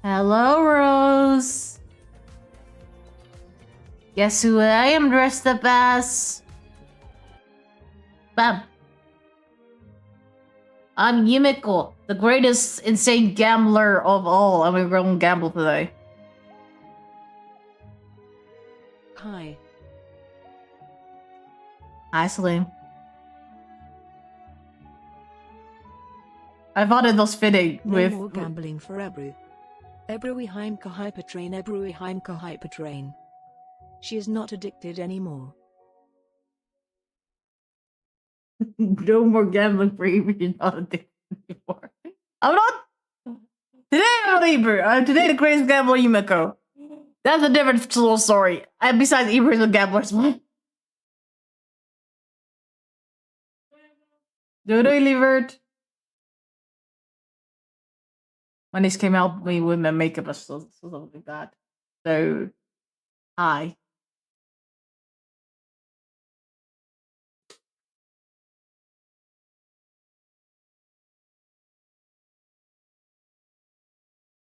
Hello, Rose. Guess who I am dressed up as? Bam. I'm Yumiko, the greatest insane gambler of all. I'm gonna gamble today. Hi. Hi, Salim. I thought it was fitting with... No more gambling for Ebru. Ebru Heimka Hypertrain. Ebru Heimka Hypertrain. She is not addicted anymore. No more gambling for Ebru. You're not addicted anymore. I'm not... Today I'm not Ebru. Today the greatest gambler, Yumiko. That's a different little story. And besides, Ebru is a gambler as well. Doodly Livert. When this came out, me with my makeup or something like that. So, hi.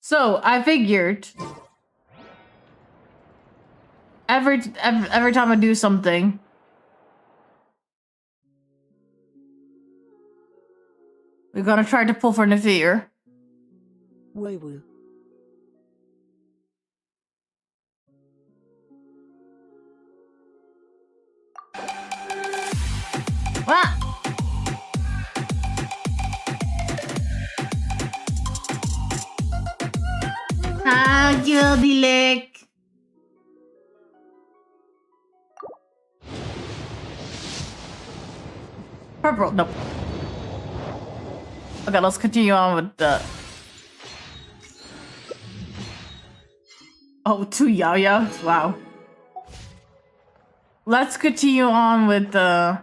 So I figured every time I do something, we're gonna try to pull for Navir. Woo woo. Ah! Ah, Gildy Lick. Purple, no. Okay, let's continue on with the... Oh, two Yao-Yaos? Wow. Let's continue on with the... I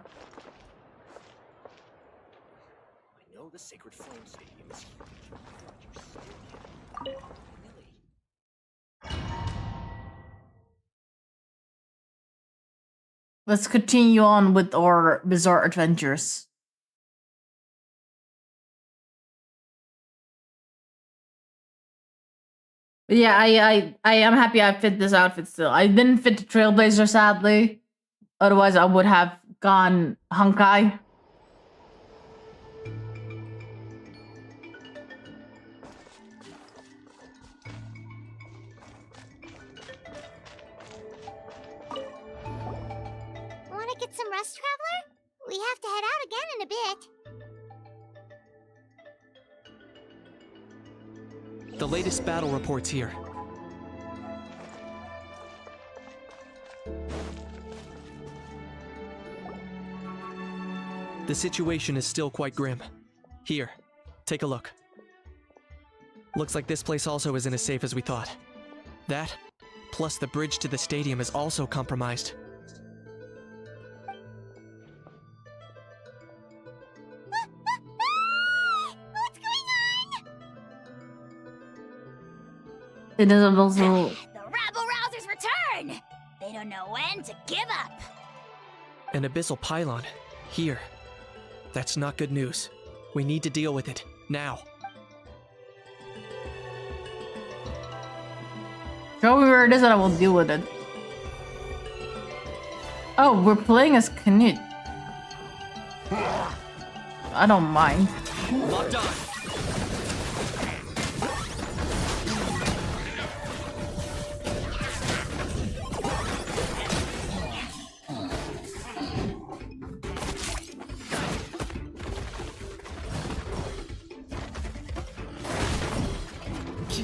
know the Sacred Flame Stadium is Let's continue on with our bizarre adventures. But yeah, I am happy I fit this outfit still. I didn't fit the Trailblazer, sadly. Otherwise, I would have gone Honkai. Want to get some rest, Traveler? We have to head out again in a bit. The latest battle reports here. The situation is still quite grim. Here, take a look. Looks like this place also isn't as safe as we thought. That, plus the bridge to the stadium is also compromised. What's going on? It is also... The rabble-rousers return! They don't know when to give up. An abyssal pylon. Here. That's not good news. We need to deal with it, now. Show me where it is and I will deal with it. Oh, we're playing as Knut. I don't mind. Locked on!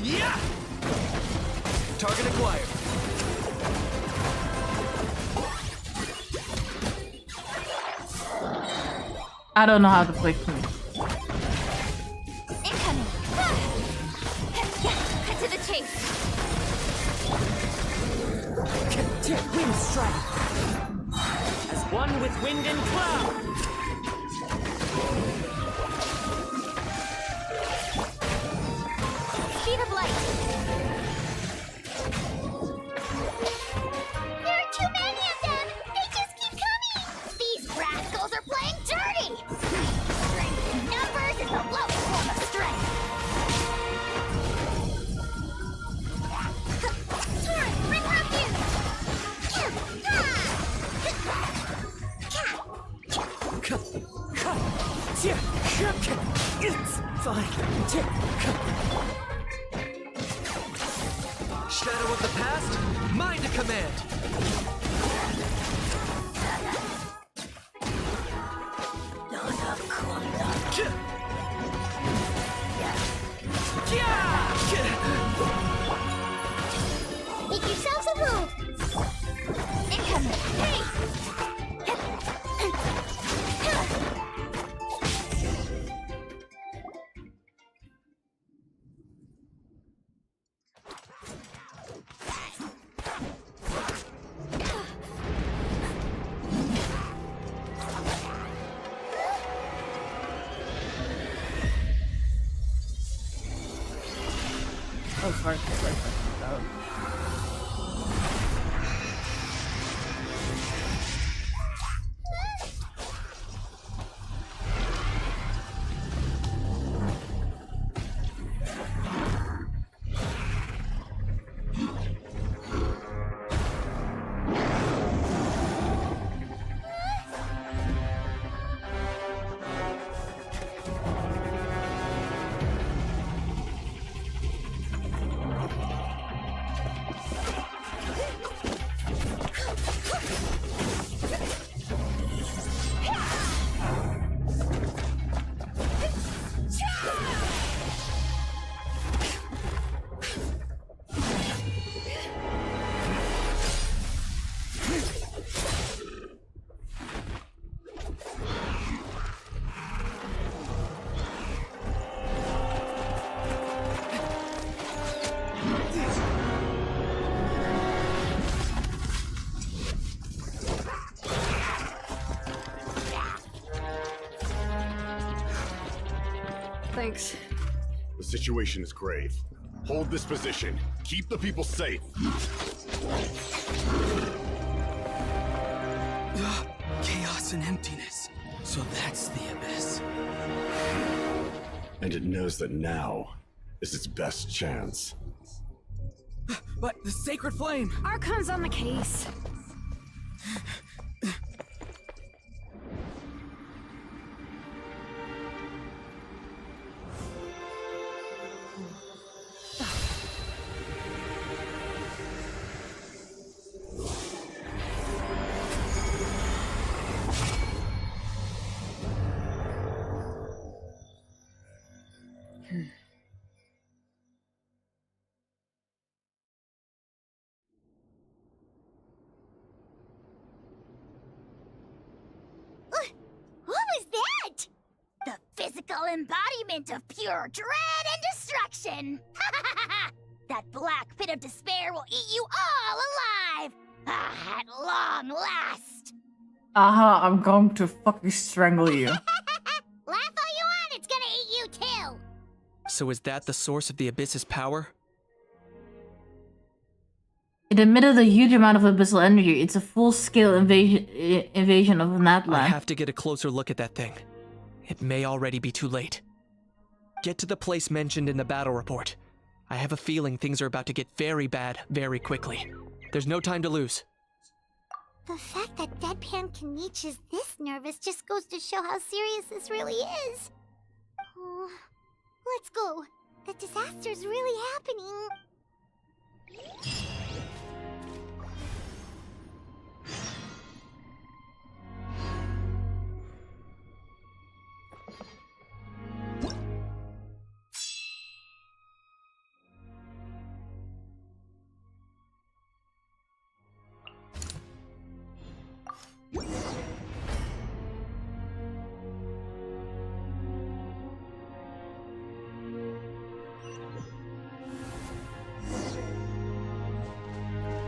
Yeah! Target acquired. I don't know how to play Knut. Incoming! Cut to the chase! Wind strike. As one with wind and cloud. Sheet of light! There are too many of them! They just keep coming! These rascals are playing dirty! Strength in numbers is the lowest form of strength! Shadow of the past, mind command. Make yourselves a move. Incoming. Hey. Oh, sorry. Thanks. The situation is grave. Hold this position. Keep the people safe. Chaos and emptiness. So that's the abyss. And it knows that now is its best chance. But the sacred flame! Archon's on the case. What was that? The physical embodiment of pure dread and destruction! That black pit of despair will eat you all alive! Ah, at long last! Aha, I'm going to fucking strangle you. Laugh all you want, it's gonna eat you too! So is that the source of the Abyss's power? It emitted a huge amount of abyssal energy. It's a full-scale invasion of I Natlan. have to get a closer look at that thing. It may already be too late. Get to the place mentioned in the battle report. I have a feeling things are about to get very bad very quickly. There's no time to lose. The fact that Deadpan Kenichi is this nervous just goes to show how serious this really is. Oh, let's go. The disaster's really happening.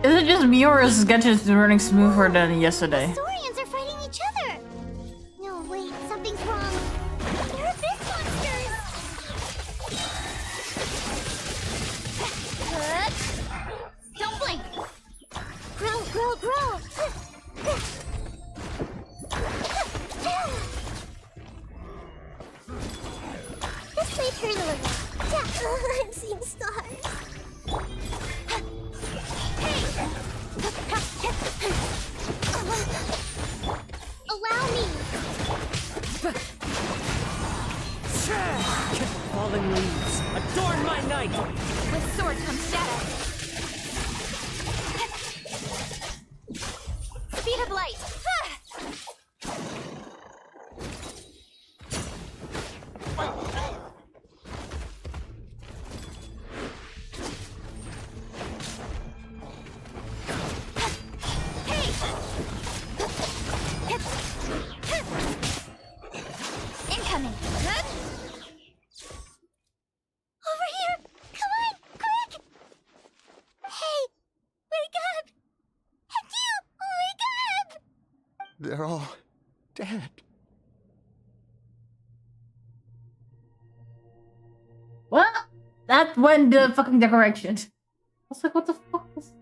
Is it just me or is Genshin running smoother than yesterday? Saurians are fighting each other. No, wait, something's wrong. They're abyss monsters. Don't blink. Grow, grow, grow. This may hurt a little. I'm seeing stars. Allow me. Fallen Ignite! With sword comes shadow. Speed of light. Incoming. Over here! Come on, quick! Hey, wake up! And you, wake up! They're all dead. Well, that went the fucking direction. I was like, what the fuck was...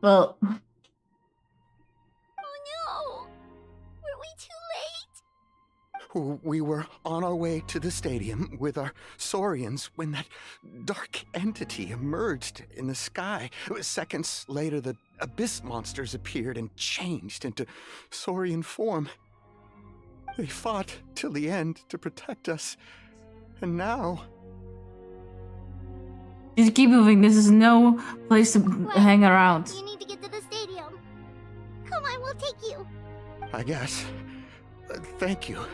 Well, Oh no! Were we too late? We were on our way to the stadium with our Saurians when that dark entity emerged in the sky. Seconds later, the abyss monsters appeared and changed into Saurian form. They fought till the end to protect us. And now... just keep moving. This is no place to hang around. You need to get to the stadium. Come on, we'll take you. I guess. Thank you.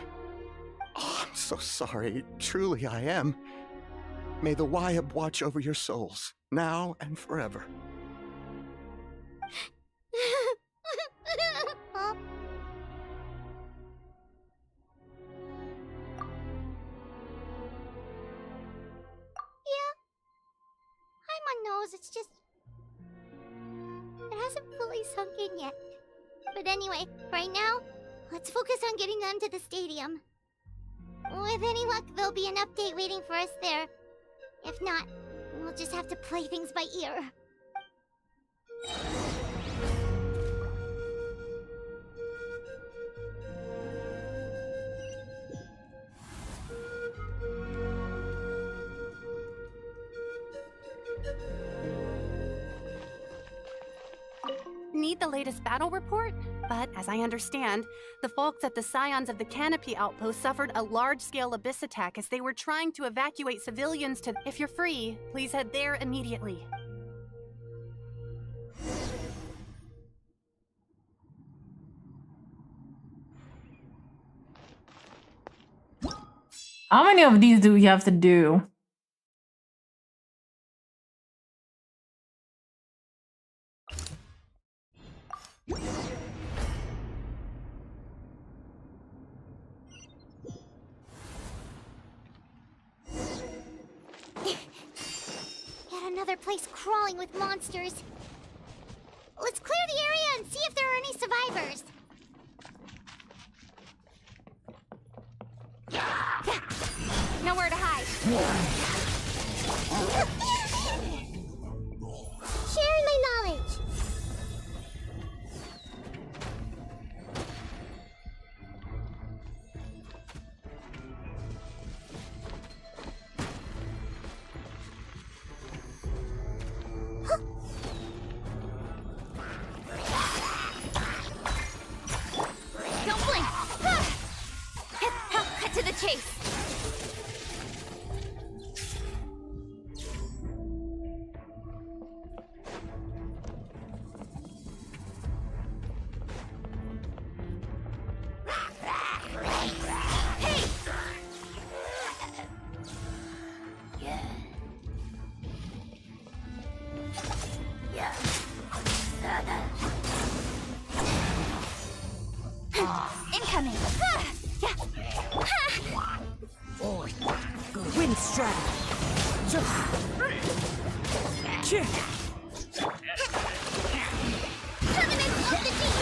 Oh, I'm so sorry. Truly, I am. May the Wyab watch over your souls, now and forever. Huh? Yeah. Hi, my nose. It's just... it hasn't fully sunk in yet. But anyway, right now, let's focus on getting them to the stadium. With any luck, there'll be an update waiting for us there. If not, we'll just have to play things by ear. Need the latest battle report? But as I understand, the folks at the Scions of the Canopy Outpost suffered a large-scale abyss attack as they were trying to evacuate civilians to... If you're free, please head there immediately. How many of these do we have to do? Yet another place crawling with monsters. Let's clear the area and see if there are any survivors. Nowhere to hide. Sharing my knowledge. Don't blink. Cut to the chase. Incoming. Wind strike! Kick! Covenant of the Deep.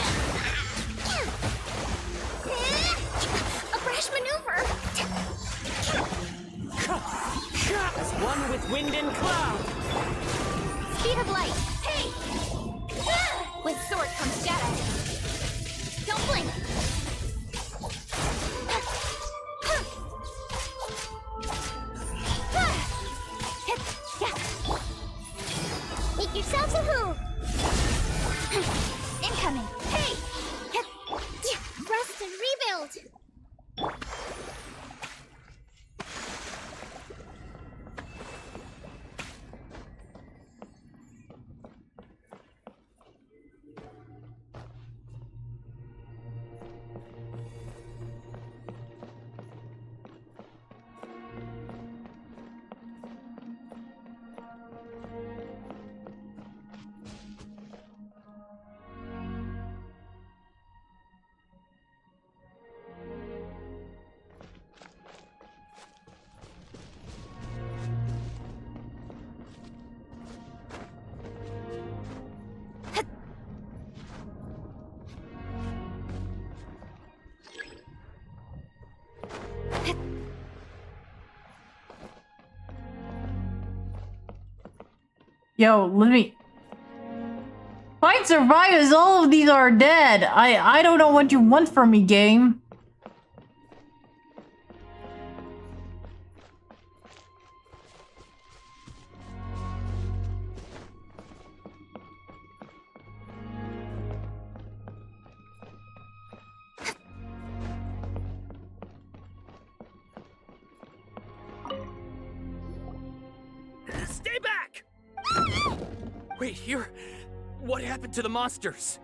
Yo, let me... Find survivors, all of these are dead. I don't know what you want from me, game. Stay back! Wait, here? What happened to the monsters?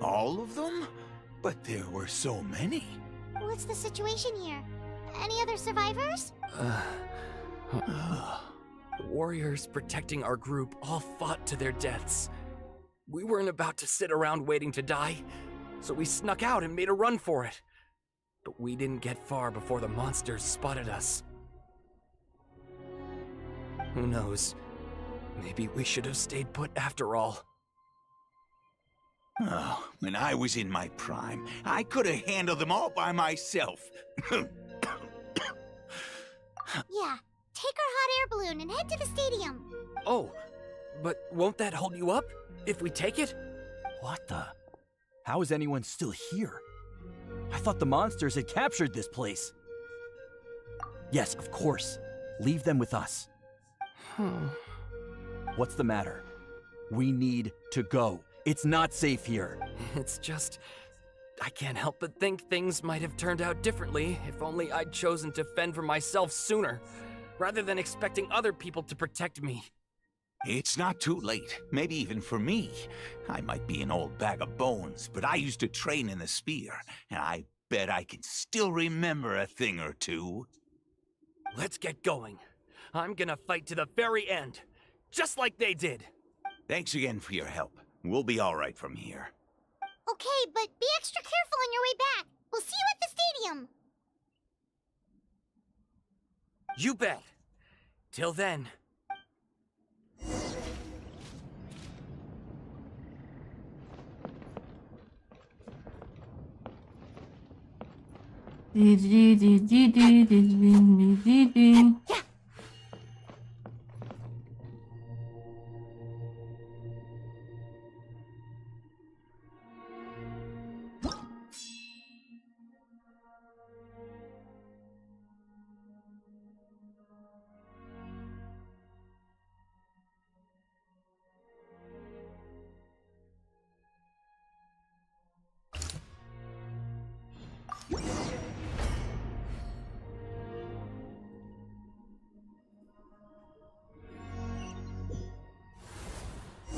All of them? But there were so many. What's the situation here? Any other survivors? The warriors protecting our group all fought to their deaths. We weren't about to sit around waiting to die, so we snuck out and made a run for it. But we didn't get far before the monsters spotted us. Who knows? Maybe we should have stayed put after all. Oh, when I was in my prime, I could have handled them all by myself. Yeah, take our hot air balloon and head to the stadium. Oh, but won't that hold you up if we take it? What the? How is anyone still here? I thought the monsters had captured this place. Yes, of course. Leave them with us. What's the matter? We need to go. It's not safe here. It's just... I can't help but think things might have turned out differently if only I'd chosen to fend for myself sooner, rather than expecting other people to protect me. It's not too late. Maybe even for me. I might be an old bag of bones, but I used to train in the spear, and I bet I can still remember a thing or two. Let's get going. I'm gonna fight to the very end, just like they did. Thanks again for your help. We'll be all right from here. Okay, but be extra careful on your way back. We'll see you at the stadium. You bet. Till then.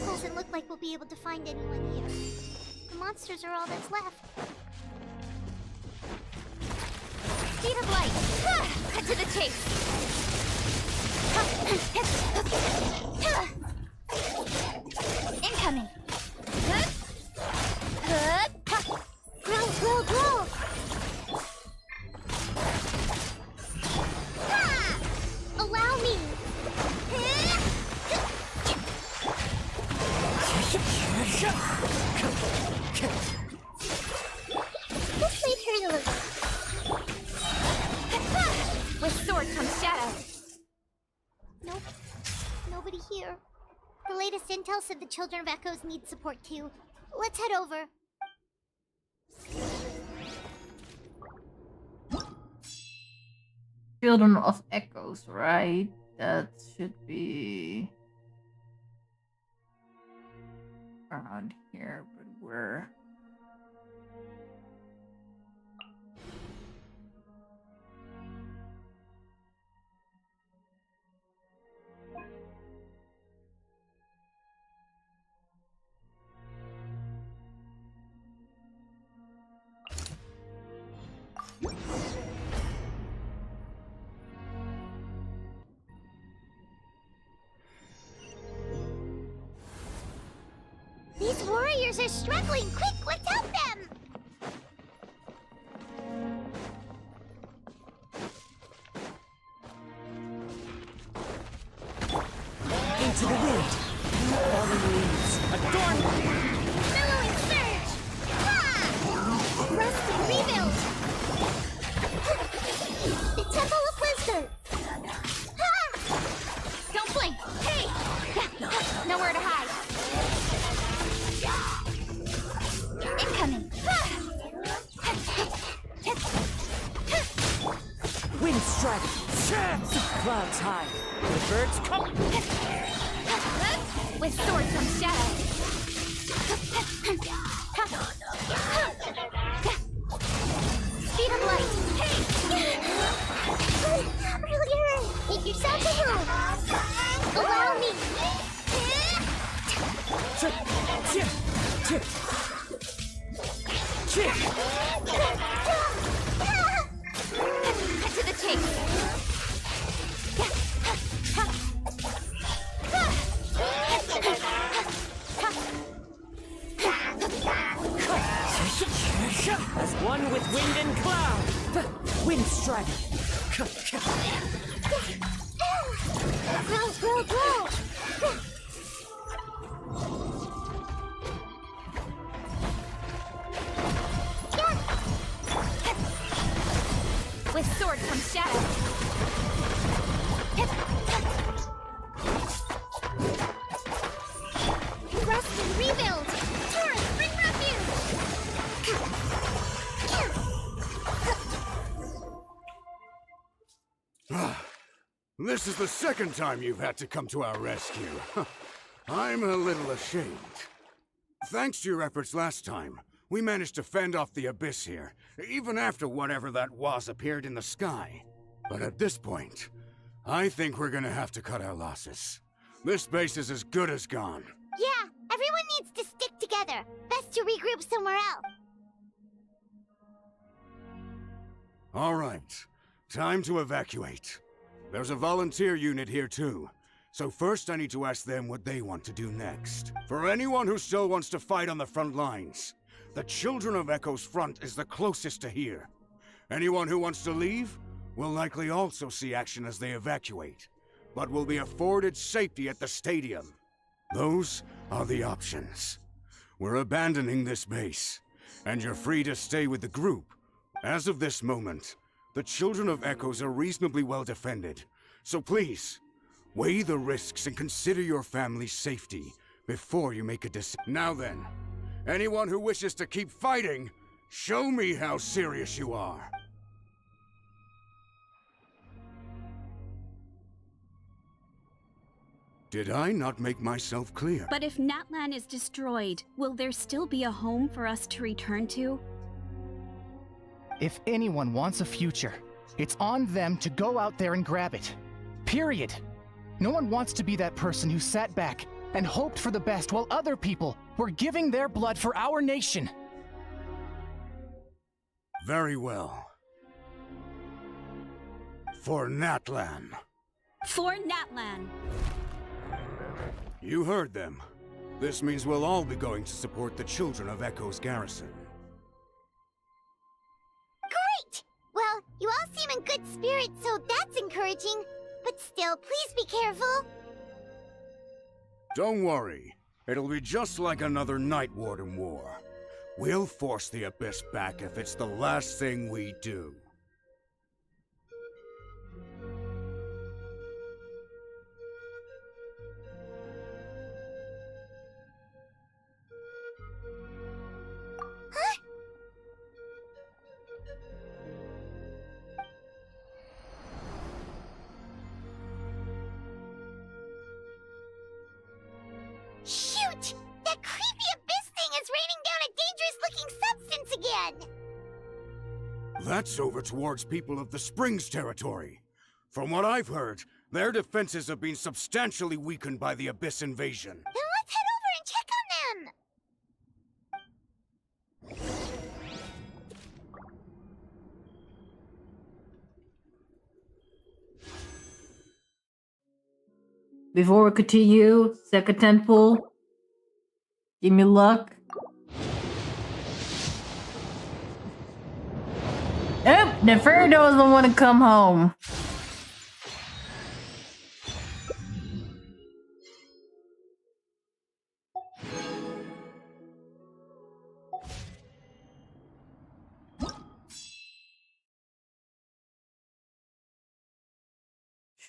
Doesn't look like we'll be able to find anyone here. The monsters are all that's left. Speed of light! Cut to the chase! Incoming! Grow, grow, grow! Allow me! Let's leave her to live. With sword comes shadow. Nope. Nobody here. The latest intel said the Children of Echoes need support too. Let's head over. Children of Echoes, right? That should be around here, but where? These warriors are struggling! Quick, let's help them! Into the wind. Falling leaves. Adorn them. Billowing surge! Ah! Rest and rebuild! The Temple of Wisdom! Ah! Don't blink! Hey! Wind strategy. Clouds high. The birds come. With sword from shadow. Speed of light. Earlier. Make yourself at home. Allow me. Cut to the chase. As one with wind and cloud. Wind strategy. Grow. With sword from shadow. Rest and rebuild. Taurus, bring refuge. This is the second time you've had to come to our rescue. I'm a little ashamed. Thanks to your efforts last time, we managed to fend off the Abyss here, even after whatever that was appeared in the sky. But at this point, I think we're gonna have to cut our losses. This base is as good as gone. Yeah, everyone needs to stick together. Best to regroup somewhere else. All right, time to evacuate. There's a volunteer unit here too. So first I need to ask them what they want to do next. For anyone who still wants to fight on the front lines, the Children of Echo's front is the closest to here. Anyone who wants to leave will likely also see action as they evacuate, but will be afforded safety at the stadium. Those are the options. We're abandoning this base, and you're free to stay with the group. As of this moment, the Children of Echoes are reasonably well defended, so please, weigh the risks and consider your family's safety before you make a decision. Now then, anyone who wishes to keep fighting, show me how serious you are. Did I not make myself clear? But if Natlan is destroyed, will there still be a home for us to return to? If anyone wants a future, it's on them to go out there and grab it. Period. No one wants to be that person who sat back and hoped for the best while other people were giving their blood for our nation. Very well. For Natlan. For Natlan. You heard them. This means we'll all be going to support the Children of Echo's garrison. Great! Well, you all seem in good spirits, so that's encouraging. But still, please be careful. Don't worry. It'll be just like another Night Warden war. We'll force the Abyss back if it's the last thing we do. Shoot! That creepy abyss thing is raining down a dangerous-looking substance again! That's over towards people of the Springs territory. From what I've heard, their defenses have been substantially weakened by the Abyss invasion. Then let's head over and check on them! Before we continue, second temple. Give me luck. Yep, Neferu doesn't want to come home.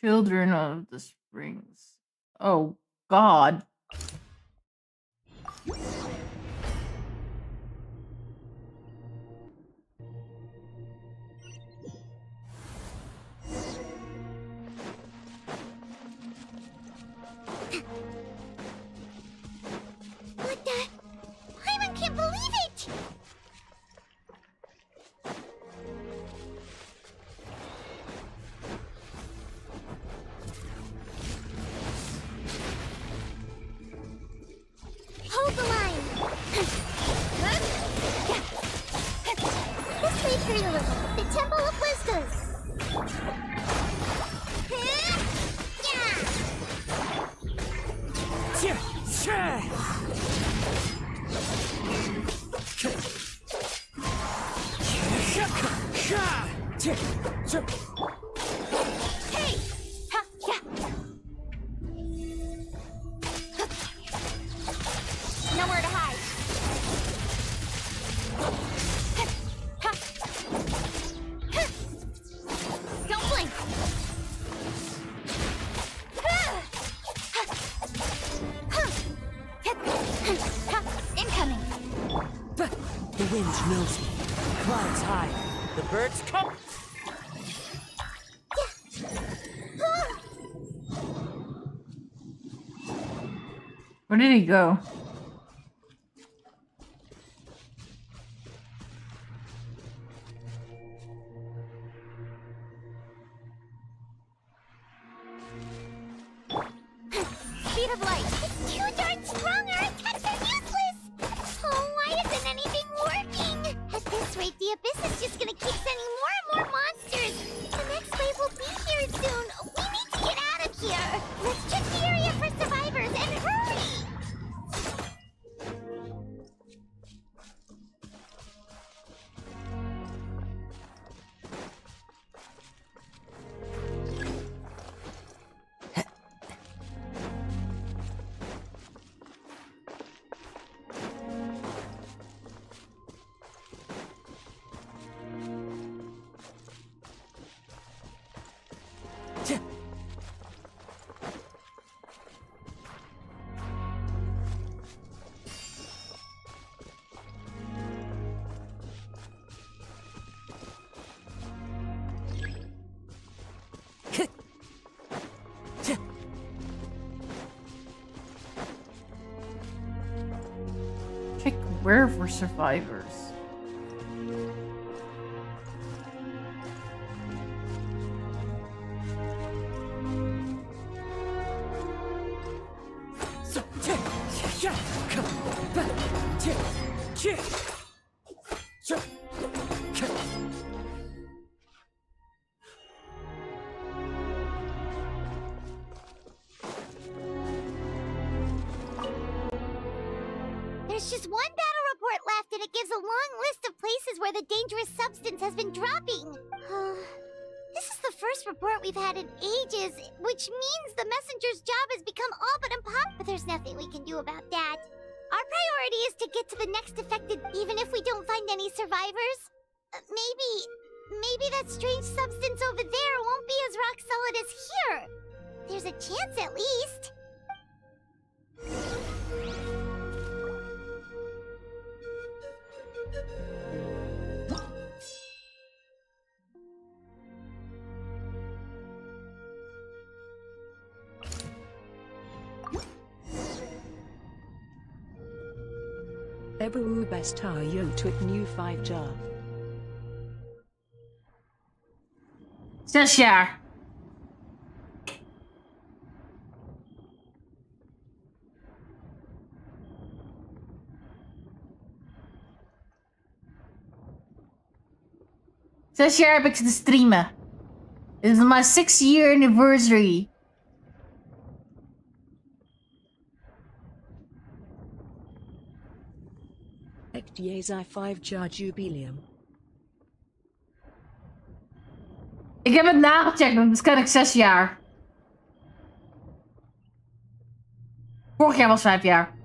Children of the Springs. Oh, God. materialism, the Temple of Wisdom. Hey! Ha! Yeah! Nowhere to hide. Don't blink. Incoming. The wind knows me. Clouds hide. The birds come. Where did he go? Speed of light. It's too darn strong. Our attacks are useless. Oh, why isn't anything working? At this rate, the abyss is just gonna keep sending more and more monsters. The next wave will be here soon. We need to get out of here. Let's check the area for survivors and hurry. Check where for survivors. There's just one battle report left, and it gives a long list of places where the dangerous substance has been dropping. This is the first report we've had in ages, which means the messenger's job has become all but impossible. But there's nothing we can do about that. Our priority is to get to the next affected, even if we don't find any survivors. Maybe that strange substance over there won't be as rock solid as here. There's a chance at least. Ebru Bastayo took new 5 jar. 6 jaar. Zes jaar heb ik zitten streamen. Dit is my 6-year anniversary. Ekdiezi 5 jar jubileum. Ik heb het nagecheckt, want het ken ik 6 jaar. Vorig jaar was 5 jaar.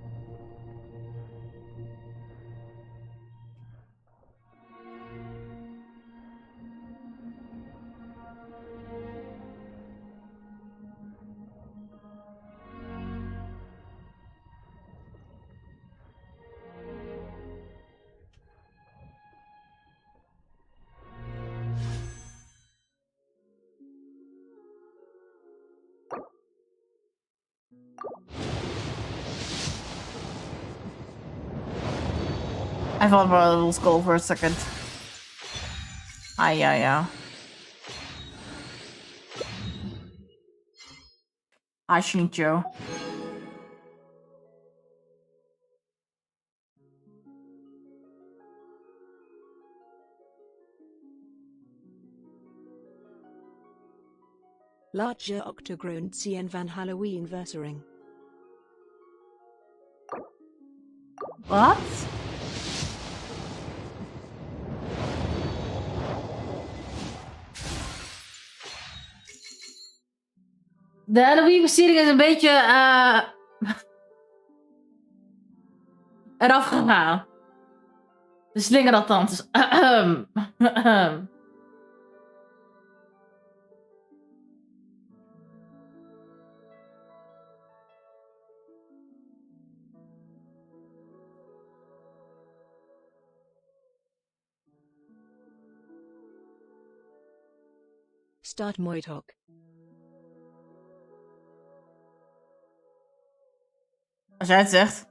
I thought about a little skull for a second. Yeah. Hi, Shinicho. Large Octogrond en van Halloween Versering. Wat? De Halloween-versiering is een beetje eraf gegaan. De slinger althans. Start Moitok. Als jij het zegt.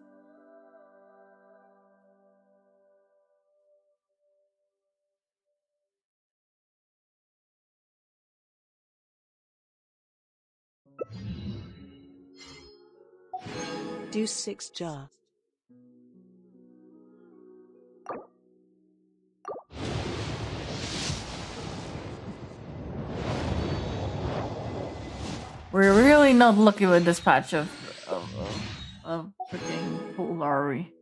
Deuce 6 jar. We're really not lucky with this patch of freaking Polari.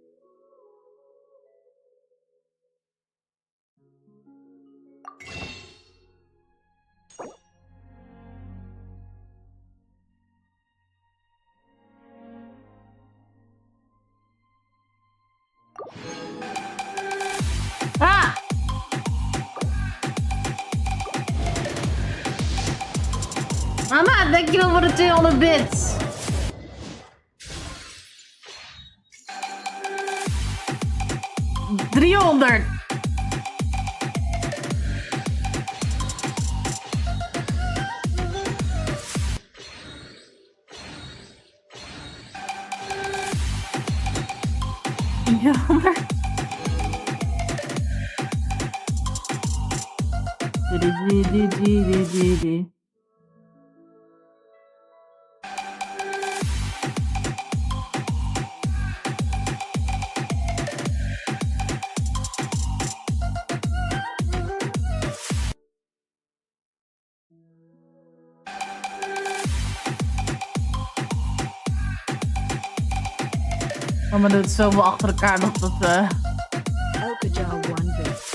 Ah! Mama, dankjewel voor de 200 bits. $300. Jammer. Mama doet zoveel achter elkaar nog dat Elke jar 1 bit.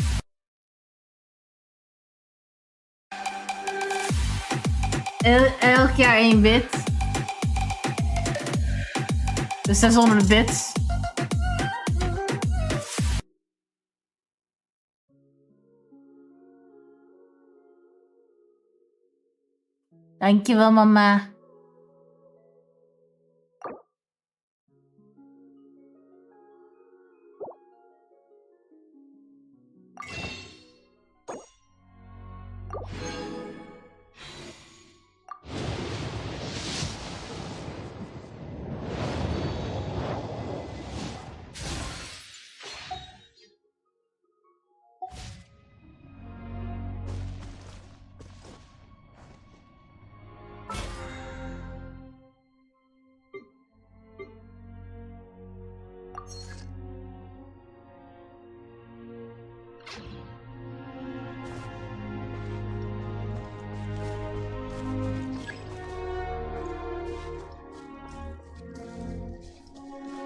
Elk jaar 1 bit. Dus 600 bits. Dankjewel, mama.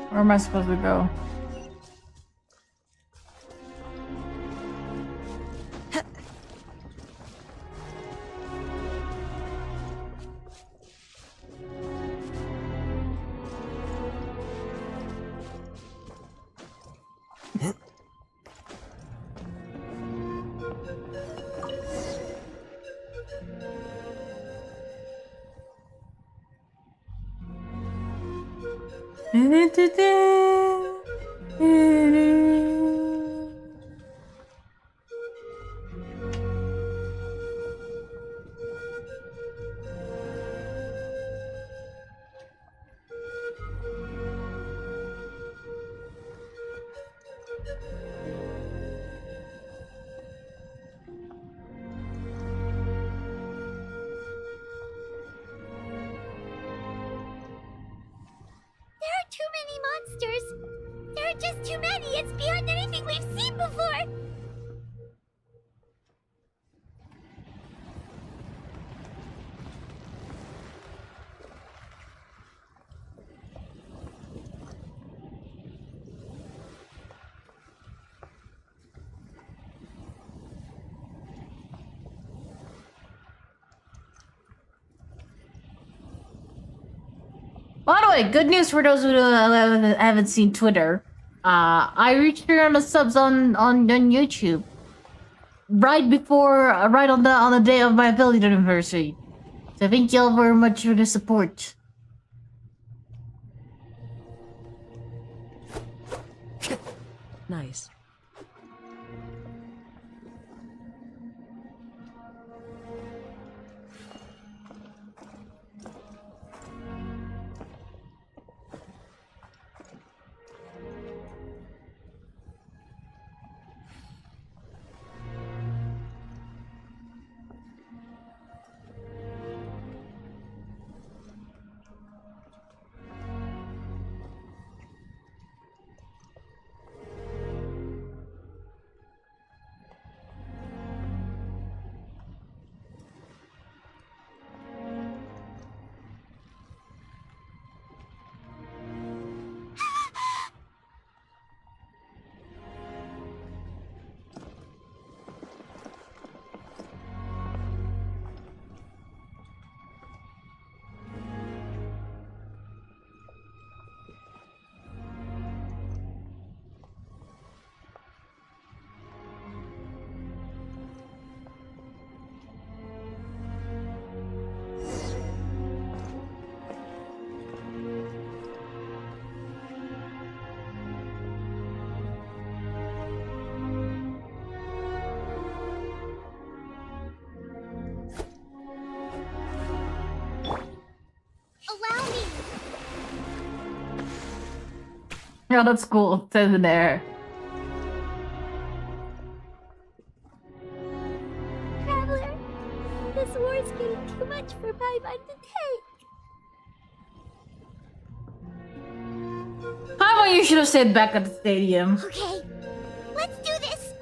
Where am I supposed to go? Too many monsters! There are just too many! It's beyond anything we've seen before! By the way, good news for those who haven't seen Twitter. I reached 300 subs on YouTube right before, right on the day of my affiliate anniversary. So thank y'all very much for the support. Nice. Allow me. Yeah, that's cool. It says in there. Traveler, this war is getting too much for my mind to take. How about you should have stayed back at the stadium? Okay, let's do this.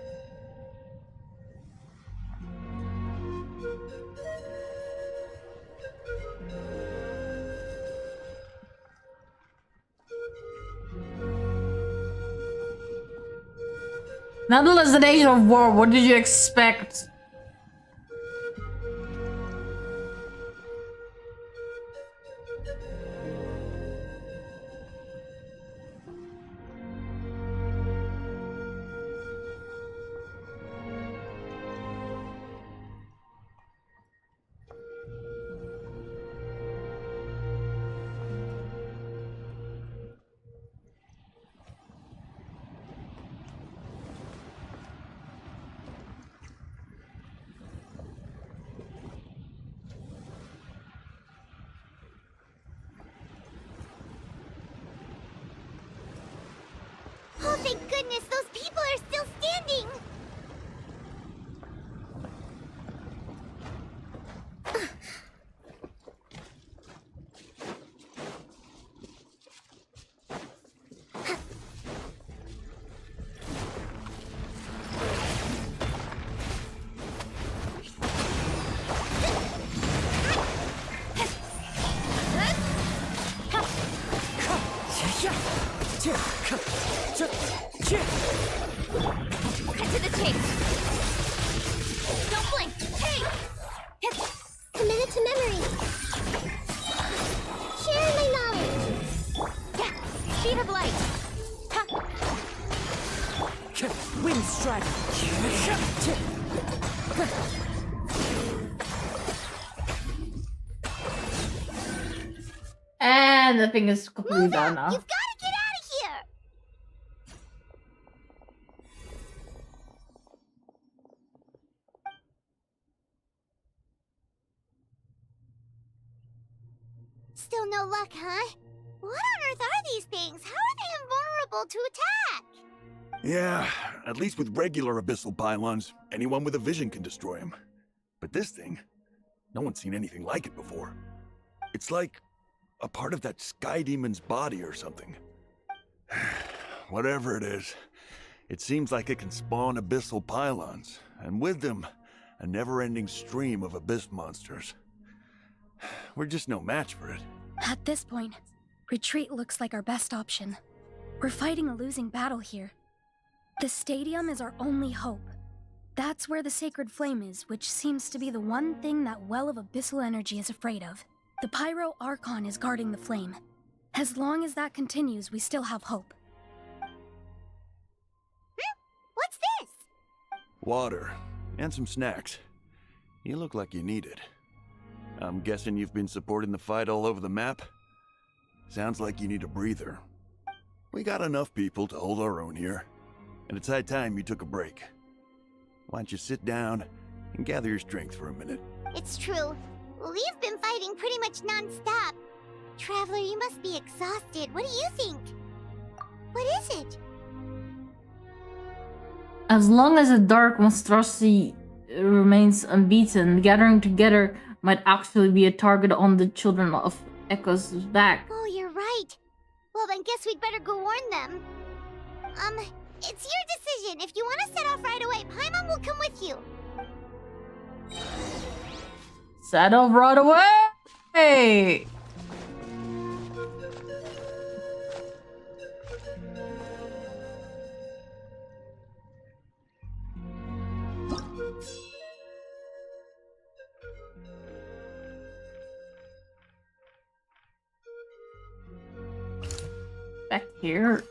Nonetheless, the nation of war, what did you expect? Oh, thank goodness, those people are still standing! Cut to the chase! Don't blink! Hey! Committed to memory! Share my knowledge! Speed of light! Wind strike. And the thing is completely down now. You've got to get out of here! Still no luck, huh? What on earth are these things? How are they invulnerable to attack? Yeah, at least with regular abyssal pylons, anyone with a vision can destroy them. But this thing, no one's seen anything like it before. It's like a part of that sky demon's body or something. Whatever it is, it seems like it can spawn abyssal pylons, and with them, a never-ending stream of abyss monsters. We're just no match for it. At this point, retreat looks like our best option. We're fighting a losing battle here. The stadium is our only hope. That's where the sacred flame is, which seems to be the one thing that well of abyssal energy is afraid of. The Pyro Archon is guarding the flame. As long as that continues, we still have hope. What's this? Water. And some snacks. You look like you need it. I'm guessing you've been supporting the fight all over the map? Sounds like you need a breather. We got enough people to hold our own here, and it's high time you took a break. Why don't you sit down and gather your strength for a minute? It's true. We've been fighting pretty much non-stop. Traveler, you must be exhausted. What do you think? What is it? As long as the dark monstrosity remains unbeaten, gathering together might actually be a target on the children of Echo's back. Oh, you're right. Well, then guess we'd better go warn them. It's your decision. If you want to set off right away, Paimon will come with you. Set off right away! Back here.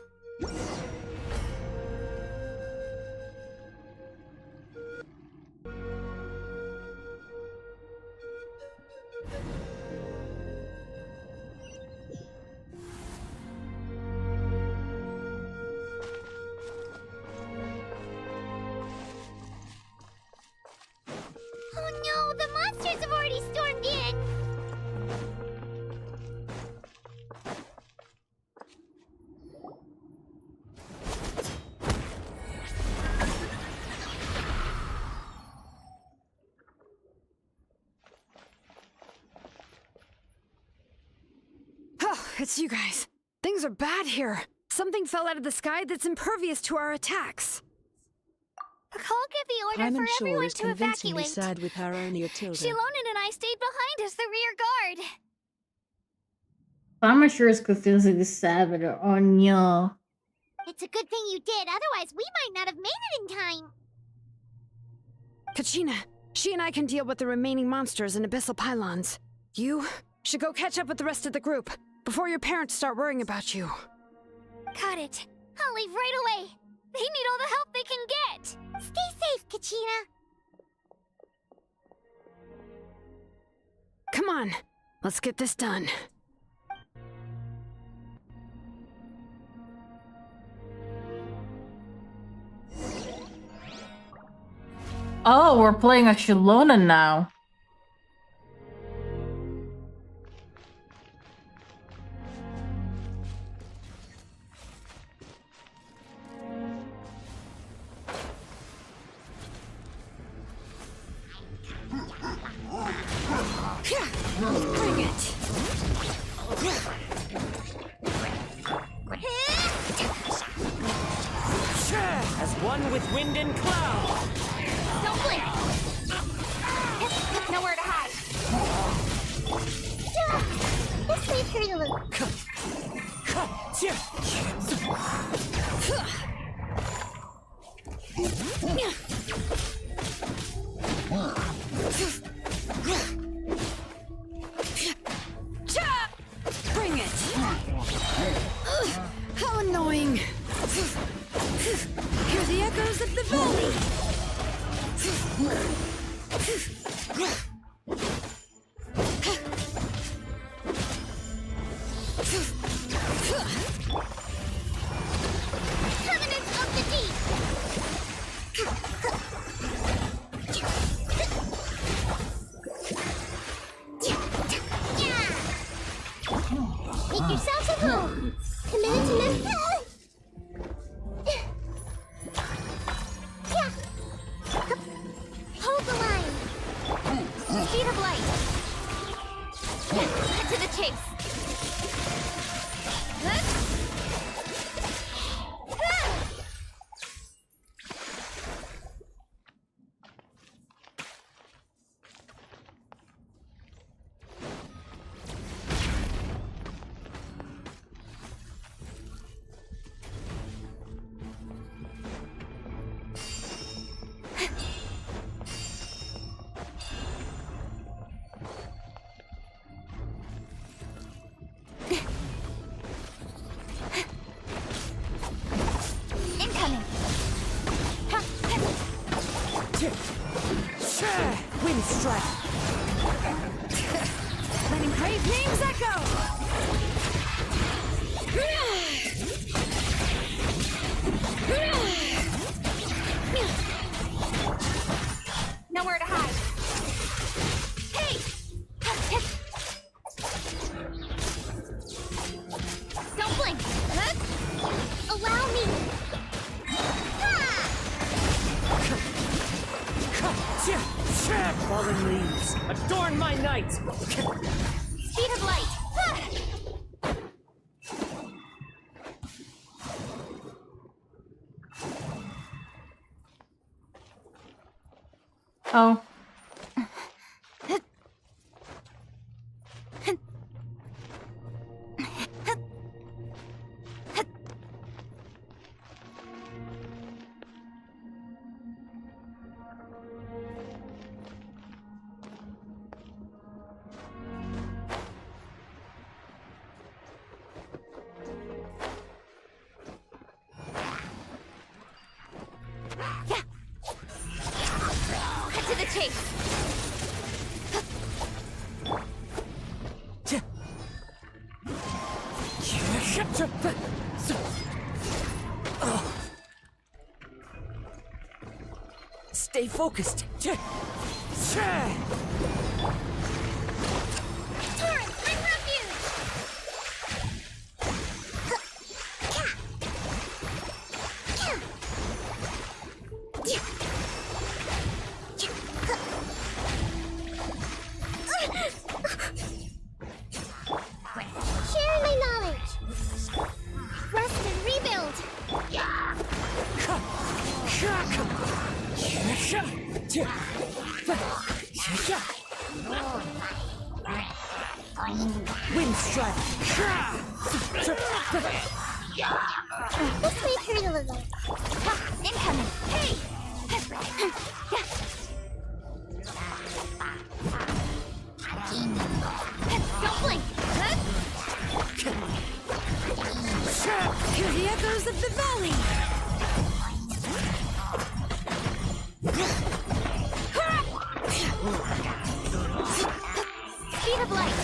Oh no, the monsters have already stormed in! Oh, it's you guys. Things are bad here. Something fell out of the sky that's impervious to our attacks. I'll get the order Paimon for Shaw everyone is to convincingly evacuate. sad with Haronia Tilda. Shilonen and I stayed behind as the rear guard. I'm sure it's confusing sad with her Anya. It's a good thing you did, otherwise we might not have made it in time. Kachina, she and I can deal with the remaining monsters and abyssal pylons. You should go catch up with the rest of the group before your parents start worrying about you. Got it. I'll leave right away. They need all the help they can get. Stay safe, Kachina. Come on, let's get this done. Oh, we're playing a Shilonen now. Bring it! As one with wind and cloud. Don't blink! Nowhere to hide. This way, Turtle. Bring it! How annoying! Hear the echoes of the valley! Covenants of the Deep! Make yourselves at home! Committed to live. Yeah! Hold the line! Speed of light! Cut to the chase! Wind strike. Letting brave names echo! Nowhere to hide. Hey! Don't blink. Allow me. Fallen leaves, adorn my night! Speed of light. Oh. Cut to the chase. Stay focused. Torrent, bring refuge. Share my knowledge. Rest and rebuild. Wind strike. This may hurt a little. Incoming. Hey! Don't blink. Hear the echoes of the valley! Speed of light.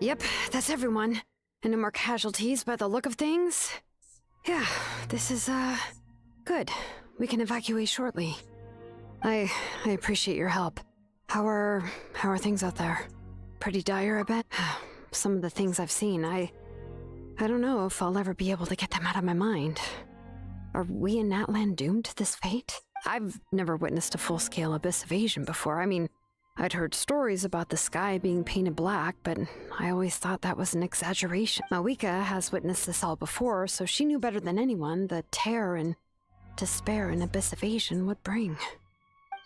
Yep, that's everyone. And no more casualties by the look of things. Yeah, this is, good. We can evacuate shortly. I appreciate your help. How are things out there? Pretty dire, I bet? Some of the things I've seen, I don't know if I'll ever be able to get them out of my mind. Are we in Natlan doomed to this fate? I've never witnessed a full-scale abyss invasion before. I mean, I'd heard stories about the sky being painted black, but I always thought that was an exaggeration. Mawika has witnessed this all before, so she knew better than anyone the terror and despair an abyss invasion would bring.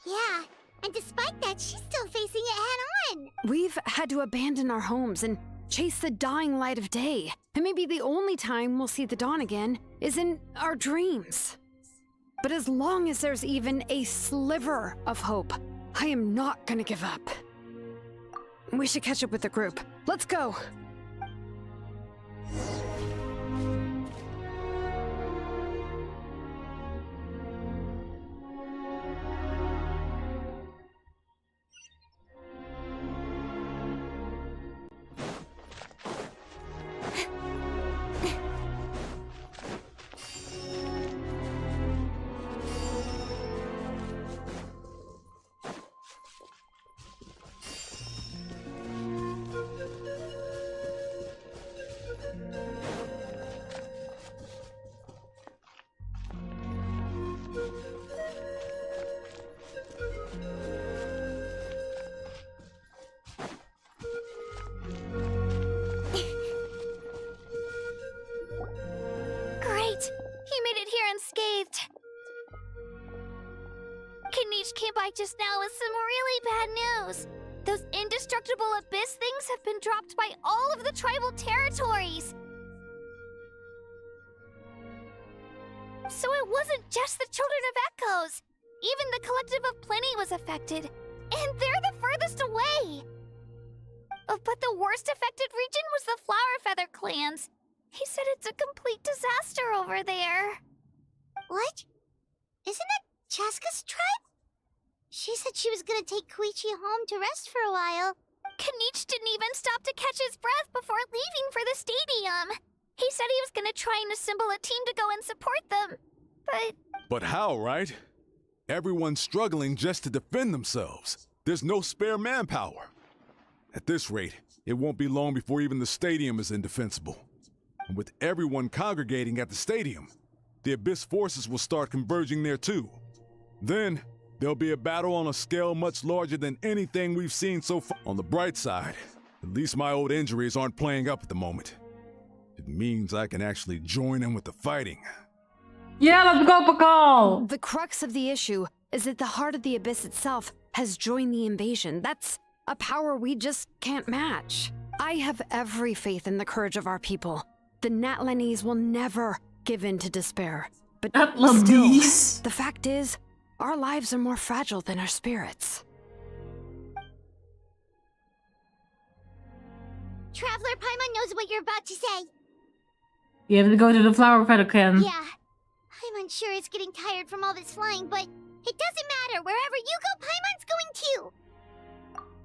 Yeah, and despite that, she's still facing it head-on. We've had to abandon our homes and chase the dying light of day. And maybe the only time we'll see the dawn again is in our dreams. But as long as there's even a sliver of hope, I am not gonna give up. We should catch up with the group. Let's go! here unscathed. Kanish came by just now with some really bad news. Those indestructible abyss things have been dropped by all of the tribal territories. So it wasn't just the Children of Echoes. Even the Collective of Plenty was affected. And they're the furthest away. But the worst affected region was the Flower Feather clans. He said it's a complete disaster over there. What? Isn't that Chaska's tribe? She said she was gonna take Koichi home to rest for a while. Kanish didn't even stop to catch his breath before leaving for the stadium. He said he was gonna try and assemble a team to go and support them. But how, right? Everyone's struggling just to defend themselves. There's no spare manpower. At this rate, it won't be long before even the stadium is indefensible. And with everyone congregating at the stadium, the Abyss forces will start converging there too. Then, there'll be a battle on a scale much larger than anything we've seen so far. On the bright side, at least my old injuries aren't playing up at the moment. It means I can actually join in with the fighting. Yeah, let's go, Pakal! The crux of the issue is that the heart of the Abyss itself has joined the invasion. That's a power we just can't match. I have every faith in the courage of our people. The Natlanese will never give in to despair. But still, the fact is, our lives are more fragile than our spirits. Traveler Paimon knows what you're about to say. You have to go to the Flower Feather clan. Yeah. Paimon's sure is getting tired from all this flying, but it doesn't matter. Wherever you go, Paimon's going too.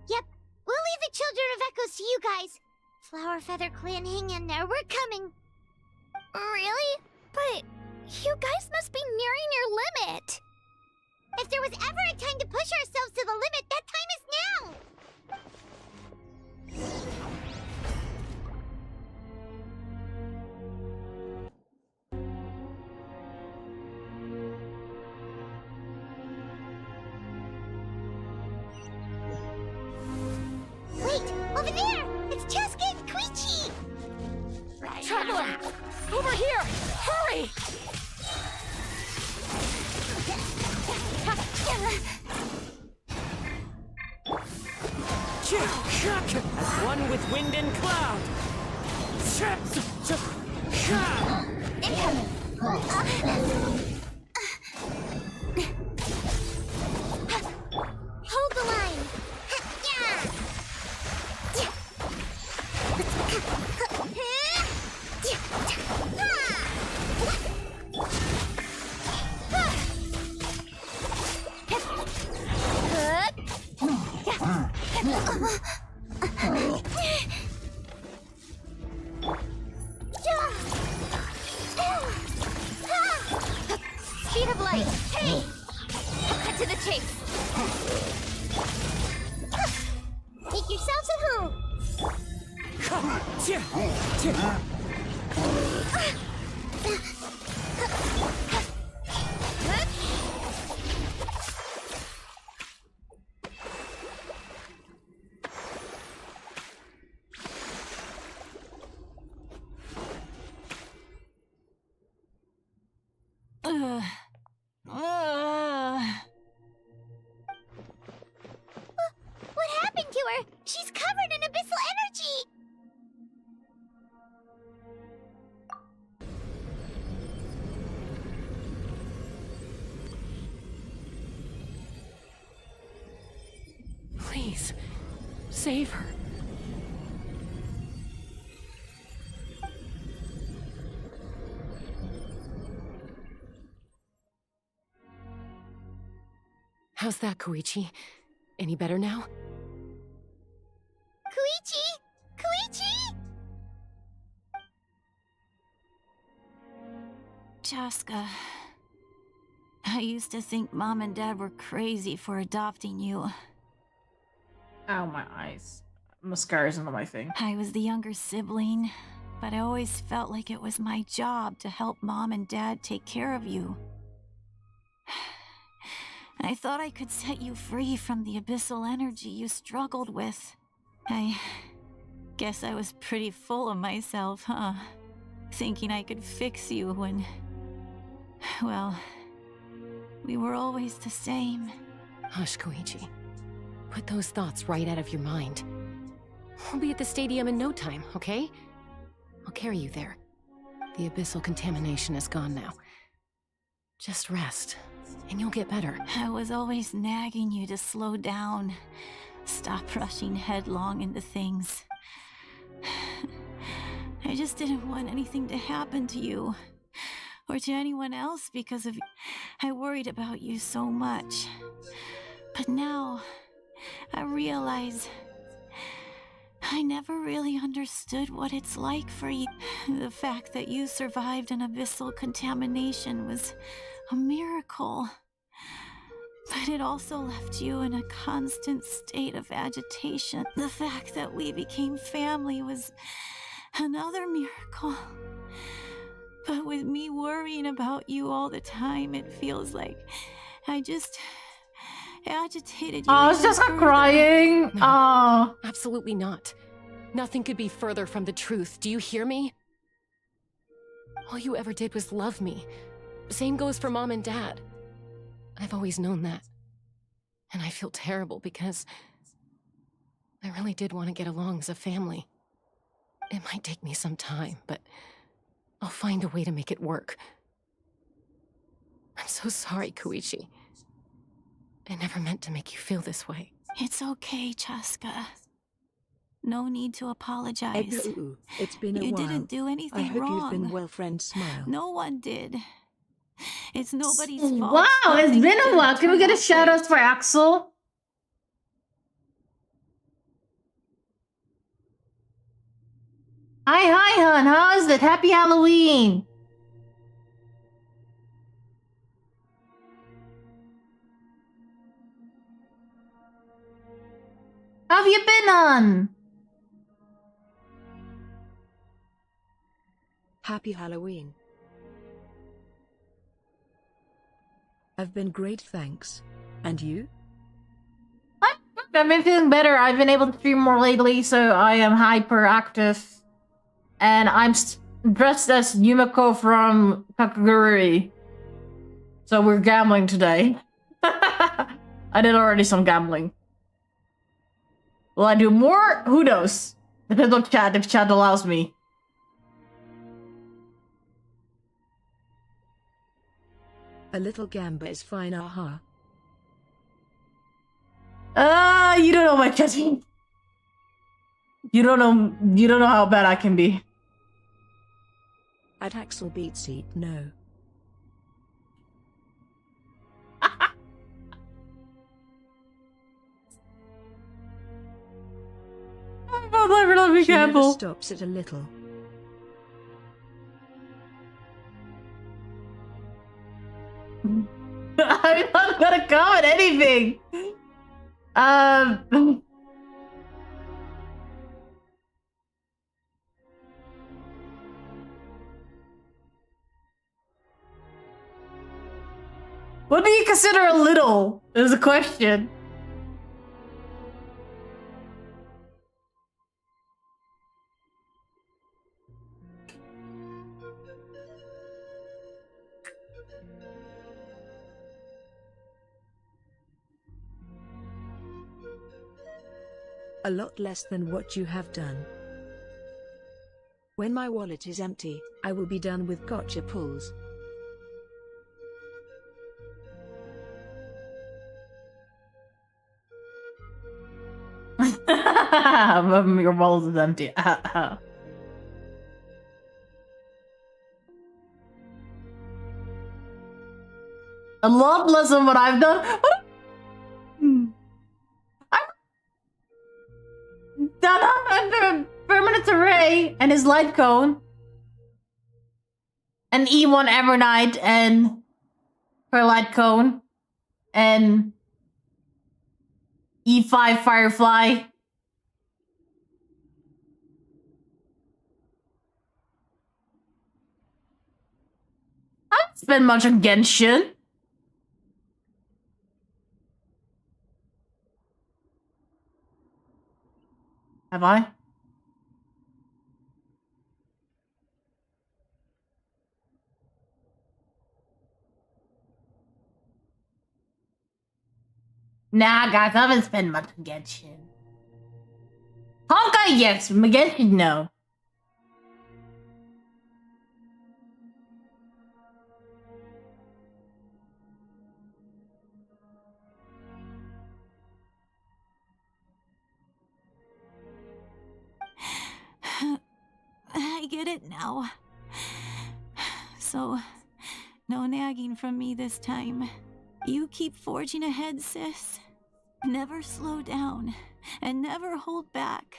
Yep. We'll leave the Children of Echoes to you guys. Flower Feather clan, hang in there. We're coming. Really? But you guys must be nearing your limit. If there was ever a time to push ourselves to the limit, that time is now! Wait! Over there! It's Chaska and Koichi! Traveler! Over here! Hurry! As one with wind and cloud. Hold the line! Speed of light. Hey! Cut to the chase. Make yourselves at home! What happened to her? She's covered in abyssal energy! Please, save her. How's that, Koichi? Any better now? Koichi! Koichi! Chaska, I used to think Mom and Dad were crazy for adopting you. Ow, my eyes. Mascara's under my thing. I was the younger sibling, but I always felt like it was my job to help Mom and Dad take care of you. I thought I could set you free from the abyssal energy you struggled with. I guess I was pretty full of myself, huh? Thinking I could fix you when well, we were always the same. Hush, Koichi. Put those thoughts right out of your mind. We'll be at the stadium in no time, okay? I'll carry you there. The abyssal contamination is gone now. Just rest, and you'll get better. I was always nagging you to slow down. Stop rushing headlong into things. I just didn't want anything to happen to you. Or to anyone else because of... I worried about you so much. But now, I realize... I never really understood what it's like for you. The fact that you survived an abyssal contamination was a miracle. But it also left you in a constant state of agitation. The fact that we became family was another miracle. But with me worrying about you all the time, it feels like I just agitated you. Oh, I was just crying. No, Oh. absolutely not. Nothing could be further from the truth. Do you hear me? All you ever did was love me. Same goes for Mom and Dad. I've always known that. And I feel terrible because I really did want to get along as a family. It might take me some time, but I'll find a way to make it work. I'm so sorry, Koichi. I never meant to make you feel this way. It's okay, Chaska. No need to apologize. Egg-oo, it's been a You while. didn't do anything I hope wrong. you've been well, friend. Smile. No one did. It's nobody's fault. Wow, it's Nothing been a didn't while. Can we turn get a out shout great. out for Axel? Hi, hon. How is it? Happy Halloween. How have you been, hon? Happy Halloween. I've been great, thanks. And you? I've been feeling better. I've been able to stream more lately, so I am hyperactive. And I'm dressed as Yumiko from Kakaguri. So we're gambling today. I did already some gambling. Will I do more? Who knows? Depends on chat, if chat allows me. A little gamba is fine, aha. You don't know my chatting. You don't know how bad I can be. At Axel Beat Seat, no. I really be She never careful. stops at a little. I'm not gonna comment anything. What do you consider a little? Is a question. A lot less than what you have done. When my wallet is empty, I will be done with gotcha pulls. Your wallet is empty. A lot less than what I've done. Done under permanent array and his light cone. And E1 Evernight and her light cone. And E5 Firefly. I haven't spent much on Genshin. Have I? Nah, guys, I haven't spent much on Genshin. Honkai, yes. Genshin, no. I get it now. So, no nagging from me this time. You keep forging ahead, sis. Never slow down, and never hold back.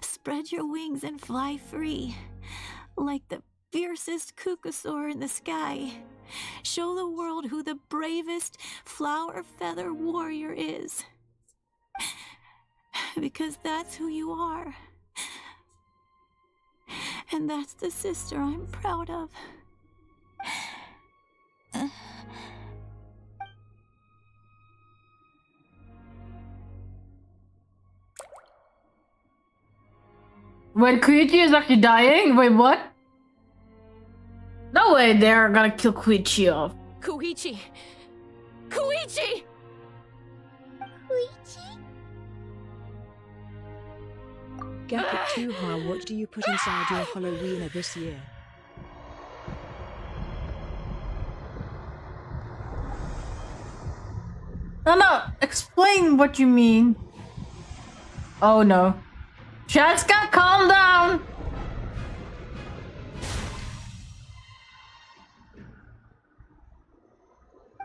Spread your wings and fly free, like the fiercest Kukusaur in the sky. Show the world who the bravest flower feather warrior is. Because that's who you are. And that's the sister I'm proud of. Wait, Koichi is actually dying? Wait, what? No way they're gonna kill Koichi off. Koichi! Koichi! Koichi? Gakut Tuha, what do you put inside your Halloween this year? No, explain what you mean. Oh no. Chaska, calm down!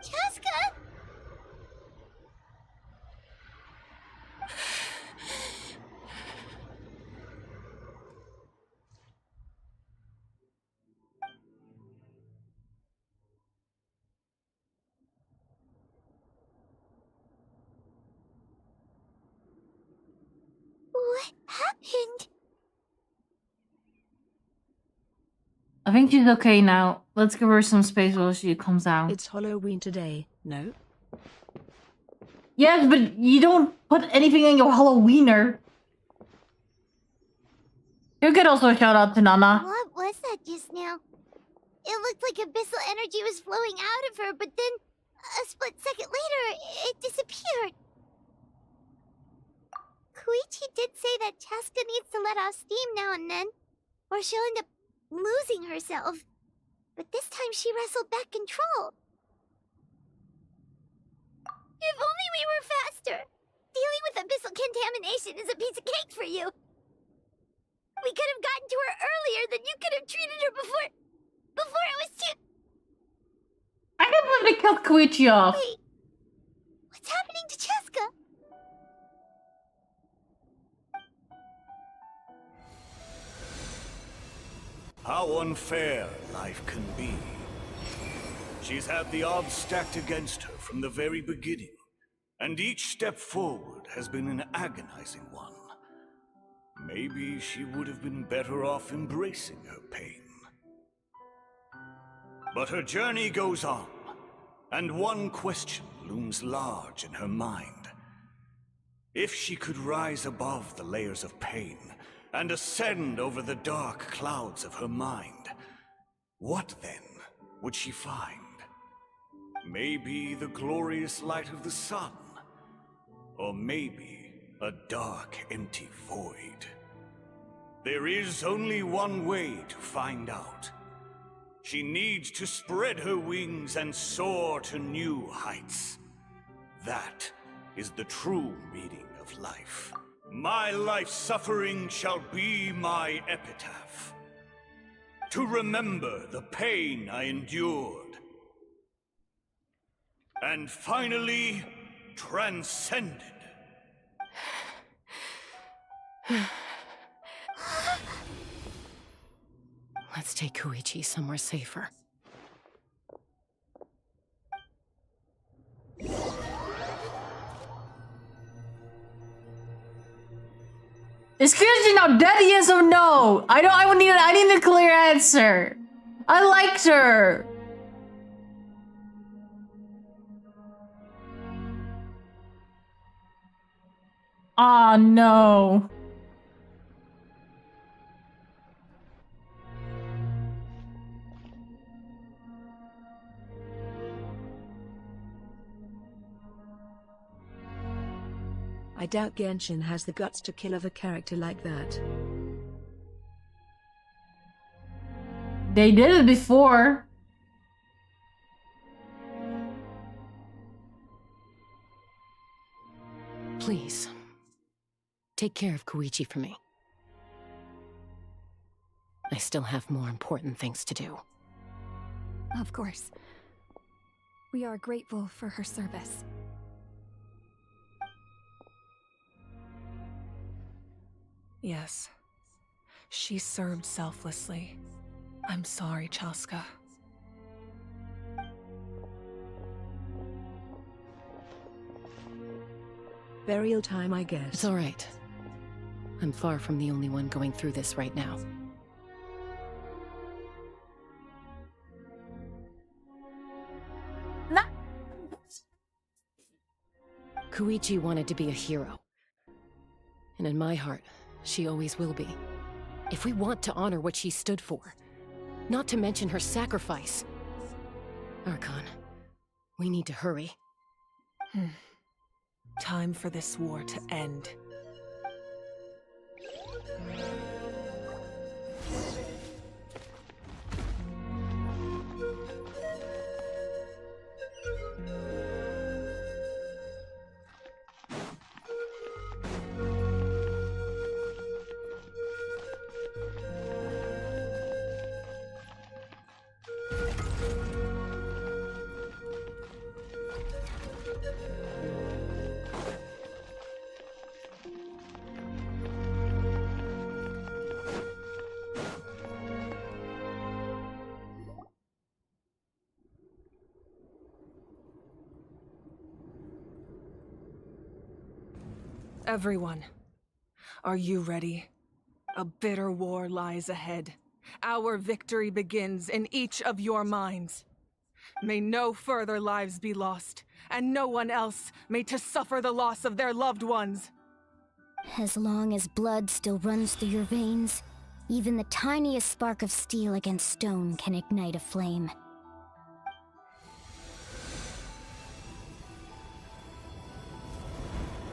Chaska? What happened? I think she's okay now. Let's give her some space while she comes out. It's Halloween today, no? Yes, but you don't put anything in your Halloweener. You could also shout out to Nana. What was that just now? It looked like abyssal energy was flowing out of her, but then a split second later, it disappeared. Koichi did say that Chaska needs to let off steam now and then, or she'll end up losing herself. But this time she wrestled back control. If only we were faster! Dealing with abyssal contamination is a piece of cake for you. We could have gotten to her earlier, then you could have treated her before it was too... I can't believe they killed Koichi off. Wait, what's happening to Chaska? How unfair life can be. She's had the odds stacked against her from the very beginning, and each step forward has been an agonizing one. Maybe she would have been better off embracing her pain. But her journey goes on, and one question looms large in her mind. If she could rise above the layers of pain and ascend over the dark clouds of her mind, what then would she find? Maybe the glorious light of the sun, or maybe a dark, empty void. There is only one way to find out. She needs to spread her wings and soar to new heights. That is the true meaning of life. My life's suffering shall be my epitaph. To remember the pain I endured. And finally, transcended. Let's take Koichi somewhere safer. Is Koichi now dead, yes or no? I need a clear answer. I liked her. Ah, no. I doubt Genshin has the guts to kill off a character like that. They did it before. Please, take care of Koichi for me. I still have more important things to do. Of course. We are grateful for her service. Yes. She served selflessly. I'm sorry, Chaska. Burial time, I guess. It's all right. I'm far from the only one going through this right now. Koichi wanted to be a hero. And in my heart, she always will be. If we want to honor what she stood for, not to mention her sacrifice. Archon, we need to hurry. Time for this war to end. Everyone, are you ready? A bitter war lies ahead. Our victory begins in each of your minds. May no further lives be lost, and no one else may to suffer the loss of their loved ones. As long as blood still runs through your veins, even the tiniest spark of steel against stone can ignite a flame.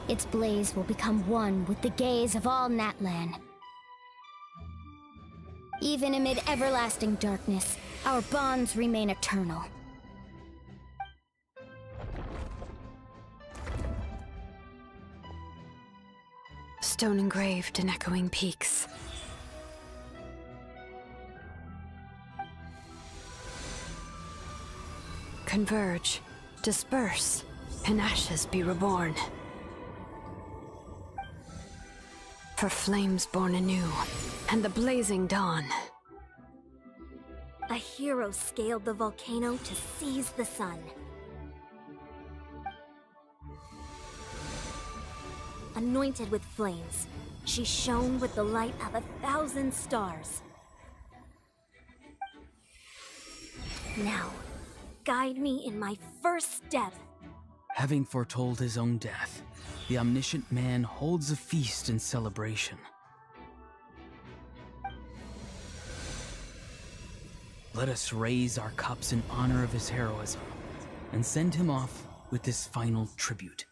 Its blaze will become one with the gaze of all Natlan. Even amid everlasting darkness, our bonds remain eternal. Stone engraved in echoing peaks. Converge, disperse, and ashes be reborn. For flames born anew, and the blazing dawn. A hero scaled the volcano to seize the sun. Anointed with flames, she shone with the light of 1,000 stars. Now, guide me in my first step. Having foretold his own death, the omniscient man holds a feast in celebration. Let us raise our cups in honor of his heroism, and send him off with this final tribute.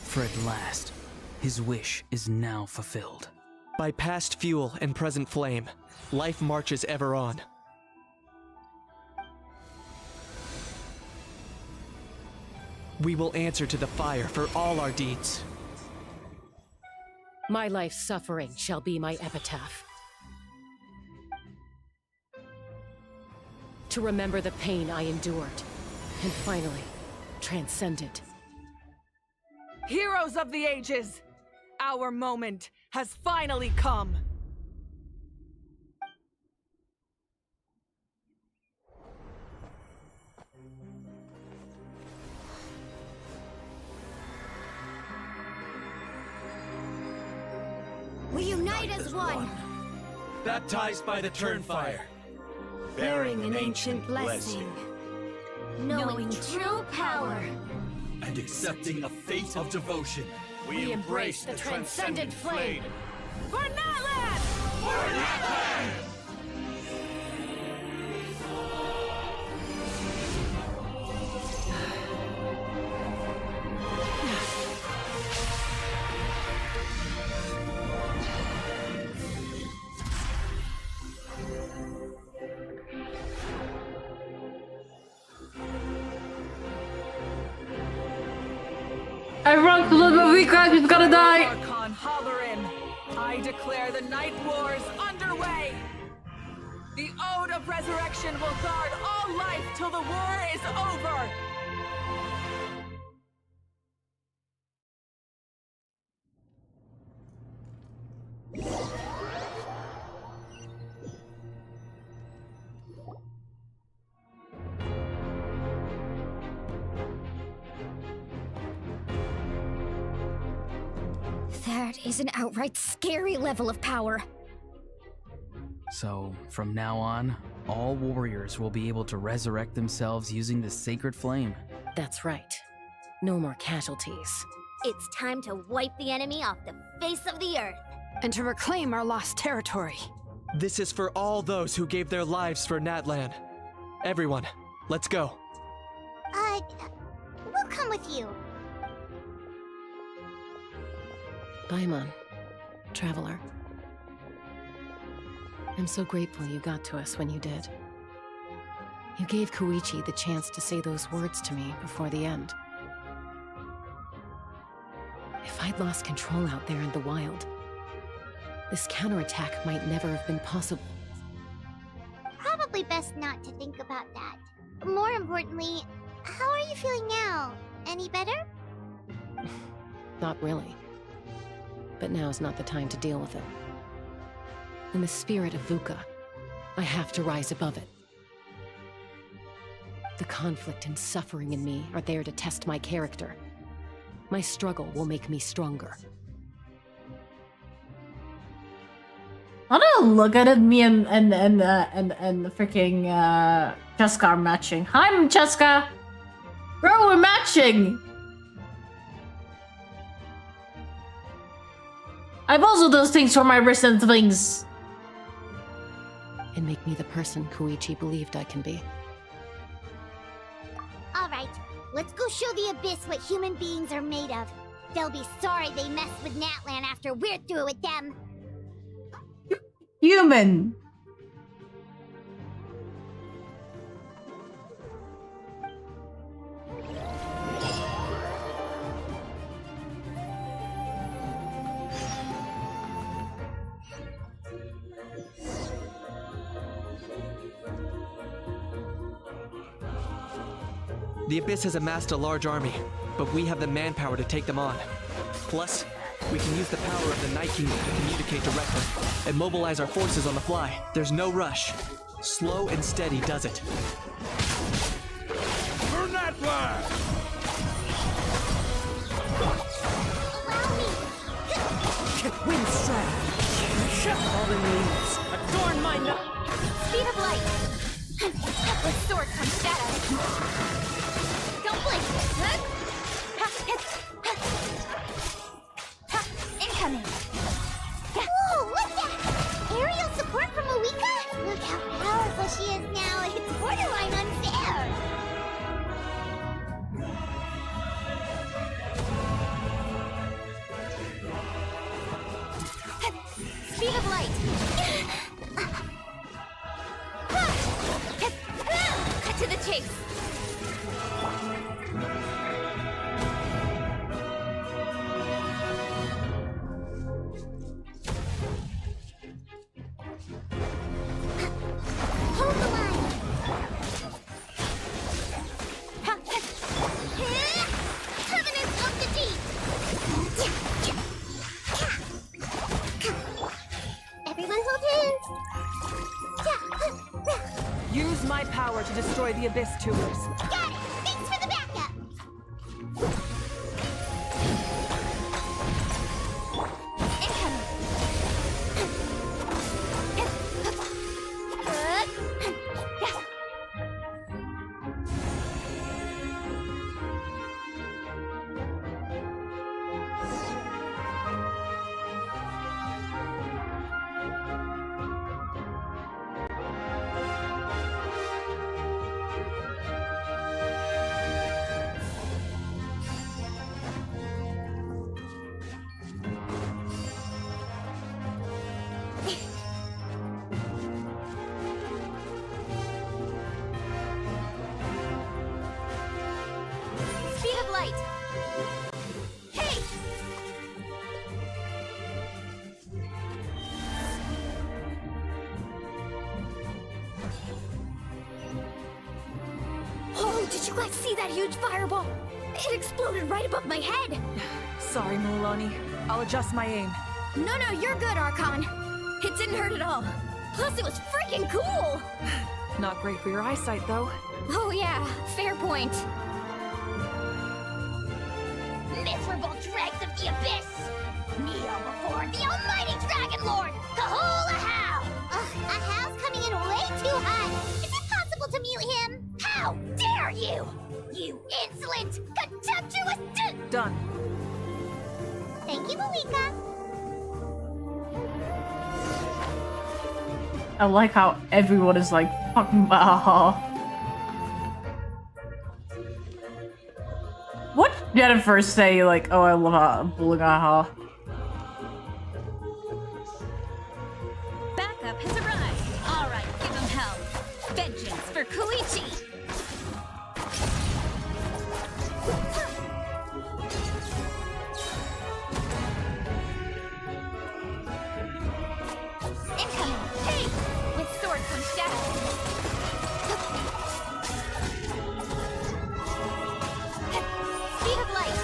For at last, his wish is now fulfilled. By past fuel and present flame, life marches ever on. We will answer to the fire for all our deeds. My life's suffering shall be my epitaph. To remember the pain I endured, and finally, transcend it. Heroes of the ages, our moment has finally come. We unite as one, Baptized by the Turnfire, bearing an ancient blessing, knowing true power, and accepting a fate of devotion. We embrace the transcendent flame. For Natlan! For Natlan! Everyone to the movie crash is gonna die! Archon Halloran, I declare the Night Wars underway! The Ode of Resurrection will guard all life till the war is over! That is an outright scary level of power. So, from now on, all warriors will be able to resurrect themselves using the sacred flame. That's right. No more casualties. It's time to wipe the enemy off the face of the earth. And to reclaim our lost territory. This is for all those who gave their lives for Natlan. Everyone, let's go. We'll come with you. Paimon, traveler. I'm so grateful you got to us when you did. You gave Koichi the chance to say those words to me before the end. If I'd lost control out there in the wild, this counterattack might never have been possible. Probably best not to think about that. More importantly, how are you feeling now? Any better? Not really. But now's not the time to deal with it. In the spirit of VUCA, I have to rise above it. The conflict and suffering in me are there to test my character. My struggle will make me stronger. I don't look at it. Me and the freaking Cheska are matching. Hi, Cheska. Bro, we're matching. I've also those things for my recent things. And make me the person Koichi believed I can be. Alright, let's go show the Abyss what human beings are made of. They'll be sorry they messed with Natlan after we're through with them. Human. The Abyss has amassed a large army, but we have the manpower to take them on. Plus, we can use the power of the Night Kingdom to communicate directly and mobilize our forces on the fly. There's no rush. Slow and steady does it. Burn that flag! Windstrap! Shut all the names! Adorn my Speed of light! With sword comes shadow! Don't blink! Incoming! Whoa, look that! Aerial support from Awika? Look how powerful she is now. It's borderline unfair! Speed of light! Cut to the chase! Hold the line! Covenants of the Deep! Everyone hold hands! Use my power to destroy the Abyss Tubers. Got it! Thanks for the backup! Incoming! Did you guys see that huge fireball? It exploded right above my head. Sorry, Mulani. I'll adjust my aim. No, you're good, Archon. It didn't hurt at all. Plus, it was freaking cool. Not great for your eyesight, though. Oh yeah, fair point. Miserable dregs of the abyss! Kneel before the almighty Dragon Lord, Kahula Hal! Ugh, Ahal's coming in way too hot. Is it possible to mute him? How dare you! You insolent, contemptuous Done. Thank you, Malika. I like how everyone is like fucking Baha. What did Jennifer say like, oh I love bullying Aha? Backup has arrived. Alright, give him hell. Vengeance for Koichi. Incoming. Hey! With sword punch down. Speed of light.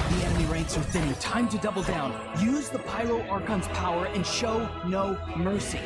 The enemy ranks are thinning. Time to double down. Use the Pyro Archon's power and show no mercy.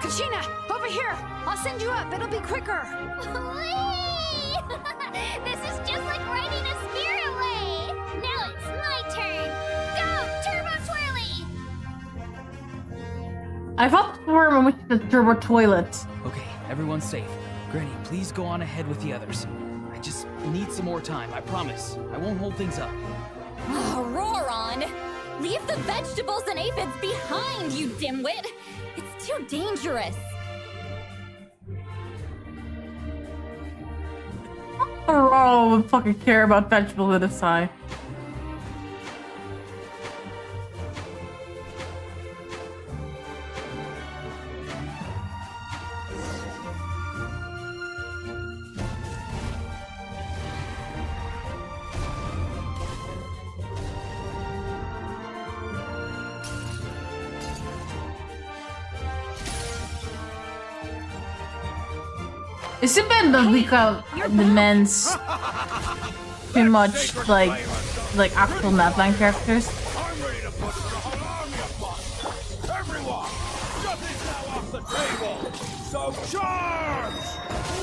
Kachina, over here! I'll send you up, it'll be quicker! This is just like riding a spirit away! Now it's my turn! Go, Turbo Twirly! I thought the worm went to the turbo toilet. Okay, everyone's safe. Granny, please go on ahead with the others. I just need some more time, I promise. I won't hold things up. Oh, roar on! Leave the vegetables and aphids behind, you dimwit! It's too dangerous. Aurora would fucking care about vegetables at a time. Is it been the week of the men's too much like actual Mapline characters? I'm ready to put the whole army apart. Everyone, nothing's now off the table. So charge!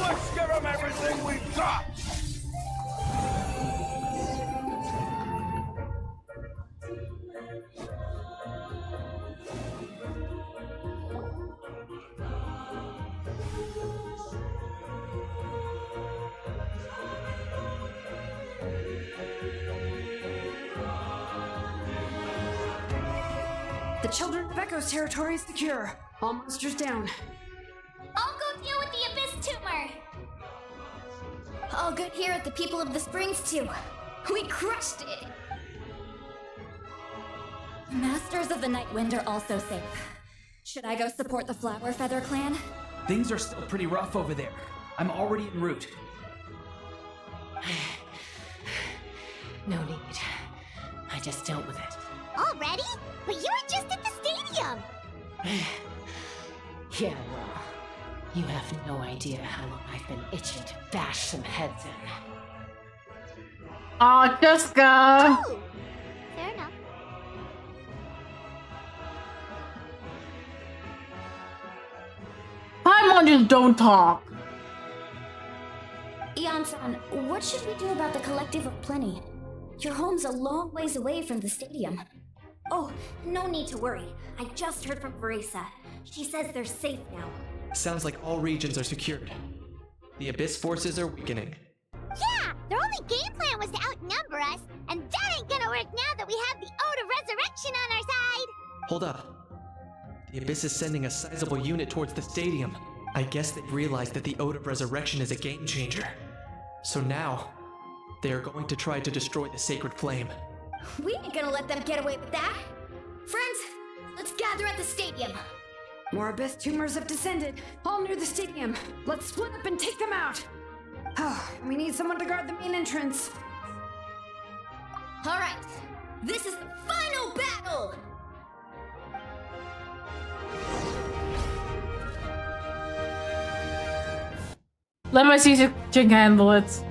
Let's give them everything we've got. The children of Echo's territory is secure. All monsters down. I'll go deal with the Abyss Tumor! All good here at the People of the Springs too. We crushed it! Masters of the Night Wind are also safe. Should I go support the Flower Feather clan? Things are still pretty rough over there. I'm already en route. No need. I just dealt with it. Already? But you were just at the stadium! Yeah, well, You have no idea how long I've been itching to bash some heads in. Oh, Jessica! Oh, fair enough. Paimon just don't talk. Ian-san, what should we do about the Collective of Plenty? Your home's a long ways away from the stadium. Oh, no need to worry. I just heard from Veresa. She says they're safe now. Sounds like all regions are secured. The Abyss forces are weakening. Yeah, their only game plan was to outnumber us, and that ain't gonna work now that we have the Ode of Resurrection on our side. Hold up. The Abyss is sending a sizable unit towards the stadium. I guess they've realized that the Ode of Resurrection is a game changer. So now, they are going to try to destroy the Sacred Flame. We ain't gonna let them get away with that. Friends, let's gather at the stadium. More Abyss tumors have descended, all near the stadium. Let's split up and take them out. Oh, we need someone to guard the main entrance. All right, this is the final battle. Let my sister chick handle it.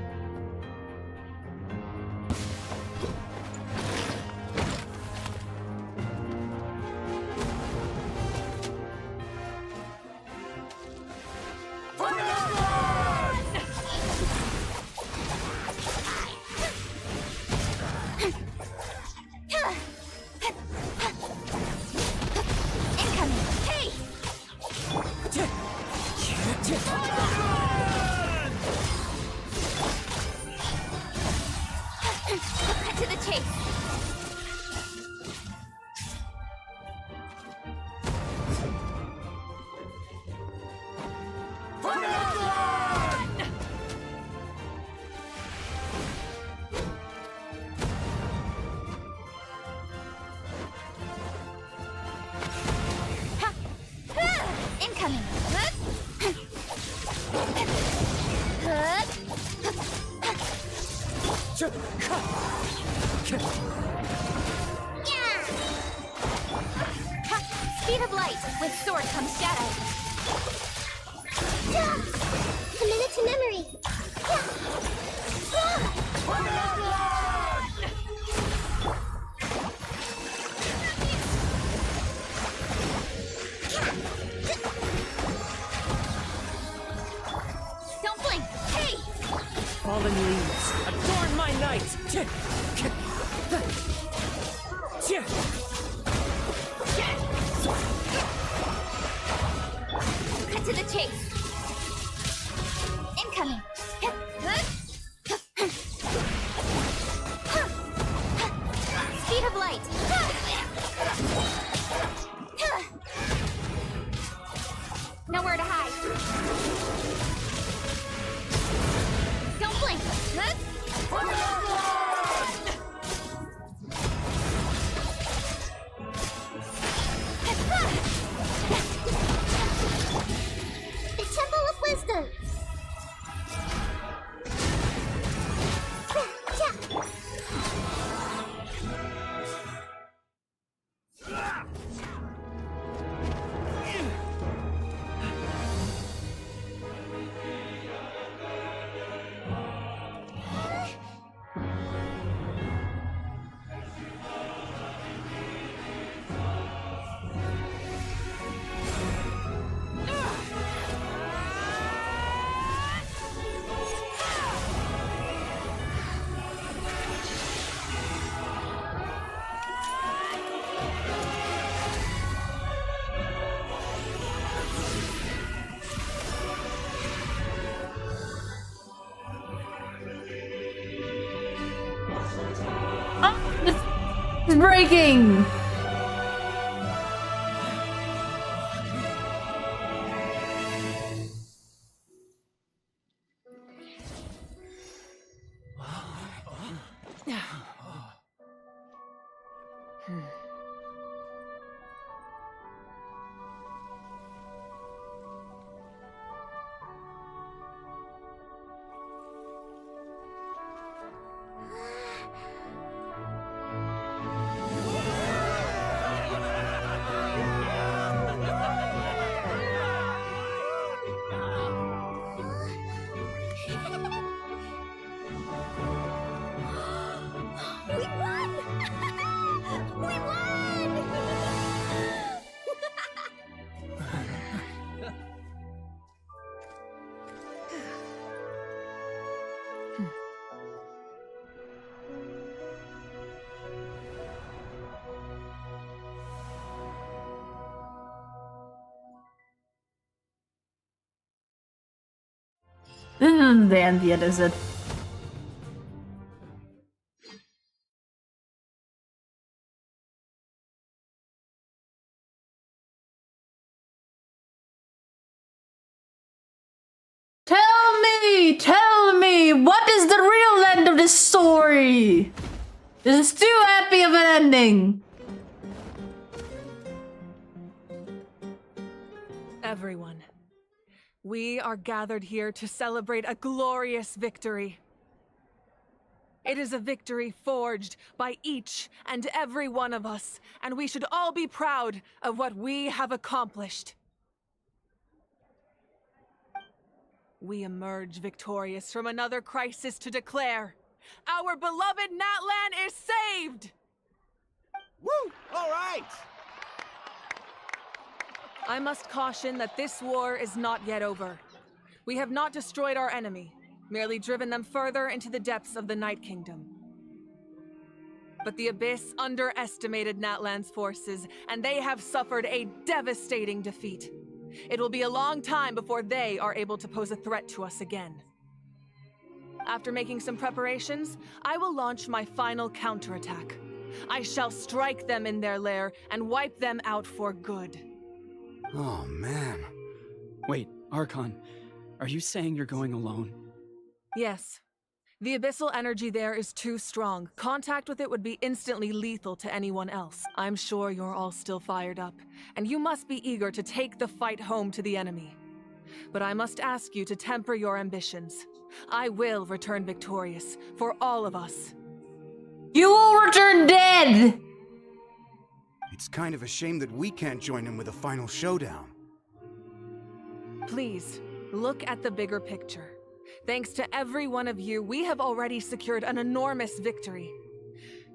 Cut to the chase. Incoming. Speed of light. With sword comes shadow. A minute to memory. Don't blink. Hey! Fallen leaves, adorn my night! Cut to the chase. Incoming. Speed of light. Nowhere to hide. Don't blink. The Temple of Wisdom. It's breaking! This isn't the end yet, is it? Tell me, what is the real end of this story? This is too happy of an ending. Everyone, we are gathered here to celebrate a glorious victory. It is a victory forged by each and every one of us, and we should all be proud of what we have accomplished. We emerge victorious from another crisis to declare, our beloved Natlan is saved! Woo! All right! I must caution that this war is not yet over. We have not destroyed our enemy, merely driven them further into the depths of the Night Kingdom. But the Abyss underestimated Natlan's forces, and they have suffered a devastating defeat. It will be a long time before they are able to pose a threat to us again. After making some preparations, I will launch my final counterattack. I shall strike them in their lair and wipe them out for good. Oh, man. Wait, Archon, are you saying you're going alone? Yes. The abyssal energy there is too strong. Contact with it would be instantly lethal to anyone else. I'm sure you're all still fired up, and you must be eager to take the fight home to the enemy. But I must ask you to temper your ambitions. I will return victorious, for all of us. You will return dead! It's kind of a shame that we can't join him with a final showdown. Please, look at the bigger picture. Thanks to every one of you, we have already secured an enormous victory.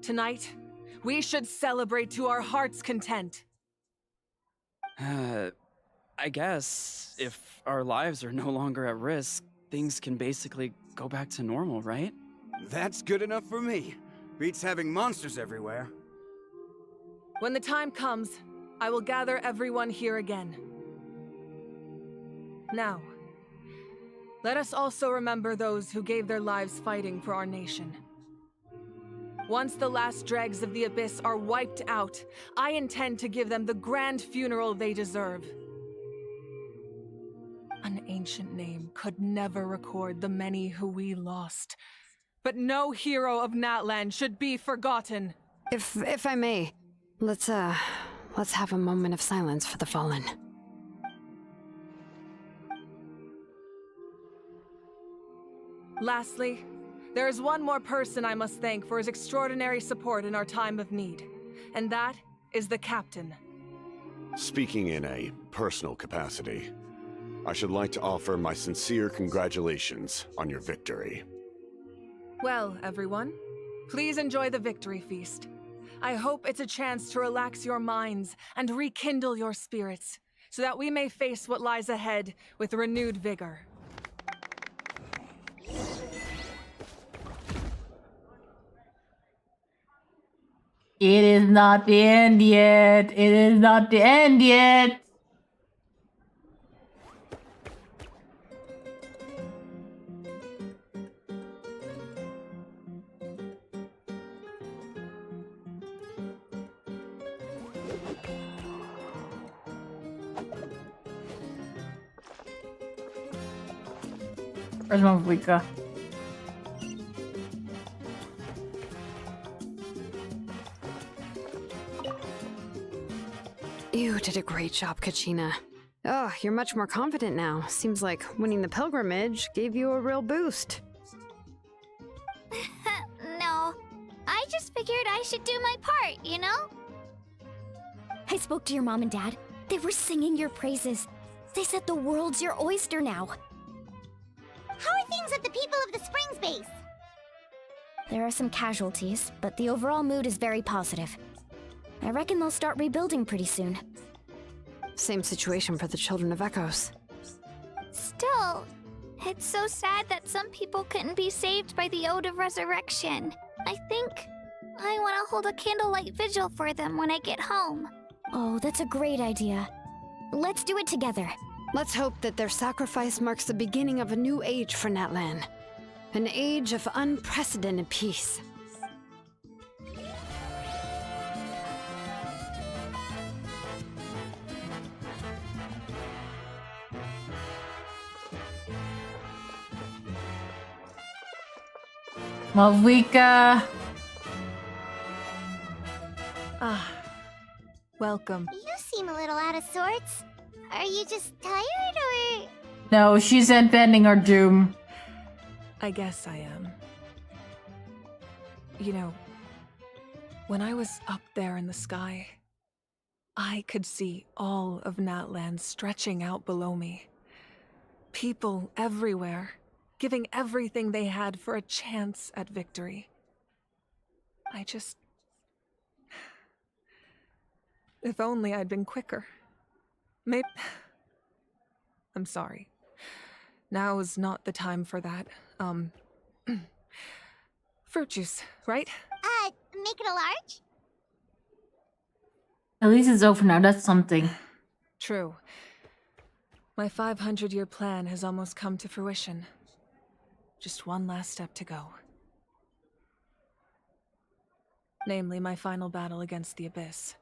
Tonight, we should celebrate to our heart's content. I guess if our lives are no longer at risk, things can basically go back to normal, right? That's good enough for me. Beats having monsters everywhere. When the time comes, I will gather everyone here again. Now, let us also remember those who gave their lives fighting for our nation. Once the last dregs of the Abyss are wiped out, I intend to give them the grand funeral they deserve. An ancient name could never record the many who we lost, but no hero of Natlan should be forgotten. If I may, let's have a moment of silence for the fallen. Lastly, there is one more person I must thank for his extraordinary support in our time of need, and that is the Captain. Speaking in a personal capacity, I should like to offer my sincere congratulations on your victory. Well, everyone, please enjoy the victory feast. I hope it's a chance to relax your minds and rekindle your spirits, so that we may face what lies ahead with renewed vigor. It is not the end yet. It is not the end yet. Where's Mavika? You did a great job, Kachina. Oh, you're much more confident now. Seems like winning the pilgrimage gave you a real boost. No, I just figured I should do my part, you know? I spoke to your mom and dad. They were singing your praises. They said the world's your oyster now. How are things at the People of the Springs base? There are some casualties, but the overall mood is very positive. I reckon they'll start rebuilding pretty soon. Same situation for the Children of Echoes. Still, it's so sad that some people couldn't be saved by the Ode of Resurrection. I think I want to hold a candlelight vigil for them when I get home. Oh, that's a great idea. Let's do it together. Let's hope that their sacrifice marks the beginning of a new age for Natlan. An age of unprecedented peace. Malvika. Ah, welcome. You seem a little out of sorts. Are you just tired, or...? No, she's impending her doom. I guess I am. You know, when I was up there in the sky, I could see all of Natlan stretching out below me. People everywhere, giving everything they had for a chance at victory. I just... If only I'd been quicker. Maybe... I'm sorry. Now is not the time for that. Fruit juice, right? Make it a large? At least it's over now, that's something. True. My 500-year plan has almost come to fruition. Just one last step to go. Namely, my final battle against the Abyss.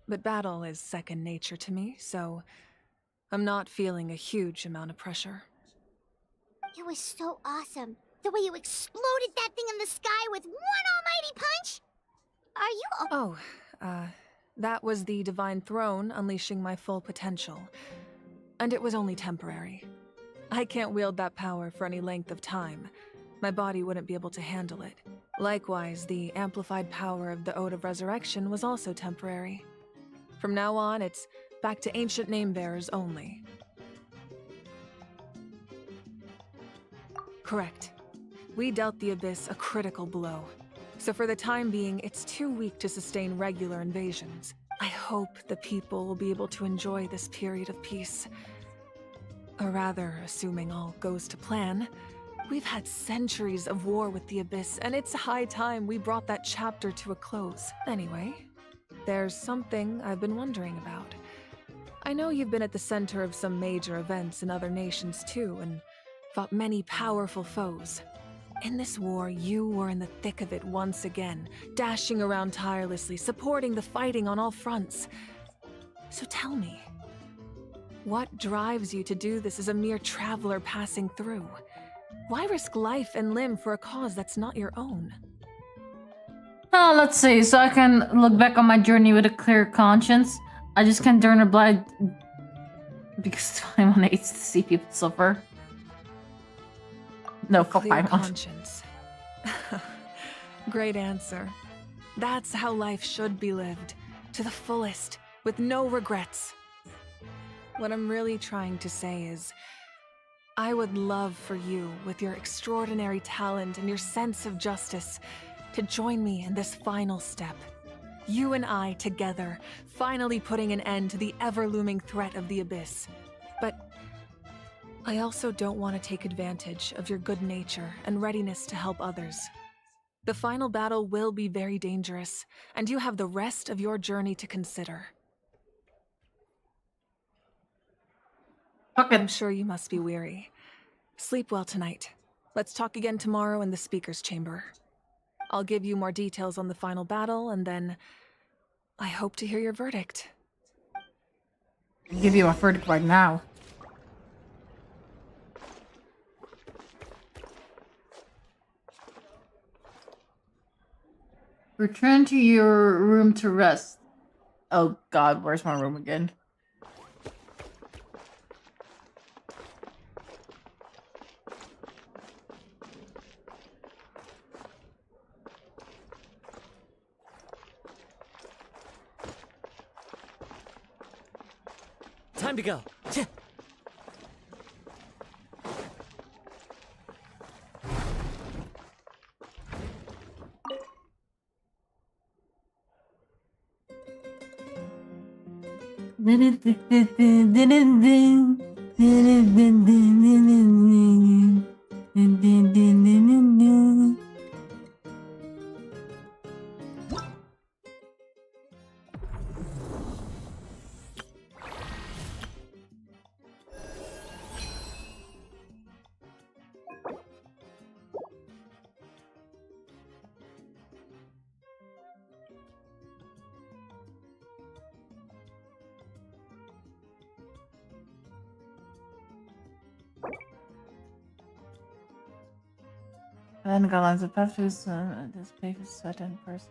But battle is second nature to me, so I'm not feeling a huge amount of pressure. It was so awesome. The way you exploded that thing in the sky with one almighty punch! Are you that was the Divine Throne unleashing my full potential. And it was only temporary. I can't wield that power for any length of time. My body wouldn't be able to handle it. Likewise, the amplified power of the Ode of Resurrection was also temporary. From now on, it's back to ancient name-bearers only. Correct. We dealt the Abyss a critical blow. So for the time being, it's too weak to sustain regular invasions. I hope the people will be able to enjoy this period of peace. Or rather, assuming all goes to plan, we've had centuries of war with the Abyss, and it's high time we brought that chapter to a close. Anyway, there's something I've been wondering about. I know you've been at the center of some major events in other nations too, and fought many powerful foes. In this war, you were in the thick of it once again, dashing around tirelessly, supporting the fighting on all fronts. So tell me, what drives you to do this as a mere traveler passing through? Why risk life and limb for a cause that's not your own? Oh, let's see. So I can look back on my journey with a clear conscience. I just can't turn a blind because Paimon hates to see people suffer. No, fuck Clear Paimon. conscience. Great answer. That's how life should be lived, to the fullest, with no regrets. What I'm really trying to say is, I would love for you, with your extraordinary talent and your sense of justice, to join me in this final step. You and I together, finally putting an end to the ever-looming threat of the Abyss. But I also don't want to take advantage of your good nature and readiness to help others. The final battle will be very dangerous, and you have the rest of your journey to consider. I'm sure you must be weary. Sleep well tonight. Let's talk again tomorrow in the speaker's chamber. I'll give you more details on the final battle, and then I hope to hear your verdict. I'll give you a verdict right now. Return to your room to rest. Oh god, where's my room again? Time to go. Then guidelines of path is this page is set in person.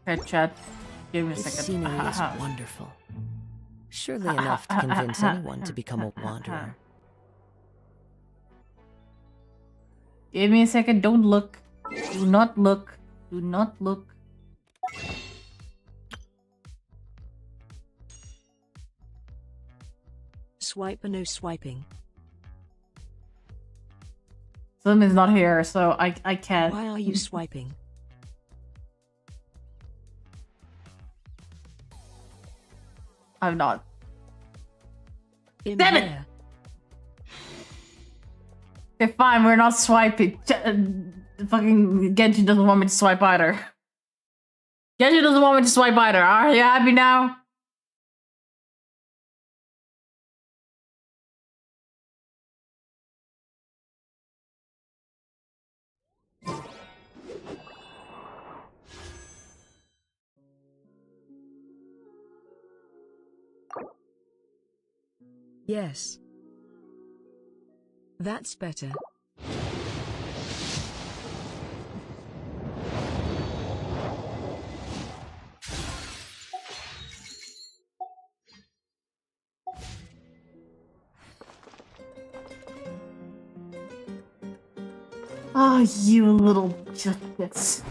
Okay, chat. Give me a The second. scenery is wonderful. Surely enough to convince anyone to become a wanderer. Give me a second. Don't look. Do not look. Do not look. Swipe or no swiping? Slim is not here, so I can't. Why are you swiping? I'm not. In Damn it! where? Okay, fine. We're not swiping. Fucking Genji doesn't want me to swipe either. Genji doesn't want me to swipe either. Are you happy now? Yes. That's better. Oh, you little justice.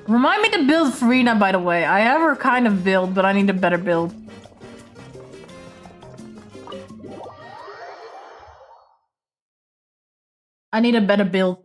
Remind me to build Farina, by the way. I have her kind of build, but I need a better build. I need a better build.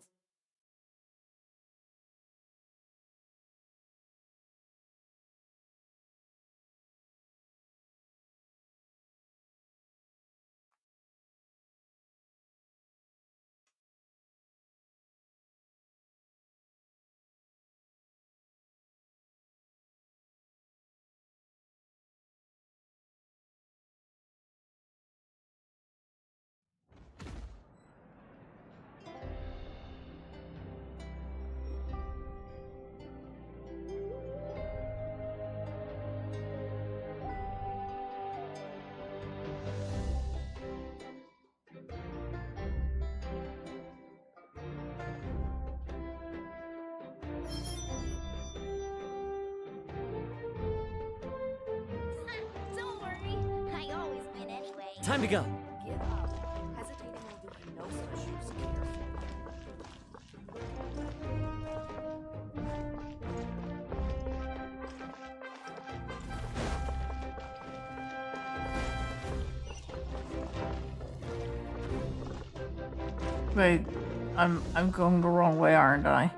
Don't worry. I always win anyway. Time to go. Give up. Hesitating will do you no such use. Wait, I'm going the wrong way, aren't I?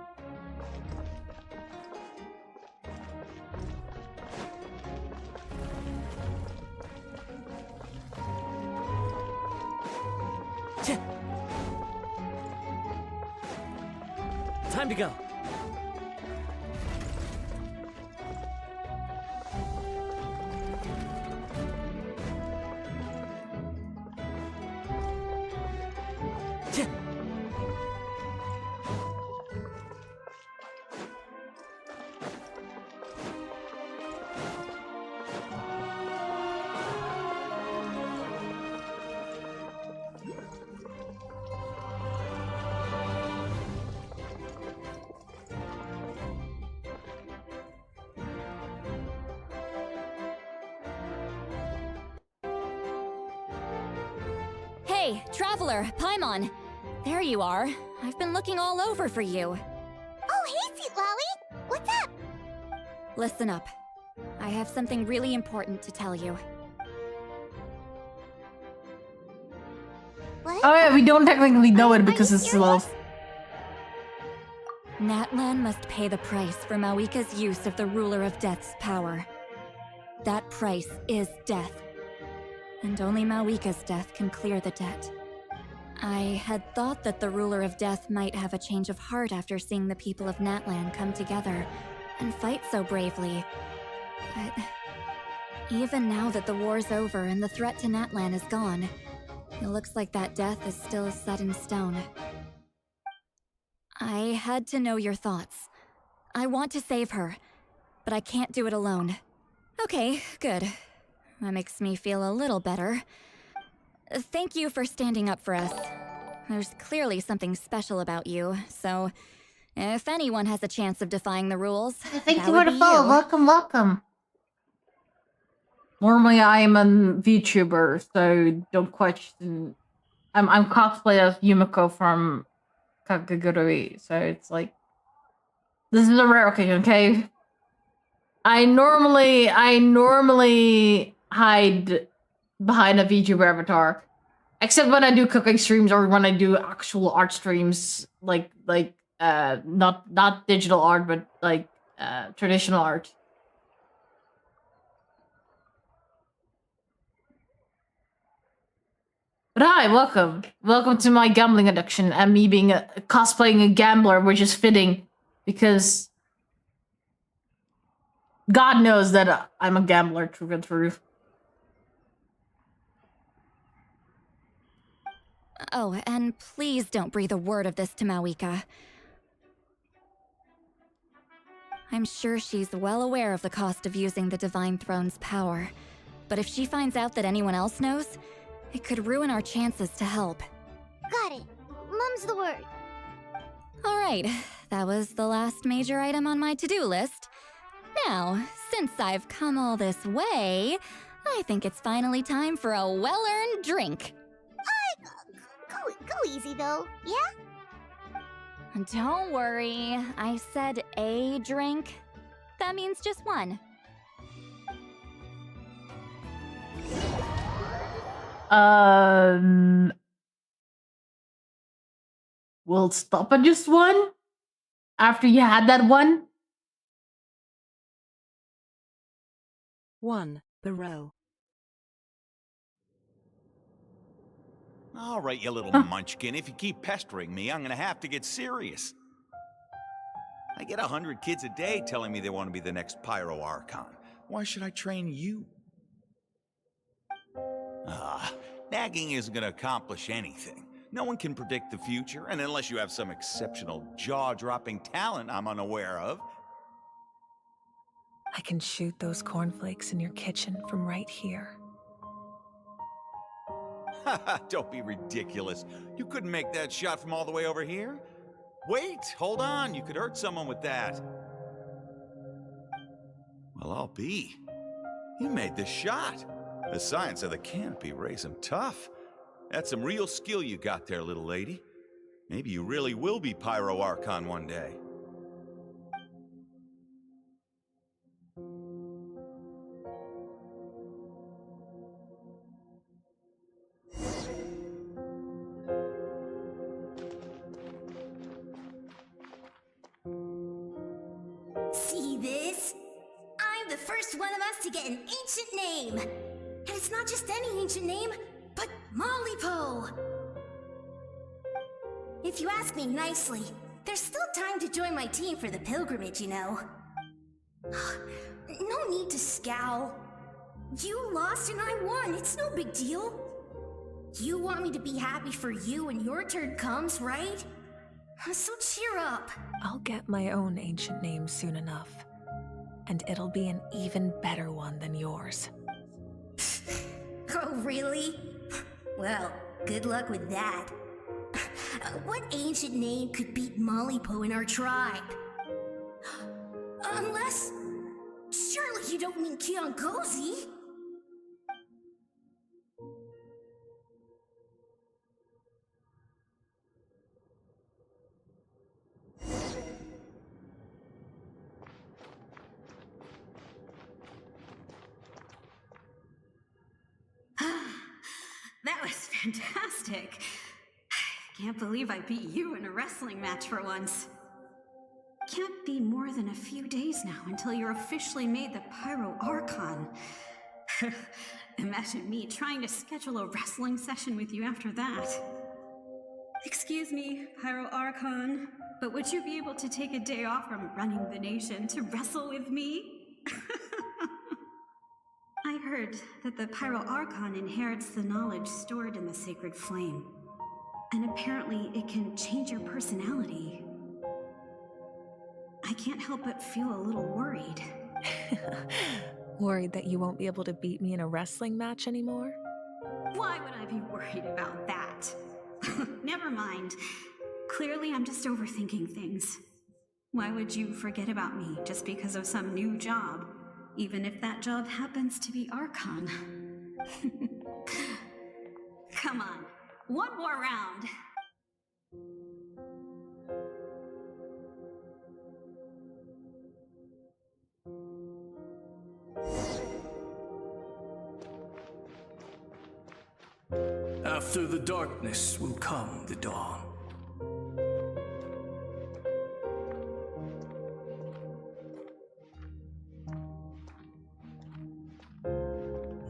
Time to go. Hey, Traveler, Paimon. There you are. I've been looking all over for you. Oh, hey, Sweet Lolly! What's up? Listen up. I have something really important to tell you. What? Oh yeah, we don't technically know it because it's love. Natlan must pay the price for Mawika's use of the Ruler of Death's power. That price is death. And only Mawika's death can clear the debt. I had thought that the Ruler of Death might have a change of heart after seeing the people of Natlan come together and fight so bravely. But even now that the war's over and the threat to Natlan is gone, it looks like that death is still set in stone. I had to know your thoughts. I want to save her, but I can't do it alone. Okay, good. That makes me feel a little better. Thank you for standing up for us. There's clearly something special about you, so if anyone has a chance of defying the rules, Thank that you would for the be follow. you. Welcome, welcome. Normally, I'm a VTuber, so don't question. I'm cosplay as Yumiko from Kakegurui, so it's like this is a rare occasion. Okay, I normally hide behind a VTuber avatar, except when I do cooking streams or when I do actual art streams, like not digital art, but like traditional art. But hi, welcome. Welcome to my gambling addiction and me being cosplaying a gambler, which is fitting because God knows that I'm a gambler through and through. Oh, and please don't breathe a word of this to Mawika. I'm sure she's well aware of the cost of using the Divine Throne's power, but if she finds out that anyone else knows, it could ruin our chances to help. Got it. Mum's the word. Alright, that was the last major item on my to-do list. Now, since I've come all this way, I think it's finally time for a well-earned drink. Go easy, though, yeah? Don't worry, I said a drink. That means just one. We'll stop at just one? After you had that one? 1. Barreau. All right, you little munchkin. If you keep pestering me, I'm gonna have to get serious. I get 100 kids a day telling me they want to be the next Pyro Archon. Why should I train you? Nagging isn't gonna accomplish anything. No one can predict the future, and unless you have some exceptional jaw-dropping talent I'm unaware of. I can shoot those cornflakes in your kitchen from right here. Don't be ridiculous. You couldn't make that shot from all the way over here? Wait, hold on. You could hurt someone with that. Well, I'll be. You made the shot. The science of the canopy raised him tough. That's some real skill you got there, little lady. Maybe you really will be Pyro Archon one day. See this? I'm the first one of us to get an ancient name. And it's not just any ancient name, but Malipo. If you ask me nicely, there's still time to join my team for the pilgrimage, you know. No need to scowl. You lost and I won, it's no big deal. You want me to be happy for you when your turn comes, right? So cheer up. I'll get my own ancient name soon enough. And it'll be an even better one than yours. Oh, really? Well, good luck with that. What ancient name could beat Malipo in our tribe? Unless... surely you don't mean Kiangozi? That was fantastic. Can't believe I beat you in a wrestling match for once. Can't be more than a few days now until you're officially made the Pyro Archon. Imagine me trying to schedule a wrestling session with you after that. Excuse me, Pyro Archon, but would you be able to take a day off from running the nation to wrestle with me? I heard that the Pyro Archon inherits the knowledge stored in the Sacred Flame. And apparently it can change your personality. I can't help but feel a little worried. Worried that you won't be able to beat me in a wrestling match anymore? Why would I be worried about that? Never mind. Clearly I'm just overthinking things. Why would you forget about me just because of some new job, even if that job happens to be Archon? Come on, one more round. After the darkness will come the dawn.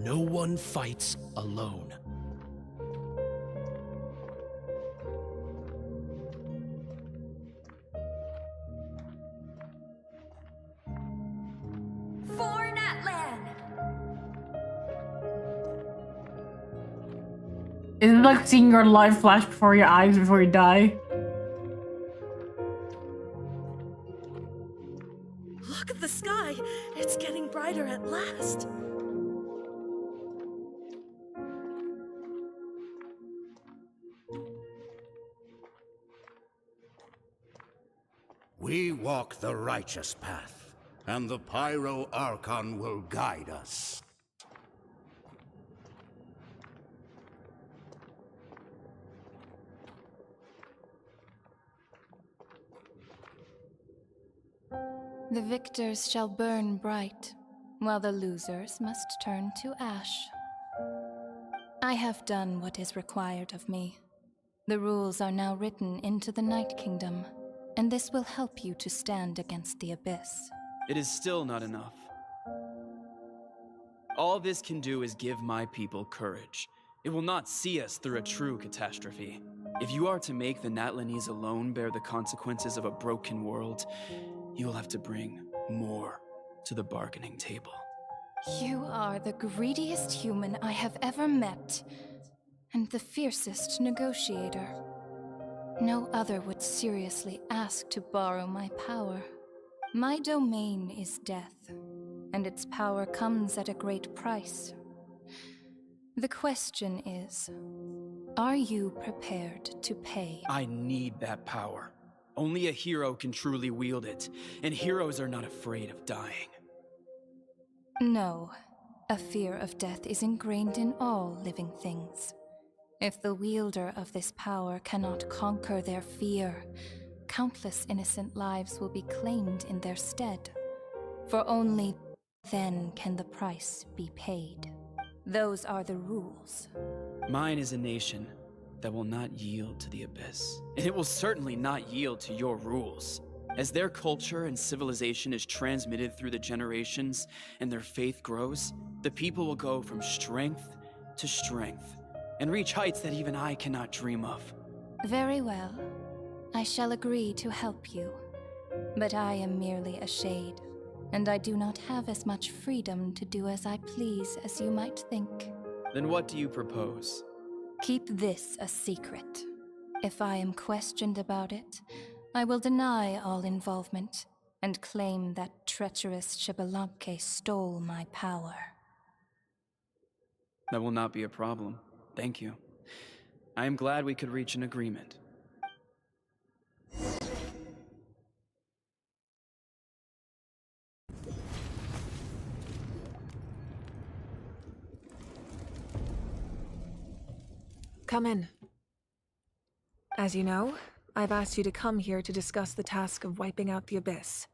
No one fights alone. For Natlan! Is it like seeing your life flash before your eyes before you die? Look at the sky! It's getting brighter at last! We walk the righteous path, and the Pyro Archon will guide us. The victors shall burn bright, while the losers must turn to ash. I have done what is required of me. The rules are now written into the Night Kingdom, and this will help you to stand against the Abyss. It is still not enough. All this can do is give my people courage. It will not see us through a true catastrophe. If you are to make the Natlanese alone bear the consequences of a broken world, you will have to bring more to the bargaining table. You are the greediest human I have ever met, and the fiercest negotiator. No other would seriously ask to borrow my power. My domain is death, and its power comes at a great price. The question is, are you prepared to pay? I need that power. Only a hero can truly wield it, and heroes are not afraid of dying. No, a fear of death is ingrained in all living things. If the wielder of this power cannot conquer their fear, countless innocent lives will be claimed in their stead. For only then can the price be paid. Those are the rules. Mine is a nation that will not yield to the Abyss, and it will certainly not yield to your rules. As their culture and civilization is transmitted through the generations and their faith grows, the people will go from strength to strength and reach heights that even I cannot dream of. Very well. I shall agree to help you. But I am merely a shade, and I do not have as much freedom to do as I please as you might think. Then what do you propose? Keep this a secret. If I am questioned about it, I will deny all involvement and claim that treacherous Xbalanque stole my power. That will not be a problem. Thank you. I am glad we could reach an agreement. Come in. As you know, I've asked you to come here to discuss the task of wiping out the Abyss.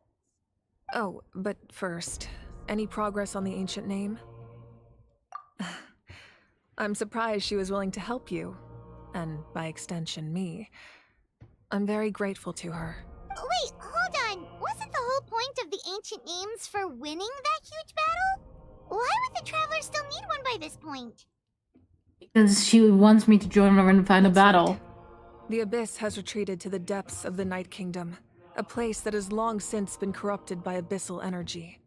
Oh, but first, any progress on the ancient name? I'm surprised she was willing to help you, and by extension, me. I'm very grateful to her. Wait, hold on. Wasn't the whole point of the ancient names for winning that huge battle? Why would the Travelers still need one by this point? Because she wants me to join her in the final battle. The Abyss has retreated to the depths of the Night Kingdom, a place that has long since been corrupted by abyssal energy.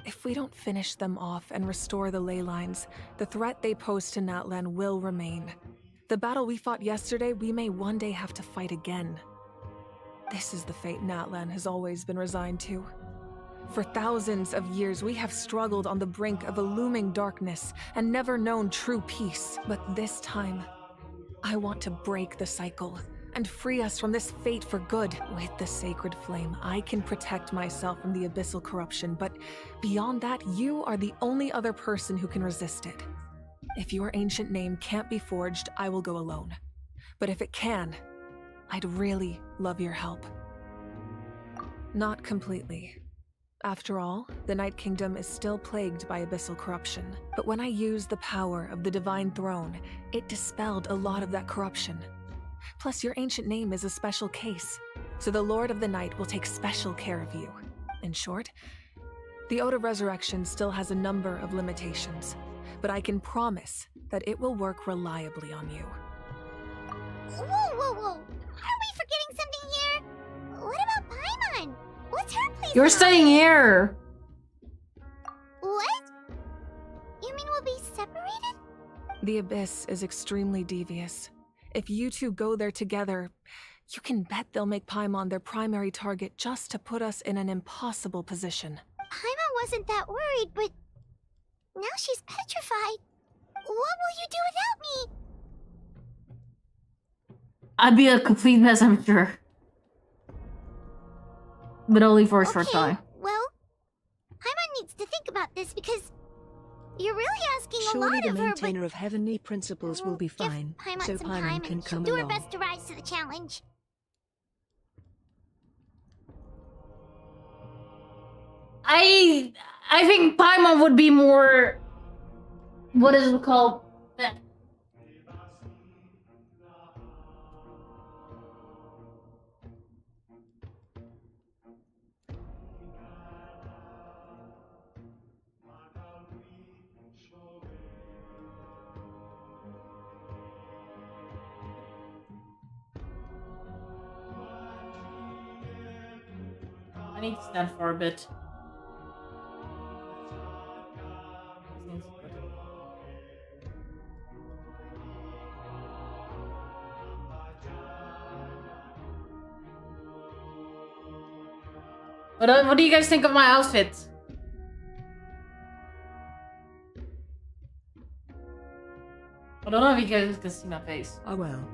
If we don't finish them off and restore the ley lines, the threat they pose to Natlan will remain. The battle we fought yesterday, we may one day have to fight again. This is the fate Natlan has always been resigned to. For thousands of years, we have struggled on the brink of a looming darkness and never known true peace. But this time, I want to break the cycle and free us from this fate for good. With the sacred flame, I can protect myself from the abyssal corruption, but beyond that, you are the only other person who can resist it. If your ancient name can't be forged, I will go alone. But if it can, I'd really love your help. Not completely. After all, the Night Kingdom is still plagued by abyssal corruption. But when I used the power of the Divine Throne, it dispelled a lot of that corruption. Plus, your ancient name is a special case, so the Lord of the Night will take special care of you. In short, the Ode of Resurrection still has a number of limitations, but I can promise that it will work reliably on you. Whoa, whoa, whoa! Are we forgetting something here? What about Paimon? What's her place? You're staying here! What? You mean we'll be separated? The Abyss is extremely devious. If you two go there together, you can bet they'll make Paimon their primary target just to put us in an impossible position. Paimon wasn't that worried, but now she's petrified. What will you do without me? I'd be a complete mess, I'm sure. But only for a short time. Well, Paimon needs to think about this because you're really asking a Surely lot the of her, maintainer of heavenly principles will be fine, Paimon so some Paimon time can and she'll come do her along. best to rise to the challenge. I think Paimon would be more... What is it called? I need to stand for a bit. What do you guys think of my outfit? I don't know if you guys can see my face. Oh well.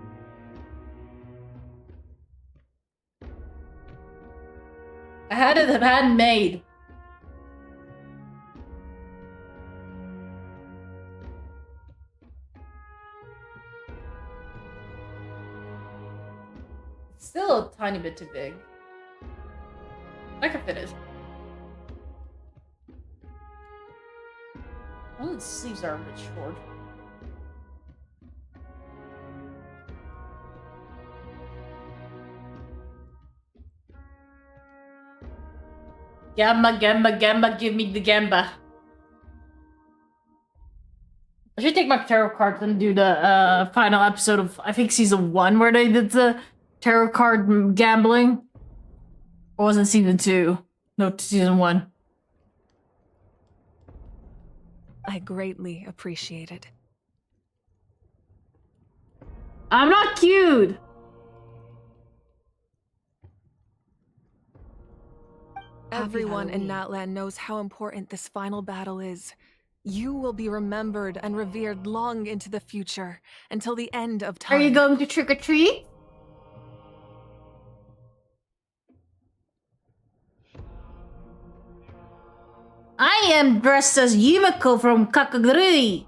I had it handmade. It's still a tiny bit too big. I can fit it. Well, the sleeves are a bit short. Gamba, gamba, gamba, give me the gamba. I should take my tarot cards and do the final episode of, I think, season 1, where they did the tarot card gambling. Or was it season 2? No, season 1. I greatly appreciate it. I'm not cute! Everyone in Natlan knows how important this final battle is. You will be remembered and revered long into the future, until the end of time. Are you going to trick-or-treat? I am dressed as Yumeko from Kakaguri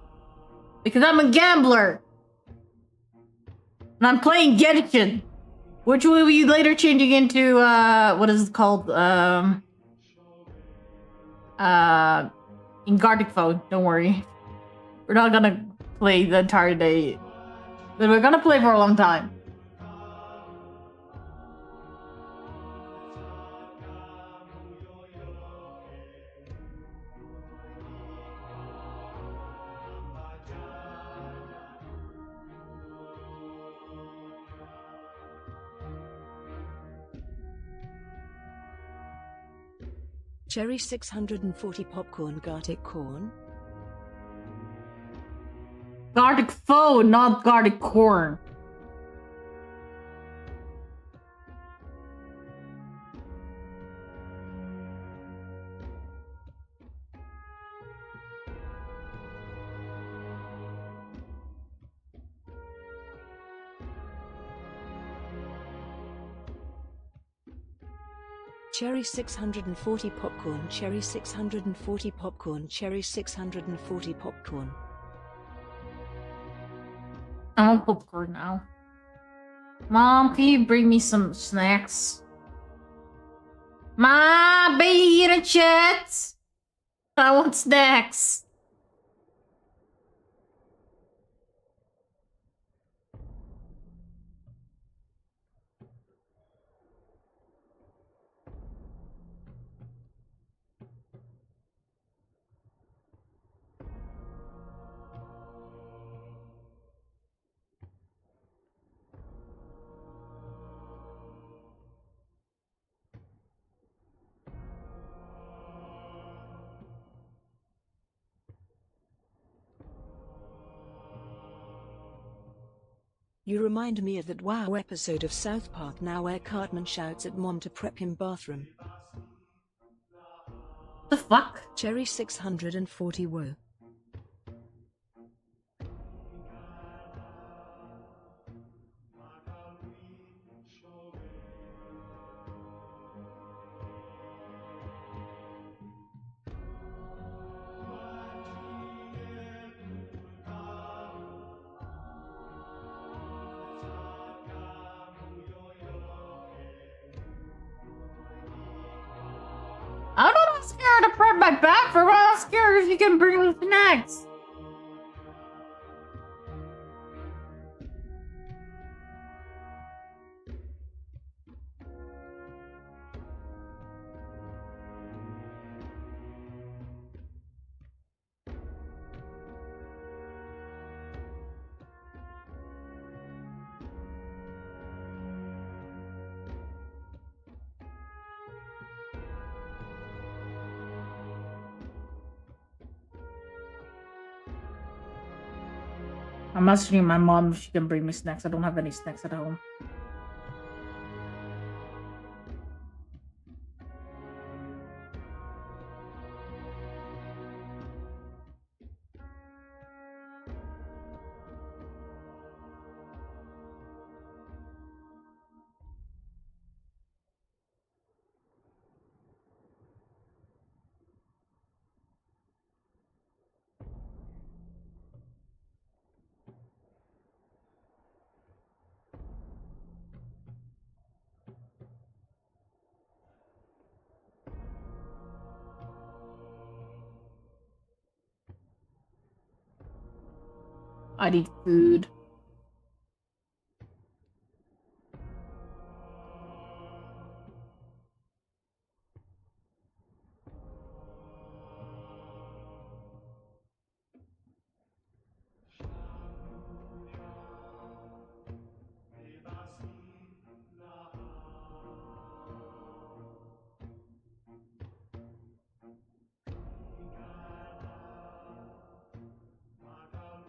because I'm a gambler. And I'm playing Genshin, which will be later changing into, what is it called? In Gartic Phone, don't worry. We're not gonna play the entire day. But we're gonna play for a long time. Cherry 640 popcorn Gartic corn. Garlic phone, not garlic corn. Cherry 640 popcorn, cherry 640 popcorn, cherry 640 popcorn. I want popcorn now. Mom, can you bring me some snacks? Mom, Bailey in a chat. I want snacks. You remind me of that WoW episode of South Park now where Cartman shouts at Mom to prep him bathroom. The fuck? Cherry 640 woe. I'm not scared to prep my bathroom. I'm scared if you can bring me snacks. I'm asking my mom if she can bring me snacks. I don't have any snacks at home. I need food.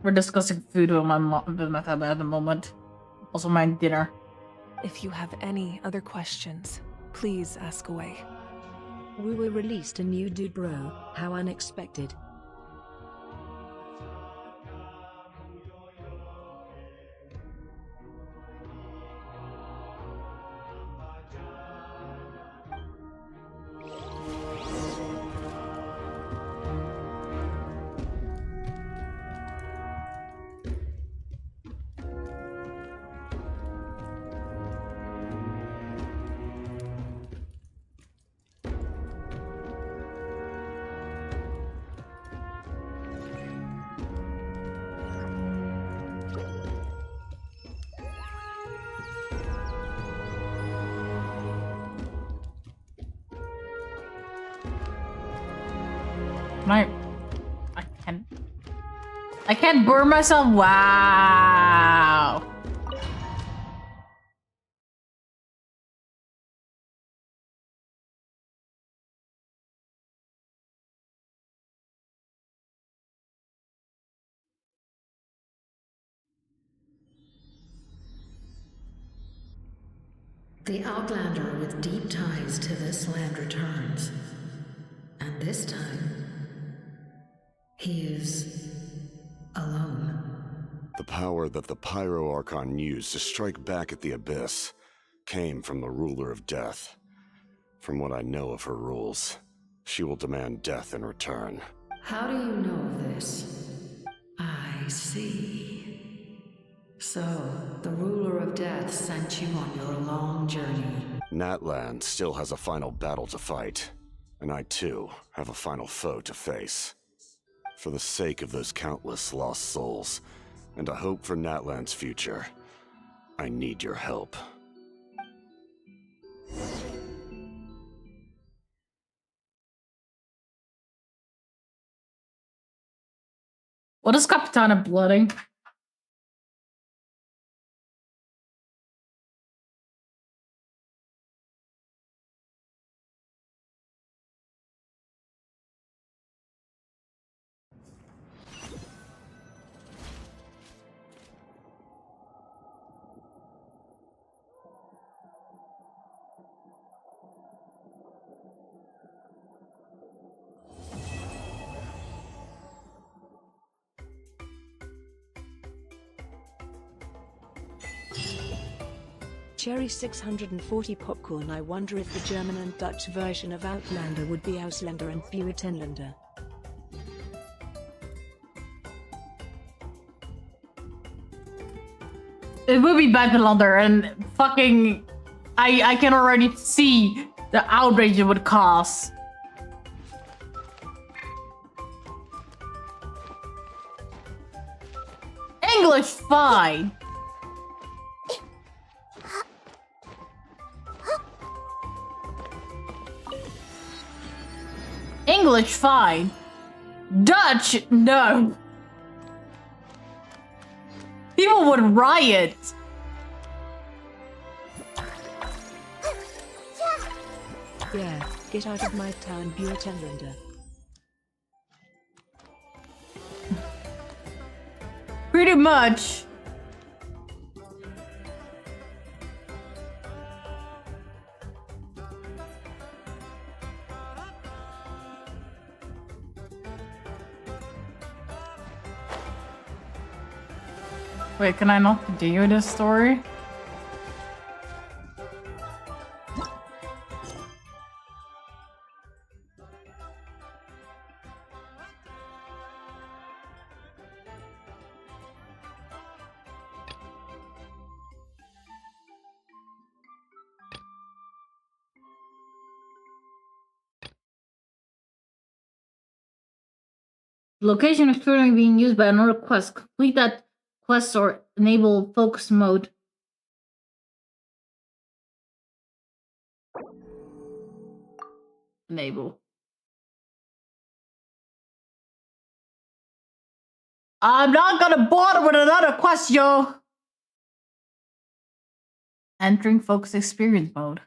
We're discussing food with my mom, with my family at the moment. Also, my dinner. If you have any other questions, please ask away. We were released a new dude, bro. How unexpected. I can't burn myself. Wow. The Outlander with deep ties to this land returns. And this time, he is alone. The power that the Pyro Archon used to strike back at the Abyss came from the Ruler of Death. From what I know of her rules, she will demand death in return. How do you know this? I see. So, the Ruler of Death sent you on your long journey. Natlan still has a final battle to fight, and I too have a final foe to face. For the sake of those countless lost souls, and a hope for Natlan's future, I need your help. What is Capitana blooding? Cherry 640 popcorn. I wonder if the German and Dutch version of Outlander would be Ausländer and Buitenländer. It will be Buitenlander, and fucking I can already see the outrage it would cause. English fine. English fine. Dutch no. People would riot. Yeah, get out of my town, Buitenländer. Pretty much. Wait, can I not continue this story? Location is currently being used by another quest. Complete that quest or enable focus mode. Enable. I'm not gonna bother with another quest, yo! Entering focus experience mode.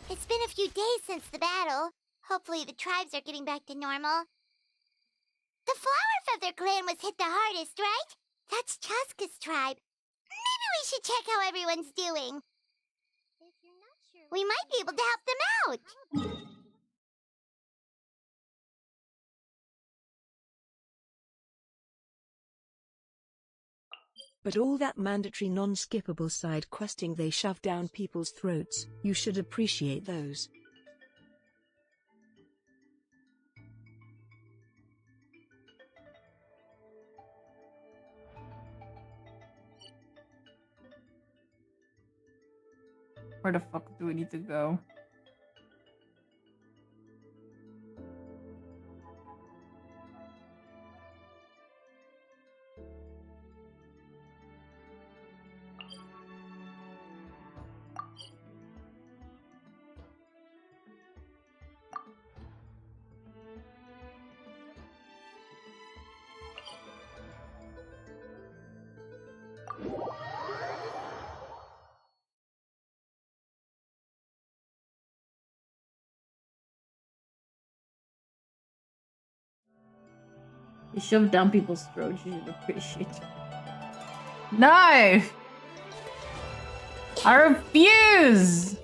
It's been a few days since the battle. Hopefully the tribes are getting back to normal. The Flower Feather clan was hit the hardest, right? That's Chaska's tribe. Maybe we should check how everyone's doing. We might be able to help them out. But all that mandatory non-skippable side questing they shove down people's throats, you should appreciate those. Where the fuck do we need to go? You shove down people's throats, you should appreciate it. No! I refuse!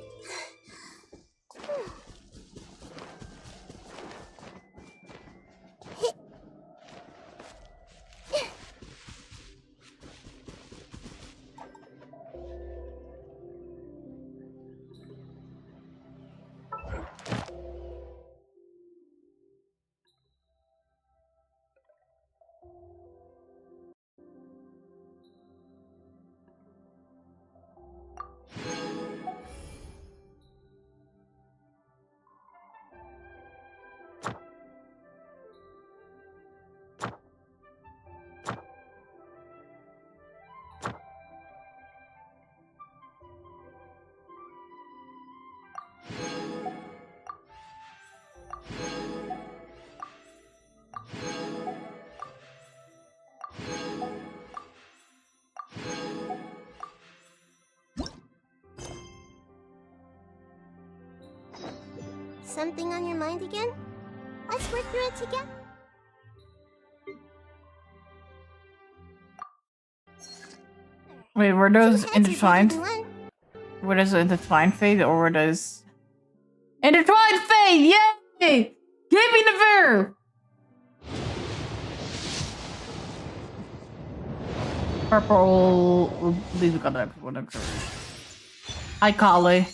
Something on your mind again? Let's work through it together. Wait, were those intertwined? Were those intertwined fate or were those... Intertwined fate! Yay! Give me the verb! Purple... These got that one. Hi, Kali.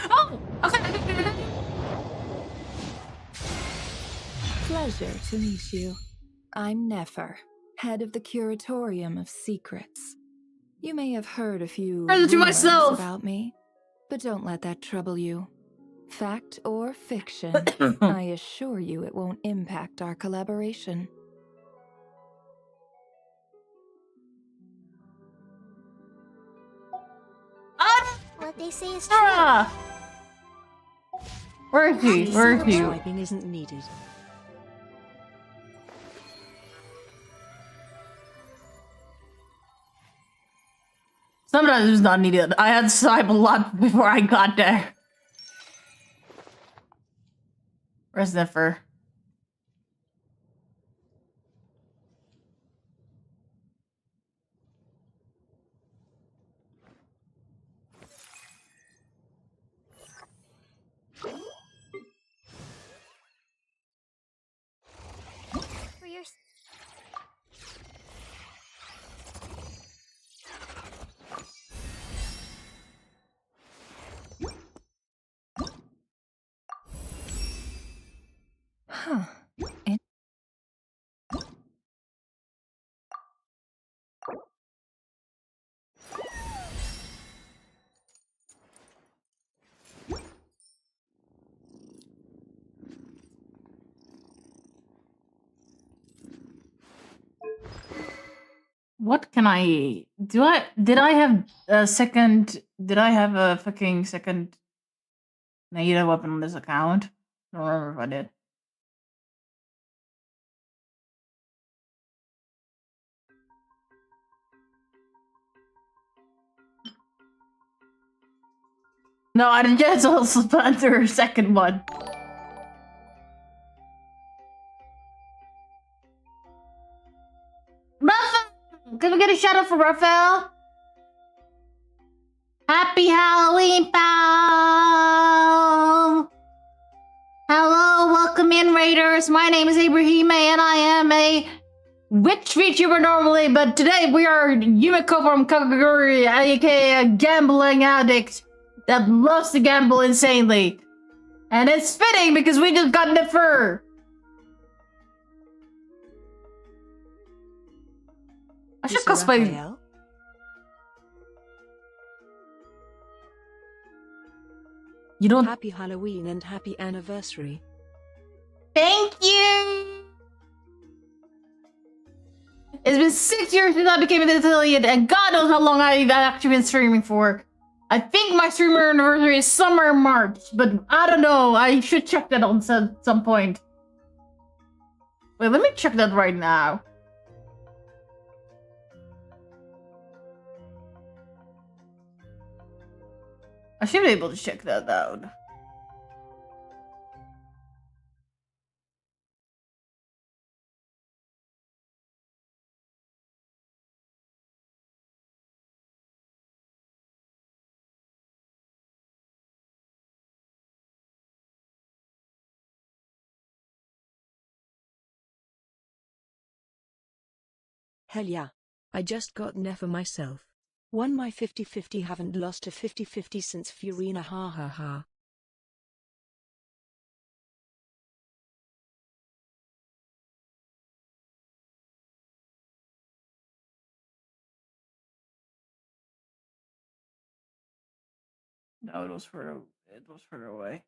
Oh! Okay. Pleasure to meet you. I'm Nefer, head of the Curatorium of Secrets. You may have heard a few Present to rumors myself. about me, but don't let that trouble you. Fact or fiction, I assure you it won't impact our collaboration. What they say is true. Sarah! Where is he? Where is he? Typing isn't needed. Sometimes it's not needed. I had to type a lot before I got there. Where's Nefer? For your... Huh. What can I... Did I have a second... Did I have a fucking second Naida weapon on this account? I don't remember if I did. No, I didn't get also sponsor a second one. Raphael! Can we get a shout out for Raphael? Happy Halloween, pal! Hello, welcome in, Raiders. My name is Ibrahim, and I am a witch VTuber normally, but today we are Yumiko from Kagaguri, aka a gambling addict that loves to gamble insanely. And it's fitting because we just got Nefer. I should cosplay. Raphael? You don't. Happy Halloween and happy anniversary. Thank you! It's been 6 years since I became an affiliate, and God knows how long I've actually been streaming for. I think my streamer anniversary is summer March, but I don't know. I should check that on some point. Wait, let me check that right now. I should be able to check that out. Hell yeah. I just got Nefer myself. Won my 50-50, haven't lost a 50-50 since Furina, ha ha ha. No, it was further away.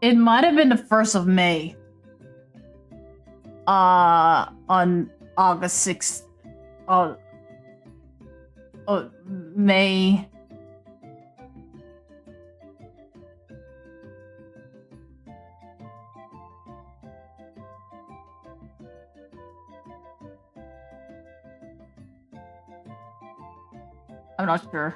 It might have been the 1st of May. On August 6th. May. I'm not sure.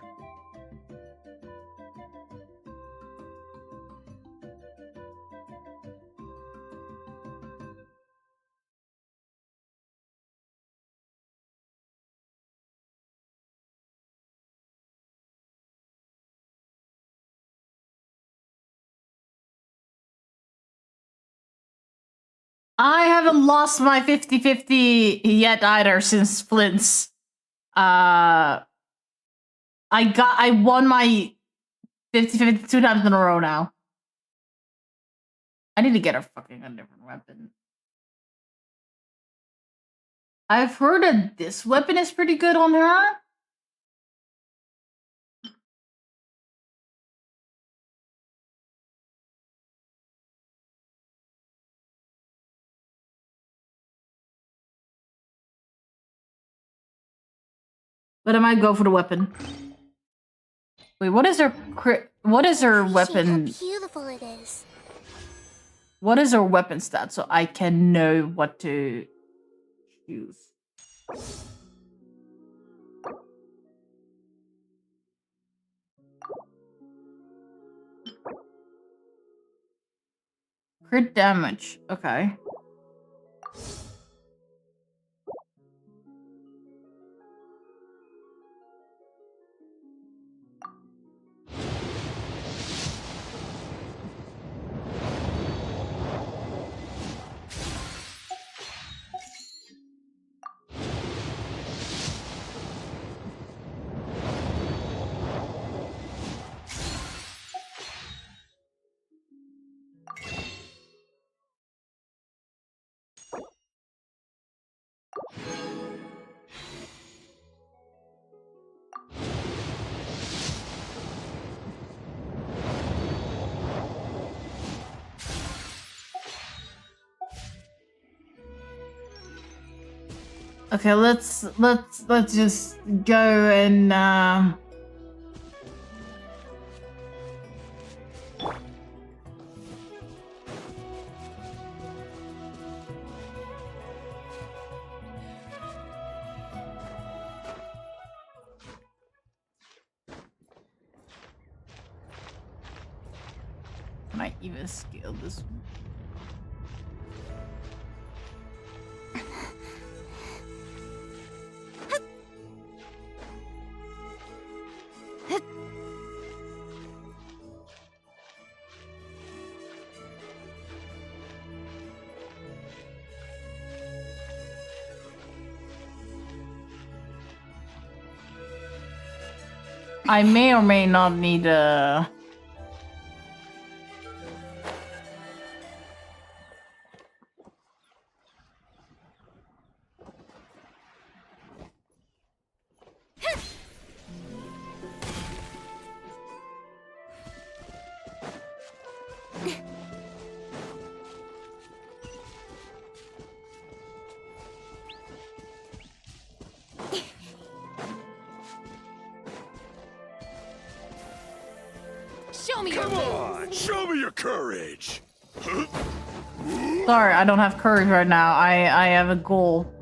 I haven't lost my 50-50 yet either since Flint's. I won my 50-50 2 times in a row now. I need to get a different weapon. I've heard that this weapon is pretty good on her. But I might go for the weapon. Wait, what is her weapon? How beautiful it is. What is her weapon stat so I can know what to choose? Crit damage. Okay. Okay, let's just go and might even scale this one. I may or may not need Show me Come on, show me your courage. Sorry, I don't have courage right now. I have a goal.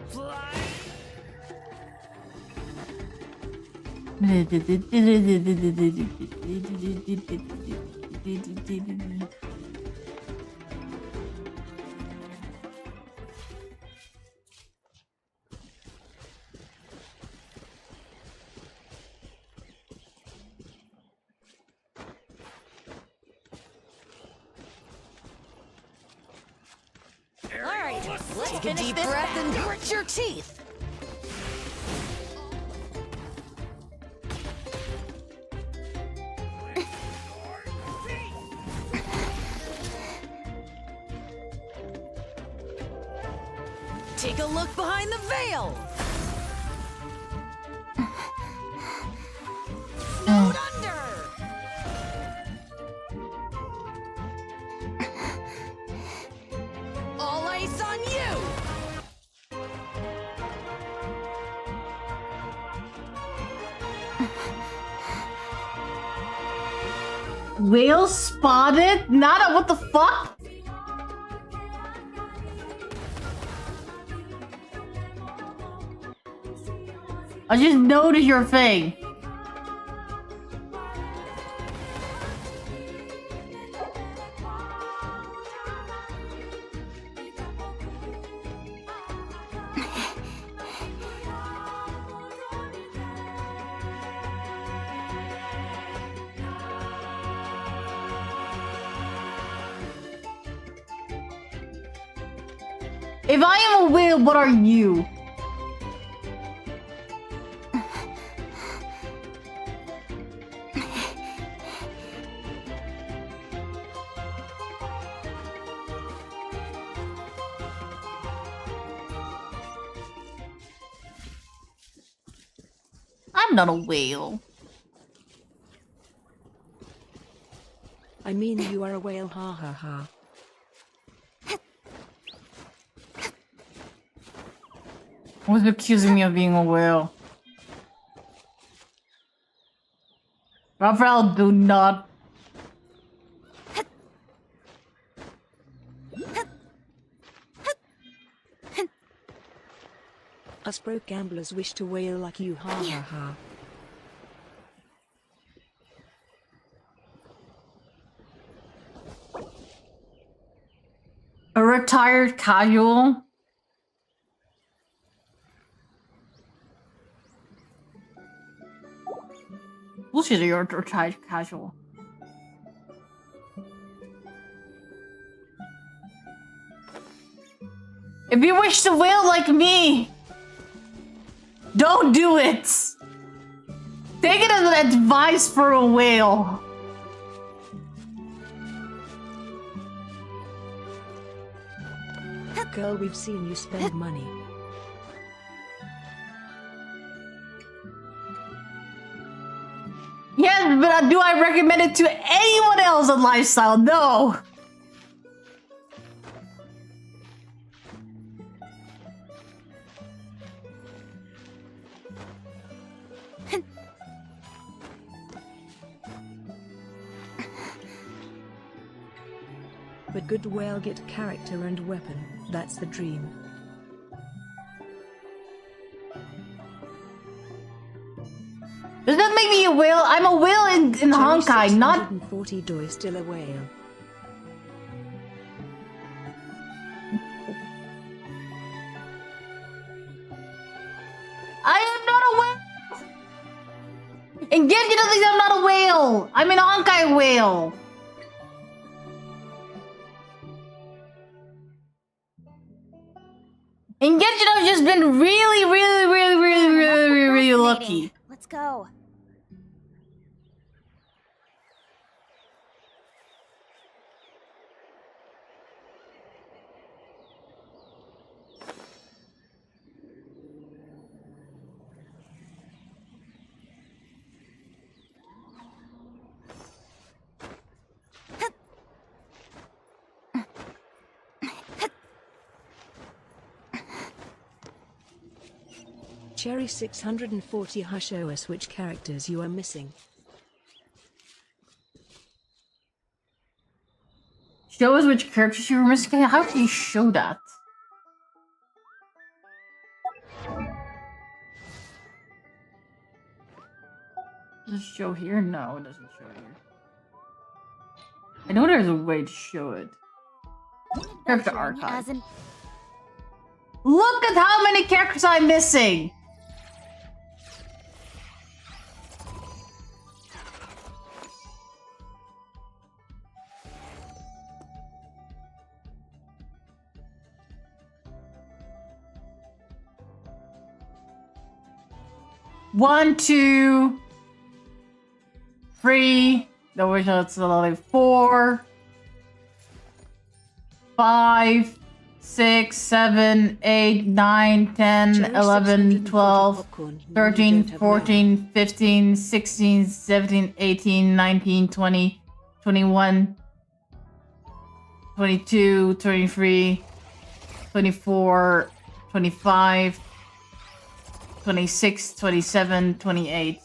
Alright, let's take a deep breath and grit your teeth. Take a look behind the veil. Snowed under. All ice on you. Whale spotted? Nada, what the fuck? I just noticed your thing. If I am a whale, what are you? I'm not a whale. I mean, you are a whale, ha ha ha. Who's accusing me of being a whale? Raphael, do not. Us broke gamblers wish to whale like you, ha ha ha. A retired casual? Bullshit, you're a retired casual. If you wish to whale like me, don't do it! Take it as an advice for a whale. Girl, we've seen you spend money. Yes, but do I recommend it to anyone else in lifestyle? No. But good whale get character and weapon, that's the dream. Does that make me a whale? I'm a whale in Honkai, not... 140 doi still a whale. I am not a whale! And Genji doesn't think I'm not a whale! I'm an Honkai whale! And Genji has just been really lucky. Let's go. Cherry 640. Show us which characters you are missing. Show us which characters you were missing. How can you show that? Does it show here? No, it doesn't show here. I know there's a way to show it. Character archive. Look at how many characters I'm missing! One, two, three. No, wait, that's only 4, 5, 6, 7, 8, 9, 10, 11, 12, 13, 14, 15, 16, 17, 18, 19, 20, 21, 22, 23, 24, 25, 26, 27, 28.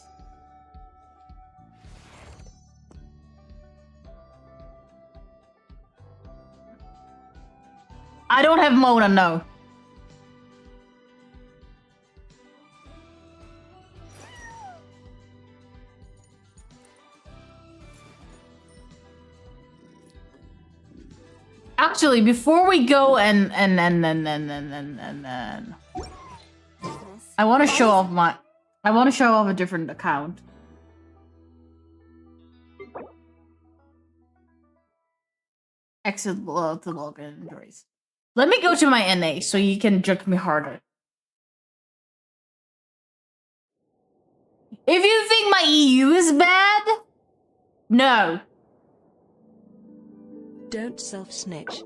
I don't have Mona, no. Actually, before we go and I want to show off a different account. Exit to log in, Joyce. Let me go to my NA so you can judge me harder. If you think my EU is bad, no. Don't self-snitch.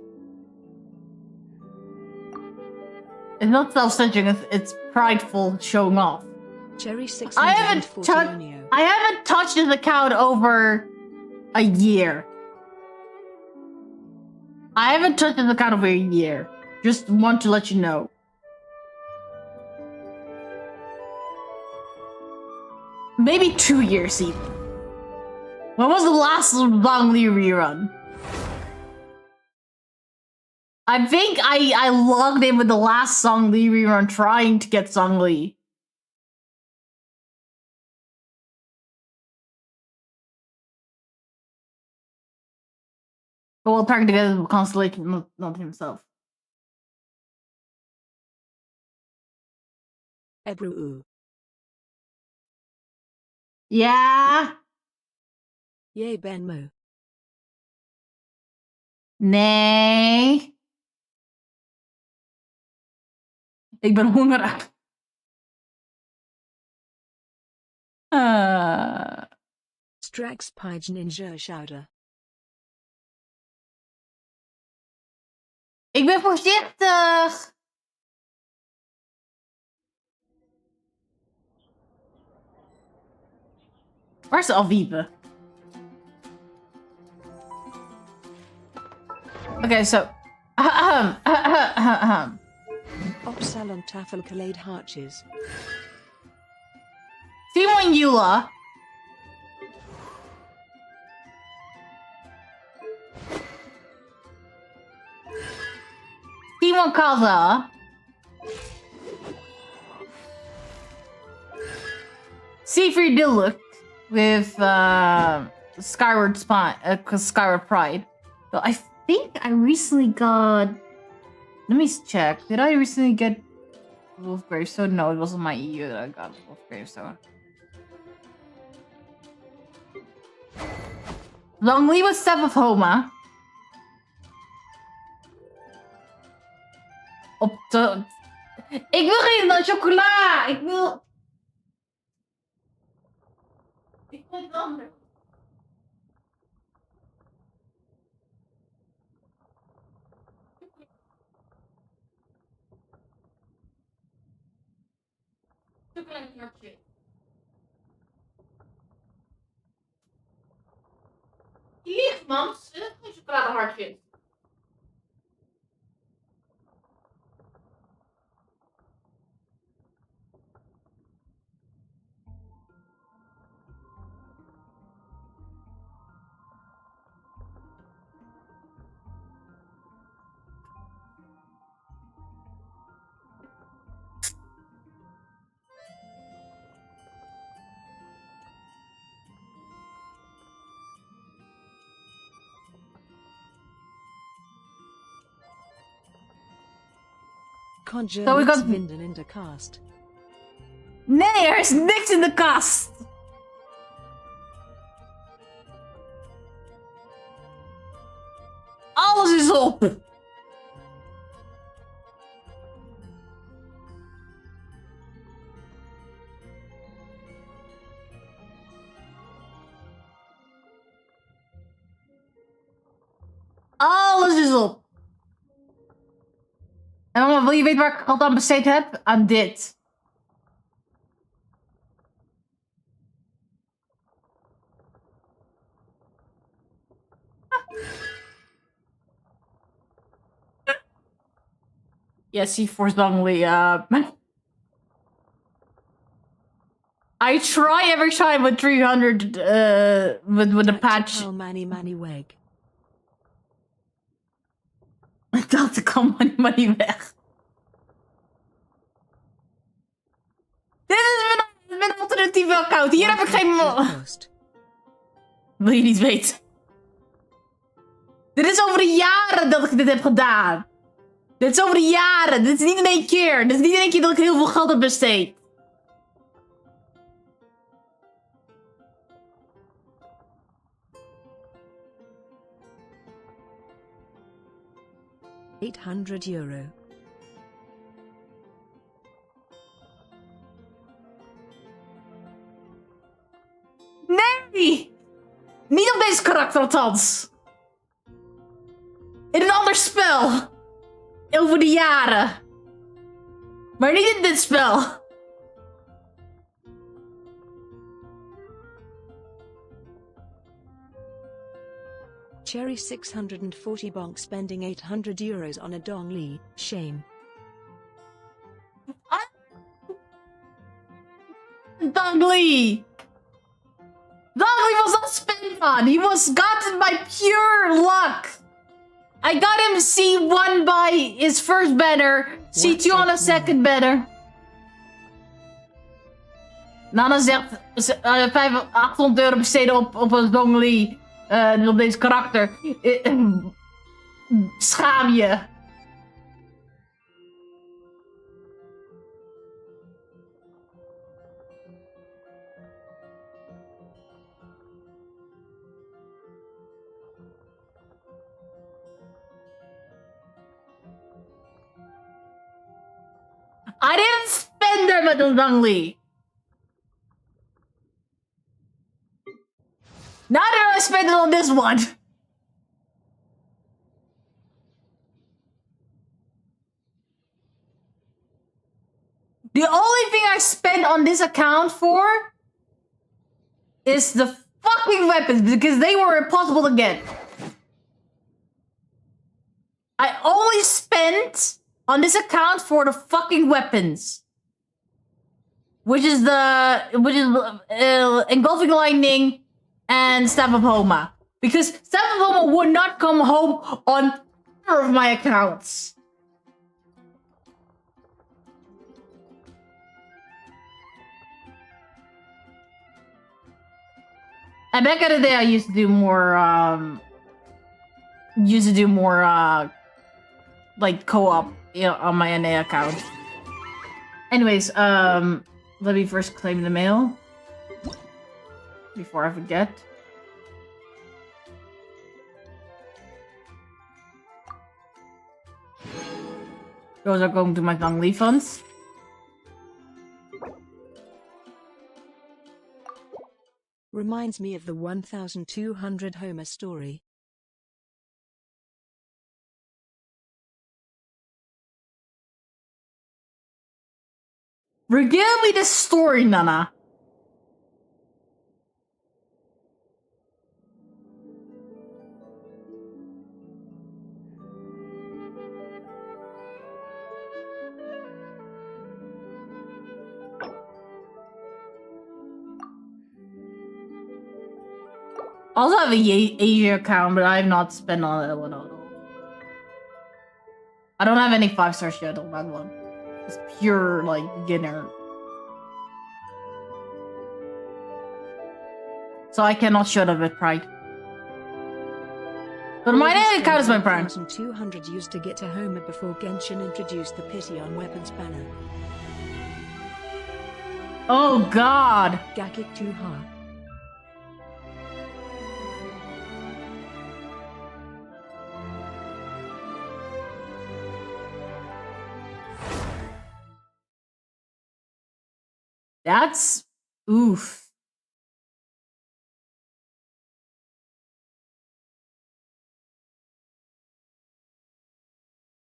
It's not self-snitching, it's prideful showing off. Cherry I haven't touched this account over a year. I haven't touched this account over a year. Just want to let you know. Maybe 2 years even. When was the last Zhongli rerun? I think I logged in with the last Zhongli rerun trying to get Zhongli. Well, pairing together with Constellation, not himself. Ebru. Yeah? Yay, Benmo. Nee. Ik ben hongerig. Strax Page Ninja Shouder. Ik ben voorzichtig. Waar is Alvive? Okay, so. Opsalon Tafel Khaled Harches. Simon Eula. Simon Kaza. Seafree Diluc with Skyward Pride. So I think I recently got. Let me check. Did I recently get Wolf Gravestone? No, it wasn't my EU that I got Wolf Gravestone. Longli was Step of Homa. Op de... Ik wil geen chocola! Ik wil het anders. Chocoladehartje. Hier, man. Geen chocoladehartje. Conjure So we got- Vinden into cast. Nee, er is niks in de kast. Alles is op. Alles is op. En mama, wil je weten waar ik geld aan besteed heb? Aan dit. Yes, C4's only, I try every time with 300, with a patch. Manny weg. Ik dacht, ik kan money weg. Dit is mijn alternatieve account. Hier heb ik geen... Wil je niet weten? Dit is over de jaren dat ik dit heb gedaan. Dit is over de jaren. Dit is niet in één keer. Dit is niet in één keer dat ik heel veel geld heb besteed. €800. Nee! Niet op deze karakter althans. In een ander spel. Over de jaren. Maar niet in dit spel. Cherry 640 bonk spending €800 on a Dongli. Shame. Dongli! Dongli was not spent on. He was gotten by pure luck. I got him C1 by his first banner, C2 on a second banner. Nana zegt 800 euro besteden op een Dongli. Op deze karakter. Schaam je. I didn't spend them at the Dongli. Now that I spend it on this one. The only thing I spent on this account for is the fucking weapons because they were impossible to get. I only spent on this account for the fucking weapons. Which is Engulfing Lightning and Staff of Homa. Because Staff of Homa would not come home on either of my accounts. And back in the day, I used to do more, like co-op, you know, on my NA account. Anyways, let me first claim the mail before I forget. Those are going to my Dongli funds. Reminds me of the 1200 Homer story. Regale me the story, Nana. I also have a Asia account, but I have not spent on that one at all. I don't have any 5-star shit on that one. It's pure, like, beginner. So I cannot shut up with pride. But my name counts, my friend. 1,200 used to get to Homer before Genshin introduced the Pity on Weapons banner. Oh God. Gakik Tuha. That's oof.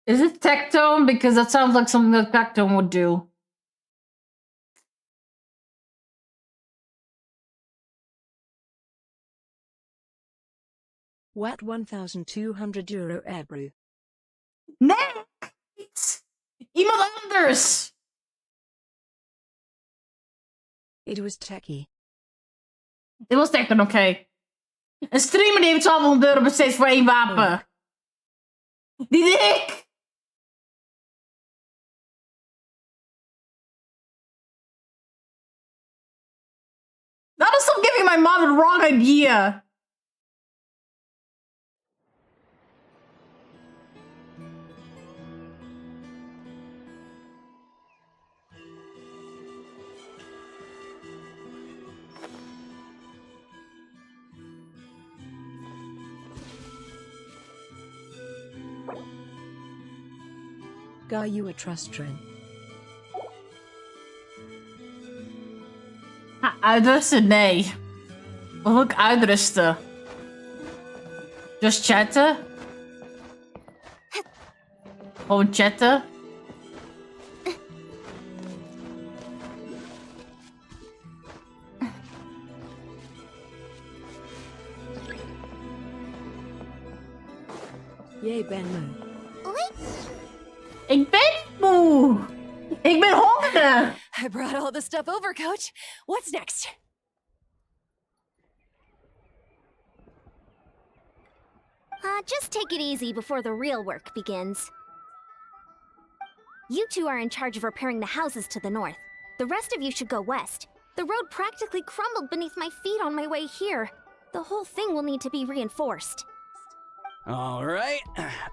Is it Tectone? Because that sounds like something that Tectone would do. What €1,200 Ebru? Nee! Iemand anders! It was Techie. Dit was Tectone, oké. Een streamer die heeft €1200 besteed voor 1 wapen. Die dik! That'll stop giving my mom the wrong idea. Ga you a trust trend? Uitrusten? Nee. Wat wil ik uitrusten? Just chatten? Gewoon chatten? Jij bent moe. Ik ben moe. Ik ben hongerig. I brought all the stuff over, Coach. What's next? Just take it easy before the real work begins. You two are in charge of repairing the houses to the north. The rest of you should go west. The road practically crumbled beneath my feet on my way here. The whole thing will need to be reinforced. All right,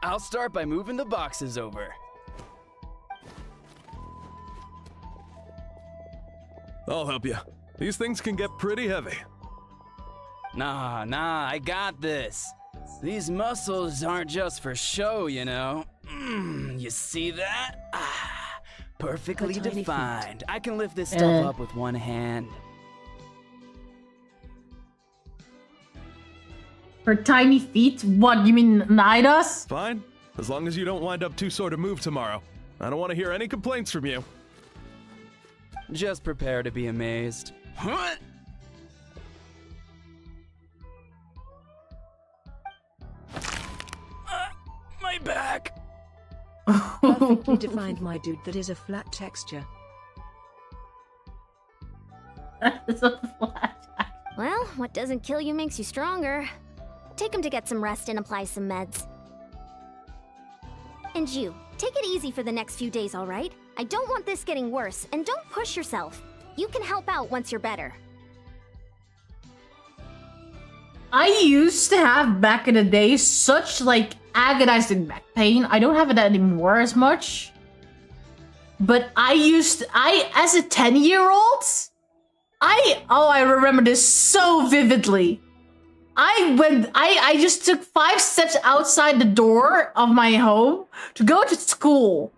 I'll start by moving the boxes over. I'll help you. These things can get pretty heavy. Nah, I got this. These muscles aren't just for show, you know. You see that? Perfectly defined. I can lift this stuff up with one hand. Her tiny feet? What, you mean Naidas? Fine, as long as you don't wind up too sore to move tomorrow. I don't want to hear any complaints from you. Just prepare to be amazed. My back! Perfectly defined, my dude. That is a flat texture. That's a flat. Well, what doesn't kill you makes you stronger. Take him to get some rest and apply some meds. And you, take it easy for the next few days, all right? I don't want this getting worse, and don't push yourself. You can help out once you're better. I used to have, back in the day, such, like, agonizing back pain. I don't have it anymore as much. But I as a 10-year-old, I remember this so vividly. I just took 5 steps outside the door of my home to go to school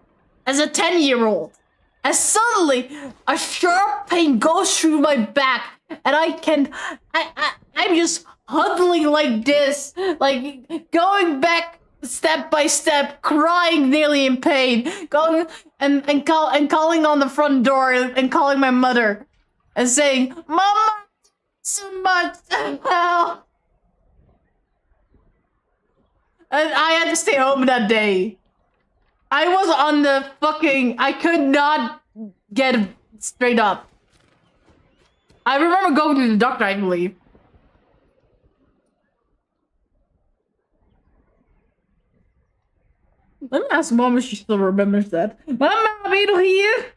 as a 10-year-old. And suddenly, a sharp pain goes through my back, and I'm just huddling like this, like going back step by step, crying nearly in pain, going and calling on the front door and calling my mother and saying, "Mama, so much help." And I had to stay home that day. I was on the fucking... I could not get straight up. I remember going to the doctor, I believe. Let me ask Mom if she still remembers that. Mama, ben je nog hier?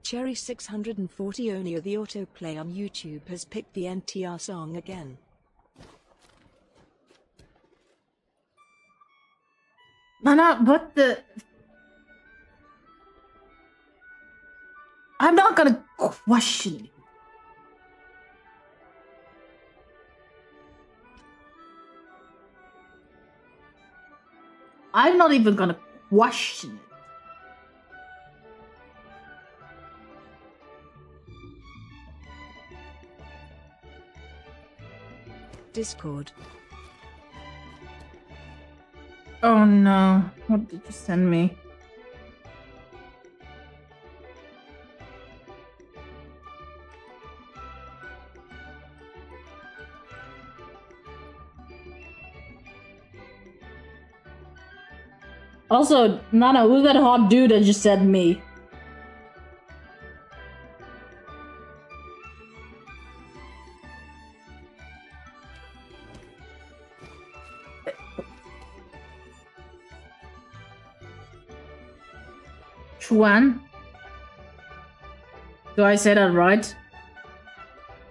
Cherry 640 Onia, the autoplay on YouTube, has picked the NTR song again. Mana, what the? I'm not gonna question it. I'm not even gonna question it. Discord. Oh no, what did you send me? Also, Nana, who's that hot dude that just said me? Chuan? Do I say that right?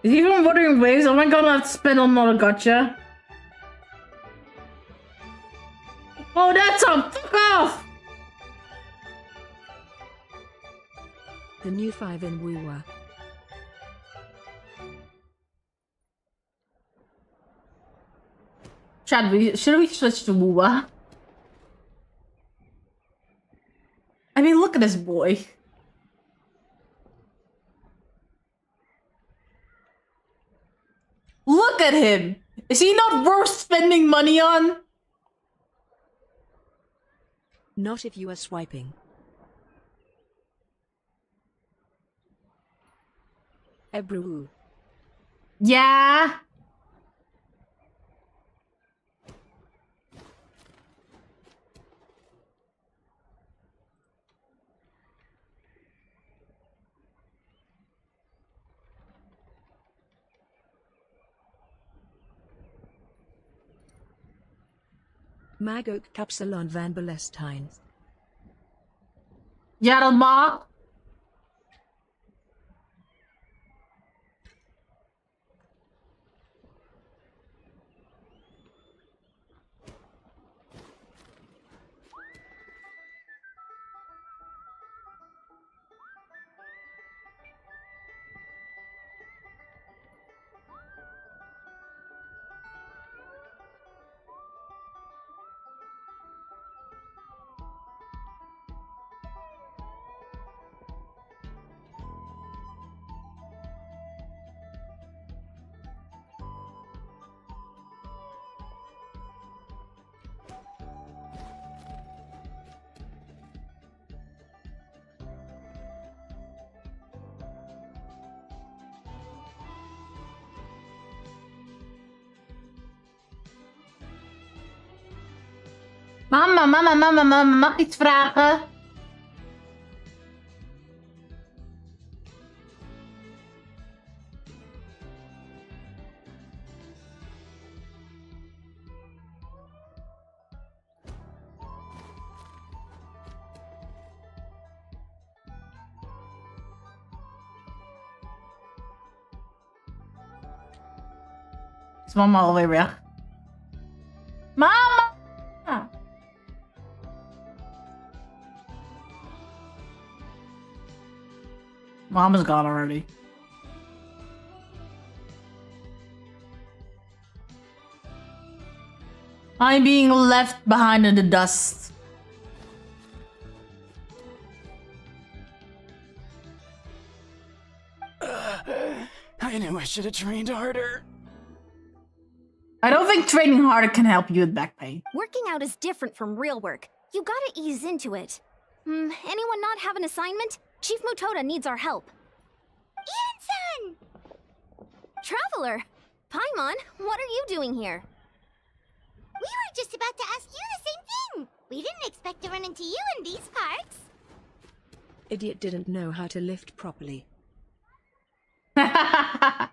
Is he from Wuthering Waves? Oh my god, I have to spend another gacha. Oh, that's a fuck off! The new 5 in Wuwa. Chad, should we switch to Wuwa? I mean, look at this boy. Look at him! Is he not worth spending money on? Not if you are swiping. Ebru. Yeah. Magok Kapsalon van Belestijn. Ja, dat mag. Mama, mag ik iets vragen? Is mama alweer weg? Mama! Mama's gone already. I'm being left behind in the dust. I knew I should have trained harder. I don't think training harder can help you with back pain. Working out is different from real work. You gotta ease into it. Anyone not have an assignment? Chief Mutoda needs our help. Ian-san! Traveler! Paimon, what are you doing here? We were just about to ask you the same thing! We didn't expect to run into you in these parts. Idiot didn't know how to lift properly. Well,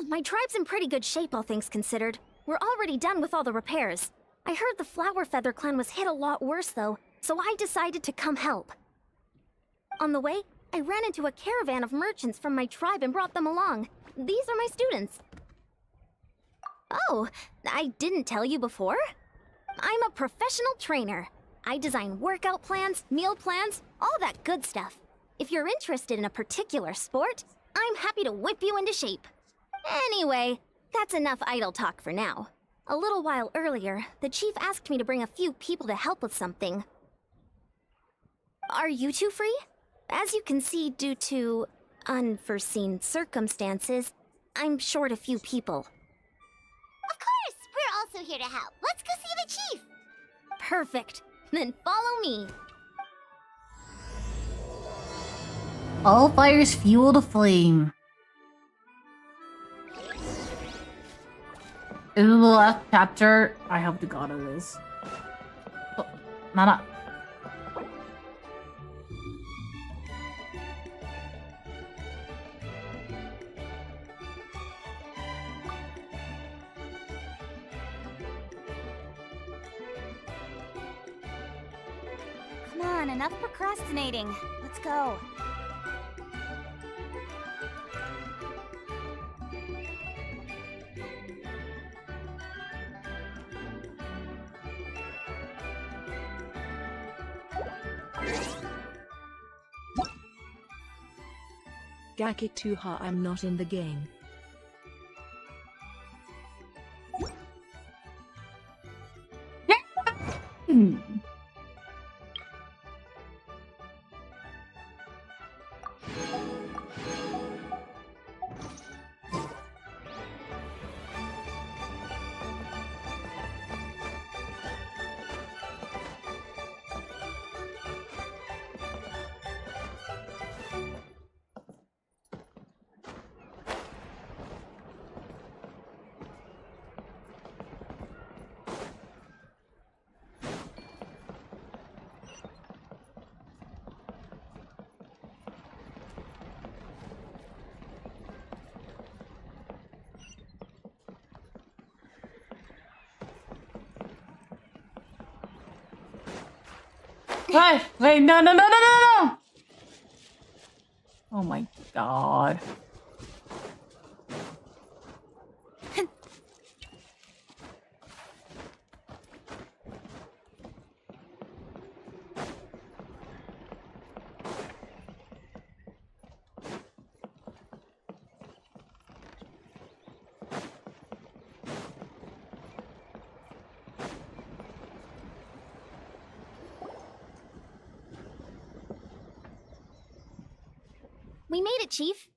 my tribe's in pretty good shape, all things considered. We're already done with all the repairs. I heard the Flower Feather clan was hit a lot worse, though, so I decided to come help. On the way, I ran into a caravan of merchants from my tribe and brought them along. These are my students. Oh, I didn't tell you before? I'm a professional trainer. I design workout plans, meal plans, all that good stuff. If you're interested in a particular sport, I'm happy to whip you into shape. Anyway, that's enough idle talk for now. A little while earlier, the chief asked me to bring a few people to help with something. Are you two free? As you can see, due to unforeseen circumstances, I'm short a few people. Of course! We're also here to help. Let's go see the chief! Perfect. Then follow me. All fires fuel the flame. This is the last chapter. I hope to God it is. Oh, Nana. Come on, enough procrastinating. Let's go. Gakituha, I'm not in the game. Wait, no. Oh my God. We made it, Chief.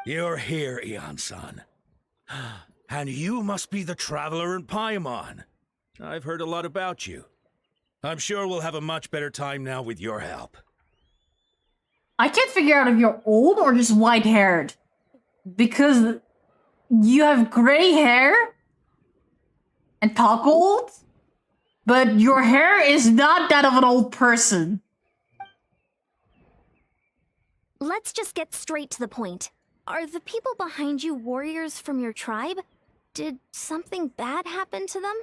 You're here, Eon-san. And you must be the traveler in Paimon. I've heard a lot about you. I'm sure we'll have a much better time now with your help. I can't figure out if you're old or just white-haired. Because you have gray hair and talk old, but your hair is not that of an old person. Let's just get straight to the point. Are the people behind you warriors from your tribe? Did something bad happen to them?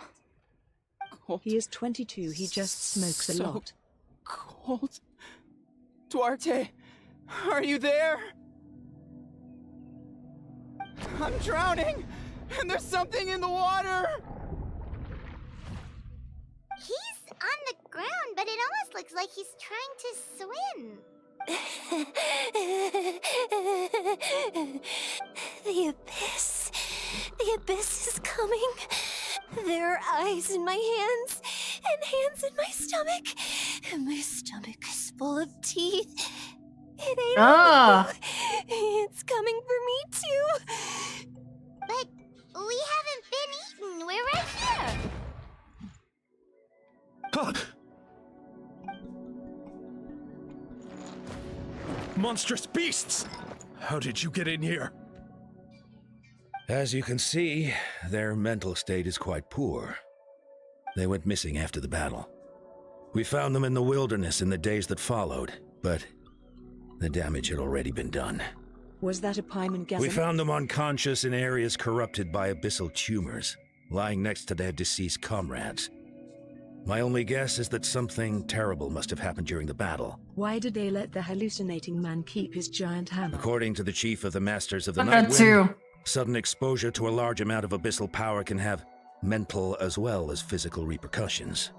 Cold. He is 22, he just smokes a lot. Cold. Duarte, are you there? I'm drowning, and there's something in the water! He's on the ground, but it almost looks like he's trying to swim. The abyss. The abyss is coming. There are eyes in my hands, and hands in my stomach. And my stomach is full of teeth. It ain't all. It's coming for me too. But we haven't been eaten. We're right here. Monstrous beasts! How did you get in here? As you can see, their mental state is quite poor. They went missing after the battle. We found them in the wilderness in the days that followed, but the damage had already been done. Was that a Paimon Gazan? We found them unconscious in areas corrupted by abyssal tumors, lying next to their deceased comrades. My only guess is that something terrible must have happened during the battle. Why did they let the hallucinating man keep his giant hammer? According to the chief of the Masters of the That Nightwind, too. sudden exposure to a large amount of abyssal power can have mental as well as physical repercussions.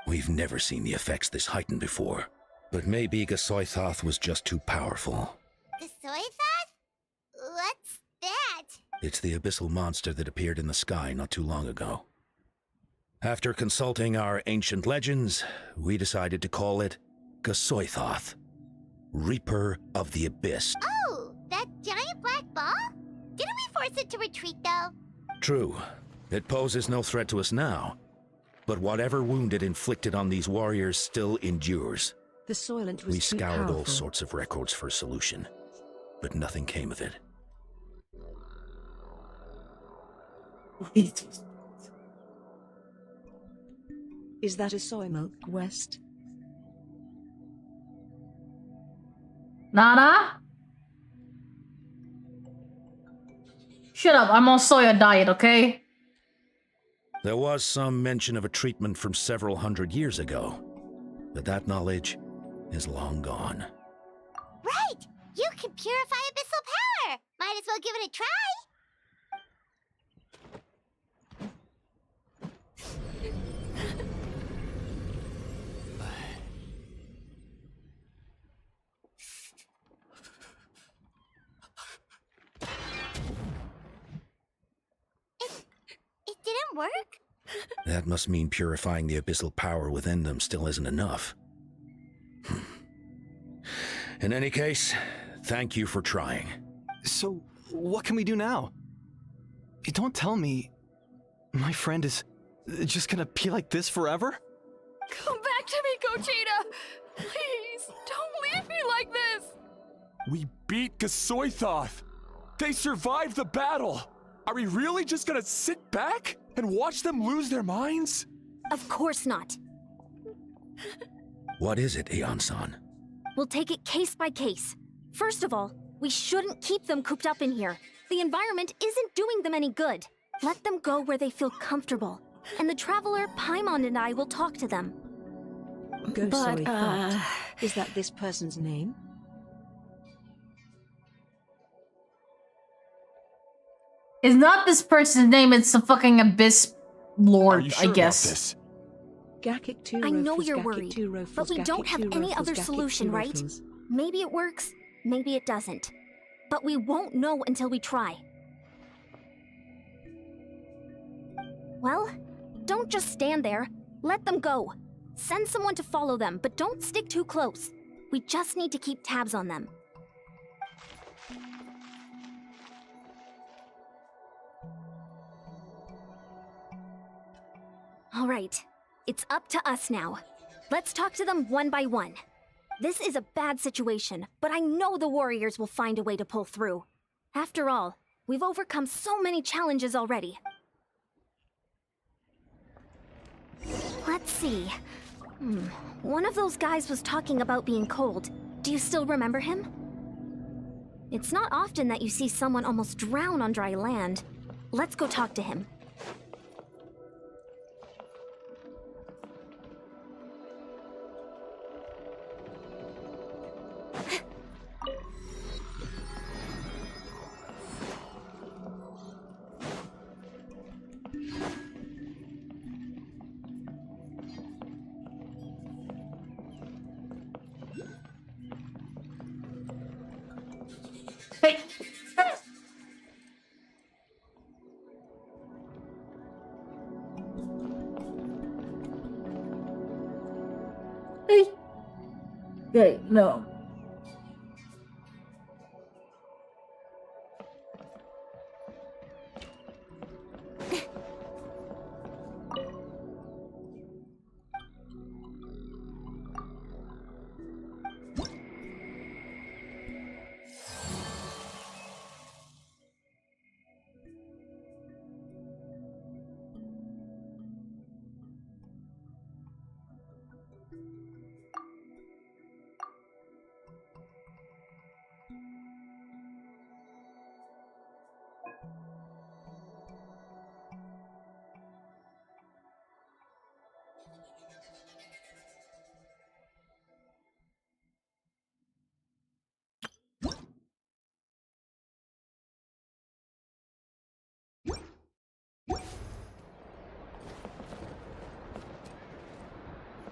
We've never seen the effects this heightened before, but maybe Gasoithoth was just too powerful. Gasoithoth? What's that? It's the abyssal monster that appeared in the sky not too long ago. After consulting our ancient legends, we decided to call it Gasoithoth, Reaper of the Abyss. Oh, that giant black ball? Didn't we force it to retreat, though? True, it poses no threat to us now, but whatever wound it inflicted on these warriors still endures. The Soylent was We too scoured all powerful. sorts of records for a solution, but nothing came of it. Is that a soy milk, West? Nada? Shut up, I'm on soya diet, okay? There was some mention of a treatment from several hundred years ago, but that knowledge is long gone. Right! You can purify abyssal power! Might as well give it a try! It didn't work? That must mean purifying the abyssal power within them still isn't enough. In any case, thank you for trying. So, what can we do now? Don't tell me my friend is just gonna be like this forever? Come back to me, Gogeta! Please, don't leave me like this! We beat Gasoithoth! They survived the battle! Are we really just gonna sit back and watch them lose their minds? Of course not. What is it, Aeon-san? We'll take it case by case. First of all, we shouldn't keep them cooped up in here. The environment isn't doing them any good. Let them go where they feel comfortable. And the Traveler, Paimon, and I will talk to them. Gasoithoth. Is that this person's name? It's not this person's name, it's the fucking Abyss Lord, Are you sure I guess. about this? I know you're worried, but we don't have any other solution, right? Maybe it works, maybe it doesn't. But we won't know until we try. Well, don't just stand there. Let them go. Send someone to follow them, but don't stick too close. We just need to keep tabs on them. All right, it's up to us now. Let's talk to them one by one. This is a bad situation, but I know the warriors will find a way to pull through. After all, we've overcome so many challenges already. Let's see. One of those guys was talking about being cold. Do you still remember him? It's not often that you see someone almost drown on dry land. Let's go talk to him. Hey. Hey. Okay, no.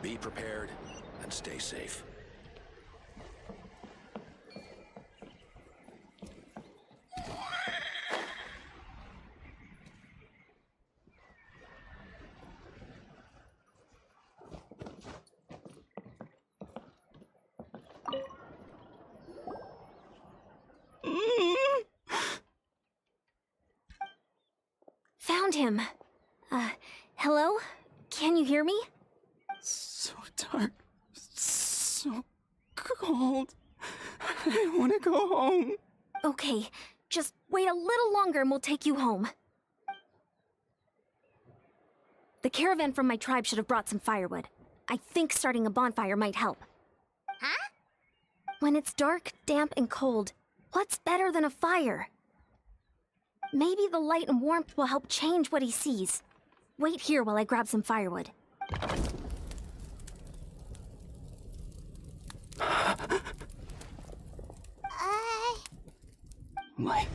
Be prepared and stay safe. Found him. Hello? Can you hear me? So dark. So cold. I want to go home. Okay, just wait a little longer and we'll take you home. The caravan from my tribe should have brought some firewood. I think starting a bonfire might help. Huh? When it's dark, damp, and cold, what's better than a fire? Maybe the light and warmth will help change what he sees. Wait here while I grab some firewood. Light.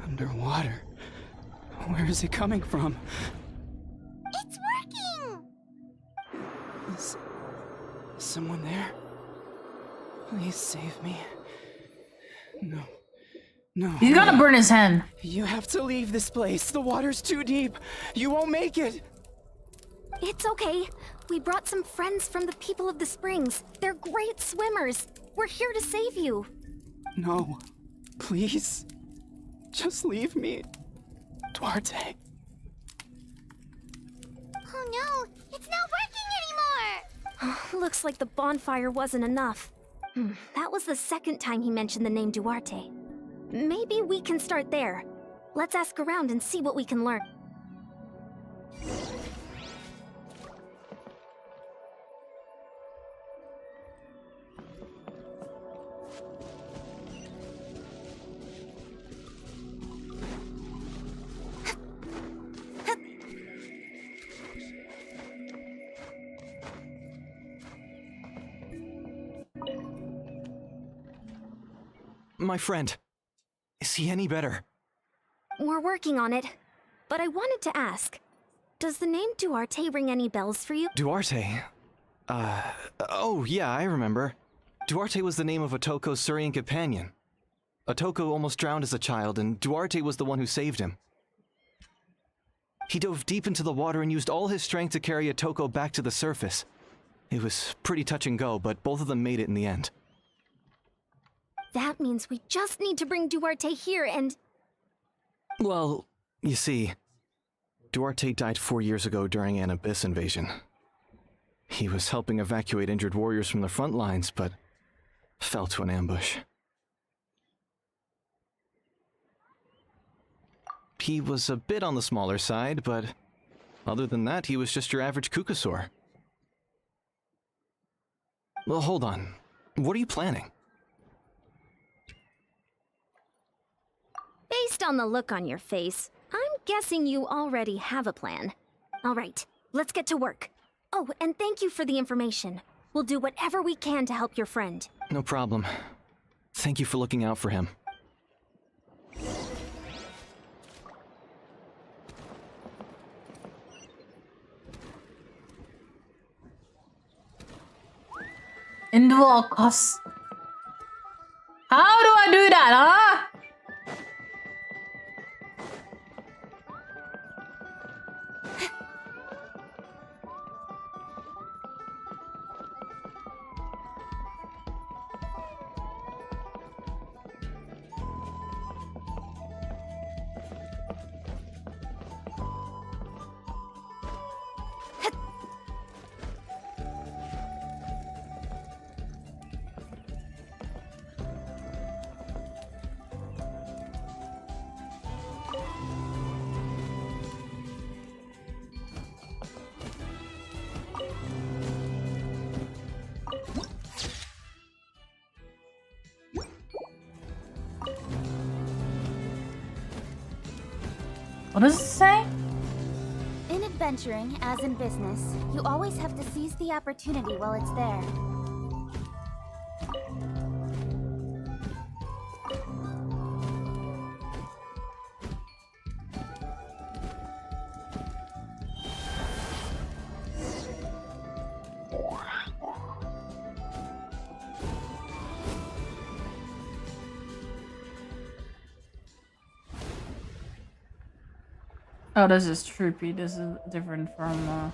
Underwater. Where is it coming from? It's working! Is someone there? Please save me. No. No. He's gonna burn his hand. You have to leave this place. The water's too deep. You won't make it. It's okay. We brought some friends from the people of the springs. They're great swimmers. We're here to save you. No. Please. Just leave me. Duarte. Oh no, it's not working anymore! Looks like the bonfire wasn't enough. That was the second time he mentioned the name Duarte. Maybe we can start there. Let's ask around and see what we can learn. My friend. Is he any better? We're working on it. But I wanted to ask, does the name Duarte ring any bells for you? Duarte? Oh yeah, I remember. Duarte was the name of Otoko's Surian companion. Otoko almost drowned as a child, and Duarte was the one who saved him. He dove deep into the water and used all his strength to carry Otoko back to the surface. It was pretty touch and go, but both of them made it in the end. That means we just need to bring Duarte here and... Well, you see, Duarte died 4 years ago during an Abyss invasion. He was helping evacuate injured warriors from the front lines, but fell to an ambush. He was a bit on the smaller side, but other than that, he was just your average Kukasaur. Well, hold on. What are you planning? Based on the look on your face, I'm guessing you already have a plan. All right, let's get to work. Oh, and thank you for the information. We'll do whatever we can to help your friend. No problem. Thank you for looking out for him. Indulcus. How do I do that, huh? What does it say? In adventuring, as in business, you always have to seize the opportunity while it's there. Oh, this is Troopy. This is different from.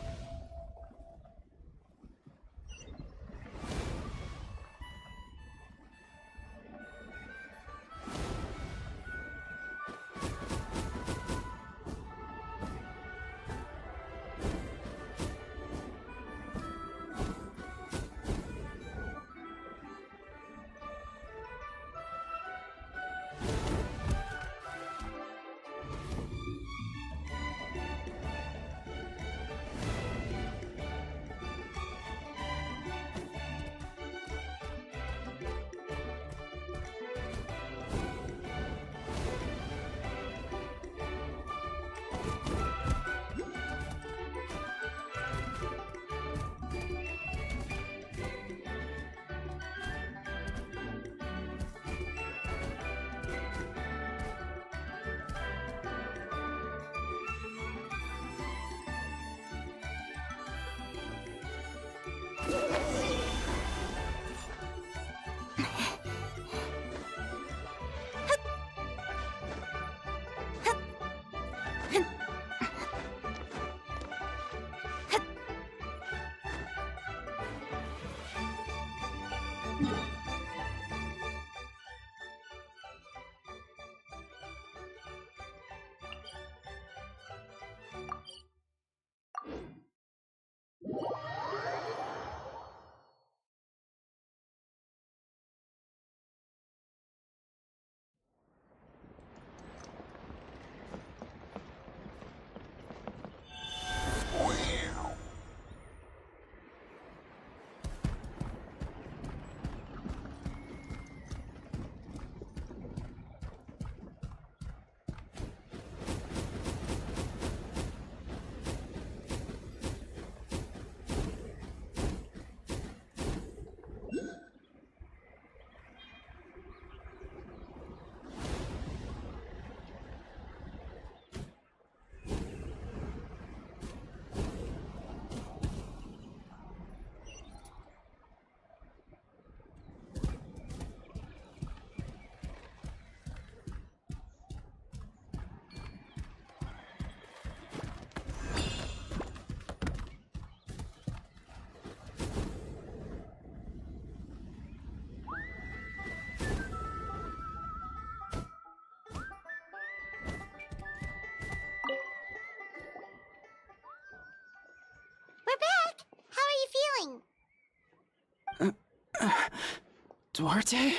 Duarte?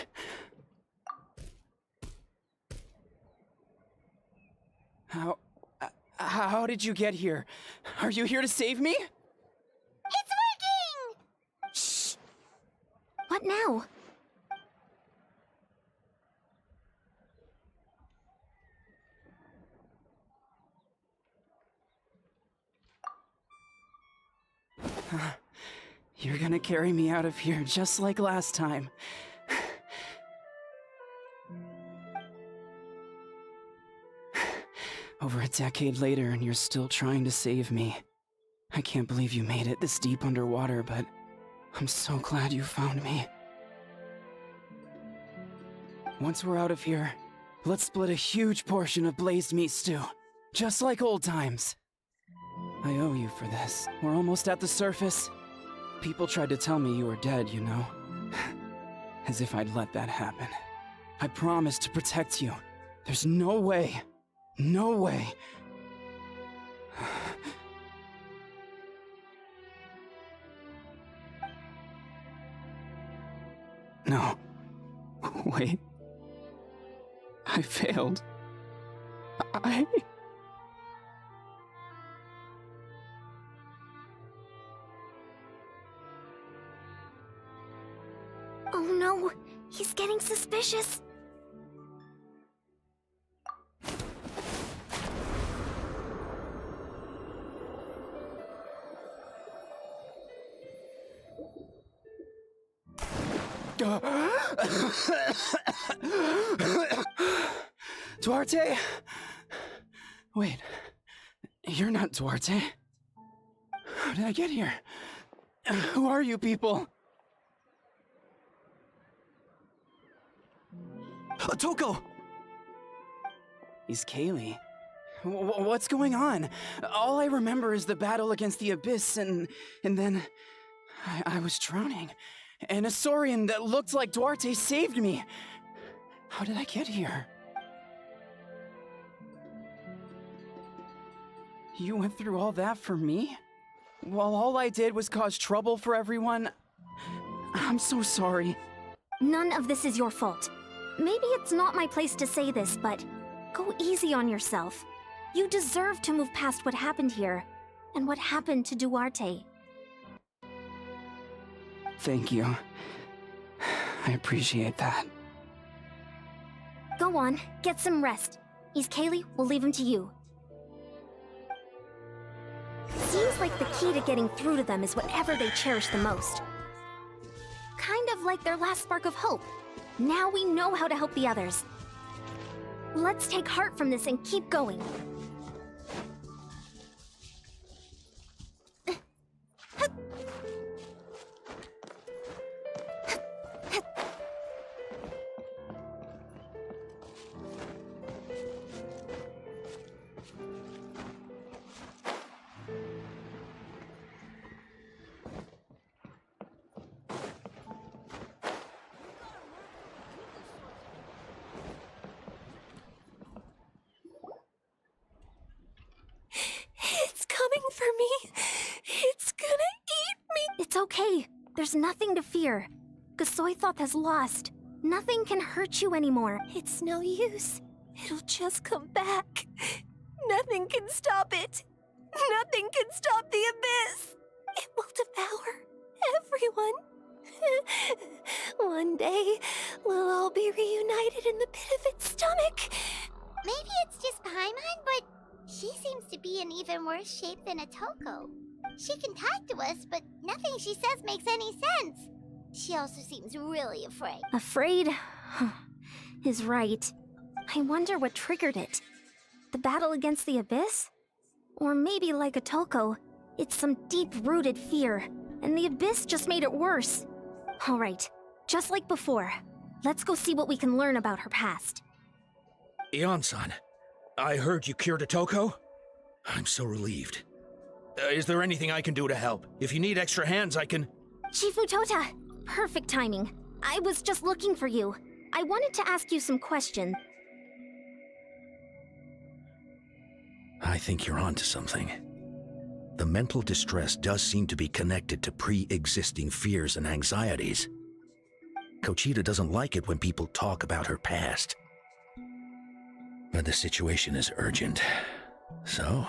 How did you get here? Are you here to save me? It's working! Shh! What now? You're gonna carry me out of here just like last time. Over a decade later, and you're still trying to save me. I can't believe you made it this deep underwater, but I'm so glad you found me. Once we're out of here, let's split a huge portion of blazed meat stew, just like old times. I owe you for this. We're almost at the surface. People tried to tell me you were dead, you know? As if I'd let that happen. I promised to protect you. There's no way. No way. No. Wait. I failed. Oh no, he's getting suspicious. Duarte? Wait, you're not Duarte. How did I get here? Who are you people? Otoko! He's Kaylee. What's going on? All I remember is the battle against the Abyss, and then I was drowning. And a Saurian that looked like Duarte saved me. How did I get here? You went through all that for me? While all I did was cause trouble for everyone? I'm so sorry. None of this is your fault. Maybe it's not my place to say this, but go easy on yourself. You deserve to move past what happened here, and what happened to Duarte. Thank you. I appreciate that. Go on, get some rest. East Kaylee, we'll leave him to you. Seems like the key to getting through to them is whatever they cherish the most. Kind of like their last spark of hope. Now we know how to help the others. Let's take heart from this and keep going. It's coming for me. It's gonna eat me. It's okay. There's nothing to fear. Gasoithoth has lost. Nothing can hurt you anymore. It's no use. It'll just come back. Nothing can stop it. Nothing can stop the abyss. It will devour everyone. One day, we'll all be reunited in the pit of its stomach. Maybe it's just Paimon, but she seems to be in even worse shape than Otoko. She can talk to us, but nothing she says makes any sense. She also seems really afraid. Afraid is right. I wonder what triggered it. The battle against the abyss? Or maybe like Otoko, it's some deep-rooted fear, and the abyss just made it worse. Alright, just like before, let's go see what we can learn about her past. Ion-san, I heard you cured Otoko? I'm so relieved. Is there anything I can do to help? If you need extra hands, I can... Shifu Tota! Perfect timing. I was just looking for you. I wanted to ask you some questions. I think you're onto something. The mental distress does seem to be connected to pre-existing fears and anxieties. Kochita doesn't like it when people talk about her past. But the situation is urgent. So,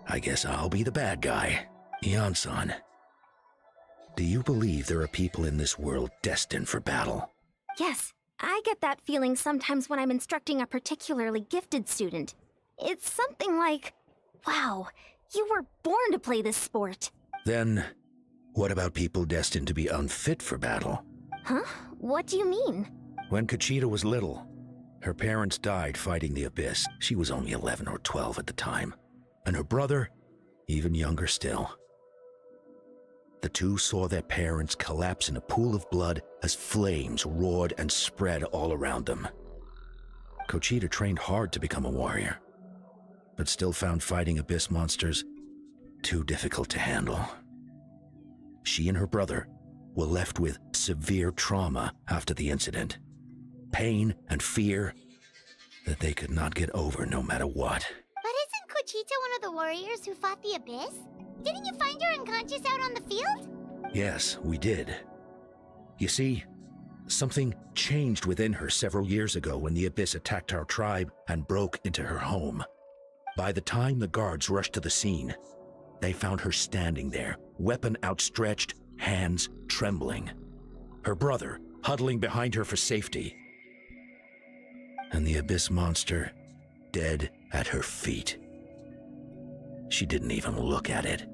I guess I'll be the bad guy. Ion-san, do you believe there are people in this world destined for battle? Yes, I get that feeling sometimes when I'm instructing a particularly gifted student. It's something like, wow, you were born to play this sport. Then, what about people destined to be unfit for battle? Huh? What do you mean? When Kochita was little, her parents died fighting the Abyss. She was only 11 or 12 at the time. And her brother, even younger still. The two saw their parents collapse in a pool of blood as flames roared and spread all around them. Kochita trained hard to become a warrior, but still found fighting Abyss monsters too difficult to handle. She and her brother were left with severe trauma after the incident. Pain and fear that they could not get over no matter what. But isn't Kochita one of the warriors who fought the Abyss? Didn't you find her unconscious out on the field? Yes, we did. You see, something changed within her several years ago when the Abyss attacked our tribe and broke into her home. By the time the guards rushed to the scene, they found her standing there, weapon outstretched, hands trembling. Her brother huddling behind her for safety. And the Abyss monster dead at her feet. She didn't even look at it,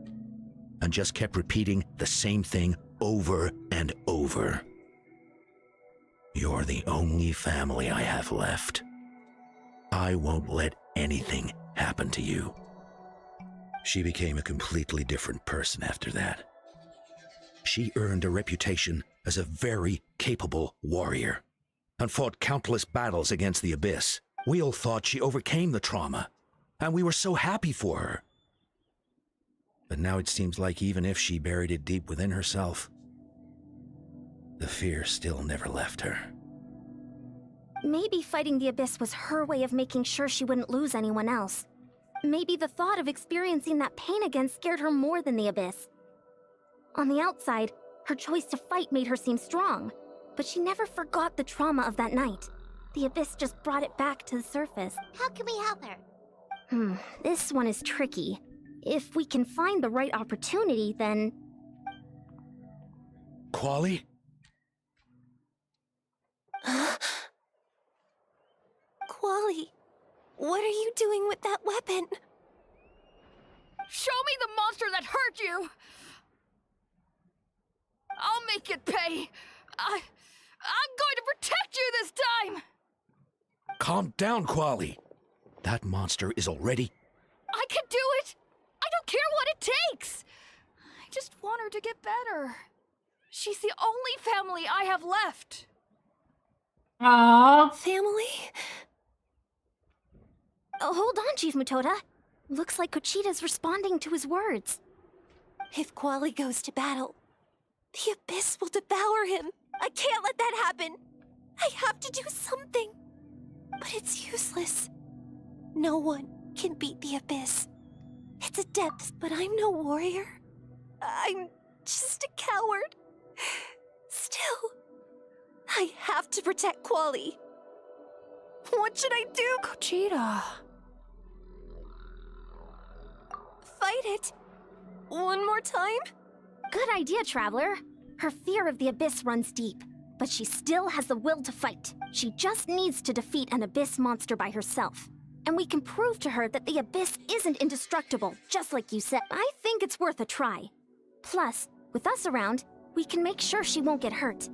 and just kept repeating the same thing over and over. You're the only family I have left. I won't let anything happen to you. She became a completely different person after that. She earned a reputation as a very capable warrior, and fought countless battles against the Abyss. We all thought she overcame the trauma, and we were so happy for her. But now it seems like even if she buried it deep within herself, the fear still never left her. Maybe fighting the Abyss was her way of making sure she wouldn't lose anyone else. Maybe the thought of experiencing that pain again scared her more than the Abyss. On the outside, her choice to fight made her seem strong, but she never forgot the trauma of that night. The Abyss just brought it back to the surface. How can we help her? This one is tricky. If we can find the right opportunity, then... Quali? Quali, what are you doing with that weapon? Show me the monster that hurt you! I'll make it pay! I'm going to protect you this time! Calm down, Quali. That monster is already... I can do it! I don't care what it takes! I just want her to get better. She's the only family I have left. Aww. Family? Oh, hold on, Chief Matoda. Looks like Kochita's responding to his words. If Quali goes to battle, the Abyss will devour him. I can't let that happen. I have to do something. But it's useless. No one can beat the Abyss. It's a depth, but I'm no warrior. I'm just a coward. Still, I have to protect Quali. What should I do, Kochita? Fight it. One more time? Good idea, Traveler. Her fear of the Abyss runs deep, but she still has the will to fight. She just needs to defeat an Abyss monster by herself. And we can prove to her that the Abyss isn't indestructible, just like you said. I think it's worth a try. Plus, with us around, we can make sure she won't get hurt.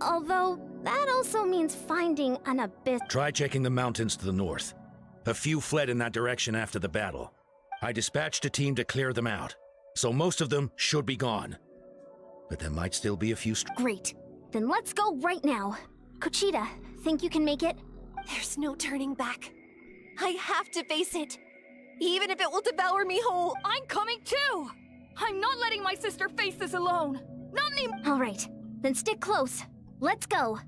Although, that also means finding an Abyss. Try checking the mountains to the north. A few fled in that direction after the battle. I dispatched a team to clear them out, so most of them should be gone. But there might still be a few... Great. Then let's go right now. Kochita, think you can make it? There's no turning back. I have to face it. Even if it will devour me whole. I'm coming too! I'm not letting my sister face this alone. Not anymore. All right. Then stick close. Let's go.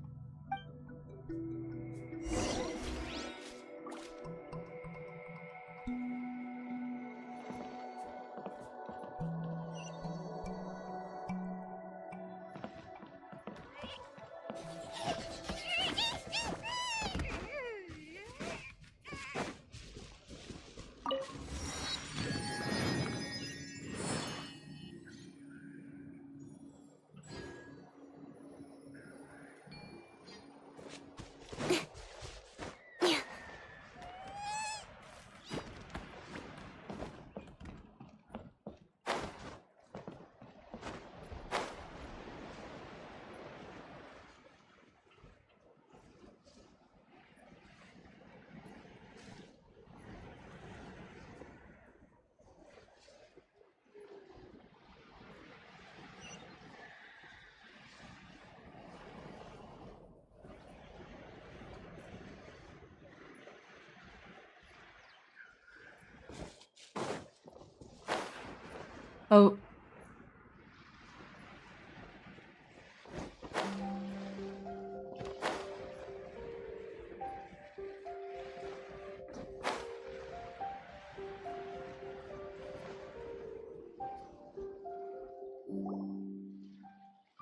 Oh.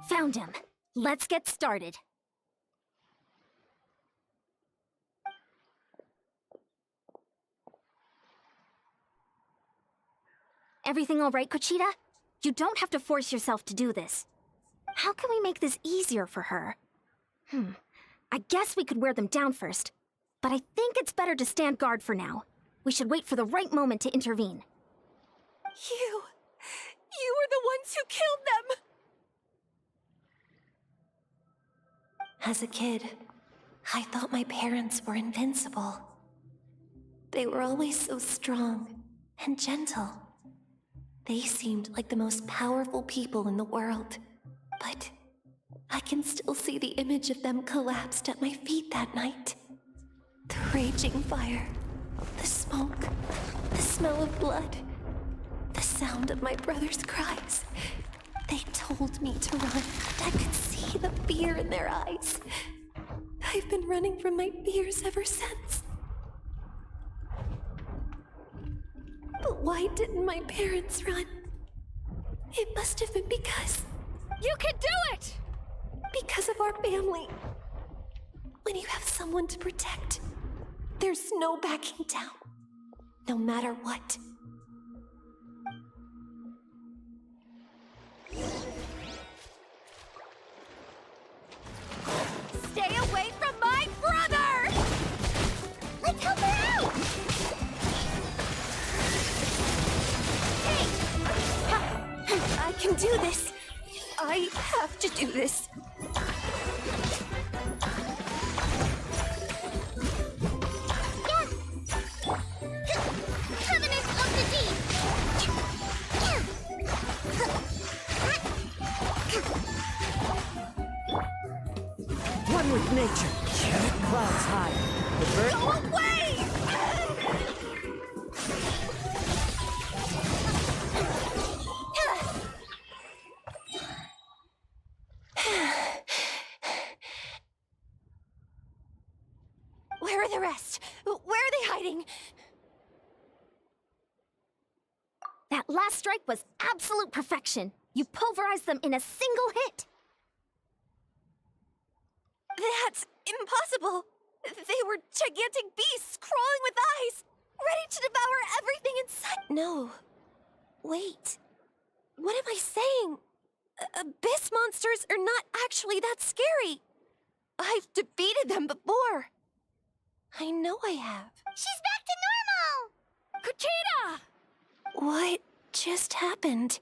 Found him. Let's get started. Everything all right, Kochita? You don't have to force yourself to do this. How can we make this easier for her? I guess we could wear them down first. But I think it's better to stand guard for now. We should wait for the right moment to intervene. You were the ones who killed them! As a kid, I thought my parents were invincible. They were always so strong and gentle. They seemed like the most powerful people in the world. But I can still see the image of them collapsed at my feet that night. The raging fire, The smoke, the smell of blood, the sound of my brother's cries. They told me to run. I could see the fear in their eyes. I've been running from my fears ever since. But why didn't my parents run? It must have been because... You can do it! Because of our family. When you have someone to protect, there's no backing down. No matter what. Stay away from my brother! Let's help her out! I can do this. I have to do this. Covenant of the Deep! One with nature. Clouds high. The bird. Go away! Where are the rest? Where are they hiding? That last strike was absolute perfection. You pulverized them in a single hit. That's impossible. They were gigantic beasts crawling with eyes, ready to devour everything in sight. No. Wait. What am I saying? Abyss monsters are not actually that scary. I've defeated them before. I know I have. She's back to normal! Kuchina! What just happened?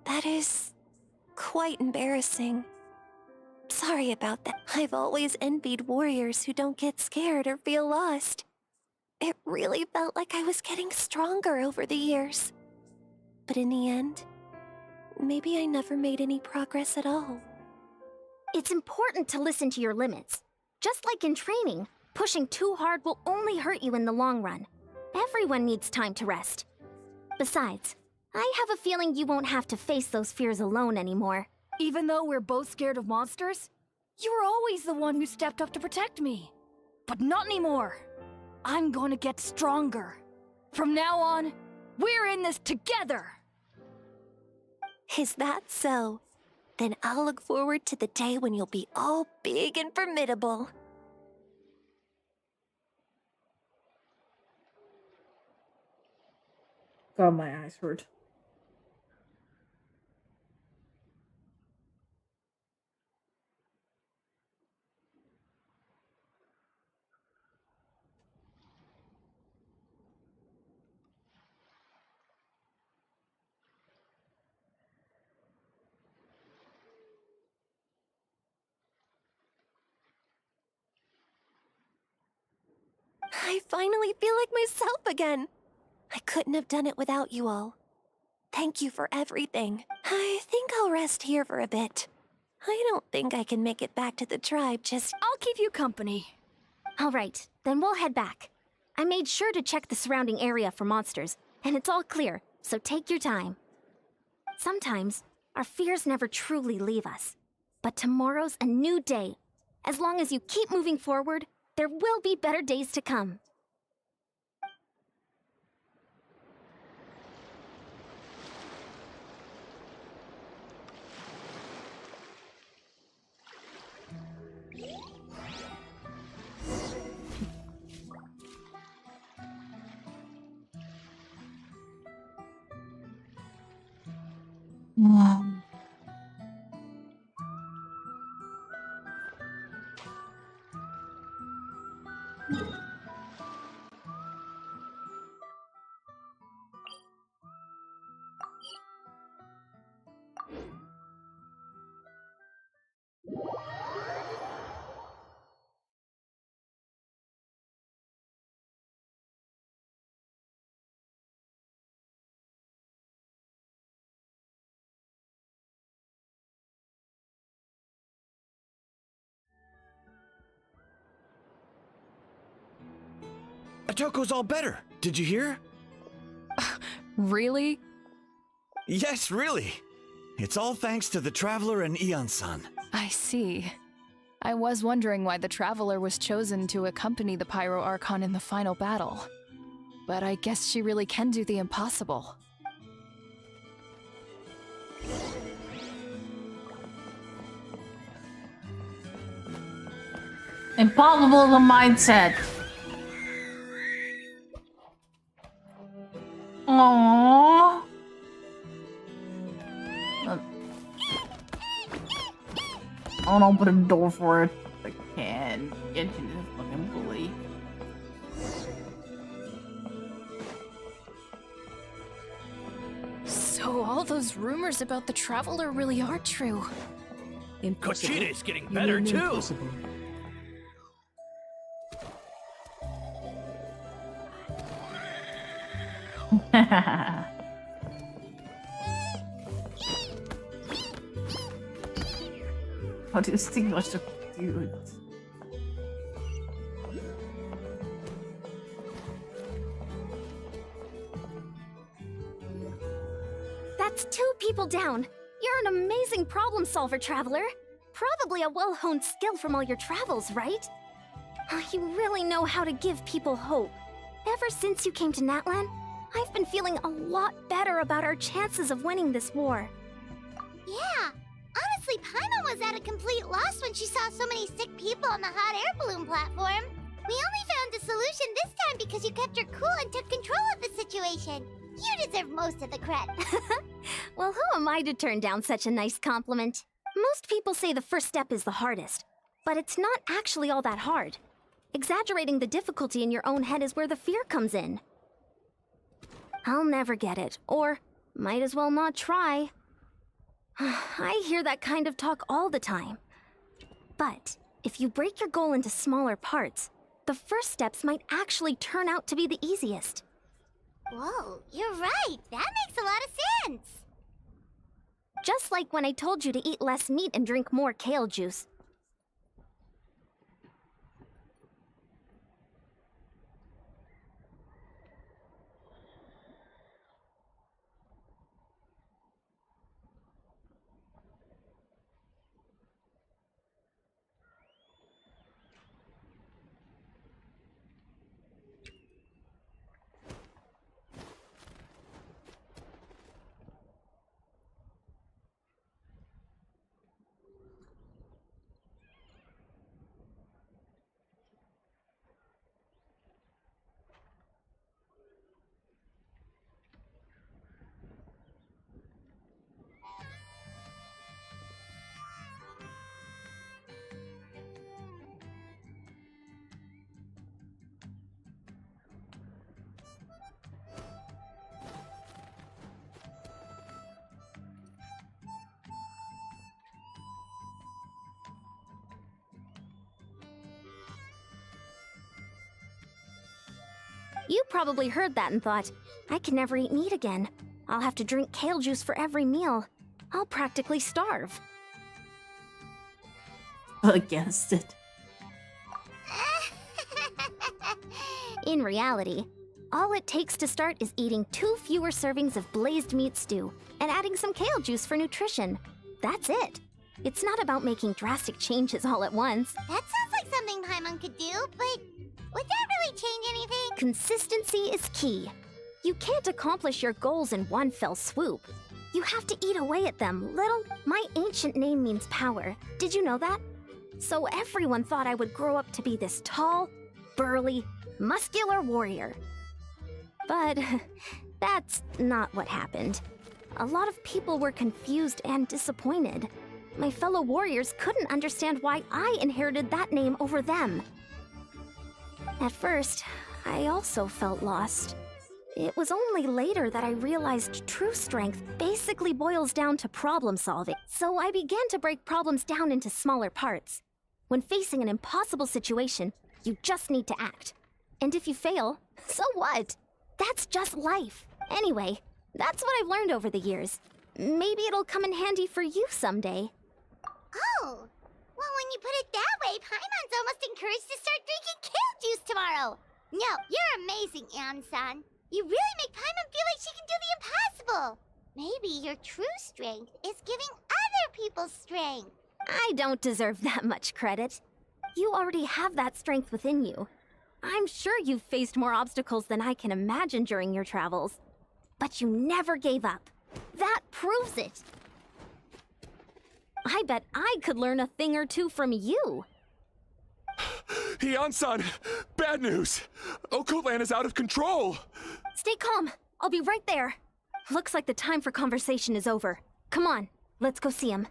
That is quite embarrassing. Sorry about that. I've always envied warriors who don't get scared or feel lost. It really felt like I was getting stronger over the years. But in the end, maybe I never made any progress at all. It's important to listen to your limits. Just like in training, pushing too hard will only hurt you in the long run. Everyone needs time to rest. Besides, I have a feeling you won't have to face those fears alone anymore. Even though we're both scared of monsters, you were always the one who stepped up to protect me. But not anymore. I'm going to get stronger. From now on, we're in this together. Is that so? Then I'll look forward to the day when you'll be all big and formidable. God, my eyes hurt. I finally feel like myself again. I couldn't have done it without you all. Thank you for everything. I think I'll rest here for a bit. I don't think I can make it back to the tribe just... I'll keep you company. All right, then we'll head back. I made sure to check the surrounding area for monsters, and it's all clear, so take your time. Sometimes, our fears never truly leave us. But tomorrow's a new day. As long as you keep moving forward, there will be better days to come. Wow. Otoko's all better. Did you hear? Really? Yes, really. It's all thanks to the Traveler and Ian-san. I see. I was wondering why the Traveler was chosen to accompany the Pyro Archon in the final battle. But I guess she really can do the impossible. Impossible the mindset. Aww. I want to open a door for it. I can. Get you this fucking bully. So all those rumors about the Traveler really are true. Kochide's getting better too. How do you think so cute? That's 2 people down. You're an amazing problem solver, Traveler. Probably a well-honed skill from all your travels, right? You really know how to give people hope. Ever since you came to Natlan, I've been feeling a lot better about our chances of winning this war. Yeah, honestly, Paimon was at a complete loss when she saw so many sick people on the hot air balloon platform. We only found a solution this time because you kept your cool and took control of the situation. You deserve most of the credit. Well, who am I to turn down such a nice compliment? Most people say the first step is the hardest, but it's not actually all that hard. Exaggerating the difficulty in your own head is where the fear comes in. I'll never get it, or might as well not try. I hear that kind of talk all the time. But if you break your goal into smaller parts, the first steps might actually turn out to be the easiest. Whoa, you're right. That makes a lot of sense. Just like when I told you to eat less meat and drink more kale juice. You probably heard that and thought, I can never eat meat again. I'll have to drink kale juice for every meal. I'll practically starve. Against it. In reality, all it takes to start is eating 2 fewer servings of blazed meat stew and adding some kale juice for nutrition. That's it. It's not about making drastic changes all at once. That sounds like something Paimon could do, but would that really change anything? Consistency is key. You can't accomplish your goals in one fell swoop. You have to eat away at them, little. My ancient name means power. Did you know that? So everyone thought I would grow up to be this tall, burly, muscular warrior. But that's not what happened. A lot of people were confused and disappointed. My fellow warriors couldn't understand why I inherited that name over them. At first, I also felt lost. It was only later that I realized true strength basically boils down to problem solving. So I began to break problems down into smaller parts. When facing an impossible situation, you just need to act. And if you fail, so what? That's just life. Anyway, that's what I've learned over the years. Maybe it'll come in handy for you someday. Oh, well, when you put it that way, Paimon's almost encouraged to start drinking kale juice tomorrow. No, you're amazing, Ansan. You really make Paimon feel like she can do the impossible. Maybe your true strength is giving other people strength. I don't deserve that much credit. You already have that strength within you. I'm sure you've faced more obstacles than I can imagine during your travels. But you never gave up. That proves it. I bet I could learn a thing or two from you. Hian-san! Bad news! Okotlan is out of control! Stay calm. I'll be right there. Looks like the time for conversation is over. Come on, let's go see him.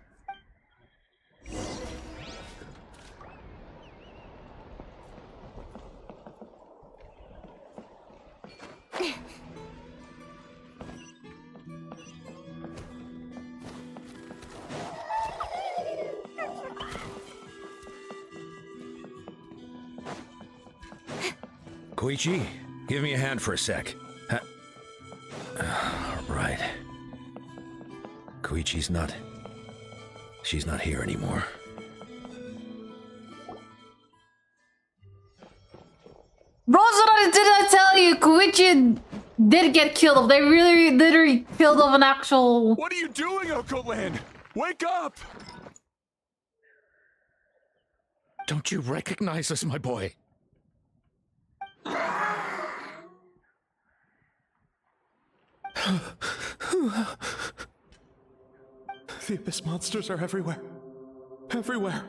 Koichi, give me a hand for a sec. Right. Koichi's not... She's not here anymore. Rosa, did I tell you, Koichi did get killed. They really literally killed off an actual... What are you doing, Okotlan? Wake up! Don't you recognize us, my boy? The Abyss monsters are everywhere. Everywhere.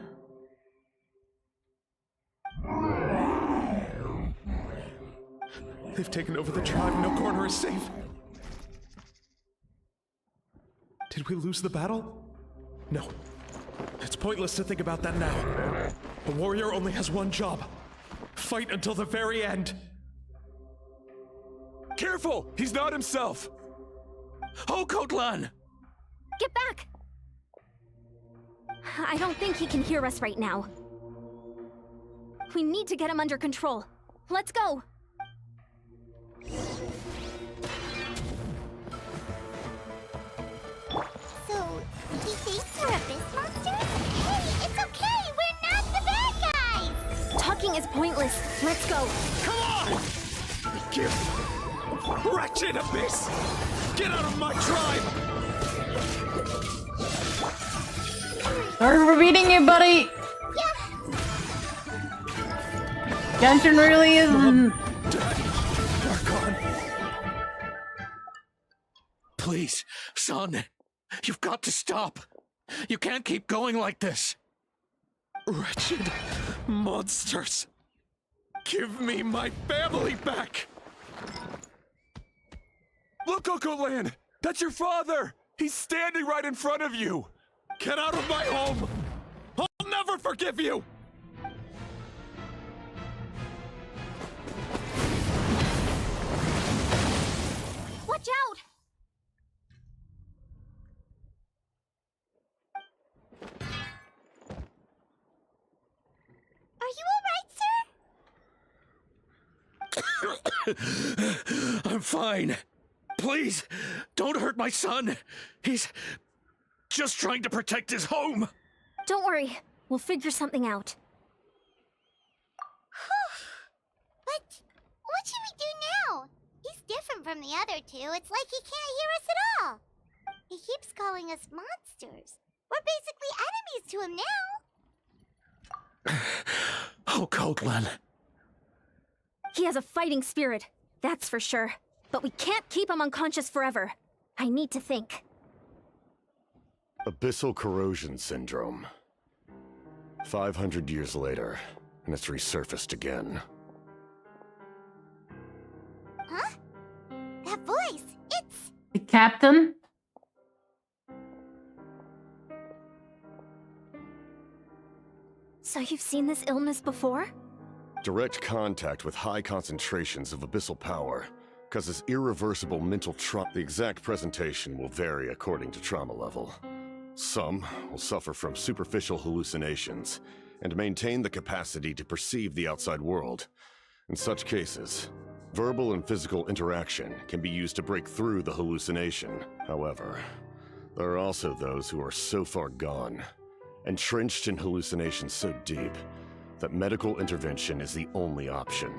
They've taken over the tribe. No corner is safe. Did we lose the battle? No. It's pointless to think about that now. A warrior only has one job. Fight until the very end. Careful! He's not himself! Okotlan! Get back! I don't think he can hear us right now. We need to get him under control. Let's go! So, he thinks we're Abyss monsters? Hey, it's okay! We're not the bad guys! Talking is pointless. Let's go. Come on! Wretched Abyss! Get out of my tribe! Sorry for beating you, buddy! Genshin really isn't... Please, son, you've got to stop. You can't keep going like this. Wretched monsters! Give me my family back! Look, Okotlan! That's your father! He's standing right in front of you! Get out of my home! I'll never forgive you! Watch out! Are you alright, sir? I'm fine. Please, don't hurt my son. He's just trying to protect his home. Don't worry. We'll figure something out. What should we do now? He's different from the other two. It's like he can't hear us at all. He keeps calling us monsters. We're basically enemies to him now. Okotlan. He has a fighting spirit, that's for sure. But we can't keep him unconscious forever. I need to think. Abyssal corrosion syndrome. 500 years later, and it's resurfaced again. Huh? That voice, it's... The captain? So you've seen this illness before? Direct contact with high concentrations of abyssal power causes irreversible mental trauma. The exact presentation will vary according to trauma level. Some will suffer from superficial hallucinations and maintain the capacity to perceive the outside world. In such cases, verbal and physical interaction can be used to break through the hallucination. However, there are also those who are so far gone, entrenched in hallucinations so deep, that medical intervention is the only option.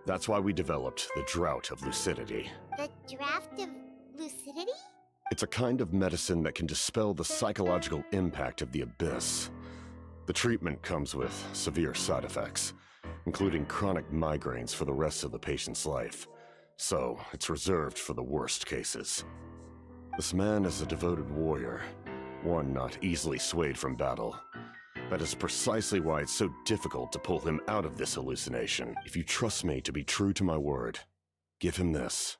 That's why we developed the Drought of Lucidity. The draft of lucidity? It's a kind of medicine that can dispel the psychological impact of the abyss. The treatment comes with severe side effects, including chronic migraines for the rest of the patient's life, so it's reserved for the worst cases. This man is a devoted warrior, one not easily swayed from battle. That is precisely why it's so difficult to pull him out of this hallucination. If you trust me to be true to my word, give him this.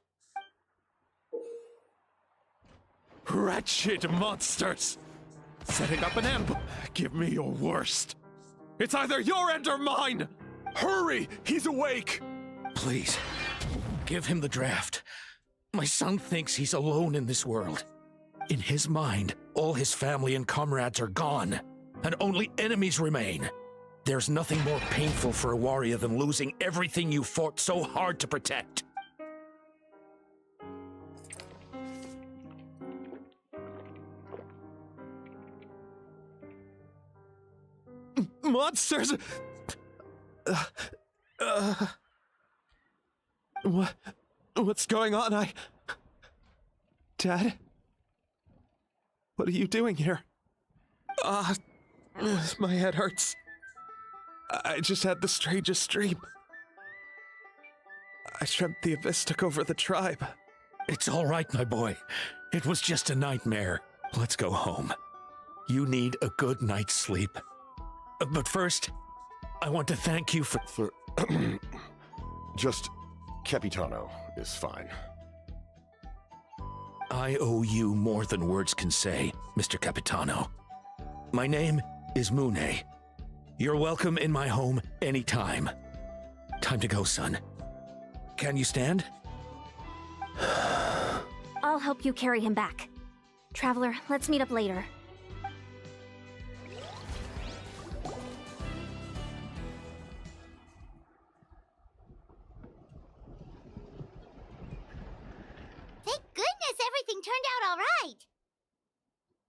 Wretched monsters! Setting up an ambush. Give me your worst. It's either your end or mine! Hurry! He's awake! Please, give him the draft. My son thinks he's alone in this world. In his mind, all his family and comrades are gone, and only enemies remain. There's nothing more painful for a warrior than losing everything you fought so hard to protect. Monsters! What's going on? Dad? What are you doing here? My head hurts. I just had the strangest dream. I dreamt the Abyss took over the tribe. It's all right, my boy. It was just a nightmare. Let's go home. You need a good night's sleep. But first, I want to thank you for... Just Capitano is fine. I owe you more than words can say, Mr. Capitano. My name is Mune. You're welcome in my home anytime. Time to go, son. Can you stand? I'll help you carry him back. Traveler, let's meet up later. Thank goodness everything turned out all right.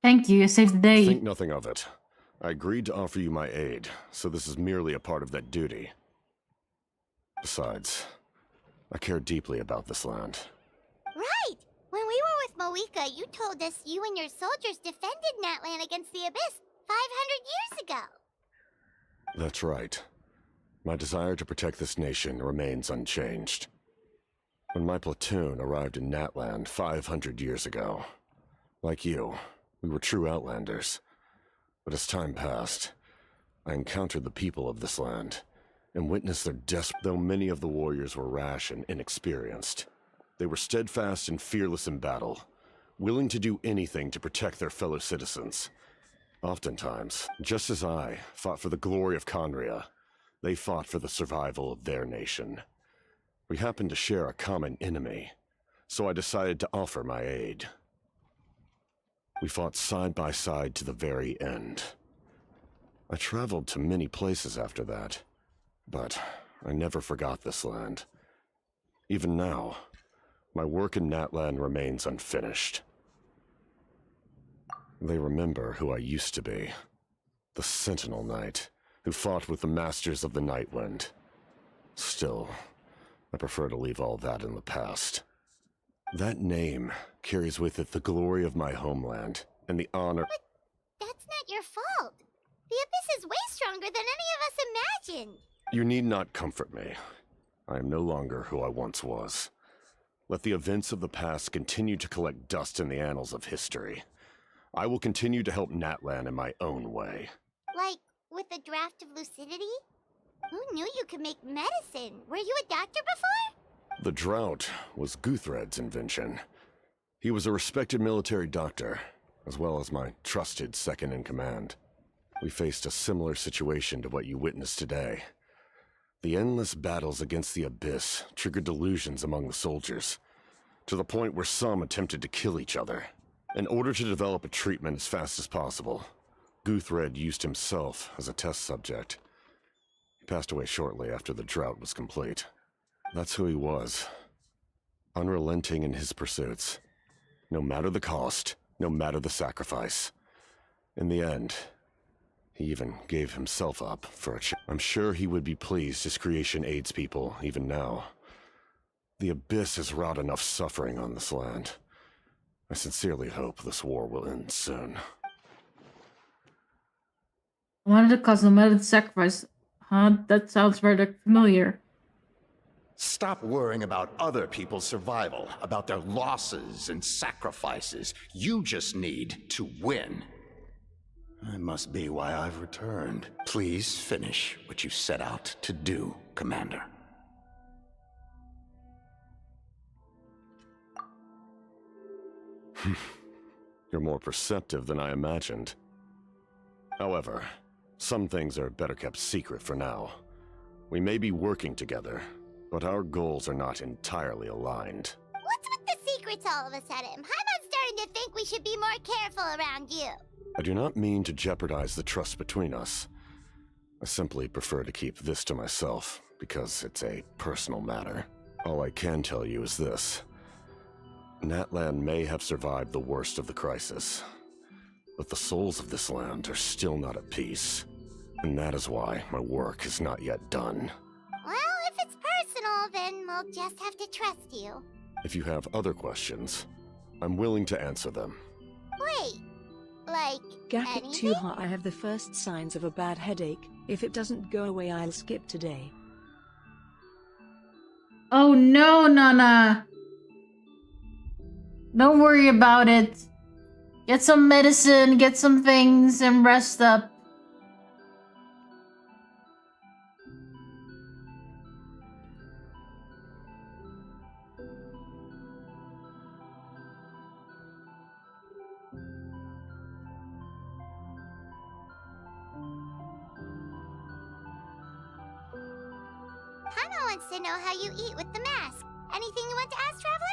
Thank you saved the day. Think nothing of it. I agreed to offer you my aid, so this is merely a part of that duty. Besides, I care deeply about this land. Right! When we were with Moika, you told us you and your soldiers defended Natlan against the Abyss 500 years ago. That's right. My desire to protect this nation remains unchanged. When my platoon arrived in Natlan 500 years ago, like you, we were true outlanders. But as time passed, I encountered the people of this land and witnessed their though many of the warriors were rash and inexperienced. They were steadfast and fearless in battle, willing to do anything to protect their fellow citizens. Oftentimes, just as I fought for the glory of Conria, they fought for the survival of their nation. We happened to share a common enemy, so I decided to offer my aid. We fought side by side to the very end. I traveled to many places after that, but I never forgot this land. Even now, my work in Natlan remains unfinished. They remember who I used to be. The Sentinel Knight, who fought with the Masters of the Nightwind. Still, I prefer to leave all that in the past. That name carries with it the glory of my homeland and the honor— But that's not your fault. The Abyss is way stronger than any of us imagined. You need not comfort me. I am no longer who I once was. Let the events of the past continue to collect dust in the annals of history. I will continue to help Natlan in my own way. Like, with the draft of lucidity? Who knew you could make medicine? Were you a doctor before? The drought was Guthred's invention. He was a respected military doctor, as well as my trusted second-in-command. We faced a similar situation to what you witnessed today. The endless battles against the Abyss triggered delusions among the soldiers, to the point where some attempted to kill each other. In order to develop a treatment as fast as possible, Guthred used himself as a test subject. He passed away shortly after the drought was complete. That's who he was. Unrelenting in his pursuits. No matter the cost, no matter the sacrifice. In the end, He even gave himself up for a I'm sure he would be pleased his creation aids people, even now. The Abyss has wrought enough suffering on this land. I sincerely hope this war will end soon. Wanted to cause a method sacrifice. Huh? That sounds very familiar. Stop worrying about other people's survival, about their losses and sacrifices. You just need to win. That must be why I've returned. Please finish what you set out to do, Commander. You're more perceptive than I imagined. However, some things are better kept secret for now. We may be working together, but our goals are not entirely aligned. What's with the secrets all of a sudden? Paimon's starting to think we should be more careful around you. I do not mean to jeopardize the trust between us. I simply prefer to keep this to myself, because it's a personal matter. All I can tell you is this. Natlan may have survived the worst of the crisis, but the souls of this land are still not at peace. And that is why my work is not yet done. Well, if it's personal, then we'll just have to trust you. If you have other questions, I'm willing to answer them. Wait, like Gakit anything? Tuha, I have the first signs of a bad headache. If it doesn't go away, I'll skip today. Oh no, Nana. Don't worry about it. Get some medicine, get some things, and rest up. Paimon wants to know how you eat with the mask. Anything you want to ask, Traveler?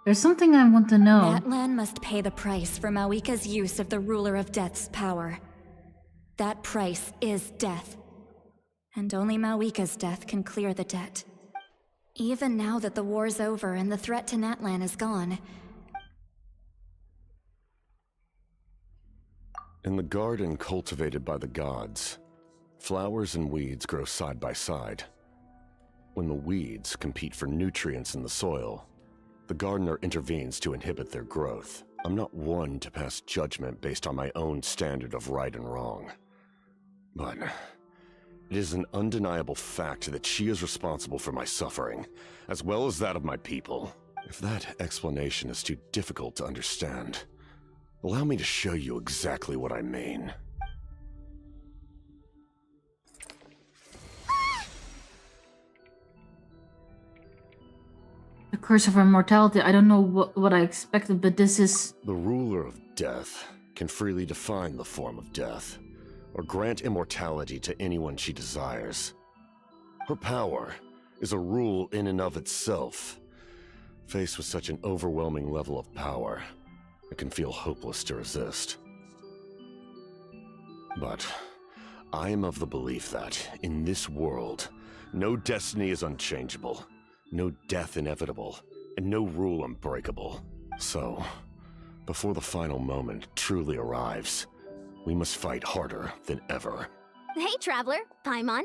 There's something I want to know. Natlan must pay the price for Mawika's use of the Ruler of Death's power. That price is death. And only Mawika's death can clear the debt. Even now that the war's over and the threat to Natlan is gone. In the garden cultivated by the gods, flowers and weeds grow side by side. When the weeds compete for nutrients in the soil, the gardener intervenes to inhibit their growth. I'm not one to pass judgment based on my own standard of right and wrong. But it is an undeniable fact that she is responsible for my suffering, as well as that of my people. If that explanation is too difficult to understand, allow me to show you exactly what I mean. The curse of immortality. I don't know what I expected, but this is... The ruler of death can freely define the form of death, or grant immortality to anyone she desires. Her power is a rule in and of itself. Faced with such an overwhelming level of power, it can feel hopeless to resist. But I am of the belief that, in this world, no destiny is unchangeable, no death inevitable, and no rule unbreakable. So, before the final moment truly arrives, we must fight harder than ever. Hey, Traveler. Paimon.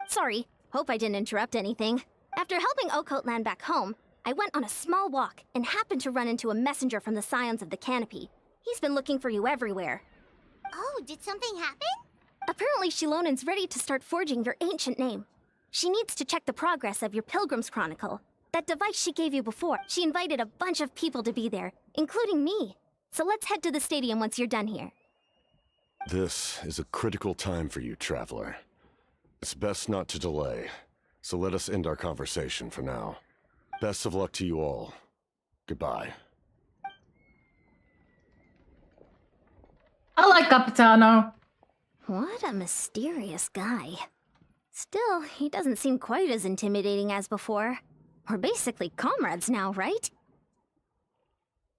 Sorry, hope I didn't interrupt anything. After helping Okot land back home, I went on a small walk and happened to run into a messenger from the Scions of the Canopy. He's been looking for you everywhere. Oh, did something happen? Apparently Shilonen's ready to start forging your ancient name. She needs to check the progress of your Pilgrim's Chronicle. That device she gave you before. She invited a bunch of people to be there, including me. So let's head to the stadium once you're done here. This is a critical time for you, Traveler. It's best not to delay, so let us end our conversation for now. Best of luck to you all. Goodbye. I like Capitano. What a mysterious guy. Still, he doesn't seem quite as intimidating as before. We're basically comrades now, right?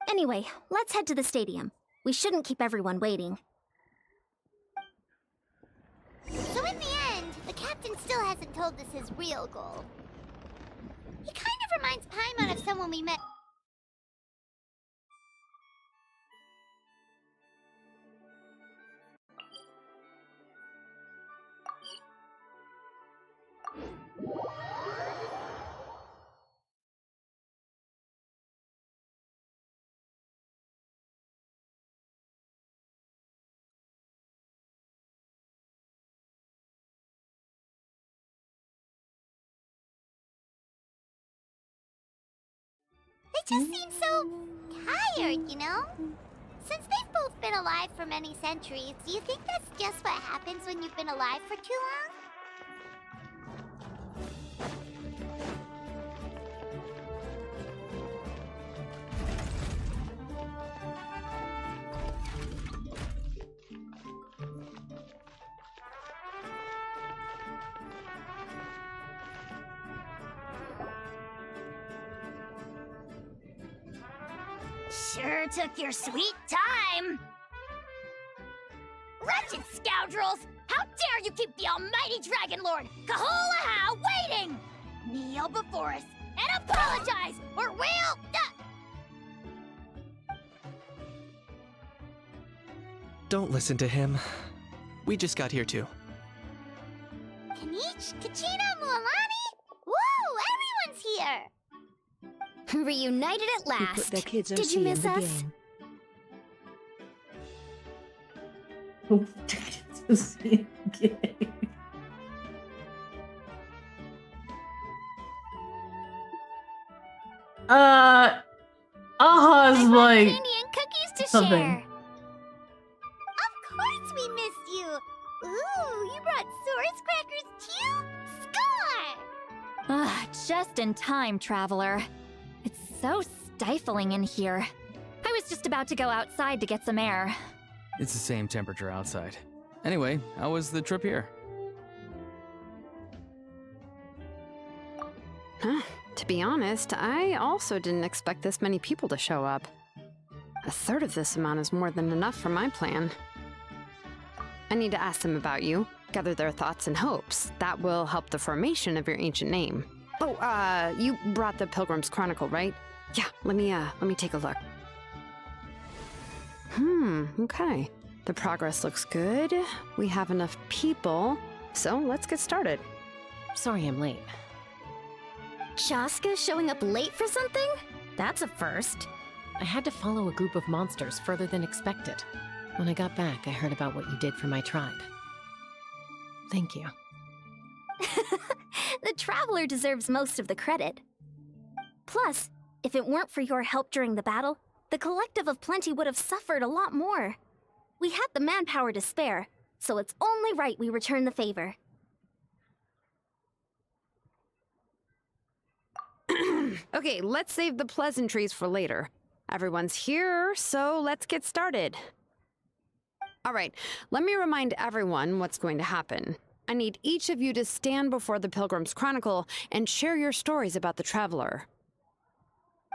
Anyway, let's head to the stadium. We shouldn't keep everyone waiting. So in the end, the captain still hasn't told us his real goal. He kind of reminds Paimon of someone we met. just seem so tired, you know? Since they've both been alive for many centuries, do you think that's just what happens when you've been alive for too long? Sure took your sweet time. Wretched scoundrels! How dare you keep the almighty Dragon Lord, Kahulaha, waiting! Kneel before us and apologize, or we'll... Don't listen to him. We just got here too. Kanich, Kachina, Mualani? Woo! Everyone's here! Reunited at Who put last. their kids Did OC you in miss the us? Game. Aha's like Candy and cookies to something. share. Of course we missed you. Ooh, you brought Source crackers too? Score! Ah, just in time, traveler. It's so stifling in here. I was just about to go outside to get some air. It's the same temperature outside. Anyway, how was the trip here? Huh. To be honest, I also didn't expect this many people to show up. A third of this amount is more than enough for my plan. I need to ask them about you, gather their thoughts and hopes. That will help the formation of your ancient name. Oh, you brought the Pilgrim's Chronicle, right? Yeah, let me take a look. Okay. The progress looks good. We have enough people, so let's get started. Sorry I'm late. Chaska showing up late for something? That's a first. I had to follow a group of monsters further than expected. When I got back, I heard about what you did for my tribe. Thank you. The Traveler deserves most of the credit. Plus, if it weren't for your help during the battle, the Collective of Plenty would have suffered a lot more. We had the manpower to spare, so it's only right we return the favor. Okay, let's save the pleasantries for later. Everyone's here, so let's get started. All right, let me remind everyone what's going to happen. I need each of you to stand before the Pilgrim's Chronicle and share your stories about the Traveler.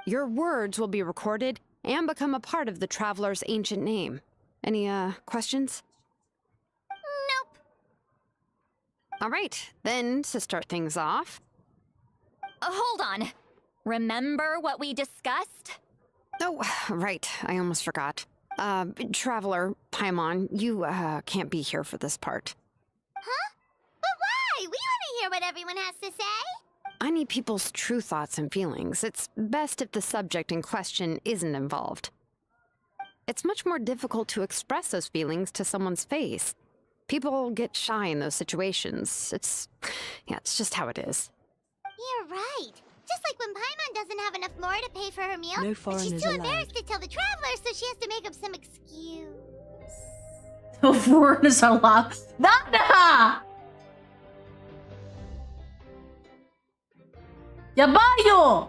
Your words will be recorded and become a part of the Traveler's ancient name. Any, questions? Nope. All right, then, to start things off... Hold on. Remember what we discussed? Oh, right, I almost forgot. Traveler, Paimon, you, can't be here for this part. Huh? But why? We want to hear what everyone has to say. I need people's true thoughts and feelings. It's best if the subject in question isn't involved. It's much more difficult to express those feelings to someone's face. People get shy in those situations. It's just how it is. You're right. Just like when Paimon doesn't have enough more to pay for her meal, No but foreigners she's too allowed. embarrassed to tell the Traveler, so she has to make up some excuse. The foreigners are loud. Nada! Yabayo!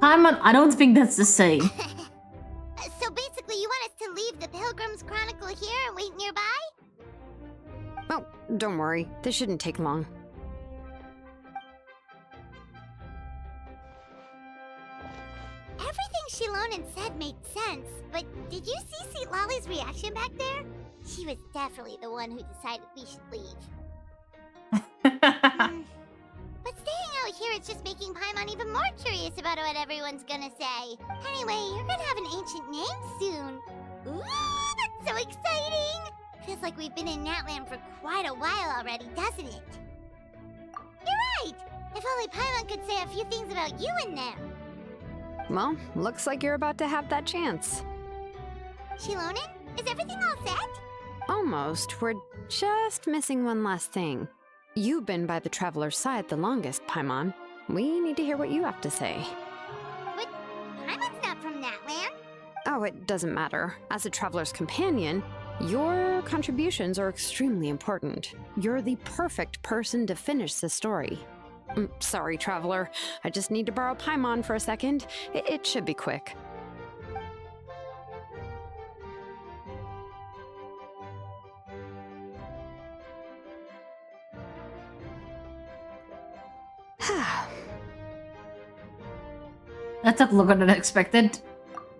Paimon, I don't think that's the same. So basically, you want us to leave the Pilgrim's Chronicle here and wait nearby? Oh, don't worry. This shouldn't take long. Everything Shilonen said made sense, but did you see Sweet Lolly's reaction back there? She was definitely the one who decided we should leave. But staying out here is just making Paimon even more curious about what everyone's gonna say. Anyway, you're gonna have an ancient name soon. Ooh, that's so exciting! Feels like we've been in Natland for quite a while already, doesn't it? You're right! If only Paimon could say a few things about you in there. Well, looks like you're about to have that chance. Shilonen, is everything all set? Almost. We're just missing one last thing. You've been by the Traveler's side the longest, Paimon. We need to hear what you have to say. But Paimon's not from that land. Oh, it doesn't matter. As a Traveler's companion, your contributions are extremely important. You're the perfect person to finish the story. Sorry, Traveler. I just need to borrow Paimon for a second. It should be quick. That took longer than expected.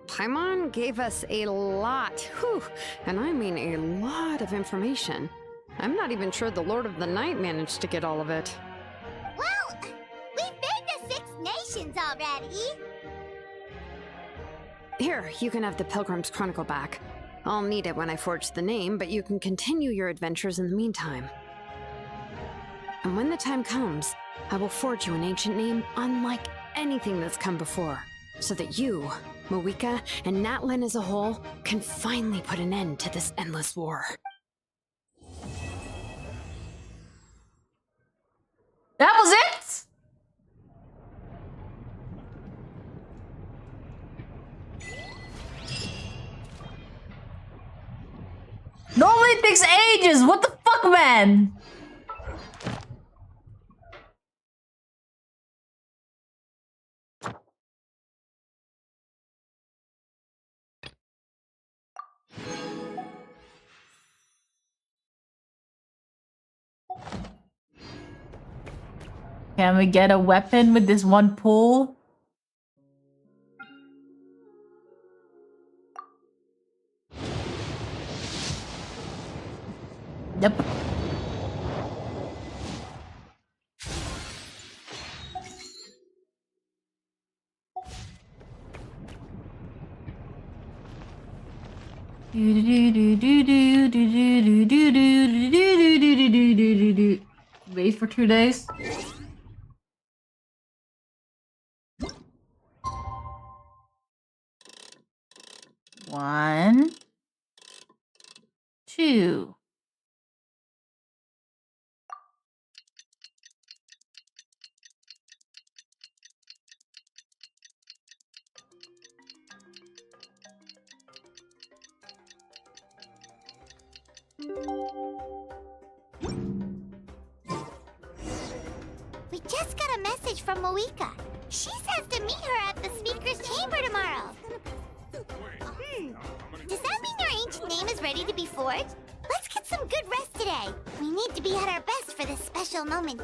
Paimon gave us a lot, whew, and I mean a lot of information. I'm not even sure the Lord of the Night managed to get all of it. Well, we've been to 6 nations already. Here, you can have the Pilgrim's Chronicle back. I'll need it when I forge the name, but you can continue your adventures in the meantime. And when the time comes, I will forge you an ancient name unlike anything that's come before, so that you, Moeka, and Natlan as a whole can finally put an end to this endless war. That was it? Normally it takes ages. What the fuck, man? Can we get a weapon with this one pull? Yep. Wait for 2 days. One, two. We just got a message from Moeka. She says to meet her at the Speaker's Chamber tomorrow. Does that mean your ancient name is ready to be forged? Let's get some good rest today. We need to be at our best for this special moment.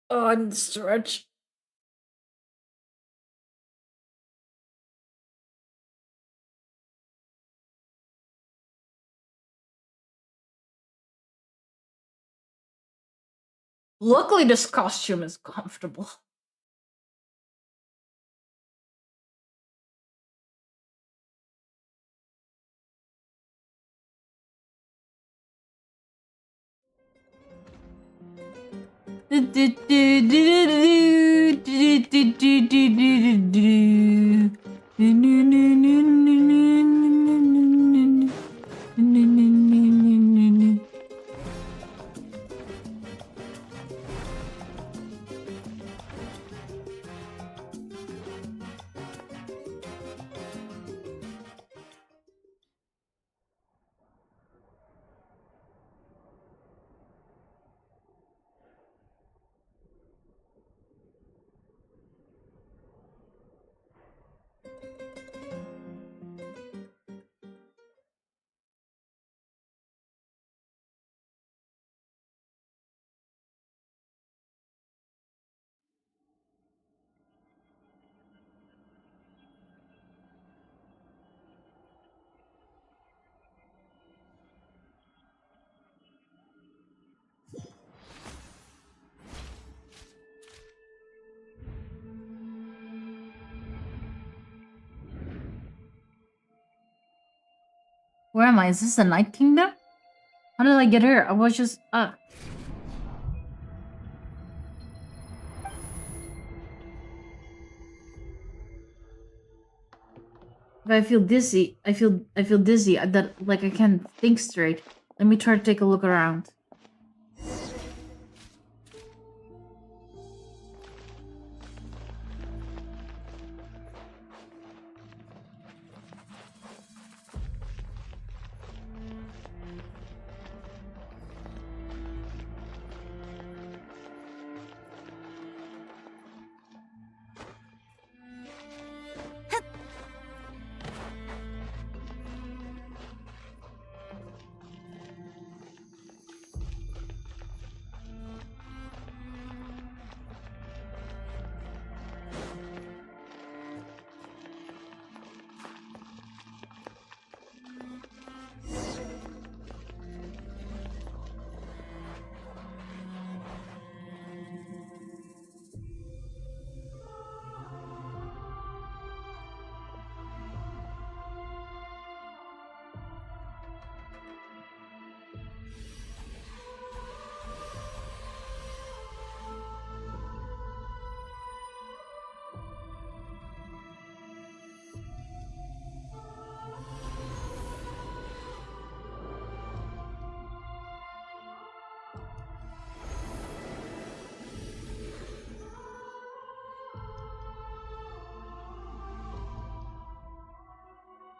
On stretch. Luckily, this costume is comfortable. Where am I? Is this the Night Kingdom? How did I get here? I was just If I feel dizzy. I feel dizzy. That like I can't think straight. Let me try to take a look around.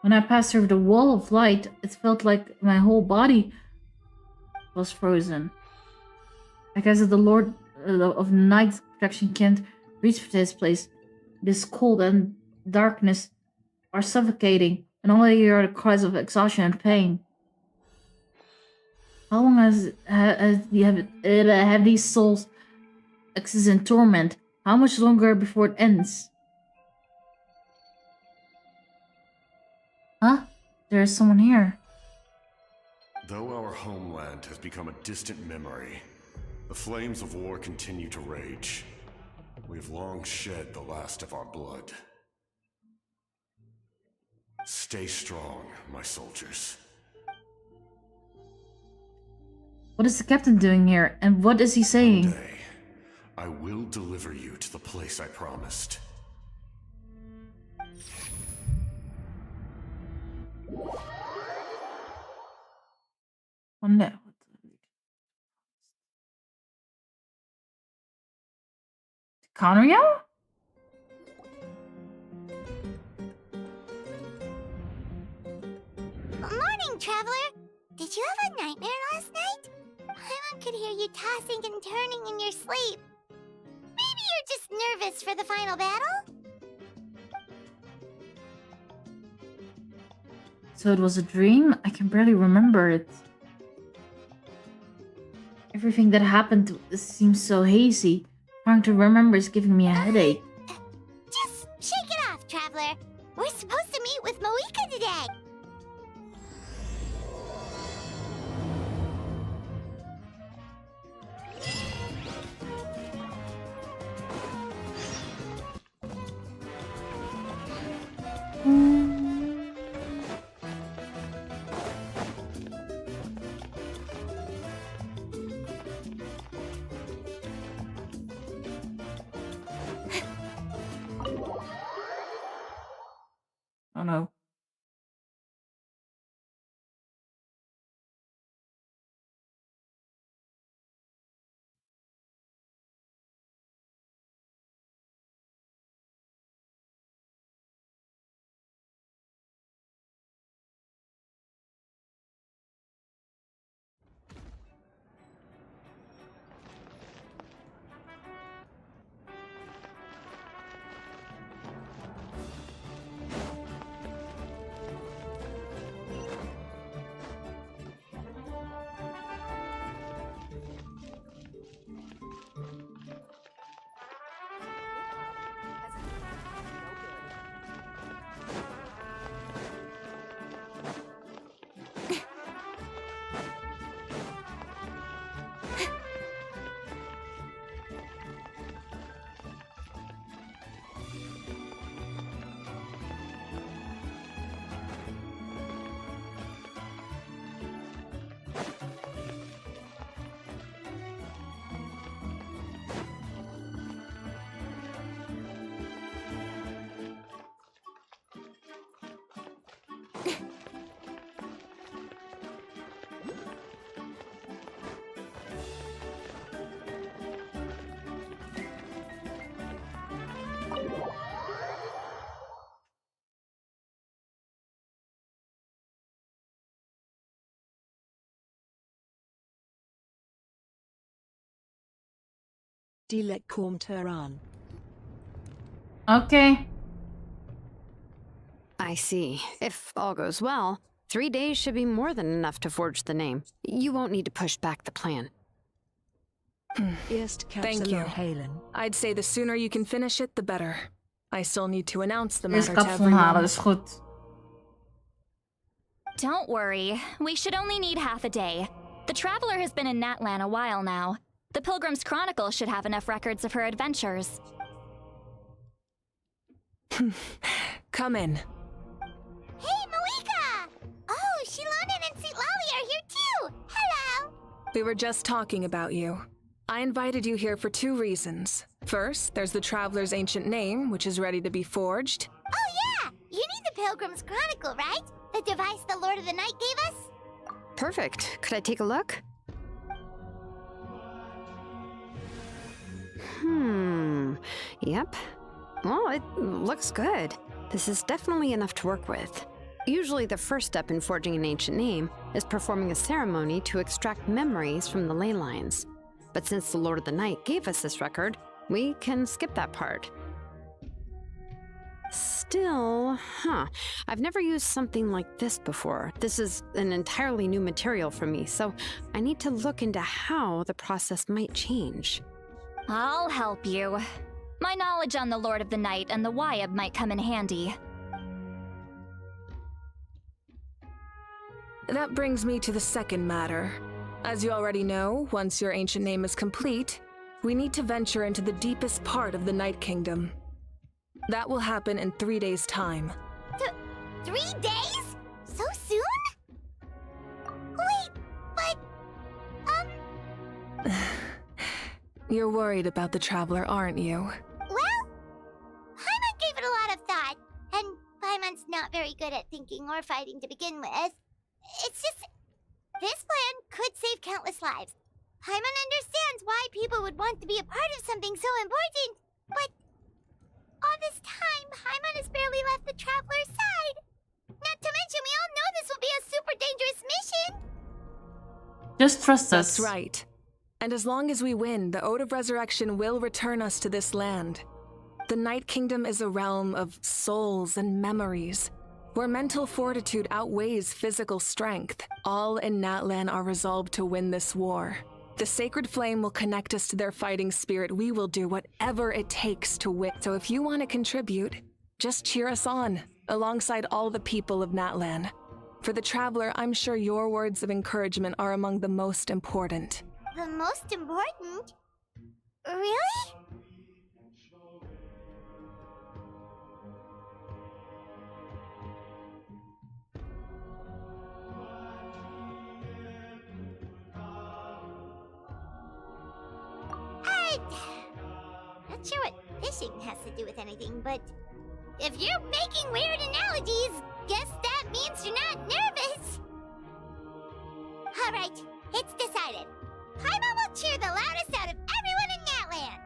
When I passed through the wall of light, it felt like my whole body was frozen. I guess that the Lord of Night's protection can't reach for this place. This cold and darkness are suffocating, and all I hear are the cries of exhaustion and pain. How long have these souls exist in torment? How much longer before it ends? Huh? There is someone here. Though our homeland has become a distant memory, the flames of war continue to rage. We've long shed the last of our blood. Stay strong, my soldiers. What is the captain doing here, and what is he saying? One day, I will deliver you to the place I promised. One day. Conrio? Morning, Traveler! Did you have a nightmare last night? Paimon could hear you tossing and turning in your sleep. Maybe you're just nervous for the final battle? So it was a dream? I can barely remember it. Everything that happened seems so hazy. Trying to remember is giving me a headache. Just shake it off, Traveler. We're supposed to meet with Moeka today. Oh no. Dilek Korm Turan. Okay. I see. If all goes well, 3 days should be more than enough to forge the name. You won't need to push back the plan. Thank you. I'd say the sooner you can finish it, the better. I still need to announce the Eerst matter to kapsel halen, everyone. is goed. Don't worry, we should only need half a day. The Traveler has been in Natlan a while now. The Pilgrim's Chronicle should have enough records of her adventures. Come in. Hey, Malika! Oh, Shilonen and Sitlali are here too! Hello! We were just talking about you. I invited you here for 2 reasons. First, there's the Traveler's ancient name, which is ready to be forged. Oh yeah! You need the Pilgrim's Chronicle, right? The device the Lord of the Night gave us? Perfect. Could I take a look? Yep. Well, it looks good. This is definitely enough to work with. Usually the first step in forging an ancient name is performing a ceremony to extract memories from the ley lines. But since the Lord of the Night gave us this record, we can skip that part. Still, I've never used something like this before. This is an entirely new material for me, so I need to look into how the process might change. I'll help you. My knowledge on the Lord of the Night and the Wyab might come in handy. That brings me to the second matter. As you already know, once your ancient name is complete, we need to venture into the deepest part of the Night Kingdom. That will happen in 3 days' time. 3 days? So soon? Wait, but... You're worried about the Traveler, aren't you? Well, Paimon gave it a lot of thought, and Paimon's not very good at thinking or fighting to begin with. It's just... this plan could save countless lives. Paimon understands why people would want to be a part of something so important, but... all this time, Paimon has barely left the Traveler's side. Not to mention, we all know this will be a super dangerous mission. Just trust us. That's right. And as long as we win, the Ode of Resurrection will return us to this land. The Night Kingdom is a realm of souls and memories, where mental fortitude outweighs physical strength. All in Natlan are resolved to win this war. The Sacred Flame will connect us to their fighting spirit. We will do whatever it takes to win. So if you want to contribute, just cheer us on, alongside all the people of Natlan. For the Traveler, I'm sure your words of encouragement are among the most important. The most important? Really? Not sure what fishing has to do with anything, but if you're making weird analogies, guess that means you're not nervous. Alright, it's decided. Paimon will cheer the loudest out of everyone in Natlan.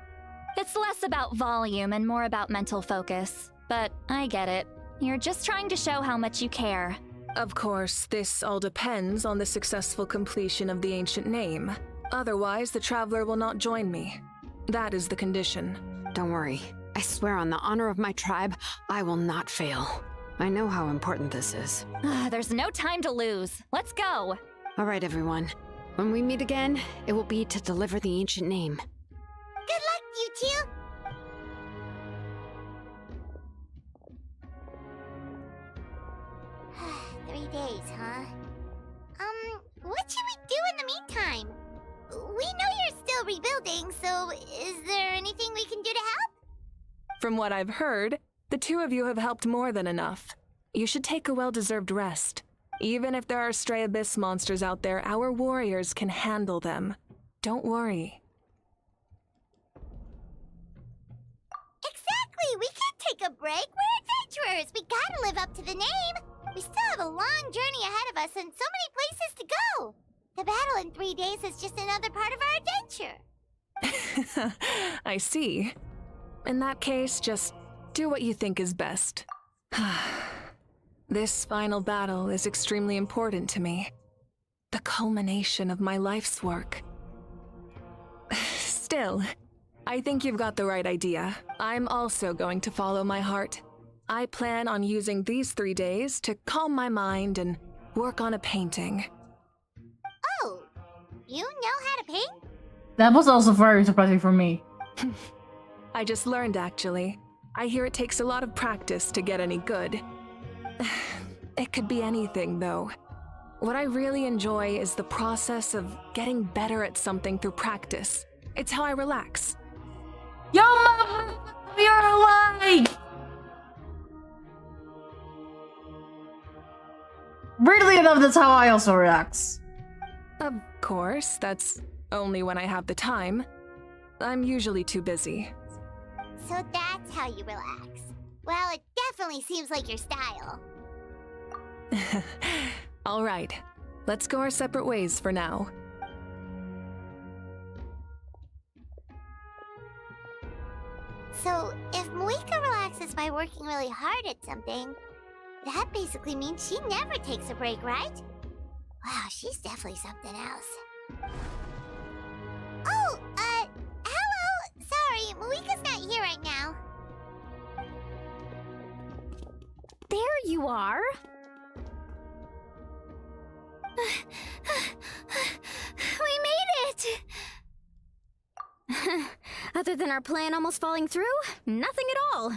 It's less about volume and more about mental focus. But I get it. You're just trying to show how much you care. Of course, this all depends on the successful completion of the ancient name. Otherwise, the Traveler will not join me. That is the condition. Don't worry. I swear on the honor of my tribe, I will not fail. I know how important this is. There's no time to lose. Let's go. All right, everyone. When we meet again, it will be to deliver the ancient name. Good luck, you two. Three days, huh? What should we do in the meantime? We know you're still rebuilding, so is there anything we can do to help? From what I've heard, the 2 of you have helped more than enough. You should take a well-deserved rest. Even if there are stray abyss monsters out there, our warriors can handle them. Don't worry. Exactly! We can't take a break! We're adventurers! We gotta live up to the name! We still have a long journey ahead of us and so many places to go! The battle in 3 days is just another part of our adventure! I see. In that case, just do what you think is best. This final battle is extremely important to me. The culmination of my life's work. Still, I think you've got the right idea. I'm also going to follow my heart. I plan on using these 3 days to calm my mind and work on a painting. Oh, you know how to paint? That was also very surprising for me. I just learned, actually. I hear it takes a lot of practice to get any good. It could be anything, though. What I really enjoy is the process of getting better at something through practice. It's how I relax. Yo, mother, you're alive! Weirdly enough, that's how I also relax. Of course, that's only when I have the time. I'm usually too busy. So that's how you relax. Well, it definitely seems like your style. All right, let's go our separate ways for now. So, if Moika relaxes by working really hard at something, that basically means she never takes a break, right? Wow, she's definitely something else. Oh, hello! Sorry, Moika's not here right now. There you are. We made it! Other than our plan almost falling through, nothing at all.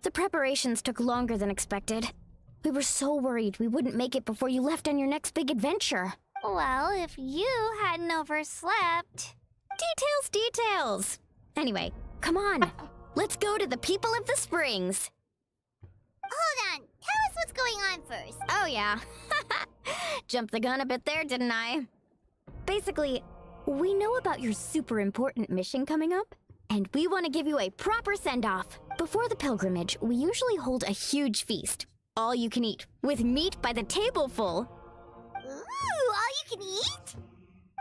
The preparations took longer than expected. We were so worried we wouldn't make it before you left on your next big adventure. Well, if you hadn't overslept... Details! Anyway, come on. Let's go to the People of the Springs. Hold on, tell us what's going on first. Oh yeah. Jumped the gun a bit there, didn't I? Basically, we know about your super important mission coming up, and we want to give you a proper send-off. Before the pilgrimage, we usually hold a huge feast. All you can eat, with meat by the tableful. Ooh, all you can eat?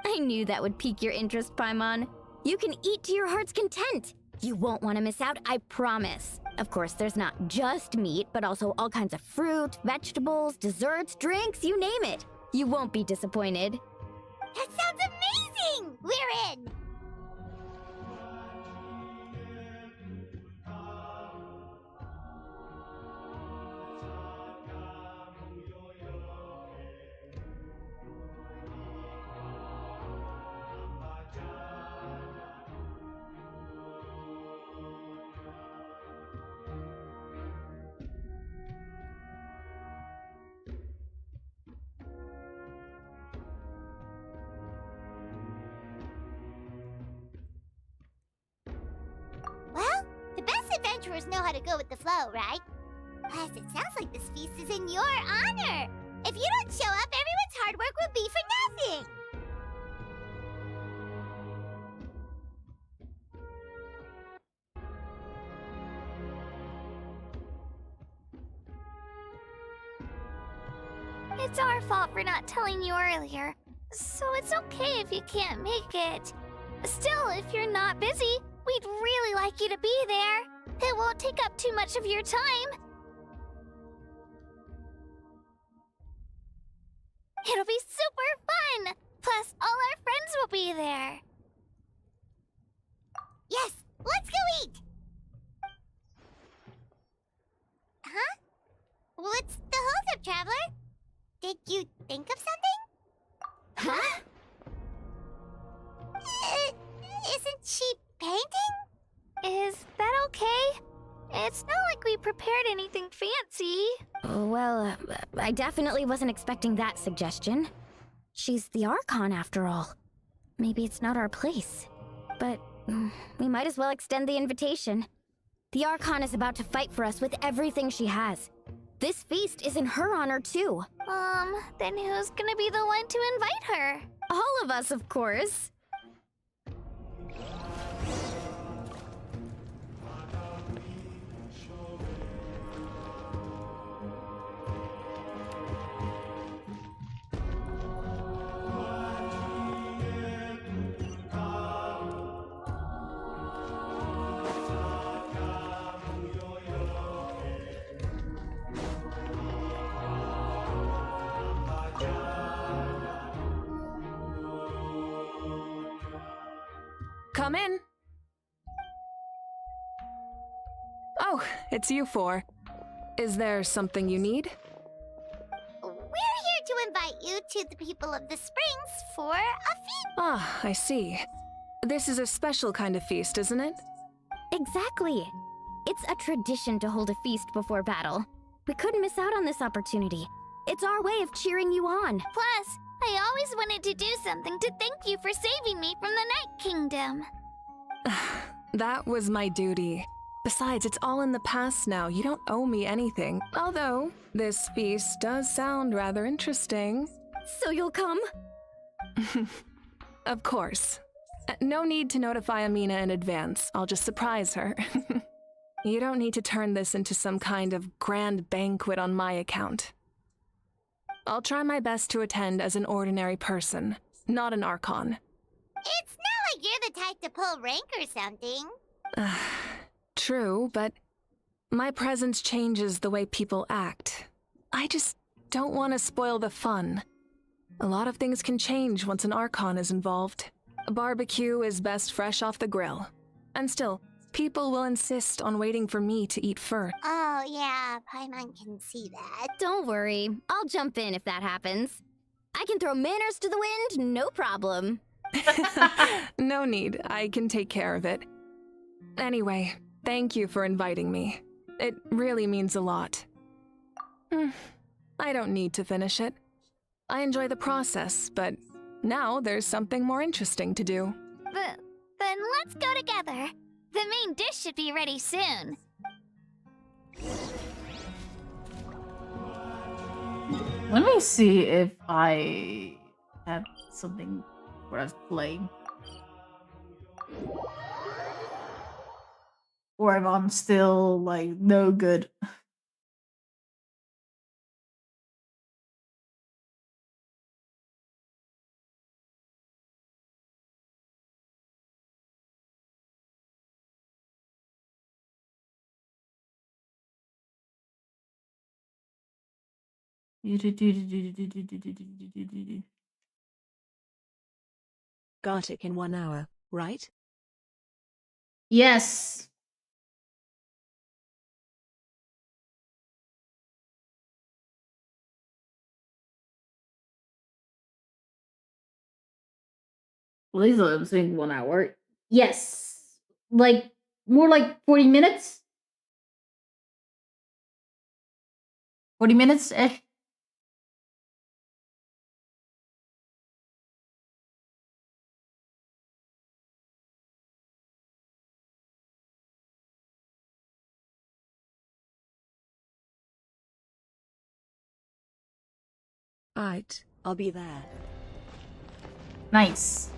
I knew that would pique your interest, Paimon. You can eat to your heart's content. You won't want to miss out, I promise. Of course, there's not just meat, but also all kinds of fruit, vegetables, desserts, drinks, you name it. You won't be disappointed. That sounds amazing! We're in! Well, the best adventurers know how to go with the flow, right? Plus, it sounds like this feast is in your honor. If you don't show up, everyone's hard work will be for nothing. It's our fault for not telling you earlier, so it's okay if you can't make it. Still, if you're not busy, we'd really like you to be there. It won't take up too much of your time. It'll be super fun! Plus, all our friends will be there. Yes, let's go eat! Huh? What's the holdup, Traveler? Did you think of something? Huh? Isn't she painting? Is that okay? It's not like we prepared anything fancy. Well, I definitely wasn't expecting that suggestion. She's the Archon, after all. Maybe it's not our place. But we might as well extend the invitation. The Archon is about to fight for us with everything she has. This feast is in her honor, too. Then who's gonna be the one to invite her? All of us, of course. Come in. Oh, it's you four. Is there something you need? We're here to invite you to the people of the Springs for a feast. Ah, I see. This is a special kind of feast, isn't it? Exactly. It's a tradition to hold a feast before battle. We couldn't miss out on this opportunity. It's our way of cheering you on. Plus, I always wanted to do something to thank you for saving me from the Night Kingdom. That was my duty. Besides, it's all in the past now. You don't owe me anything. Although, this feast does sound rather interesting. So you'll come? Of course. No need to notify Amina in advance. I'll just surprise her. You don't need to turn this into some kind of grand banquet on my account. I'll try my best to attend as an ordinary person, not an Archon. It's not like you're the type to pull rank or something. True, but my presence changes the way people act. I just don't want to spoil the fun. A lot of things can change once an Archon is involved. A barbecue is best fresh off the grill. And still, people will insist on waiting for me to eat fur. Oh, yeah, Paimon can see that. Don't worry. I'll jump in if that happens. I can throw manners to the wind, no problem. No need. I can take care of it. Anyway, thank you for inviting me. It really means a lot. I don't need to finish it. I enjoy the process, but now there's something more interesting to do. Then let's go together. The main dish should be ready soon. Let me see if I have something for us playing. Or if I'm still, like, no good. Gartic in 1 hour, right? Yes. Please let him sing 1 hour. Yes. Like, more like 40 minutes? 40 minutes, eh? Aight, I'll be there. Nice.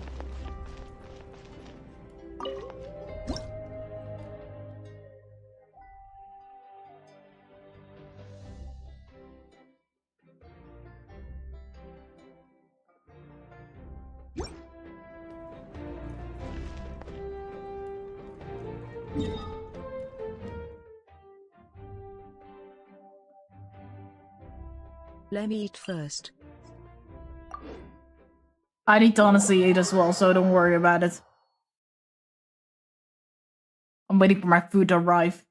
Let me eat first. I need to honestly eat as well, so don't worry about it. I'm waiting for my food to arrive.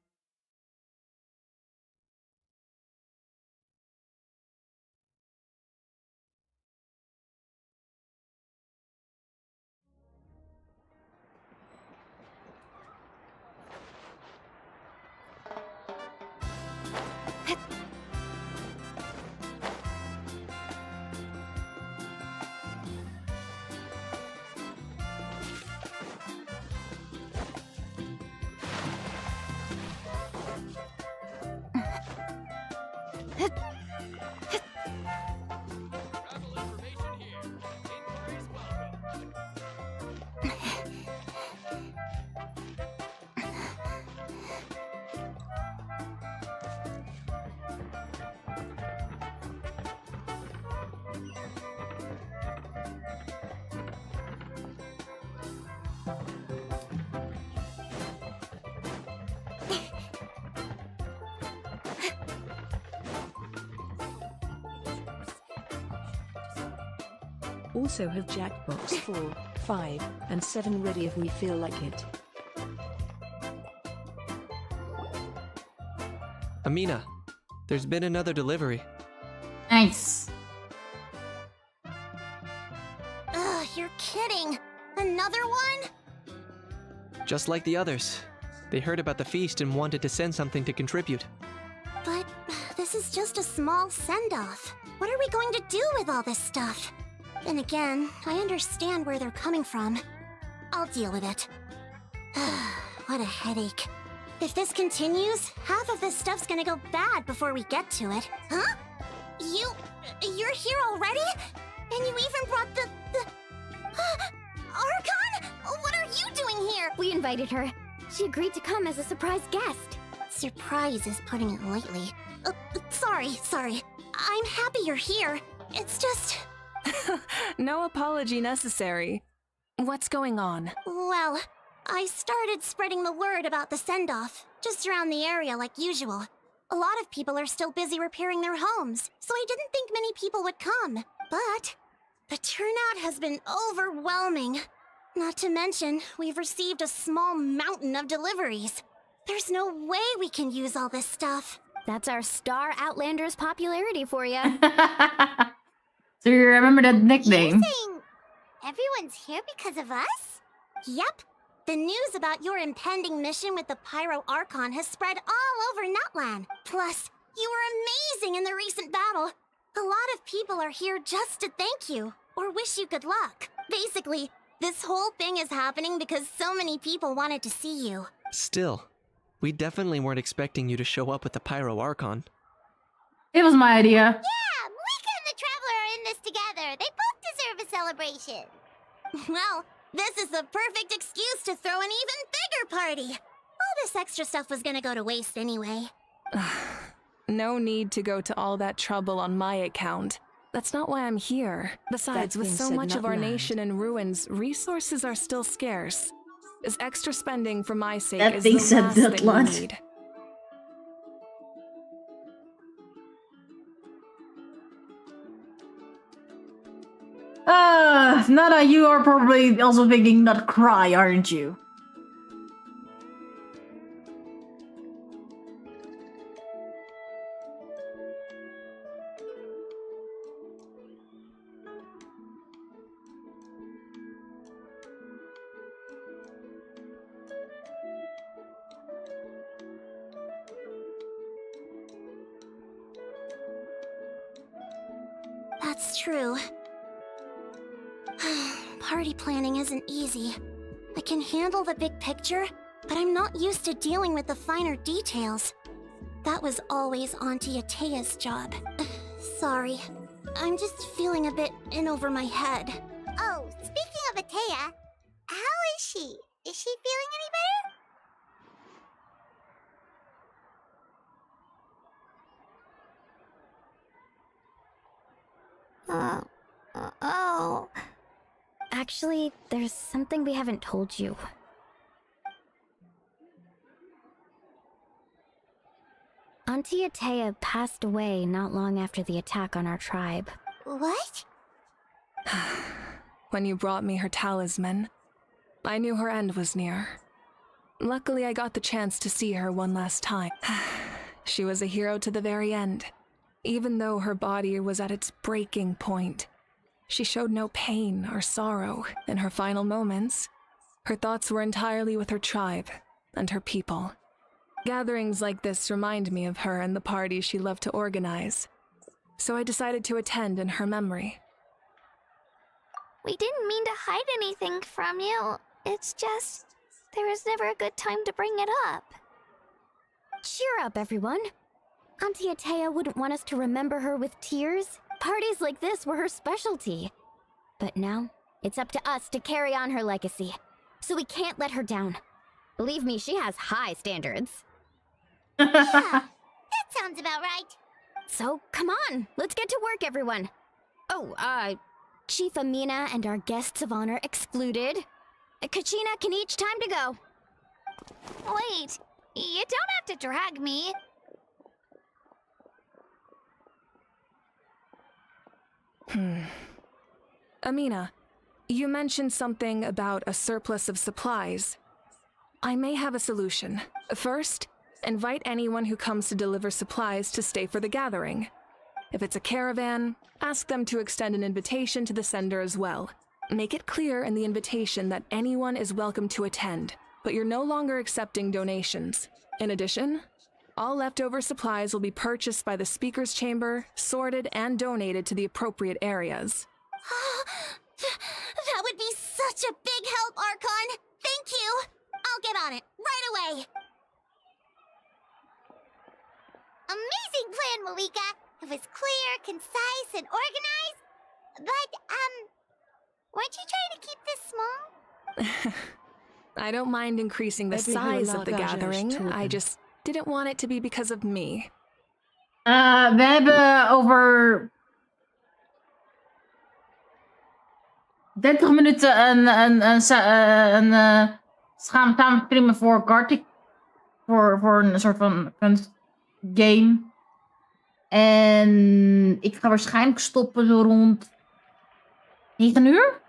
Also have Jackbox 4, 5, and 7 ready if we feel like it. Amina, there's been another delivery. Nice. Ugh, you're kidding. Another one? Just like the others. They heard about the feast and wanted to send something to contribute. But this is just a small send-off. What are we going to do with all this stuff? And again, I understand where they're coming from. I'll deal with it. What a headache. If this continues, half of this stuff's gonna go bad before we get to it. Huh? You're here already? And you even brought the Archon? What are you doing here? We invited her. She agreed to come as a surprise guest. Surprise is putting it lightly. Sorry. I'm happy you're here. It's just... No apology necessary. What's going on? Well, I started spreading the word about the send-off, just around the area like usual. A lot of people are still busy repairing their homes, so I didn't think many people would come. But the turnout has been overwhelming. Not to mention, we've received a small mountain of deliveries. There's no way we can use all this stuff. That's our Star Outlander's popularity for you. So you remember that nickname? You're saying everyone's here because of us? Yep. The news about your impending mission with the Pyro Archon has spread all over Nutland. Plus, you were amazing in the recent battle. A lot of people are here just to thank you, or wish you good luck. Basically, this whole thing is happening because so many people wanted to see you. Still, we definitely weren't expecting you to show up with the Pyro Archon. It was my idea. Yeah, Moika and the Traveler are in this together. They both deserve a celebration. Well, this is the perfect excuse to throw an even bigger party. All this extra stuff was gonna go to waste anyway. No need to go to all that trouble on my account. That's not why I'm here. Besides, with so much of our nation in ruins, resources are still scarce. This extra spending for my sake is the last thing we need. Nada, you are probably also thinking not cry, aren't you? That's true. Party planning isn't easy. I can handle the big picture, but I'm not used to dealing with the finer details. That was always Auntie Atea's job. Sorry. I'm just feeling a bit in over my head. Oh, speaking of Atea, how is she? Is she feeling any better? Oh. Actually, there's something we haven't told you. Auntie Atea passed away not long after the attack on our tribe. What? When you brought me her talisman, I knew her end was near. Luckily, I got the chance to see her one last time. She was a hero to the very end. Even though her body was at its breaking point, she showed no pain or sorrow in her final moments. Her thoughts were entirely with her tribe and her people. Gatherings like this remind me of her and the parties she loved to organize, so I decided to attend in her memory. We didn't mean to hide anything from you. It's just, there was never a good time to bring it up. Cheer up, everyone. Auntie Atea wouldn't want us to remember her with tears. Parties like this were her specialty. But now, it's up to us to carry on her legacy. So we can't let her down. Believe me, she has high standards. Yeah, that sounds about right. So, come on, let's get to work, everyone. Oh, Chief Amina and our guests of honor excluded. Kachina can each time to go. Wait, you don't have to drag me. Amina, you mentioned something about a surplus of supplies. I may have a solution. First, Invite anyone who comes to deliver supplies to stay for the gathering. If it's a caravan, ask them to extend an invitation to the sender as well. Make it clear in the invitation that anyone is welcome to attend, but you're no longer accepting donations. In addition, all leftover supplies will be purchased by the speaker's chamber, sorted, and donated to the appropriate areas. That would be such a big help, Archon! Thank you! I'll get on it, right away! Amazing plan, Malika! It was clear, concise, and organized. But, weren't you trying to keep this small? I don't mind increasing the size of the gathering. I just didn't want it to be because of me. We hebben over 30 minuten een samen streamen voor Gartic. Voor een soort van kunstgame. En ik ga waarschijnlijk stoppen zo rond 9 uur.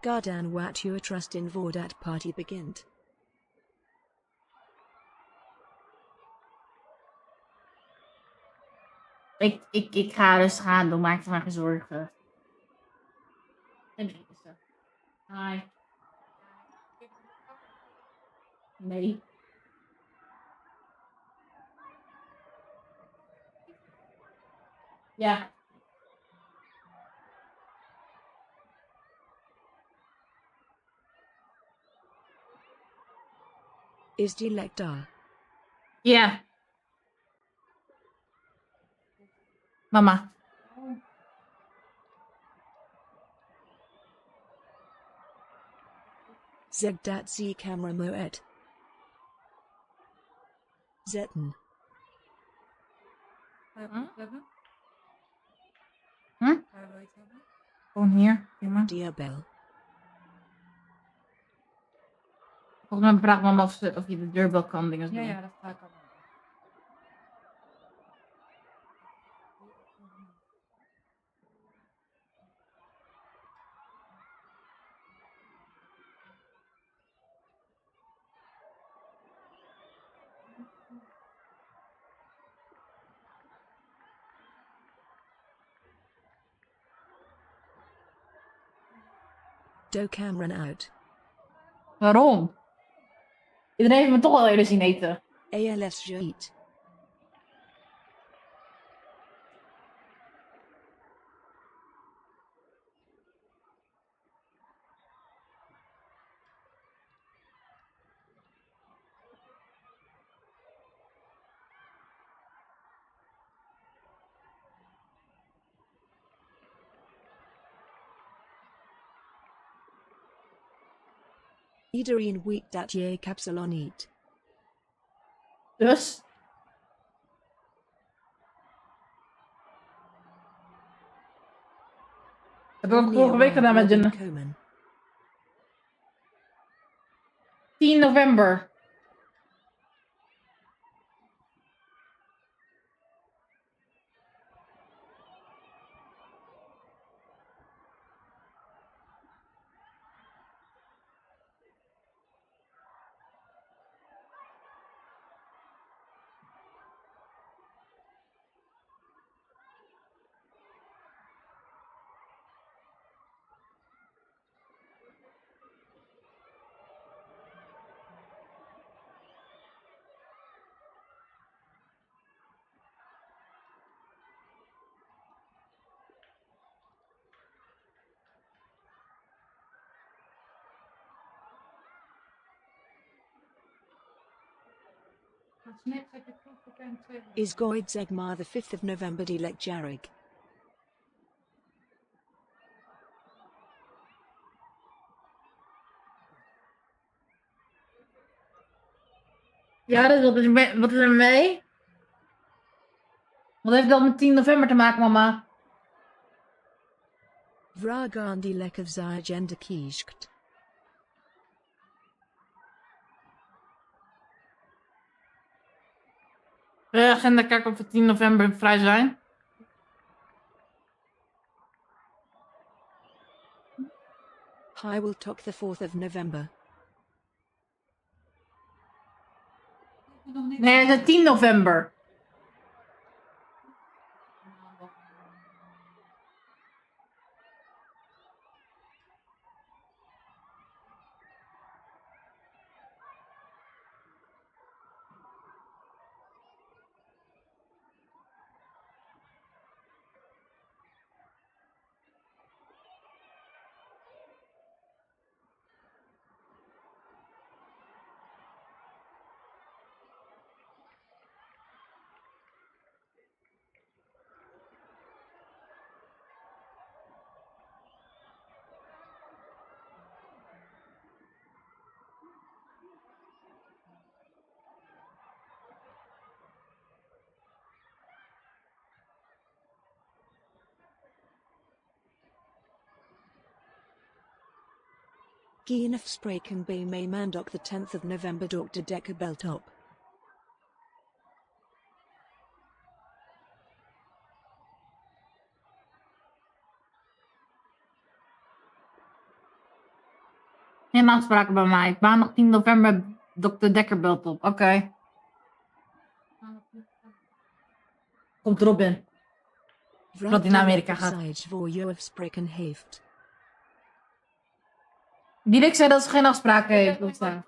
Gardan wat your trust in voordat party begint. Ik ga dus gaan doen, maak je maar geen zorgen. Hi. Nee. Ja. Is Dilek daar? Ja. Mama. Zeg dat ze camera moet. Zetten. Gewoon hier. Diabel. Volgens mij vraagt mama of je de deurbel kan dingen doen. Ja, dat ga ik al. Do camera out. Waarom? Iedereen heeft me toch al eerder zien eten. ALS Jeet. Iedereen weet dat je kapsalon eet. Dus? Dat heb ik ook vorige week gedaan met Jenna. 10 november. Is Goid Zegmar the 5th of November Dilek Jarig? Ja, dus wat is er mee? Wat heeft dat met 10 november te maken, mama? Vragandi lek of Agenda kieskt. Agenda kijken of we 10 november vrij zijn. I will talk the 4th of November. Nee, de 10 november. Gien spreken bij mij maandag the 10th of November Dr. Dekker belt op. Geen afspraken bij mij. Maandag 10 november Dr. Dekker belt op. Oké. Komt Robin. Dat hij naar Amerika gaat. Voor je afspreken heeft. Dirk zei dat ze geen afspraken heeft. Of zo.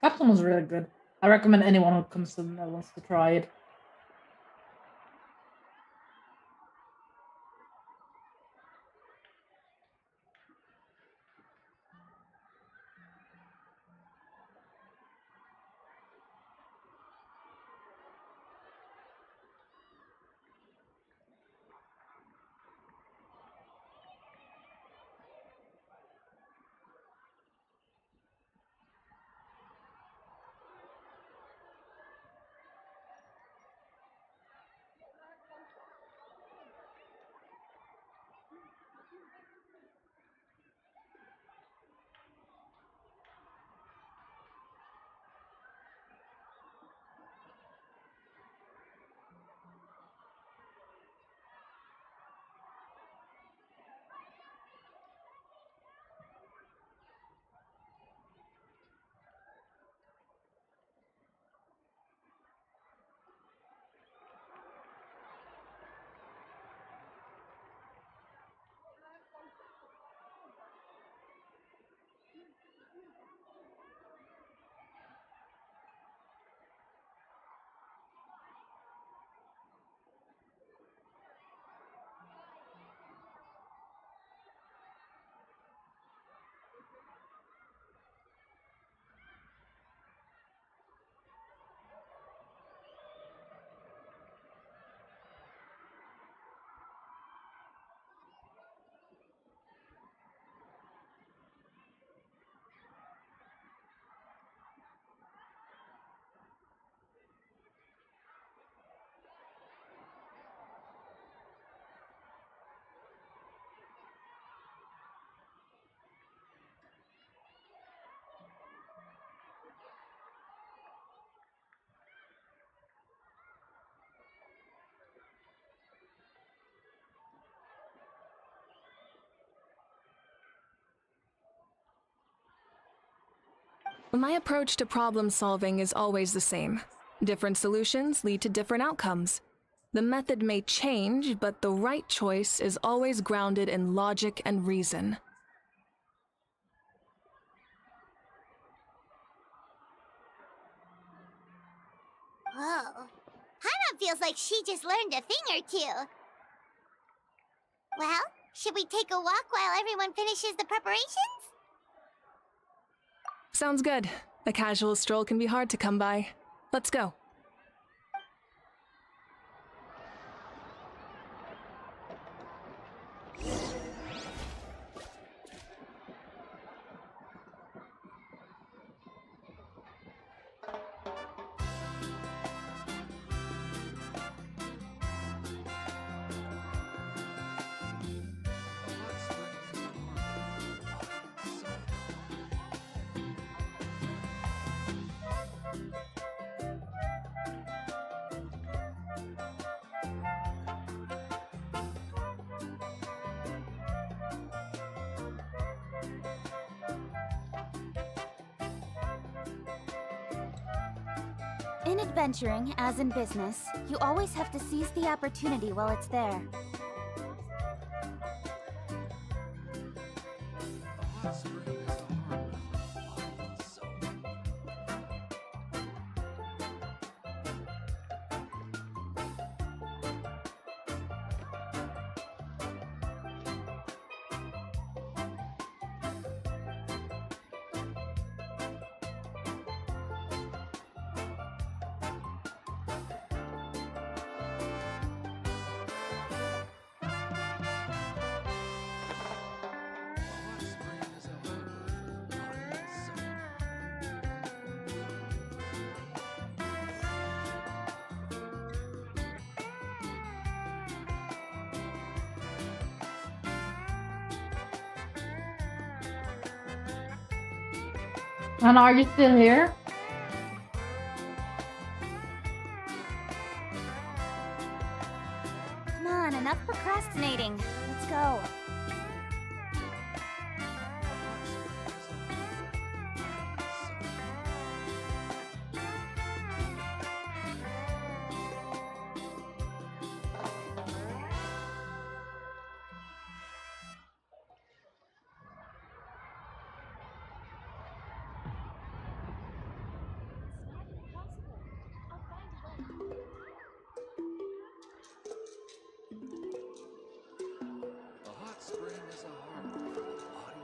Capcom was really good. I recommend anyone who comes to the Netherlands to try it. My approach to problem solving is always the same. Different solutions lead to different outcomes. The method may change, but the right choice is always grounded in logic and reason. Whoa. Paimon feels like she just learned a thing or two. Well, should we take a walk while everyone finishes the preparations? Sounds good. A casual stroll can be hard to come by. Let's go. In adventuring, as in business, you always have to seize the opportunity while it's there. And are you still here? Come on, enough procrastinating. Let's go.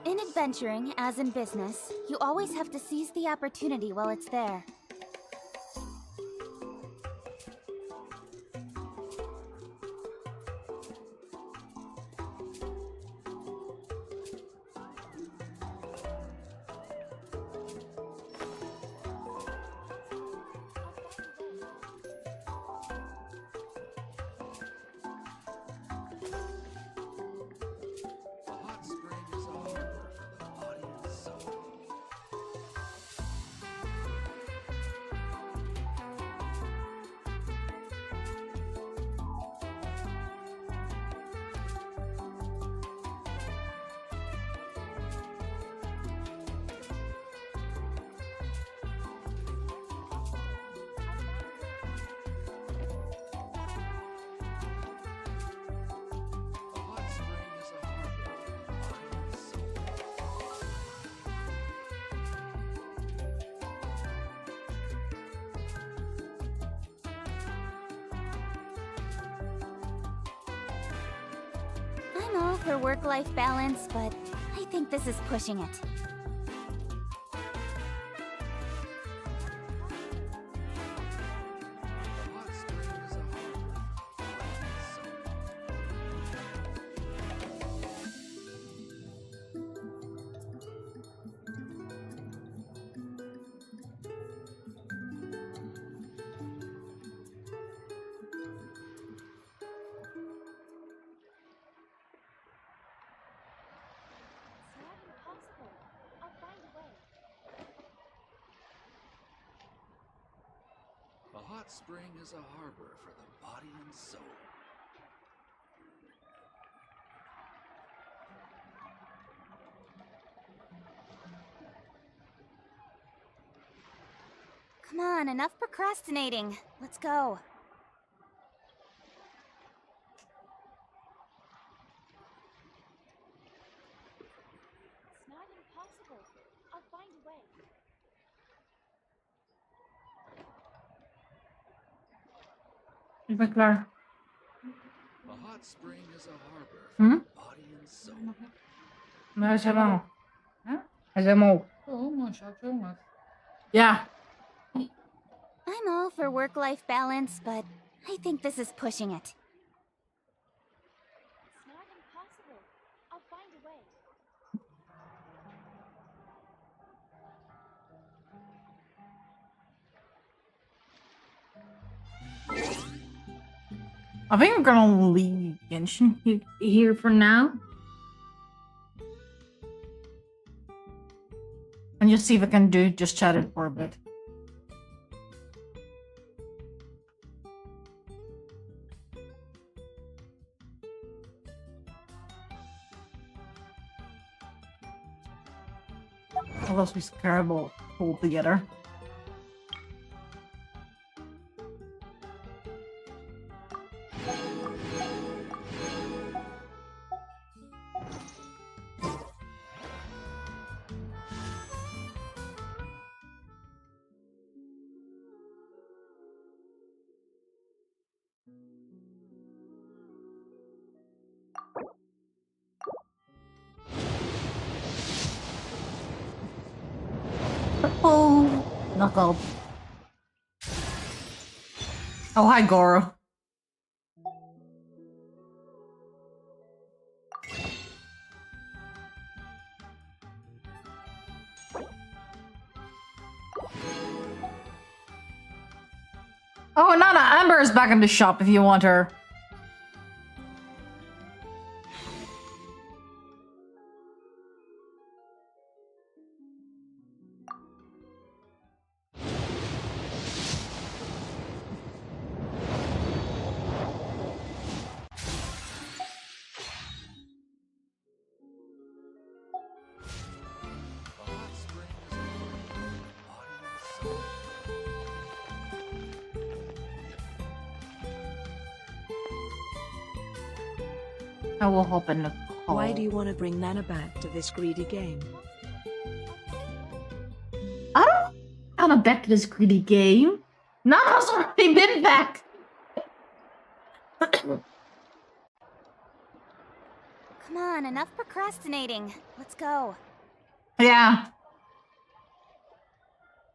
In adventuring, as in business, you always have to seize the opportunity while it's there. I'm all for work-life balance, but I think this is pushing it. A hot spring is a harbor for the body and soul. Come on, enough procrastinating. Let's go. It's not impossible. I'll find a way. Ik ben klaar. A hot spring is a harbor for Hm? the body and soul. Maar hij is helemaal. Hij is helemaal. Oh, man, shot jongen. Ja. I'm all for work-life balance, but I think this is pushing it. It's not impossible. I'll find a way. I think we're gonna leave Genshin here for now. And just see if I can just chat it for a bit. Unless we scrabble all together. Oh, knuckle. Oh, hi, Goro. Oh, Nana, Amber is back in the shop if you want her. I will hop in the call. Why do you want to bring Nana back to this greedy game? I don't Nana back to this greedy game. Nana's already been back. Come on, enough procrastinating. Let's go. Yeah.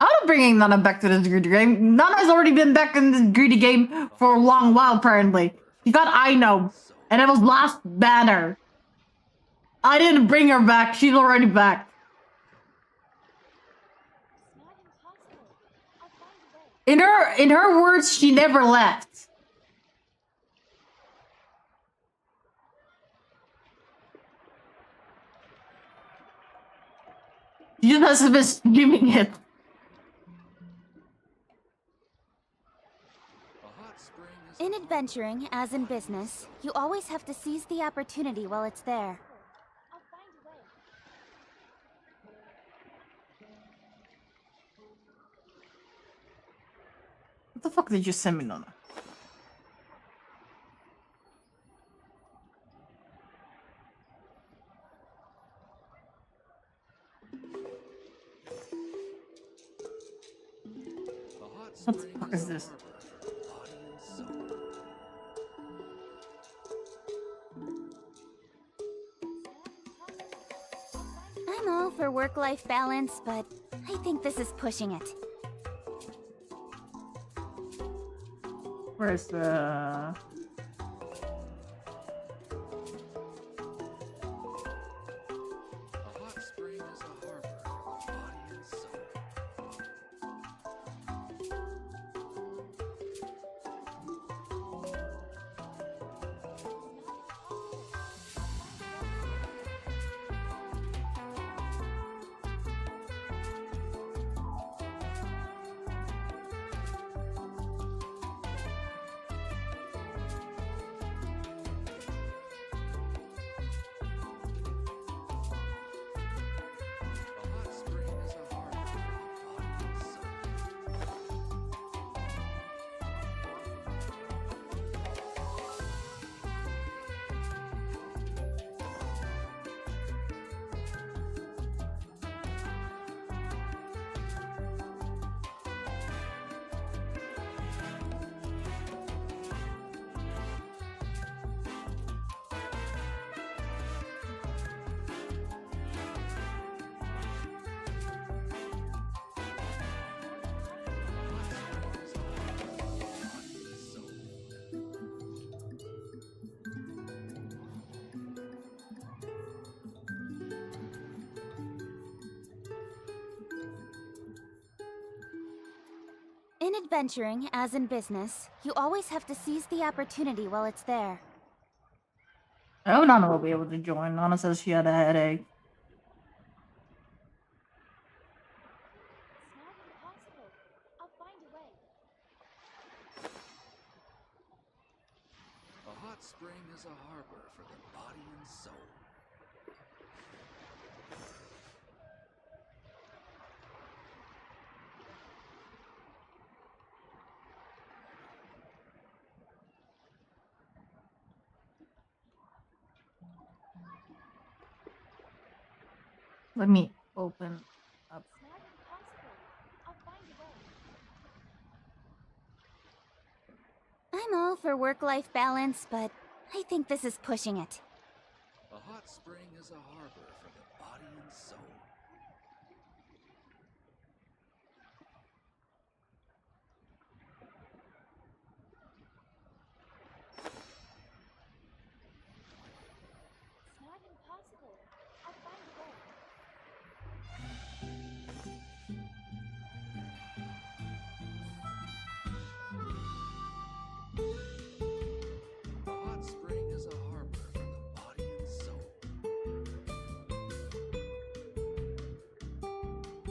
I'm not bringing Nana back to this greedy game. Nana's already been back in this greedy game for a long while, apparently. She got Aino, and it was last banner. I didn't bring her back. She's already back. In her words, she never left. She just has been screaming it. In adventuring, as in business, you always have to seize the opportunity while it's there. What the fuck did you send me, Nana? What the fuck is this? I'm all for work-life balance, but I think this is pushing it. Where's the... In adventuring, as in business, you always have to seize the opportunity while it's there. Oh, Nana will be able to join. Nana says she had a headache. A hot spring is a harbor for the body and soul. Let me open up. I'm all for work-life balance, but I think this is pushing it. A hot spring is a harbor for the body and soul. A hot spring is a harbor for the body and soul.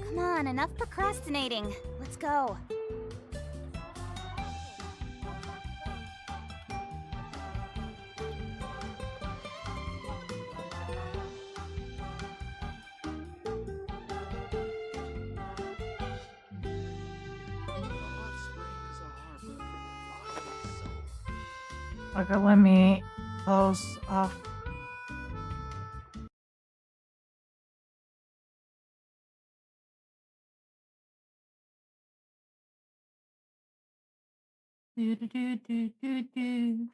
Come on, enough procrastinating. Let's go. Okay, let me close off. Do, do, do, do, do, do.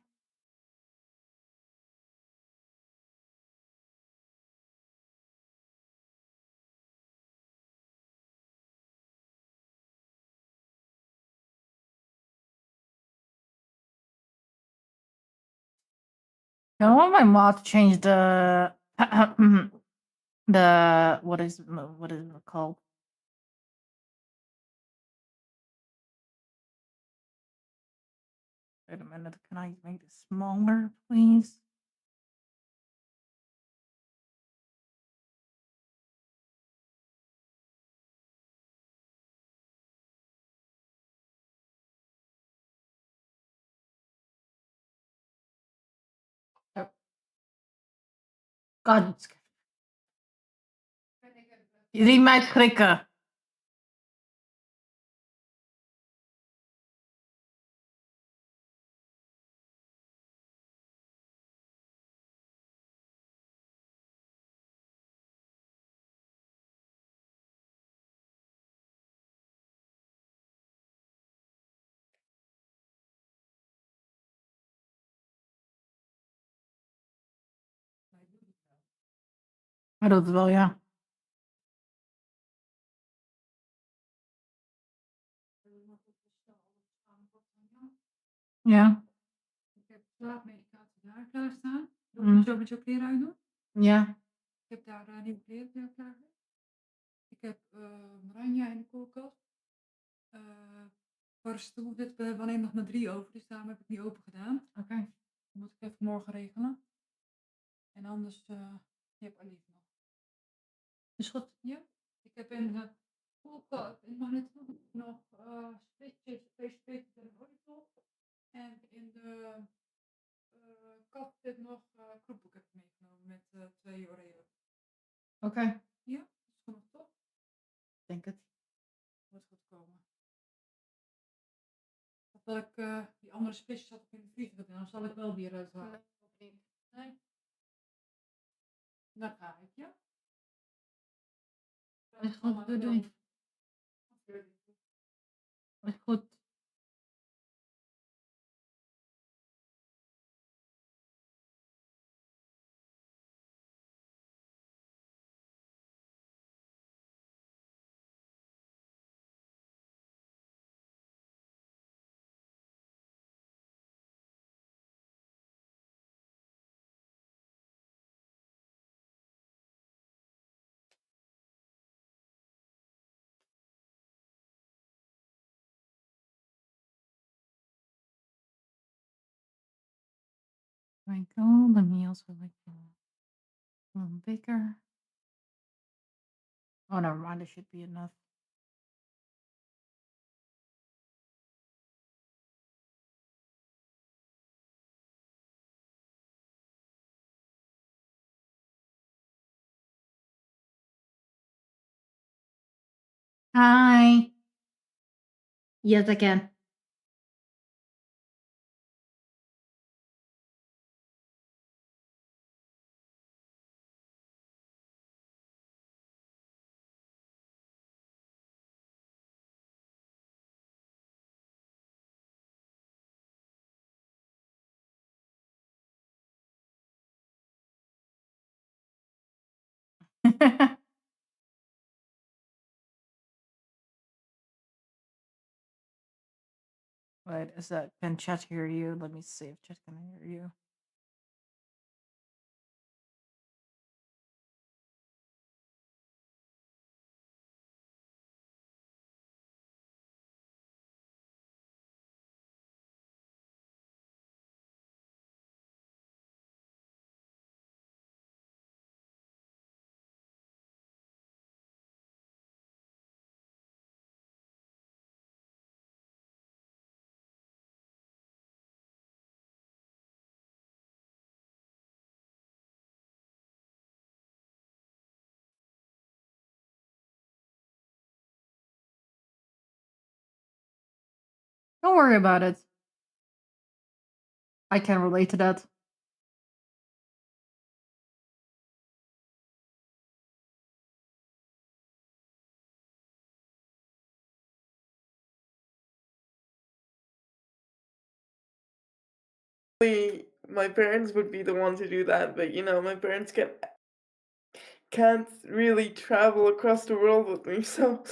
I want my mod to change the the what is it called? Wait a minute, can I make it smaller, please? Oh. God. Je ziet mij schrikken. Hij doet het wel, ja. Ja. Ik heb slaapmedicatie daar klaarstaan. Doe Mm. je zo met jouw kleren uitdoen? Ja. Ik heb daar nieuwe kleren voor jou klaar. Ik heb Ranja in de koelkast. Paracetamol, we hebben alleen nog maar 3 over, dus daarom heb ik niet open gedaan. Oké. Dat moet ik even morgen regelen. En anders, je hebt Alief nog. Is goed. Ja. Ik heb in de koelkast, in magneet nog spitjes, 2 spitjes en een olietop. En in de kast zit nog kroephoek heb ik meegenomen met 2 Oreo. Oké. Ja, dat is gewoon top. Denk het. Wordt goed komen. Dat ik die andere spitjes had ik in de vriezer gedaan, dan zal ik wel weer uithalen. Nee, nee. Daar ga ik, ja. Is goed, doei. Is goed. I go? Let me also like bigger. Oh, never mind. It should be enough. Hi. Yes, I can. Wait, is that can chat hear you? Let me see if chat can hear you. Don't worry about it. I can relate to that. My parents would be the one to do that, but you know, my parents can't really travel across the world with me, so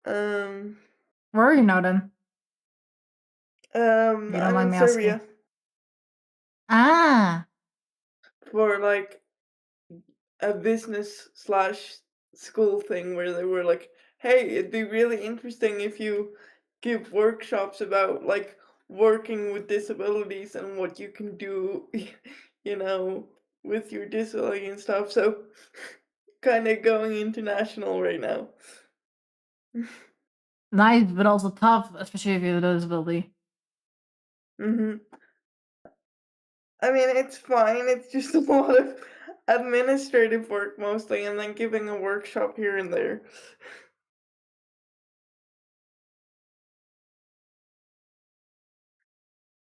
Where are you now then? You don't I'm mind in me Serbia asking. Ah. for like a business slash school thing where they were like, hey, it'd be really interesting if you give workshops about like working with disabilities and what you can do, you know, with your disability and stuff. So kind of going international right now. Nice, but also tough, especially if you have a disability. I mean, it's fine. It's just a lot of administrative work mostly, and then giving a workshop here and there.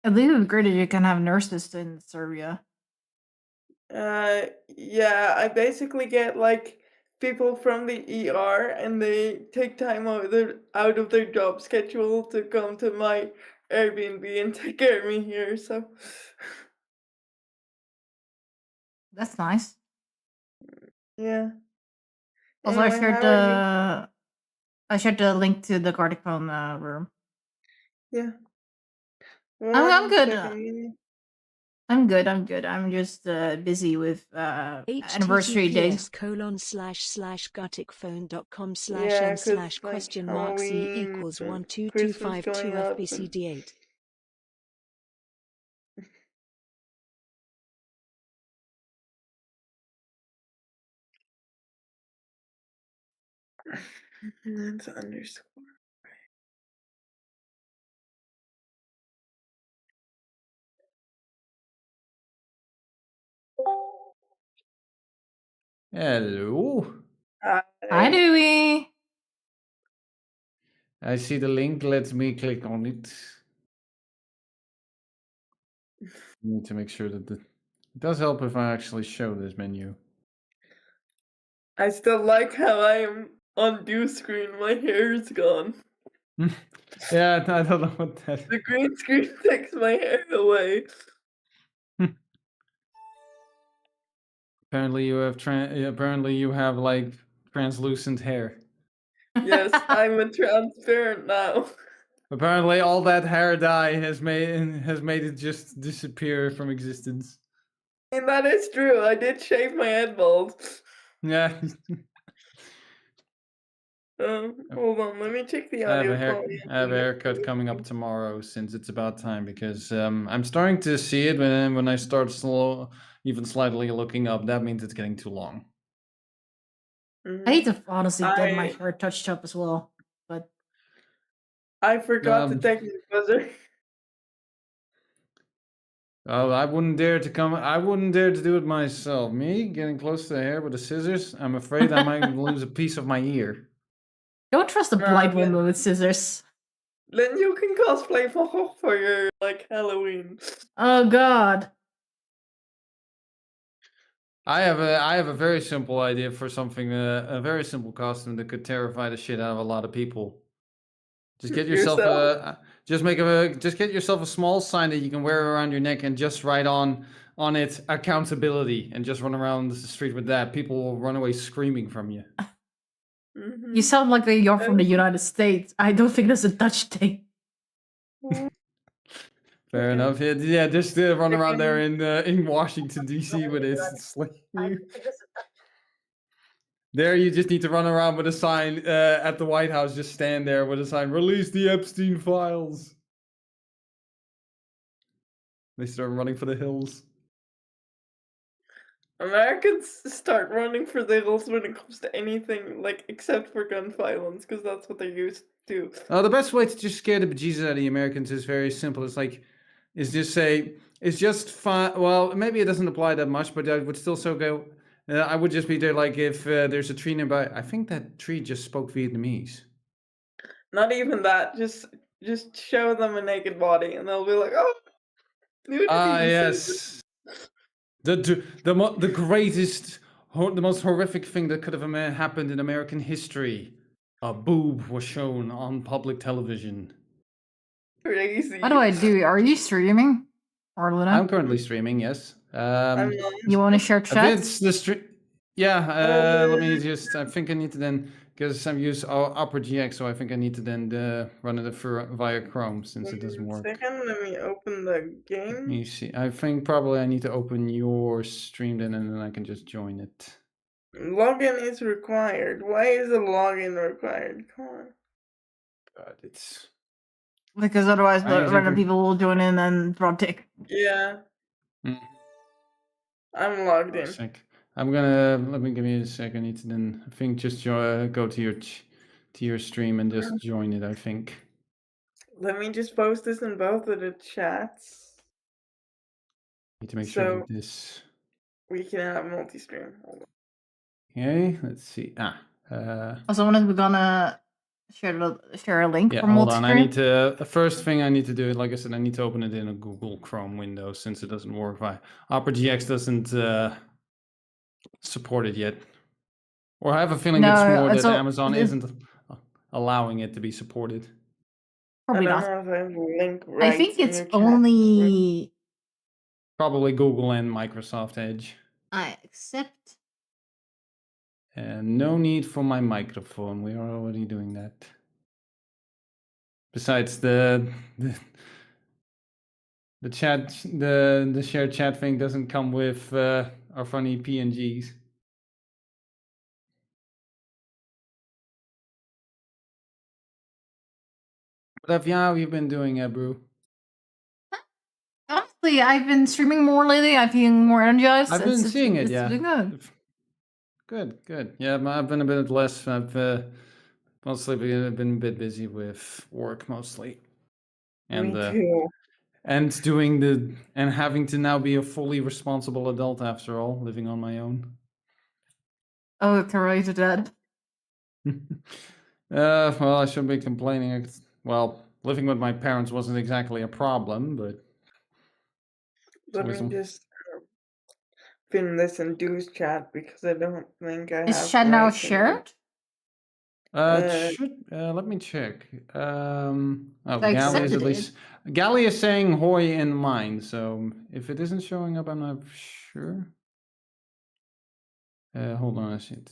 At least it's great that you can have nurses in Serbia. Yeah, I basically get like people from the ER, and they take time out of their job schedule to come to my Airbnb and take care of me here. So That's nice. yeah. Also, Anyway, how are you? I shared the link to the Gartic Phone room. Yeah. I'm One good. second. I'm good. I'm good. I'm just busy with anniversary days. https://guticphone.com/n// Yeah, 'cause like question mark c Halloween, equals Christmas going 12252 up, and FBCD8. that's underscore. Hello. Hi, Dewey. I see the link. Let me click on it. Need to make sure that it does help if I actually show this menu. I still like how I am on view screen. My hair is gone. Yeah, I don't know what that. The green screen takes my hair away. Apparently you have apparently you have like translucent hair. Yes, I'm a transparent now. Apparently all that hair dye has made it just disappear from existence. And that is true. I did shave my head bald. Yeah. Hold on, let me check the I have audio a quality. I have a haircut coming up tomorrow since it's about time because I'm starting to see it when I start even slightly looking up. That means it's getting too long. I need to honestly get my I hair touched up as well, but I forgot to Um, take the buzzer. Oh, I wouldn't dare to come. I wouldn't dare to do it myself. Me getting close to the hair with the scissors. I'm afraid I might lose a piece of my ear. don't trust a Nah, blind then, woman with scissors. then you can cosplay for your like Halloween. Oh God. I have a very simple idea for something. A very simple costume that could terrify the shit out of a lot of people. Just get yourself a. Just get yourself a small sign that you can wear around your neck and just write on it accountability and just run around the street with that. People will run away screaming from you. You sound like you're from the United States. I don't think that's a Dutch thing. Fair enough. Yeah, just run around there in Washington D.C. with it. It's like there, you just need to run around with a sign at the White House. Just stand there with a sign: "Release the Epstein files." They start running for the hills. Americans start running for the hills when it comes to anything, like except for gun violence, because that's what they're used to. The best way to just scare the bejesus out of the Americans is very simple. It's just say, it's just fine. Well, maybe it doesn't apply that much, but I would still so go. I would just be there, like if there's a tree nearby. I think that tree just spoke Vietnamese. Not even that. Just show them a naked body, and they'll be like, "Oh, nudity." Yes. The greatest, the most horrific thing that could have happened in American history. A boob was shown on public television. Crazy. What do I do? Are you streaming? Or Luna? I'm currently streaming, yes. You want to share chat? It's the stream. Yeah, let me just. I think I need to then, because I've used Opera GX, so I think I need to then run it via Chrome since it doesn't work. Second, let me open the game. Let me see. I think probably I need to open your stream then, and then I can just join it. Login is required. Why is a login required? Come on. God, it's Because otherwise, random people will join in and drop tick. Yeah. Mm. I'm logged in. I'm gonna give me a sec. I need to then. I think just go to your stream and just join it. I think. Let me just post this in both of the chats. Need to make sure So that this. we can have multi-stream. Hold on. Okay, let's see. Also, when are we gonna share a link Yeah, for hold on. I multi-stream? need to. The first thing I need to do, like I said, I need to open it in a Google Chrome window since it doesn't work. Opera GX doesn't support it yet, or I have a feeling it's No, more it's that all- Amazon it- isn't allowing it to be supported. Probably I not. don't know if I have the link I right think in it's your chat. only. Probably Google and Microsoft Edge. I accept. And no need for my microphone. We are already doing that. Besides the chat, the shared chat thing doesn't come with our funny PNGs. What have you been doing, Brew? Honestly, I've been streaming more lately. I'm feeling more energized. I've been seeing it, it's yeah. been good. Good. Yeah, I've been a bit less. I've mostly been a bit busy with work mostly, and Me too. and having to now be a fully responsible adult after all, living on my own. Oh, it's related to that. Well, I shouldn't be complaining. Well, living with my parents wasn't exactly a problem, but Let me just pin this in Dude's chat because I don't think I have. Is chat now rights in it. shared? It should. Let me check. Oh, I Gally is accepted at it. least. Gally is saying "hoy" in mine, so if it isn't showing up, I'm not sure. Hold on a second.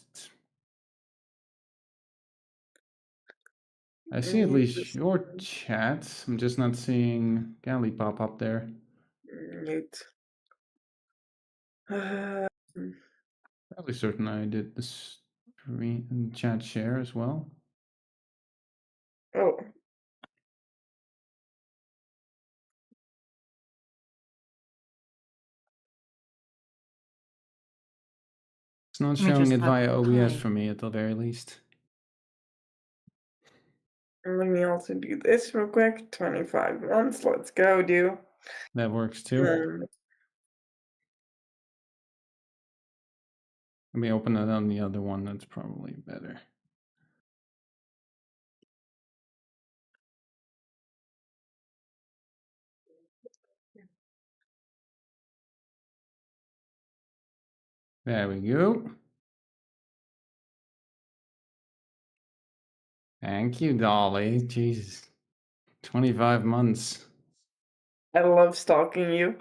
I see at least your chat. I'm just not seeing Gally pop up there. Mute. Fairly certain I did the screen chat share as well. Oh. It's not Let me showing just it type via OBS hi. for me at the very least. Let me also do this real quick. 25 months. Let's go, dude. That works too. Let me open it on the other one. That's probably better. There we go. Thank you, Dolly. Jesus. 25 months. I love stalking you.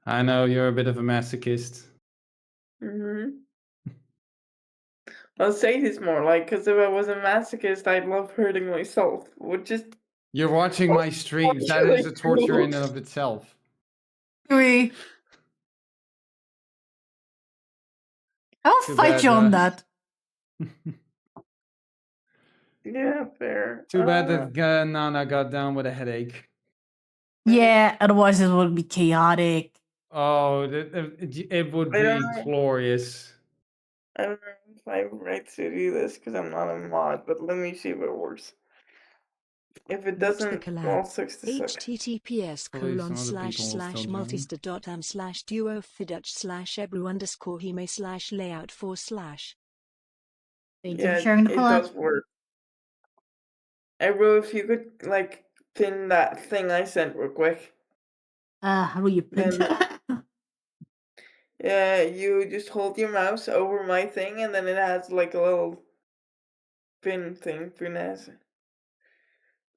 I know you're a bit of a masochist. I'll say this more, like, because if I was a masochist, I'd love hurting myself, which is You're watching my streams. That is a torture in and of itself. We. I'll Too fight bad, you on that. Yeah, fair. Too bad that Nana got down with a headache. Yeah, otherwise it would be chaotic. Oh, it would I don't be know. glorious. I don't know if I have rights to do this because I'm not a mod, but let me see if it works. If it What's the doesn't, collab? well, sucks to suck. https://multister.am/duo/fidutch/ebru_hime/layout4/. Thank you for Yeah, sharing the it collab. does work. Hey, bro, if you could, like, pin that thing I sent real quick. How do you pin Then, yeah, you just hold your mouse over my thing, and then it has, like, a little pin thing, punaise.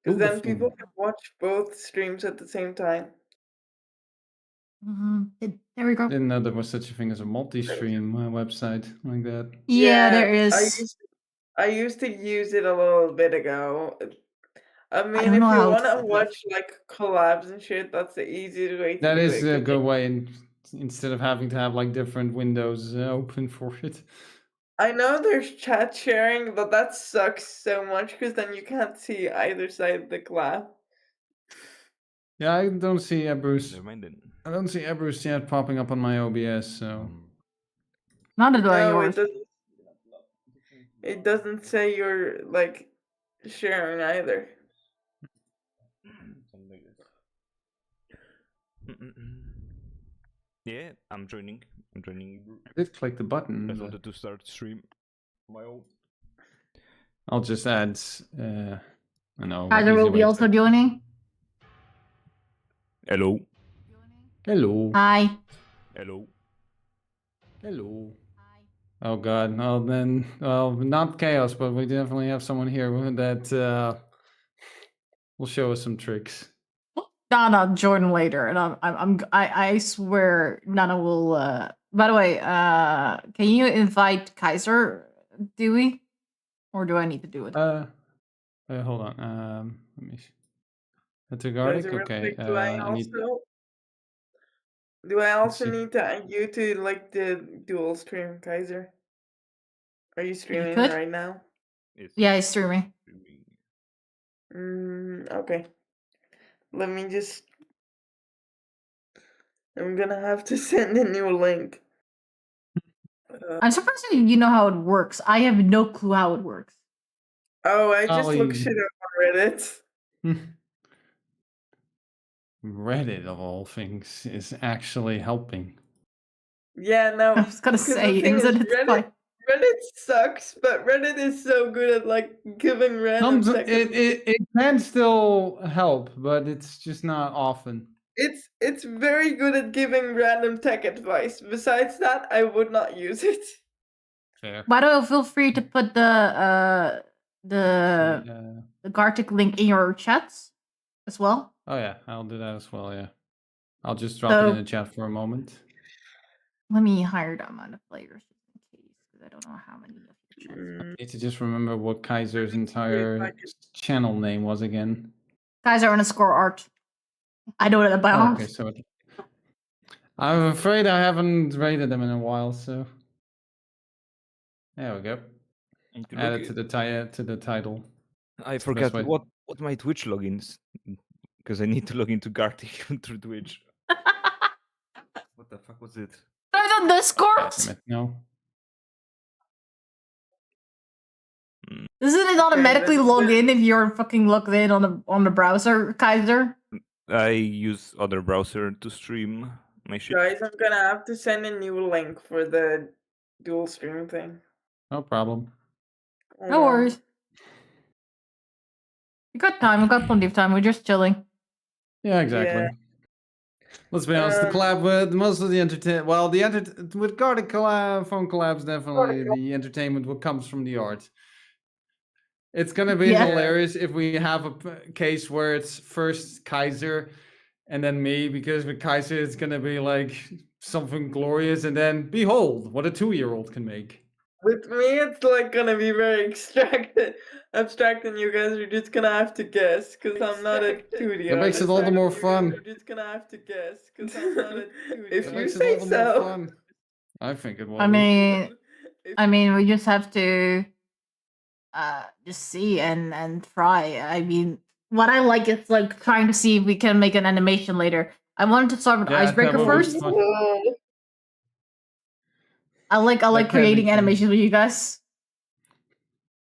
Because then people can watch both streams at the same time. There we go. Didn't know there was such a thing as a multi-stream website like that. Yeah, there I is. used to use it a little bit ago. I mean, don't if know you how want to to set it. watch like collabs and shit, that's the easiest way to That do is it. a 'cause good way, instead of having to have like different windows open for it. I know there's chat sharing, but that sucks so much because then you can't see either side of the collab. Yeah, I don't see Ebru's. I don't see Ebru's chat popping up on my OBS, so. Not that No, yours. it doesn't say you're like sharing either. Yeah, I'm joining. I'm joining. I did click the button. I but wanted to start stream my own. I'll just add. I know. Kaiser easy will be way also to- joining. Hello. Hello. Hi. Hello. Hello. Oh God. Well then, well, not chaos, but we definitely have someone here that will show us some tricks. Nana join later, and I swear Nana will. By the way, can you invite Kaiser, Dewey, or do I need to do it? Hold on. Let me see. That's a Gardic? Real Okay. quick, do I I need. also see. need to add you to like the dual stream, Kaiser? Are you streaming could. right now? Yeah, he's streaming. Okay. Let me just. I'm gonna have to send a new link. I'm surprised you know how it works. I have no clue how it works. Oh, I just Golly. looked shit up on Reddit. Reddit of all things is actually helping. Yeah, no. I was gonna 'cause the say, thing is, isn't it fine? Reddit sucks, but Reddit is so good at like giving random seconds. It can still help, but it's just not often. It's very good at giving random tech advice. Besides that, I would not use it. Fair. By the way, feel free to put the Gartic link in your chats as well. Oh yeah, I'll do that as well. Yeah, I'll just drop it in the chat for a moment. Let me hire that amount of players just in case, because I don't know how many of your chats. I need to just remember what Kaiser's entire channel name was again. Kaiser_art. I know that by heart. Okay, so I'm afraid I haven't rated them in a while, so there we go. Add it to the title. I It's the best forgot way. what my Twitch logins, because I need to log into Gartic through Twitch. What the fuck was it? There's a Discord. Damn it, no. Doesn't it automatically log in if you're fucking logged in on the browser, Kaiser? I use other browser to stream my shit. Guys, I'm gonna have to send a new link for the dual stream thing. No problem. No worries. We got time. We got plenty of time. We're just chilling. Yeah, exactly. Yeah. Let's be honest. The collab with most of the with Gartic phone collabs, definitely the entertainment what comes from the art. It's gonna be Yeah. hilarious if we have a case where it's first Kaiser and then me, because with Kaiser it's gonna be like something glorious, and then behold what a 2-year-old can make. With me, it's like gonna be very abstract, and you guys are just gonna have to guess, because I'm not a 2D That makes it all the more fun. You're just gonna have to guess, because I'm not a 2D If That you makes it say all the more so. fun. I think it will. I mean, we just have to just see and try. I mean, what I like is like trying to see if we can make an animation later. I wanted to start with Yeah, that Icebreaker will be first. fun. I like can be creating fun. animations with you guys.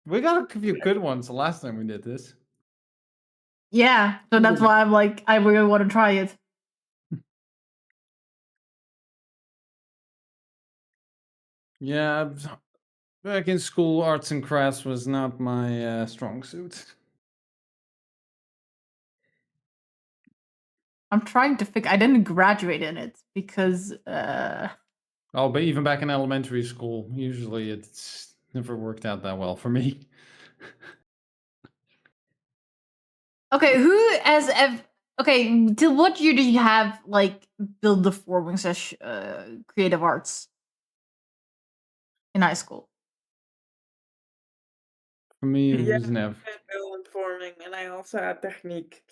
We got a few good ones the last time we did this. Yeah, so that's why I'm like, I really want to try it. Yeah, back in school, arts and crafts was not my strong suit. I'm trying to figure. I didn't graduate in it because Oh, but even back in elementary school, usually it's never worked out that well for me. okay, till what year did you have like build the forming creative arts in high school? For me, it Yeah, was never. I had Bill and forming, and I also had technique.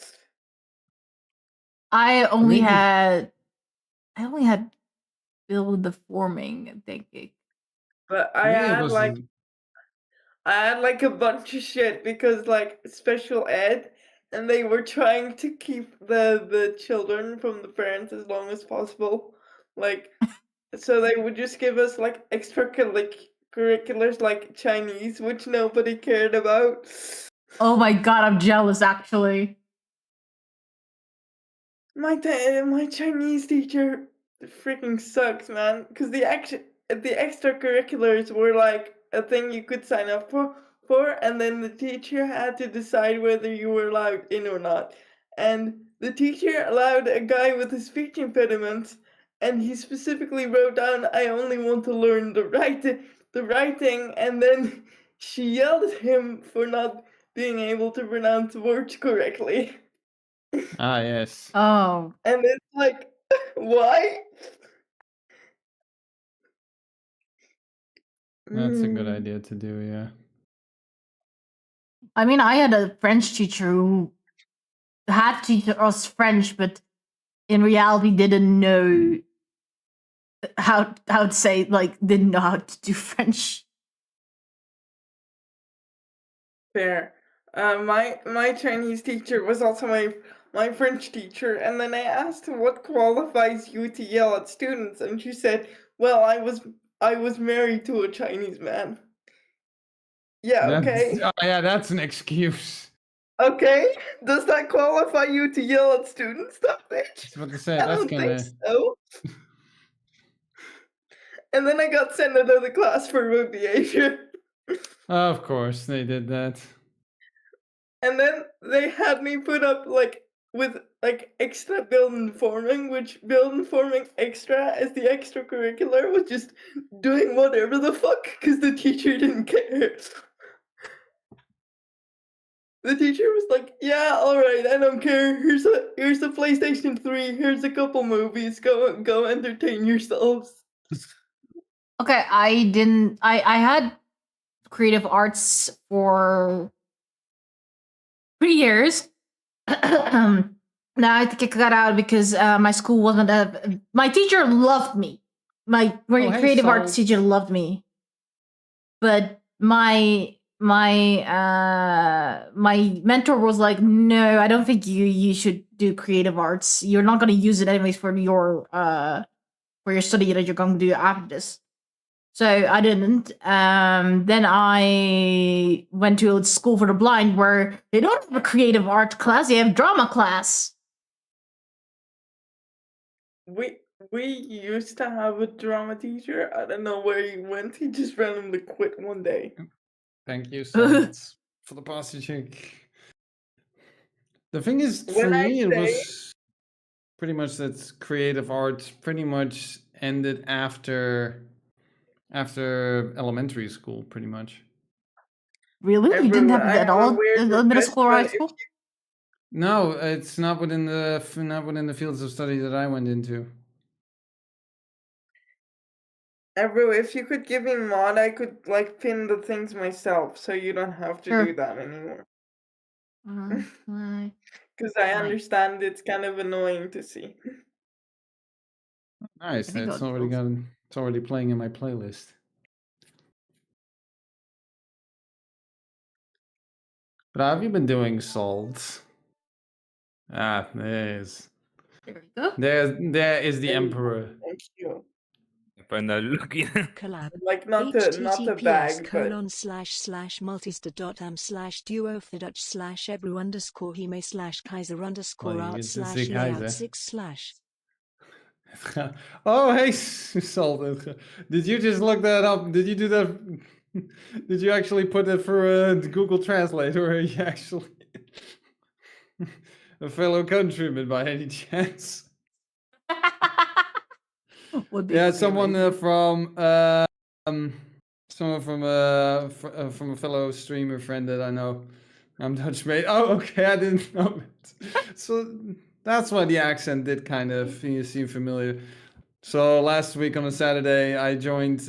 I only me, it- had build the forming, I think. But For I me, it had was like a bunch of shit because like special ed, and they were trying to keep the children from the parents as long as possible. Like, so they would just give us like extracurriculars like Chinese, which nobody cared about. Oh my god, I'm jealous actually. My Chinese teacher freaking sucks, man. Because the extracurriculars were like a thing you could sign up for, and then the teacher had to decide whether you were allowed in or not. And the teacher allowed a guy with a speech impediment, and he specifically wrote down, "I only want to learn the writing," and then she yelled at him for not being able to pronounce words correctly. Ah, yes. Oh, And it's like, why? That's a good idea to do, yeah. I mean, I had a French teacher who had to teach us French, but in reality didn't know how to say, like, didn't know how to do French. Fair. My Chinese teacher was also my French teacher, and then I asked her what qualifies you to yell at students, and she said, "Well, I was married to a Chinese man." Yeah, okay. Yeah, that's an excuse. Okay. Does that qualify you to yell at students, though, bitch? I was about to say, I that's don't gonna. think so. And then I got sent out of the class for rude behavior. Of course, they did that. And then they had me put up with extra build and forming, which build and forming extra as the extracurricular was just doing whatever the fuck because the teacher didn't care. The teacher was like, "Yeah, all right, I don't care. Here's a PlayStation 3. Here's a couple movies. Go entertain yourselves." Okay, I had creative arts for 3 years. Now I had to kick that out because my school wasn't. My teacher loved me. My creative arts teacher loved me, but my mentor was like, no, I don't think you should do creative arts. You're not going to use it anyways for your study that you're going to do after this. So I didn't. Then I went to a school for the blind where they don't have a creative art class, they have drama class. We used to have a drama teacher. I don't know where he went. He just randomly quit one day. Thank you so much for the passage. The thing is, for When I me, it say- was pretty much that creative art pretty much ended after elementary school, pretty much. Really? You didn't have Everyone- it at I have a all weird in middle request, school or high but if school? No, it's not within the fields of study that I went into. If you could give me mod, I could like pin the things myself, so you don't have to Sure. do that anymore. Right. Because I understand it's kind of annoying to see. Nice, think it's I'll already go it's already playing in my playlist. But how have you been doing, Salt? Ah, there is. There we go. There is the Emperor. Thank you. And looking. Collab. Like not the bag, but /multis.dot/duo/Hime/Kaiser_art/Leon6/. Oh, hey, Salt. Did you just look that up? Did you do that? Did you actually put it for Google Translate, or are you actually a fellow countryman by any chance? Would be Yeah, funny, someone right? someone from a fellow streamer friend that I know. I'm Dutch, mate. Oh, okay, I didn't know it. So that's why the accent did kind of seem familiar. So last week on a Saturday, I joined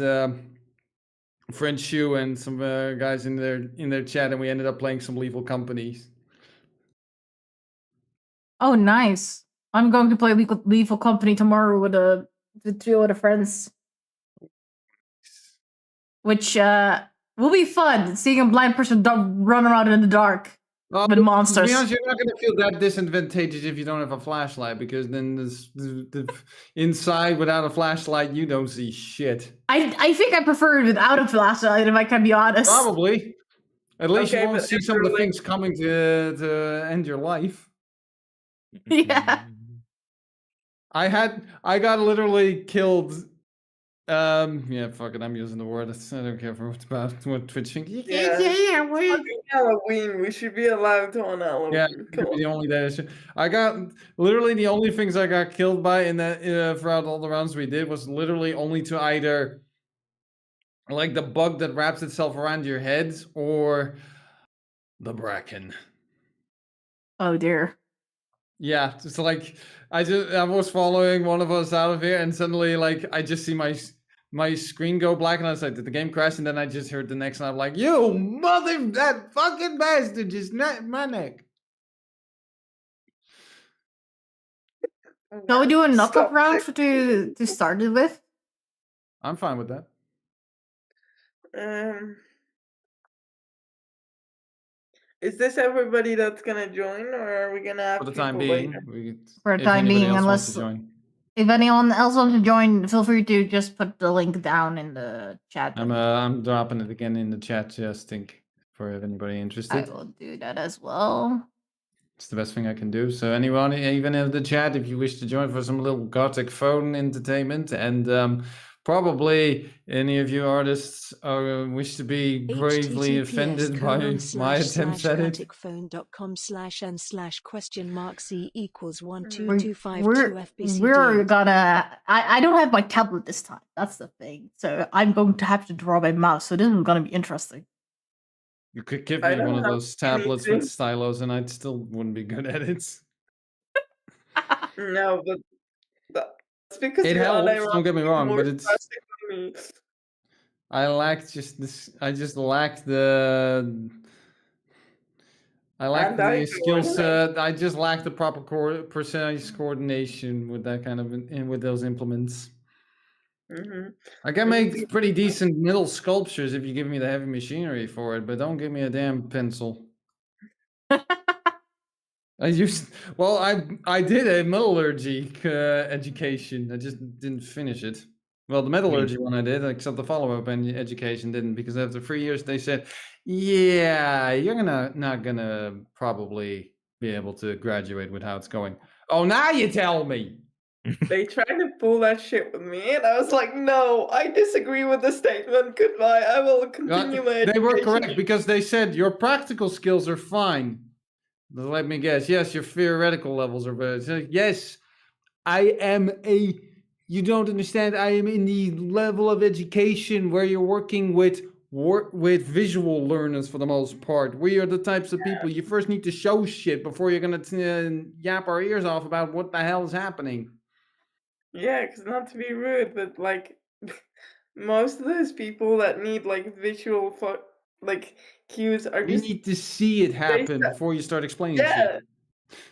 French Shoe and some guys in their chat, and we ended up playing some Lethal Companies. Oh, nice. I'm going to play Lethal Company tomorrow with 3 other friends. Which will be fun, seeing a blind person run around in the dark with To be monsters. honest, you're not going to feel that disadvantageous if you don't have a flashlight, because then the inside without a flashlight, you don't see shit. I think I prefer it without a flashlight, if I can be honest. Probably. At least Okay, you won't but see some of the things coming to end your life. Yeah. I got literally killed. Yeah, fuck it. I'm using the word. I don't care for what Twitch thinks. yeah, fucking Halloween. We should be allowed to on Halloween. Yeah, Come on. the only day I got literally the only things I got killed by in that throughout all the rounds we did was literally only to either like the bug that wraps itself around your head or the bracken. Oh dear. Yeah, just like I was following one of us out of here, and suddenly like I just see my screen go black, and I was like, did the game crash? And then I just heard the next, and I'm like, you mother, that fucking bastard just knocked my neck. Shall we do a knockup Stop round it. to start it with? I'm fine with that. Is this everybody that's gonna join, or are we gonna have For the time people being, later? For the if time anybody being, else wants to unless join. if anyone else wants to join, feel free to just put the link down in the chat. I'm dropping it again in the chat, just think for if anybody I interested. will do that as well. It's the best thing I can do. So anyone, even in the chat, if you wish to join for some little gothic phone entertainment, and probably any of you artists wish to be gravely offended by my attempts at it. //phone.com/n/c=12252 We're gonna. I don't have my tablet this time. That's the thing. So I'm going to have to draw my mouse. So this is gonna be interesting. You could give I me don't one of have those tablets with anything. stylos, and I still wouldn't be good at it. No, but that's because It you're helps, don't get me unironically wrong, more but it's plastic than me. I lacked just this. I just lacked the. I lacked And I the do, skill anyway. set. I just lacked the proper precise coordination with that kind of with those implements. I can make pretty decent middle sculptures if you give me the heavy machinery for it, but don't give me a damn pencil. I did a metallurgy education. I just didn't finish it. Well, the metallurgy one I did, except the follow-up education didn't, because after 3 years they said, yeah, you're not gonna probably be able to graduate with how it's going. Oh, now you tell me. They tried to pull that shit with me, and I was like, no, I disagree with the statement. Goodbye. I will continue my They were education." correct, because they said your practical skills are fine. Let me guess. Yes, your theoretical levels are better. So, yes, I am you don't understand. I am in the level of education where you're working with visual learners for the most part. We are the types of people you first need to show shit before you're gonna yap our ears off about what the hell is happening. Yeah, because not to be rude, but like most of those people that need like visual cues are You just need to see it happen before you start explaining shit. yeah.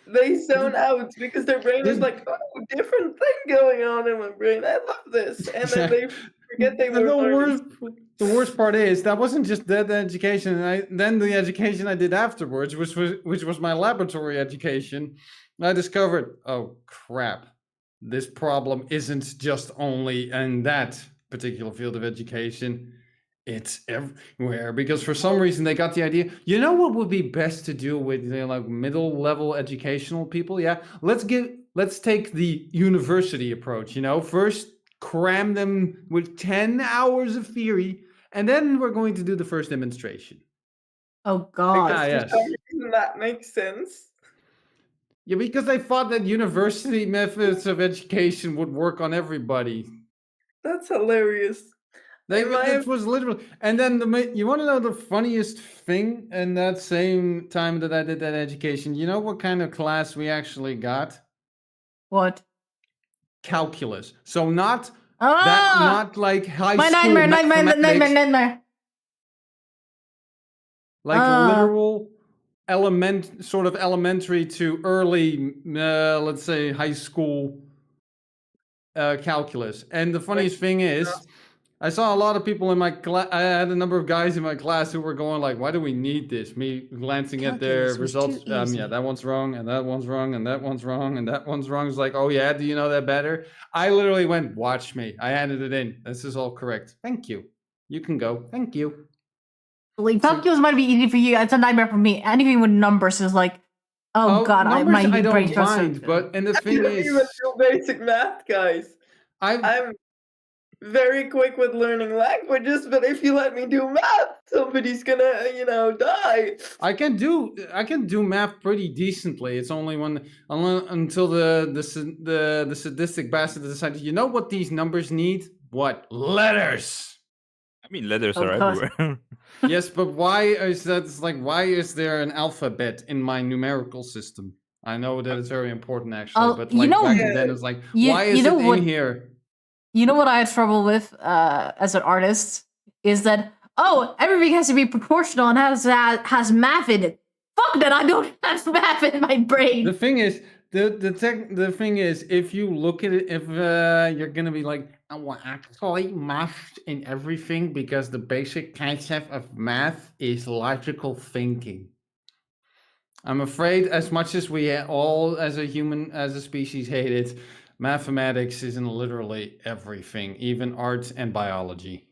They zone out because their brain is like, oh, different thing going on in my brain. I love this, and then they forget they were learning. The worst part is that wasn't just that education. Then the education I did afterwards, which was my laboratory education, I discovered, oh crap, this problem isn't just only in that particular field of education. It's everywhere, because for some reason they got the idea. You know what would be best to do with like middle level educational people? Yeah, let's take the university approach. First cram them with 10 hours of theory, and then we're going to do the first demonstration. Oh God! For some reason that makes sense. Yeah, because they thought that university methods of education would work on everybody. That's hilarious. It was literally, and then you want to know the funniest thing? In that same time that I did that education, you know what kind of class we actually got? What? Calculus. So not like high My school nightmare. Like literal elementary to early, let's say high school calculus. And the funniest thing is, I saw a lot of people in my class. I had a number of guys in my class who were going like, why do we need this? Me glancing at their results. Yeah, that one's wrong, and that one's wrong, and that one's wrong, and that one's wrong. It's like, oh yeah, do you know that better? I literally went, watch me. I handed it in. This is all correct. Thank you. You can go. Thank you. Like, calculus might be easy for you. It's a nightmare for me. Anything with numbers is like, oh God, I don't mind. But and the thing I don't is, even do basic math, guys. I'm very quick with learning languages, but if you let me do math, somebody's gonna, die. I can do math pretty decently. It's only until the sadistic bastard decided, you know what these numbers need? What? Letters. I mean, letters are everywhere. Yes, but why is that? It's like, why is there an alphabet in my numerical system? I know that it's very important, actually, but like back then, it's like, why is it in here? You know what I had trouble with as an artist is that everything has to be proportional and has math in it. Fuck that! I don't have math in my brain. The thing is, the thing is, if you look at it, if you're gonna be like, oh, actually, math in everything, because the basic concept of math is logical thinking. I'm afraid, as much as we all, as a species, hate it, mathematics is in literally everything, even art and biology.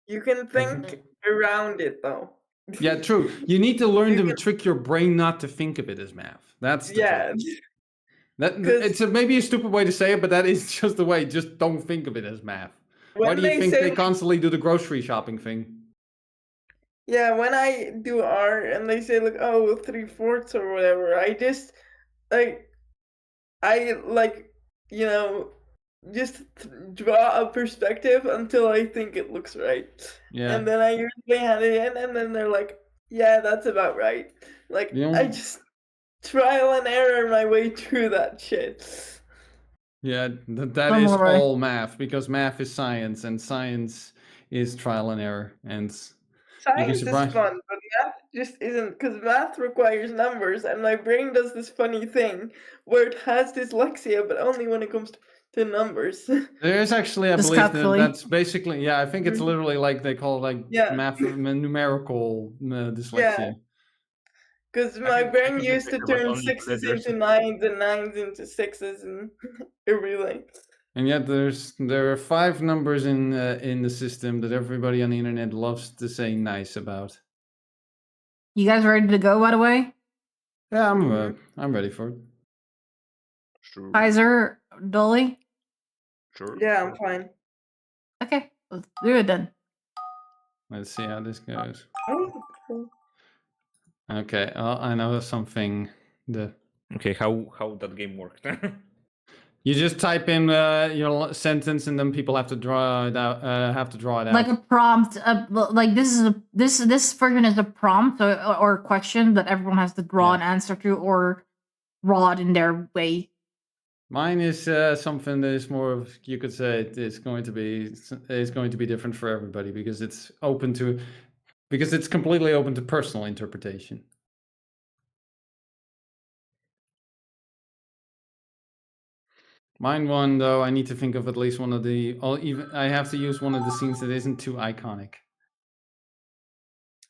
You can think around it, though. Yeah, true. You need to learn to trick your brain not to think of it as math. That's the trick. It's maybe a stupid way to say it, but that is just the way. Just don't think of it as math. Why do you think they constantly do the grocery shopping thing? Yeah, when I do art and they say like, oh, 3/4 or whatever, I just just draw a perspective until I think it looks right. Yeah. And then I usually hand it in, and then they're like, yeah, that's about right. Like, I just trial and error my way through that shit. Yeah, that is all math, because math is science, and science is trial and error. And science is fun, but just isn't, because math requires numbers, and my brain does this funny thing where it has dyslexia, but only when it comes to numbers. There is actually, I believe that's basically, yeah, I think it's literally like they call it like Yeah. math numerical dyslexia. Because my brain used to turn sixes into nines and nines into sixes and everything. And yet there are 5 numbers in the system that everybody on the internet loves to say nice about. You guys ready to go, by the way? Yeah, I'm ready for it. Kaiser, Dolly? Sure. Yeah, I'm fine. Okay, let's do it then. Let's see how this goes. Oh, cool. Okay, I know something. Okay, how that game worked? You just type in your sentence, and then people have to draw it out. Like a prompt, like this version is a prompt or a question that everyone has to draw an answer to or draw it in their way. Mine is something that is more of, you could say it's going to be different for everybody because it's completely open to personal interpretation. Mine one though, I need to think of at least one of the. I have to use one of the scenes that isn't too iconic.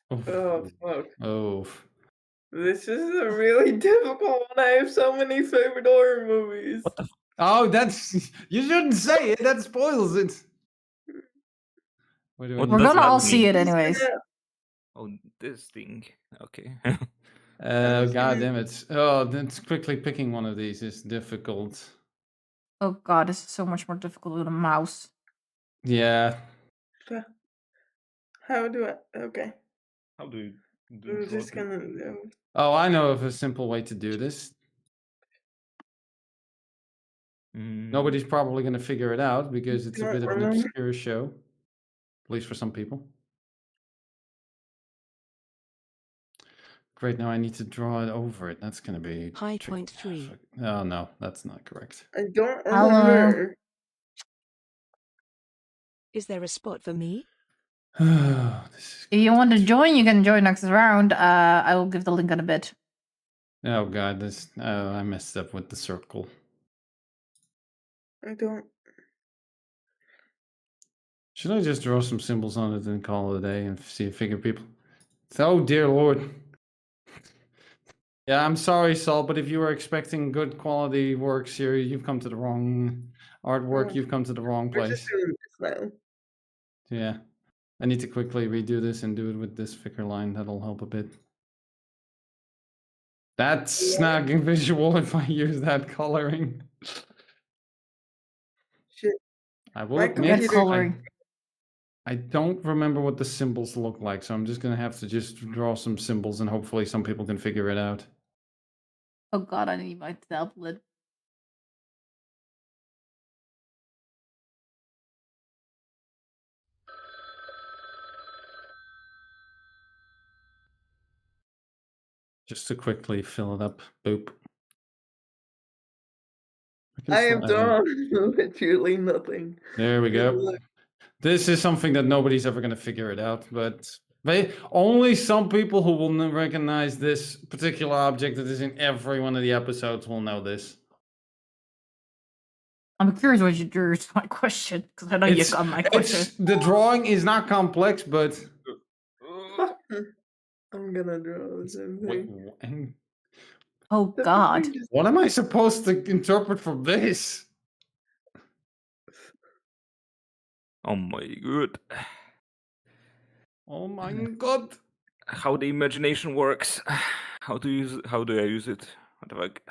Oh fuck. Oh. This is a really difficult one. I have so many favorite horror movies. What the? Oh, you shouldn't say it. That spoils it. We're gonna all see it anyways. Oh, this thing. Okay. God damn it. Oh, that's quickly picking one of these is difficult. Oh god, this is so much more difficult with a mouse. Yeah. How do I? Okay. How do you I'm just gonna do. Oh, I know of a simple way to do this. Nobody's probably going to figure it out because it's a bit of an obscure show, at least for some people. Great, now I need to draw it over it. That's going to be High point 3. Oh no, that's not correct. I don't remember. Is there a spot for me? If you want to join, you can join next round. I will give the link in a bit. Oh god, I messed up with the circle. I don't. Should I just draw some symbols on it and call it a day and see if figure people? Oh dear lord. Yeah, I'm sorry, Saul, but if you were expecting good quality works here, you've come to the wrong artwork. You've come to the wrong We're place. just doing this now. Yeah. I need to quickly redo this and do it with this thicker line. That'll help a bit. That's not visual if I use that coloring. Shit. I will admit, I don't remember what the symbols look like, so I'm just going to have to just draw some symbols and hopefully some people can figure it out. Oh god, I need my tablet. Just to quickly fill it up. Boop. I have drawn literally nothing. There we go. This is something that nobody's ever going to figure it out, but only some people who will recognize this particular object that is in every one of the episodes will know this. I'm curious what you drew to my question, because I know you got my question. The drawing is not complex, but... I'm gonna draw the same thing. Oh god. What am I supposed to interpret from this? Oh my god. Oh my god. How the imagination works. How do I use it? What the fuck?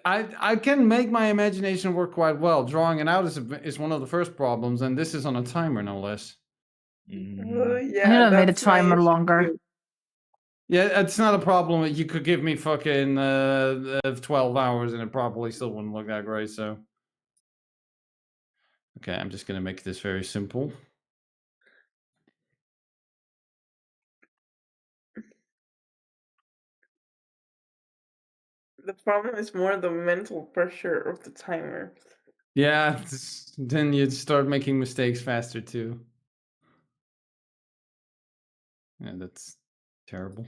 I can make my imagination work quite well. Drawing it out is one of the first problems, and this is on a timer, no less. Yeah, I have made a timer longer. Yeah, it's not a problem. You could give me fucking 12 hours and it probably still wouldn't look that great, so. Okay, I'm just gonna make this very simple. The problem is more the mental pressure of the timer. Yeah, then you'd start making mistakes faster too. Yeah, that's terrible.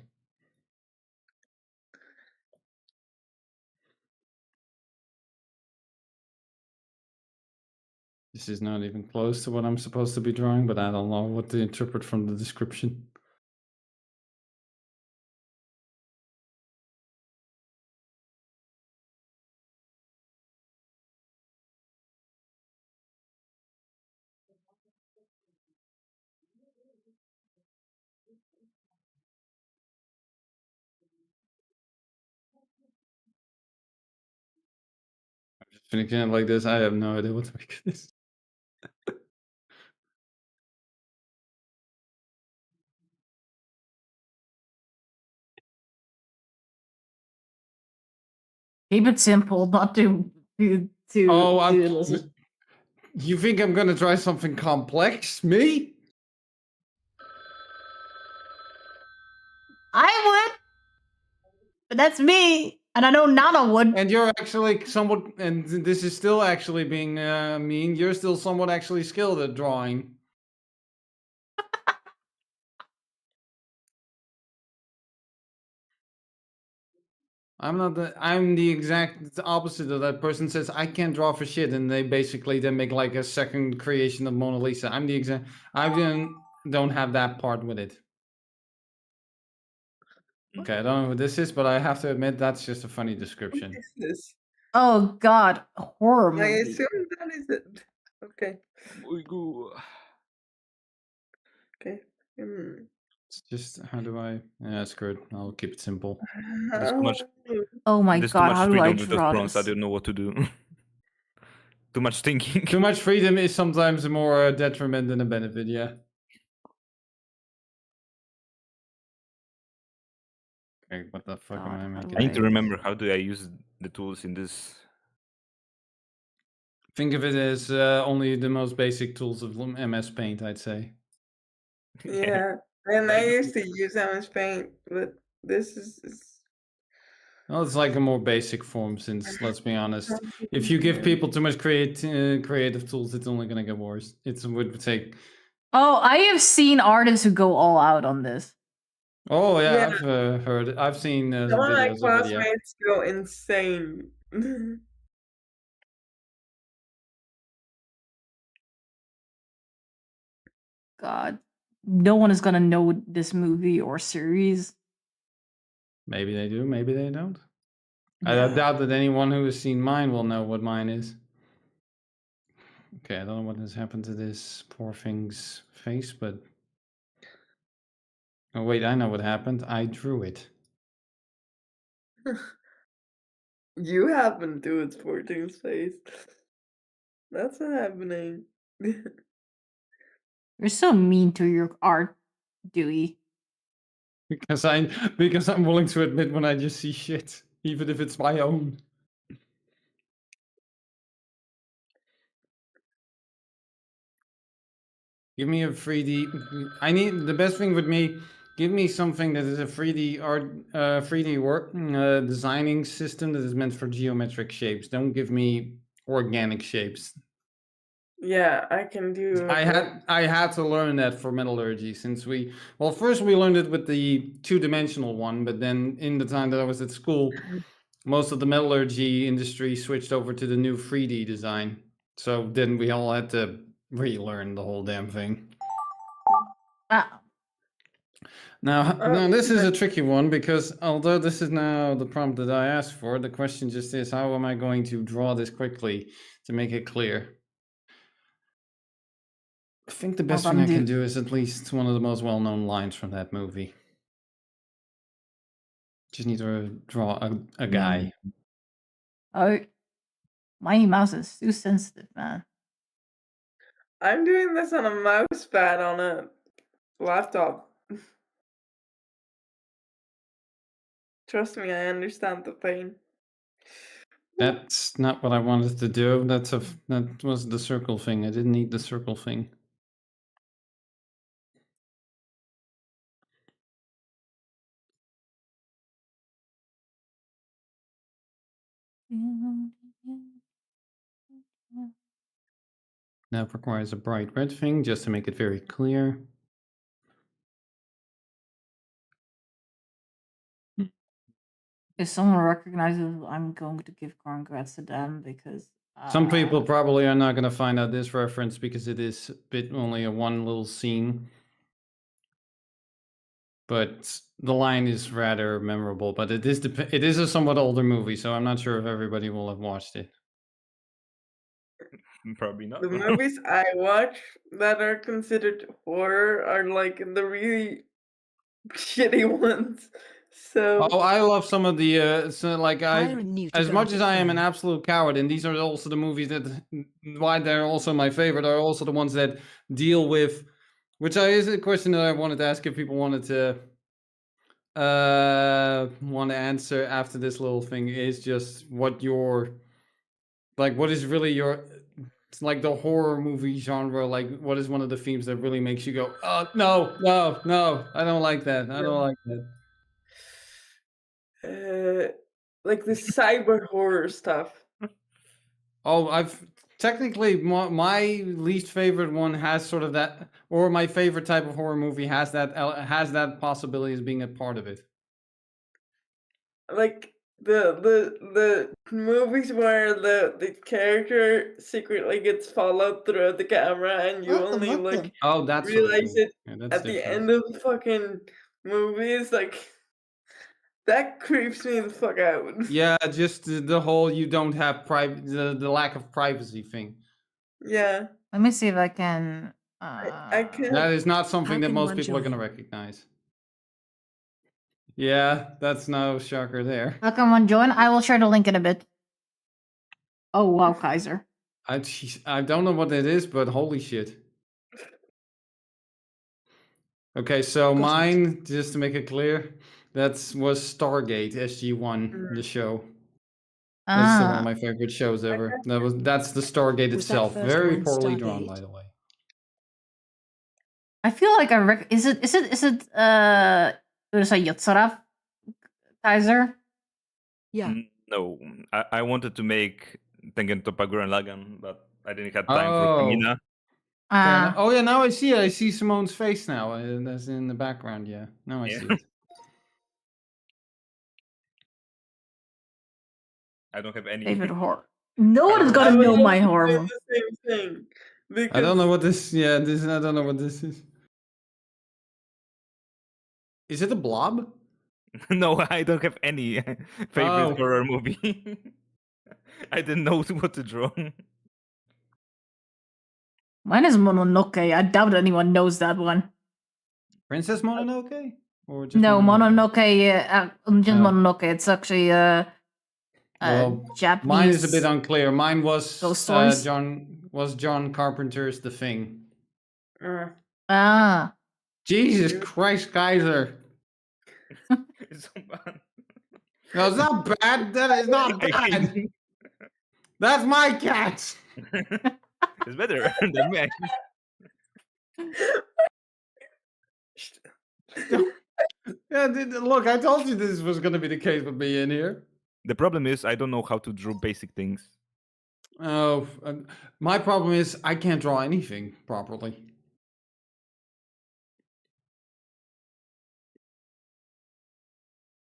This is not even close to what I'm supposed to be drawing, but I don't know what to interpret from the description. Finishing it like this, I have no idea what to make of this. Keep it simple, not too Oh, listen. you think I'm gonna try something complex? Me? I would, but that's me, and I know Nana would. And you're actually somewhat, and this is still actually being mean. You're still somewhat actually skilled at drawing. I'm the exact opposite of that person says I can't draw for shit, and they basically then make like a second creation of Mona Lisa. I'm the exact. I don't have that part with it. Okay, I don't know what this is, but I have to admit that's just a funny description. This. Oh God, horror I movie. assume that is it. Okay. Okay. It's just how do I? Yeah, screw it. I'll keep it simple. There's too much. Oh my There's God, too much how do I freedom with those draw prompts. I this? don't know what to do. Too much thinking. Too much freedom is sometimes more a detriment than a benefit. Yeah. Okay, what the fuck am I making? I need to remember how do I use the tools in this. Think of it as only the most basic tools of MS Paint, I'd say. Yeah, and I used to use MS Paint, but this is Well, it's like a more basic form since, let's be honest, if you give people too much creative tools, it's only going to get worse. It would take... Oh, I have seen artists who go all out on this. Oh, yeah, Yeah. I've heard it. I've seen some of my videos of it, yeah. classmates go insane. God, no one is gonna know this movie or series. Maybe they do, maybe they don't. I doubt that anyone who has seen mine will know what mine is. Okay, I don't know what has happened to this poor thing's face, but... Oh, wait, I know what happened. I drew it. You happen to its 14's face. That's not happening. You're so mean to your art, Dewey. Because I'm willing to admit when I just see shit, even if it's my own. Give me a 3D. I need the best thing with me. Give me something that is a 3D art, 3D work designing system that is meant for geometric shapes. Don't give me organic shapes. Yeah, I can do. I had to learn that for metallurgy since first we learned it with the 2-dimensional one, but then in the time that I was at school, most of the metallurgy industry switched over to the new 3D design. So then we all had to relearn the whole damn thing. Now this is a tricky one because although this is now the prompt that I asked for, the question just is how am I going to draw this quickly to make it clear? I think the best thing I can do is at least one of the most well-known lines from that movie. Just need to draw a guy. Oh, my mouse is too sensitive, man. I'm doing this on a mouse pad on a laptop. Trust me, I understand the pain. That's not what I wanted to do. That was the circle thing. I didn't need the circle thing. Now it requires a bright red thing just to make it very clear. If someone recognizes, I'm going to give congrats to them because Some people probably are not going to find out this reference because it is a bit only a one little scene. But the line is rather memorable. But it is a somewhat older movie, so I'm not sure if everybody will have watched it. Probably not. The movies I watch that are considered horror are like the really shitty ones. So Oh, I love some of the so like Hiring you to as go much to as I am an film. absolute coward, and these are also the movies that why they're also my favorite are also the ones that deal with, which is a question that I wanted to ask if people wanted to want to answer after this little thing is just what your like what is really your it's like the horror movie genre, like what is one of the themes that really makes you go, oh no, no, no, I don't like that. I don't like that. like the cyber horror stuff. Oh, I've technically my least favorite one has sort of that, or my favorite type of horror movie has that possibility as being a part of it. Like the movies where the character secretly gets followed through the camera and you only like Oh, that's sort of realize cool. it Yeah, that's at the different. end of the fucking movies. Like that creeps me the fuck out. Yeah, just the whole you don't have the lack of privacy thing. Yeah, Let me see if I can. I can. That is not something How that can most one people are join? going to recognize. Yeah, that's no shocker there. How can one join? I will share the link in a bit. Oh wow, Kaiser. I don't know what that is, but holy shit. Okay, so mine, just to make it clear, was Stargate SG-1, the show. That's one of my favorite shows ever. That's the Stargate Was that itself. first Very one poorly drawn, Stargate? by the way. I feel like is it Ursa Yotsarov Kaiser? Yeah. No, I wanted to make Tengen Toppa Gurren Lagann, but I didn't have time for Oh. Kamina. Fair enough. Oh yeah, now I see it. I see Simone's face now. That's in the background. Yeah, now I Yeah. see it. I don't have any. Favorite horror. No one is gonna know my horror Doing movie. the same thing. Because I don't know what this. Yeah, this. I don't know what this is. Is it a blob? No, I don't have any favorite Oh. horror movie. I didn't know what to draw. Mine is Mononoke. I doubt anyone knows that one. Princess Mononoke? Or just No, Mononoke. Just Oh. Mononoke. It's actually Well, Japanese. mine is a bit unclear. Mine was Ghost stories? John Carpenter's The Thing. Ah. Jesus Christ, Kaiser. It's so bad. No, it's not bad. That is not bad. That's my cat. It's better than me. Yeah, look, I told you this was going to be the case with me in here. The problem is I don't know how to draw basic things. Oh, my problem is I can't draw anything properly.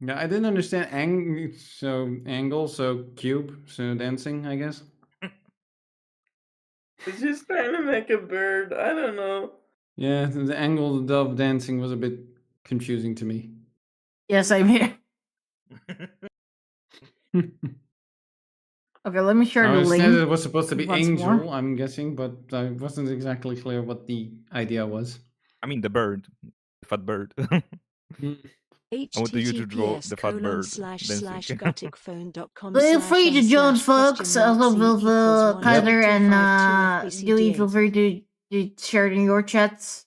Yeah, I didn't understand angle, so cube, so dancing, I guess. it's just trying to make a bird. I don't know. Yeah, the angle of dancing was a bit confusing to me. Yeah, same here. Okay, let me share I the understand link. it was supposed to be once angel, more. I'm guessing, but I wasn't exactly clear what the idea was. I mean the bird, the fat bird. I wanted you to draw the fat bird. dancing. https://gotticphone.com Feel free to join, folks. Also, feel Kaiser and Dewey, feel free to share it in your chats.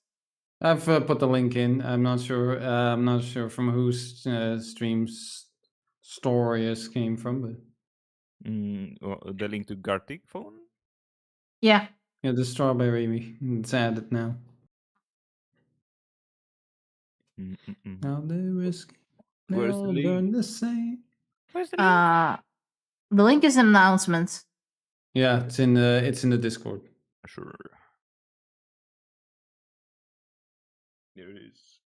I've put the link in. I'm not sure. I'm not sure from whose stream's story this came from, but The link to Gartic phone. Yeah. Yeah, the strawberry. It's added now. Now they risk. They Where's the all link? burn the same. Where's the The link is in announcements. Yeah, it's in the Discord. Sure. There it is.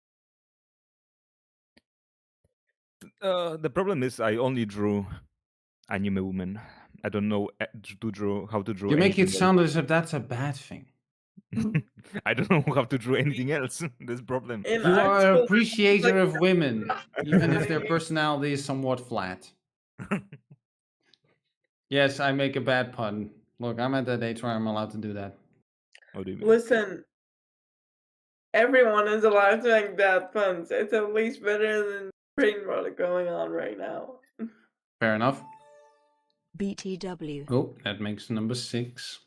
The problem is I only drew anime women. I don't know to draw how to draw. You make it anything sound as if that's a bad thing. else. I don't know how to draw anything else. That's the problem. In You art are school, an appreciator like- of women, even if their personality is somewhat flat. Yes, I make a bad pun. Look, I'm at that age where I'm allowed to do that. What do you mean? Listen, everyone is allowed to make bad puns. It's at least better than brain rot going on right now. Fair enough. BTW. Oh, that makes number 6.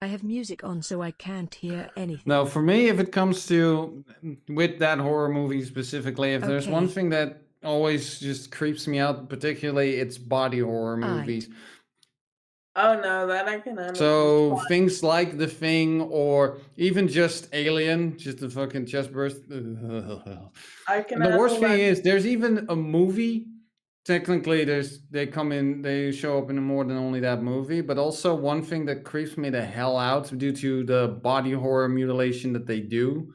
I have music on so I can't hear anything. Now, for me, if it comes to with that horror movie specifically, if there's one Okay. thing that always just creeps me out, particularly, it's body horror movies. Oh no, that I can understand. So things like The Thing, or even just Alien, just the fucking chest burst. I can And the worst handle thing that. is, there's even a movie. Technically, they show up in more than only that movie. But also, one thing that creeps me the hell out due to the body horror mutilation that they do,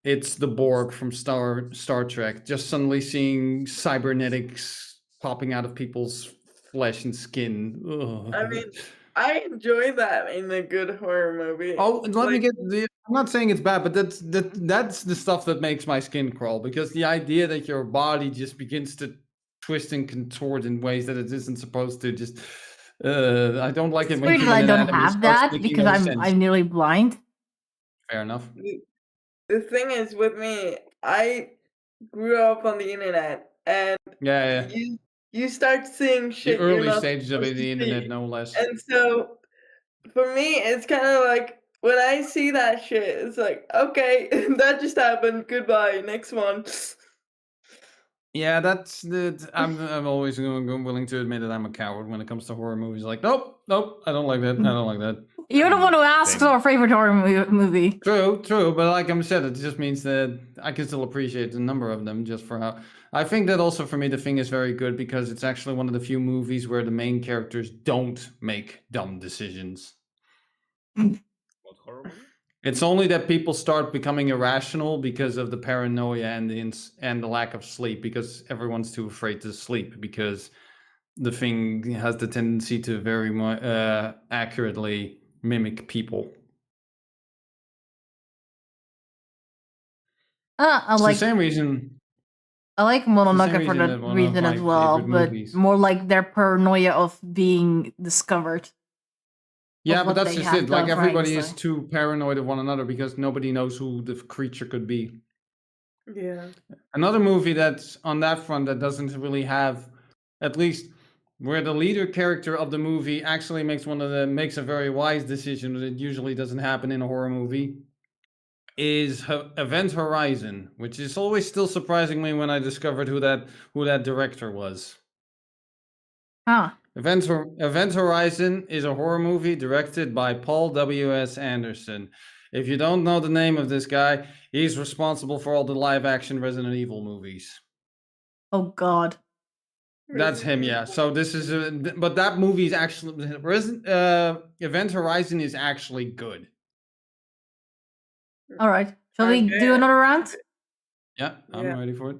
it's the Borg from Star Trek. Just suddenly seeing cybernetics popping out of people's flesh and skin. Ugh. I mean, I enjoy that in a good horror movie. Oh, and let me Like, get the. I'm not saying it's bad, but that's the stuff that makes my skin crawl, because the idea that your body just begins to twist and contort in ways that it isn't supposed to, just I don't like it It's when weird that human I don't anatomy have starts that making because no I'm sense. nearly blind. Fair enough. the thing is with me, I grew up on the internet, and Yeah, you start seeing the shit you're early not stages of supposed the to internet, see. no less. And so, for me, it's kind of like when I see that shit, it's like, okay, that just happened. Goodbye. Next one. Yeah, that's the. I'm always willing to admit that I'm a coward when it comes to horror movies. Like, nope, I don't like that. I don't like that. You're the one who asks our favorite horror movie. True, but like I said, it just means that I can still appreciate the number of them just for how. I think that also for me, The Thing is very good because it's actually one of the few movies where the main characters don't make dumb decisions. What horror movie? It's only that people start becoming irrational because of the paranoia and the lack of sleep, because everyone's too afraid to sleep, because The Thing has the tendency to very accurately mimic people. I It's like the same reason. I like It's the Mononoke same for reason that that one of reason my as well, favorite but movies. more like their paranoia of being discovered. Yeah, of but what that's they just have it. Like done for everybody is Einstein. too paranoid of one another because nobody knows who the creature could be. Yeah. Another movie that's on that front that doesn't really have, at least where the leader character of the movie actually makes a very wise decision that usually doesn't happen in a horror movie, is Event Horizon, which is always still surprising me when I discovered who that director was. Huh. Event Horizon is a horror movie directed by Paul W.S. Anderson. If you don't know the name of this guy, he's responsible for all the live-action Resident Evil movies. Oh God. That's him, yeah. So this is, but that movie is actually Event Horizon is actually good. All right. Shall we do another round? Yeah, I'm ready for it.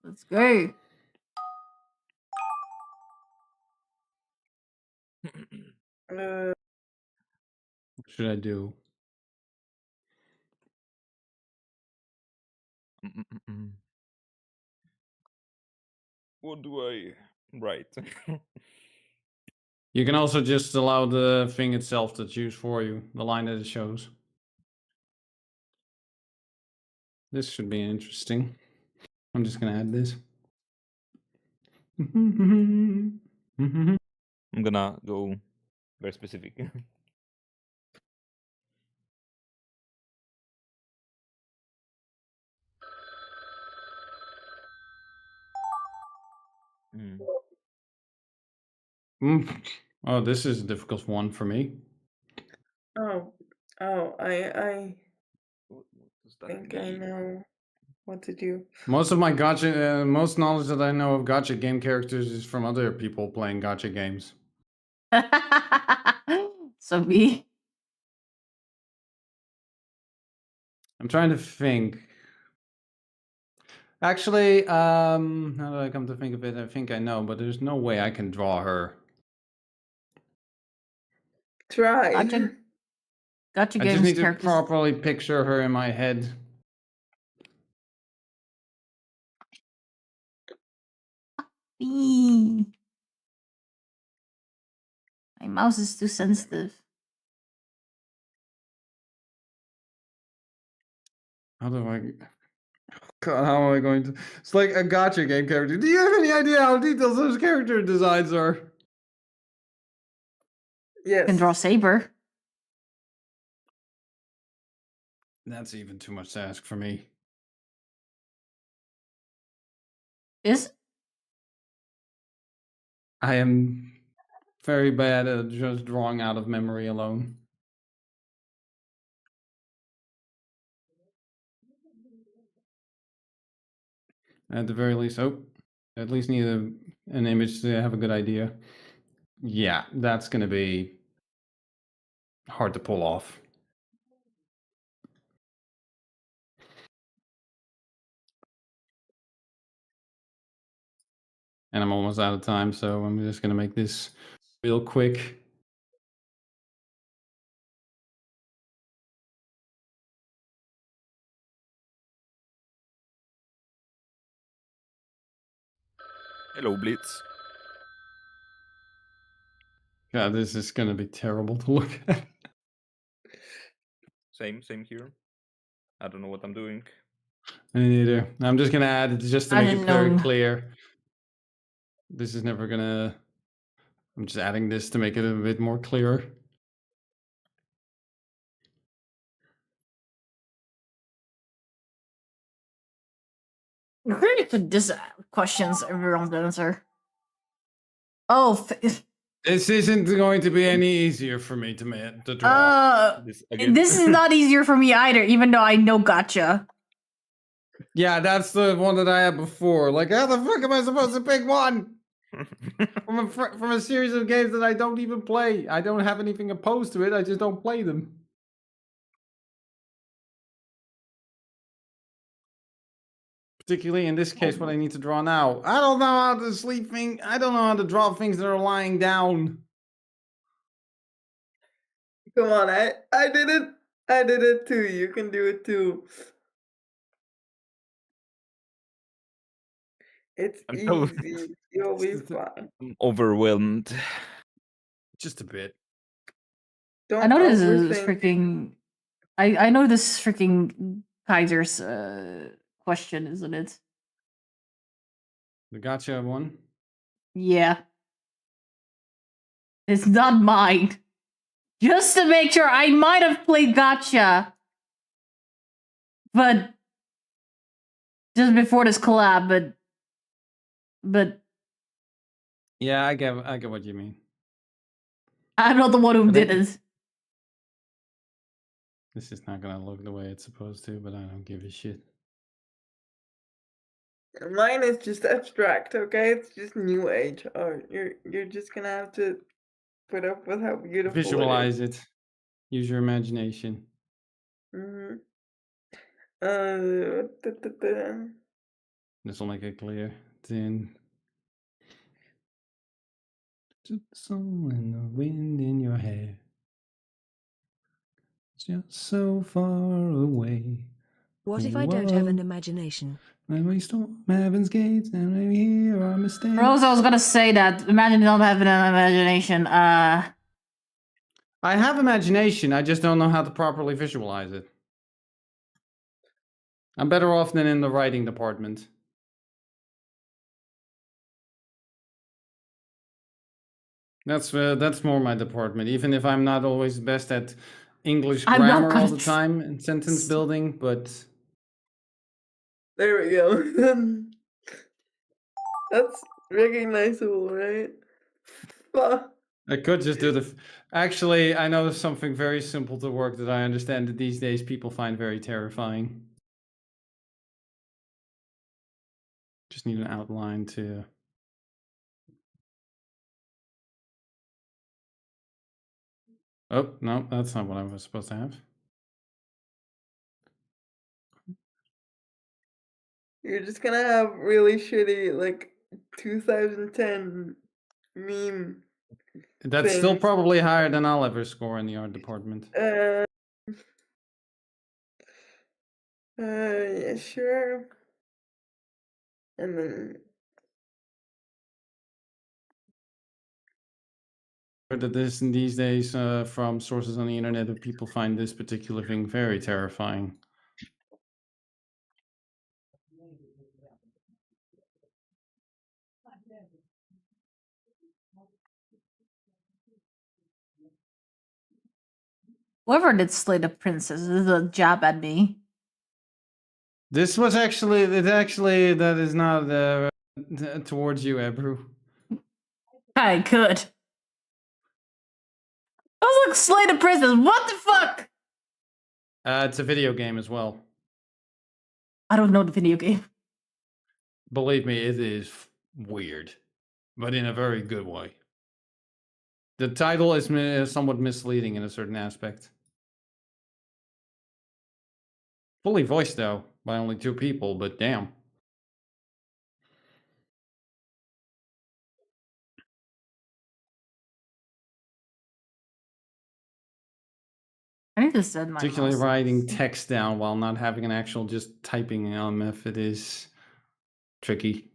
Let's go. What should I do? What do I write? You can also just allow the thing itself to choose for you, the line that it shows. This should be interesting. I'm just gonna add this. I'm gonna go very specific. Oh, this is a difficult one for me. Oh, I think I know what to do. Most of my most knowledge that I know of gacha game characters is from other people playing gacha games. So me. I'm trying to think. Actually, now that I come to think of it, I think I know, but there's no way I can draw her. Try. Gotcha. Gotcha I just games need to characters. properly picture her in my head. Eee. My mouse is too sensitive. How do I? God, how am I going to? It's like a gotcha game character. Do you have any idea how detailed those character designs are? Yes. Can draw Saber. That's even too much to ask for me. Is I am very bad at just drawing out of memory alone. At the very least, at least need an image to have a good idea. Yeah, that's going to be hard to pull off. And I'm almost out of time, so I'm just going to make this real quick. Hello, Blitz. God, this is going to be terrible to look at. Same here. I don't know what I'm doing. Me neither. I'm just going to add it just to I make it didn't very know. clear. This is never going to... I'm just adding this to make it a bit more clear. Really put this questions everyone to answer. Oh, This isn't going to be any easier for me to draw. this is not easier for me either, even though I know gotcha. Yeah, that's the one that I had before. Like, how the fuck am I supposed to pick one? from a series of games that I don't even play. I don't have anything opposed to it, I just don't play them. Particularly in this case, what I need to draw now. I don't know how to sleep thing. I don't know how to draw things that are lying down. Come on, I did it. I did it too. You can do it too. It's I'm so- easy. You'll be fine. I'm overwhelmed. Just a bit. Don't I know this is overthink. freaking. I know this freaking Kaiser's question, isn't it? The gotcha one? Yeah. It's not mine. Just to make sure, I might have played gotcha. But just before this collab, but Yeah, I get what you mean. I'm not the one who did it. This is not gonna look the way it's supposed to, but I don't give a shit. Mine is just abstract, okay? It's just new age art. You're just gonna have to put up with how beautiful Visualize it is. it. Use your imagination. Mm-hmm. This will make it clear. Then just the soul and the wind in your hair. It's just so far away. What if I don't have an imagination? When we storm heaven's gates and we hear our mistakes. Rose, I was gonna say that. Imagine you don't have an imagination. I have imagination, I just don't know how to properly visualize it. I'm better off than in the writing department. That's more my department, even if I'm not always best at English I'm not grammar all gonna the time and sentence building, but There we go. That's recognizable, right? Fuck. I could just do the... Actually, I know something very simple to work that I understand that these days people find very terrifying. Just need an outline to... Oh, no, that's not what I was supposed to have. You're just gonna have really shitty, like, 2010 meme That's still things. probably higher than I'll ever score in the art department. Yeah, sure. And then That this in these days, from sources on the internet, that people find this particular thing very terrifying. Whoever did slay the princess is a jab at me. This was actually, that is not towards you, Ebru. I could. I was like, slay the princess. What the fuck? It's a video game as well. I don't know the video game. Believe me, it is weird, but in a very good way. The title is somewhat misleading in a certain aspect. Fully voiced, though, by only 2 people, but damn. I need to send my Particularly mouse. writing text down while not having an actual just typing method is tricky.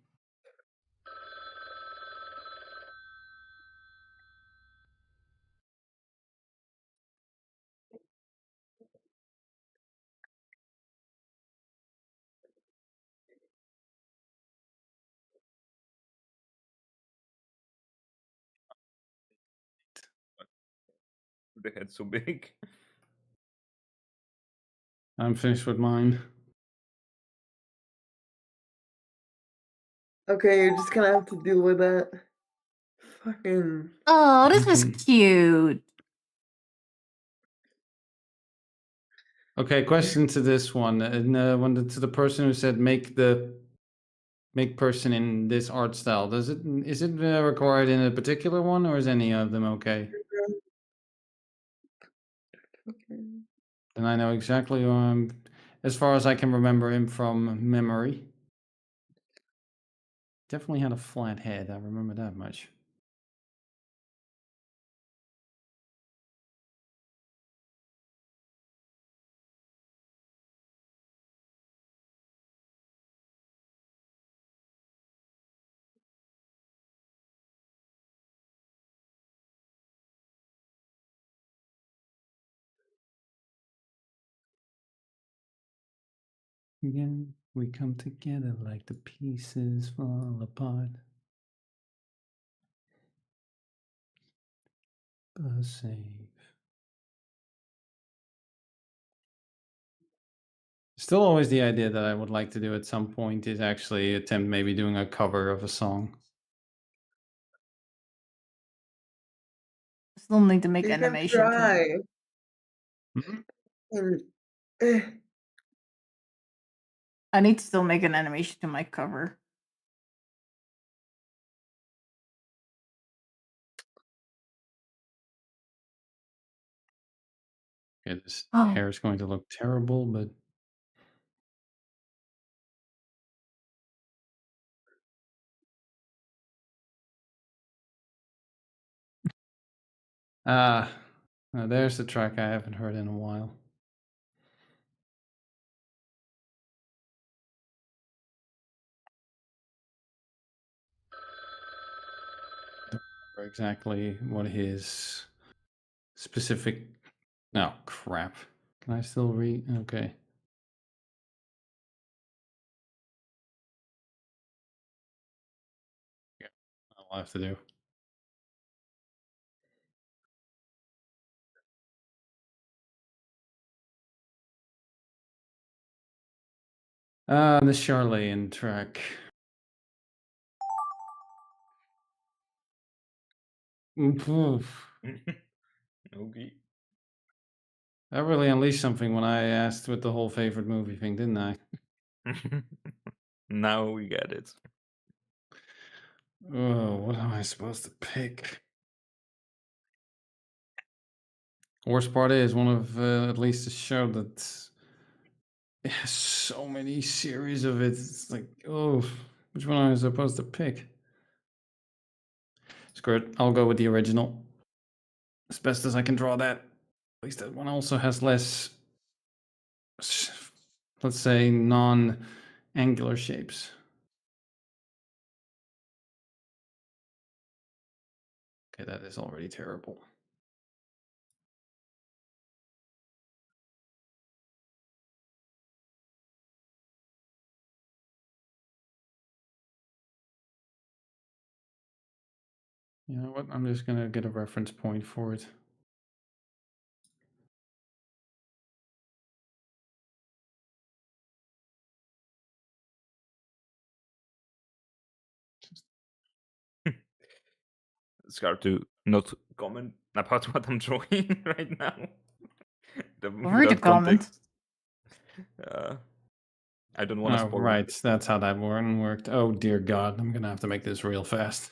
The head so big. I'm finished with mine. okay, you're just gonna have to deal with that. Fucking. Oh, this was cute. Okay, question to this one. And to the person who said make person in this art style. Is it required in a particular one, or is any of them okay? Then I know exactly who I'm, as far as I can remember him from memory. Definitely had a flat head, I remember that much. Again, we come together like the pieces fall apart. But safe. Still always the idea that I would like to do at some point is actually attempt maybe doing a cover of a song. Still need to make You can animation. try. And, eh, I need to still make an animation to my cover. Yeah, this Oh. hair is going to look terrible, but there's the track I haven't heard in a while. Don't remember exactly what his specific. No, crap. Can I still read? Okay. Yeah, I'll have to do. The Charlene track. Okay. I really unleashed something when I asked with the whole favorite movie thing, didn't I? Now we get it. Oh, what am I supposed to pick? Worst part is one of at least a show that It has so many series of it. It's like, oh, which one am I supposed to pick? Screw it. I'll go with the original. As best as I can draw that. At least that one also has less, let's say, non-angular shapes. Okay, that is already terrible. You know what? I'm just gonna get a reference point for it. It's hard to not comment about what I'm drawing right now. Read the comment. I don't want to Oh, spoil. right. That's how that one worked. Oh, dear God. I'm gonna have to make this real fast.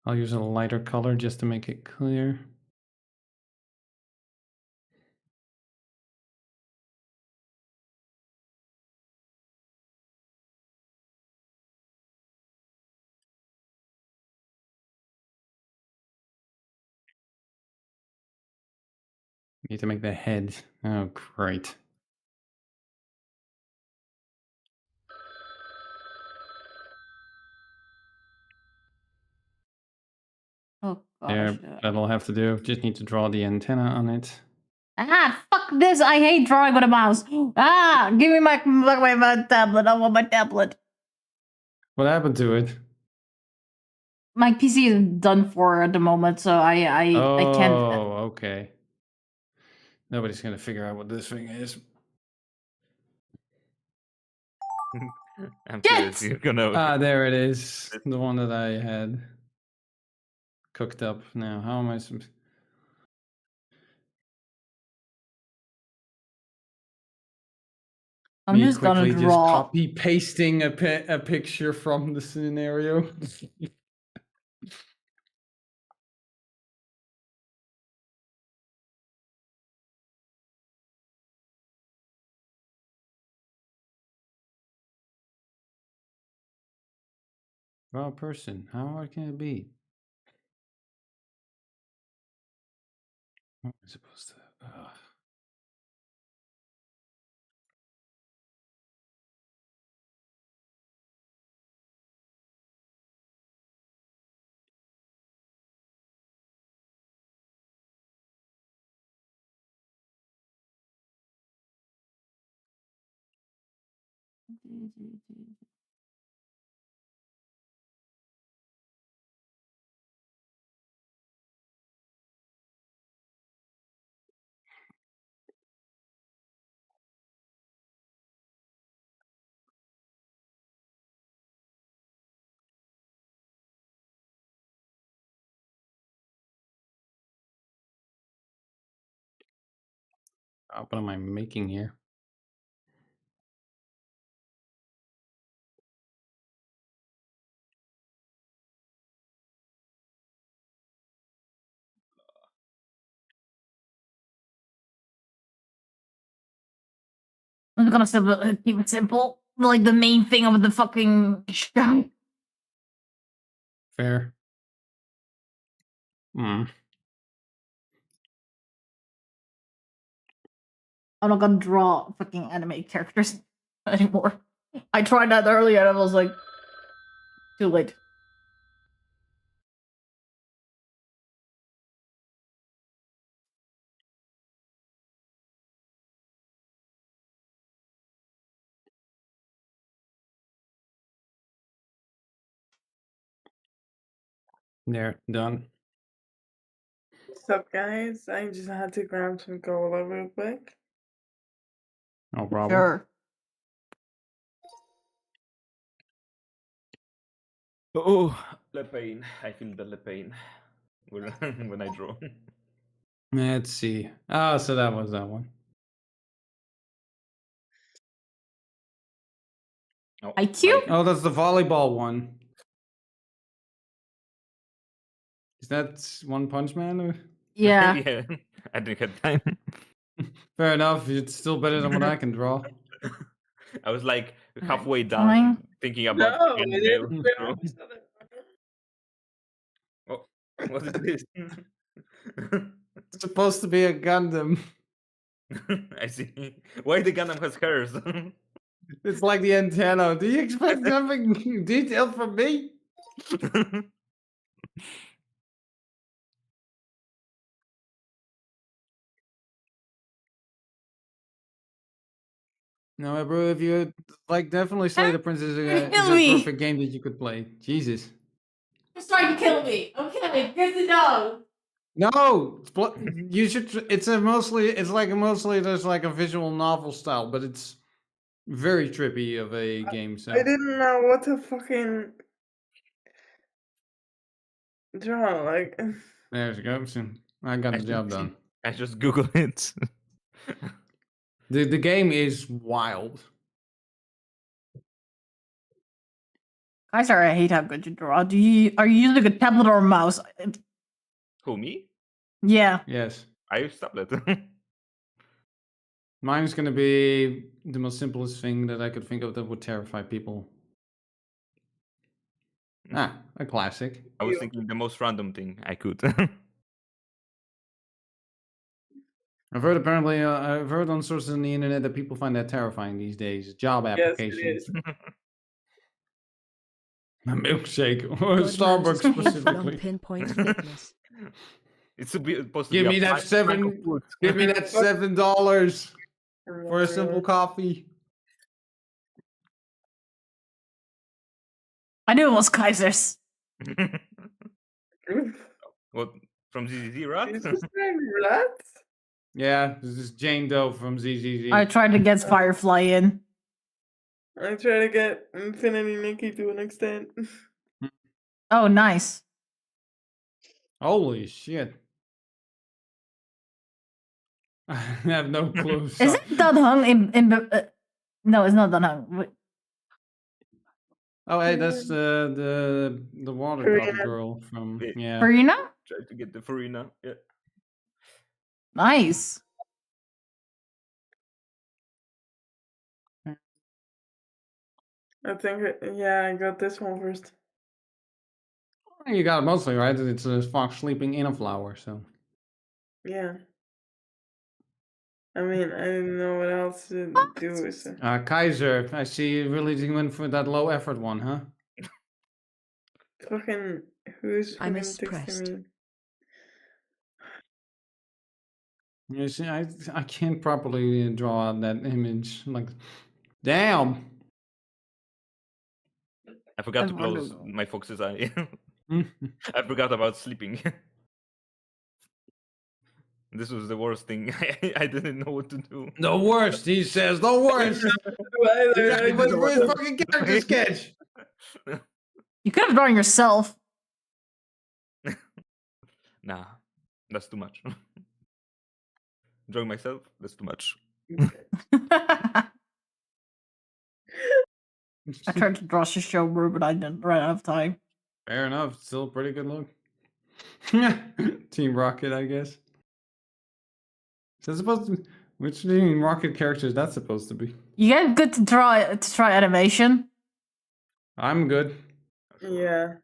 I'll use a lighter color just to make it clear. Need to make the head. Oh, great. Oh There, gosh. that'll have to do. Just need to draw the antenna on it. Ah, fuck this! I hate drawing with a mouse. Ah, give me my tablet. I want my tablet. What happened to it? My PC is done for at the moment, so I can't. Oh, okay. Nobody's gonna figure out what this thing is. I'm curious. You're gonna. Ah, there it is. The one that I had cooked up. Now, how am I supposed? I'm just gonna quickly just draw. copy pasting a picture from the scenario. Raw person. How hard can it be? What am I supposed to? What am I making here? I'm gonna keep it simple. Like the main thing of the fucking show. Fair. I'm not gonna draw fucking animated characters anymore. I tried that earlier and I was like, too late. There, done. What's up, guys? I just had to grab some cola real quick. No problem. Sure. Oh, the pain. I feel the pain when I draw. Let's see. Oh, so that was that one. IQ? Oh, that's the volleyball one. Is that One Punch Man? Or? Yeah. Yeah, I didn't have time. Fair enough. It's still better than what I can draw. I was like halfway fine. down thinking about No, Gun it Nail. is real. Oh, what is this? It's supposed to be a Gundam. I see. Why the Gundam has hers? It's like the antenna. Do you expect something detailed from me? No, bro, if you like, definitely Slay the Princess is a Kill me. perfect game that you could play. Jesus. He's trying to kill me. I'm killing. Get the dog. No, you should. It's mostly there's like a visual novel style, but it's very trippy of a game. So I didn't know what to fucking draw. Like, there you go. So I got the job done. I just Google it. The game is wild. Kaiser, I hate how good you draw. Are you using a tablet or a mouse? Who, me? Yeah. Yes. I use tablet. Mine's gonna be the most simplest thing that I could think of that would terrify people. Ah, a classic. I was thinking the most random thing I could. I've heard on sources on the internet that people find that terrifying these days. Job yes, it applications. is. A milkshake or God Starbucks knows it's specifically. pinpoint fitness. It's supposed to Give be me a that $7. Give me that $7 for a simple coffee. I knew it was Kaiser's. What, from ZZZ, right? Is this name Rat? Yeah, this is Jane Doe from ZZZ. I tried to get Firefly in. I try to get Infinity Nikki to an extent. Oh, nice. Holy shit. I have no clue. Is it Dunhung in no, it's not Dunhung. Oh, hey, that's the water drop girl from Farina? Try to get the Farina. Yeah. Nice. I think, yeah, I got this one first. You got it mostly right. It's a fox sleeping in a flower. So Yeah. I mean, I didn't know what else to do. So. Kaiser, I see you really went for that low effort one, huh? Fucking, who's I'm fucking texting me? You see, I can't properly draw out that image. Like, damn. I forgot to close my fox's eye. I forgot about sleeping. This was the worst thing. I didn't know what to do. The worst, he says. The worst. Exactly what's for his fucking character sketch. You could have drawn yourself. Nah, that's too much. Drawing myself, that's too much. I tried to draw Shishomaru, but I didn't run out of time. Fair enough. Still a pretty good look. Team Rocket, I guess. Is that supposed to be, which Team Rocket character is that supposed to be? You get good to try animation. I'm good. Yeah.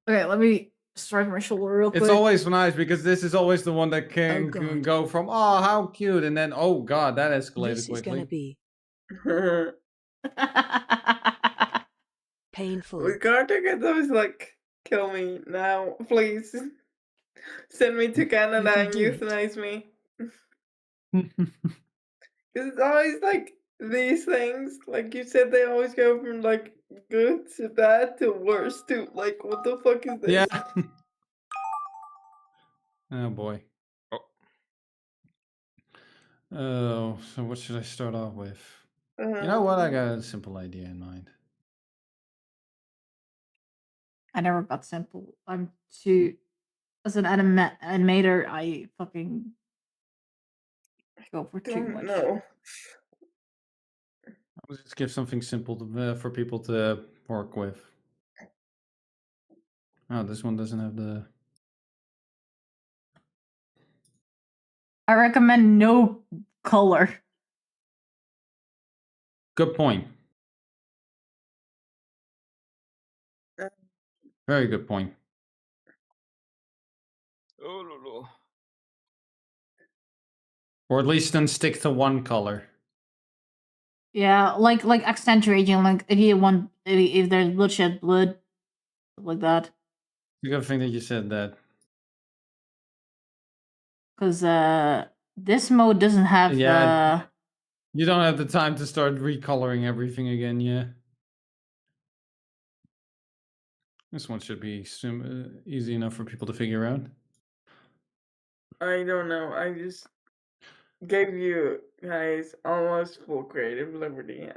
Okay, let me strike my shoulder real quick. It's always nice because this is always the one that can go from how cute and then oh god that escalated This quickly. is gonna be painful. Ricardo gets always like, kill me now, please. Send me to Canada and euthanize me. Because it's always like these things, like you said, they always go from like good to bad to worse to like, what the fuck is this? Yeah. Oh boy. Oh, so what should I start off with? You know what? I got a simple idea in mind. I never got simple. I'm too. As an animator, I fucking go for too much. No. I'll just give something simple to, for people to work with. Oh, this one doesn't have the I recommend no color. Good point. Very good point. Oh, lolo. Or at least then stick to one color. Yeah, like accentuating, like if there's bloodshed, blood, stuff like that. It's a good thing that you said that. Because this mode doesn't have Yeah. You don't have the time to start recoloring everything again, yeah. This one should be easy enough for people to figure out. I don't know. I just gave you guys almost full creative liberty.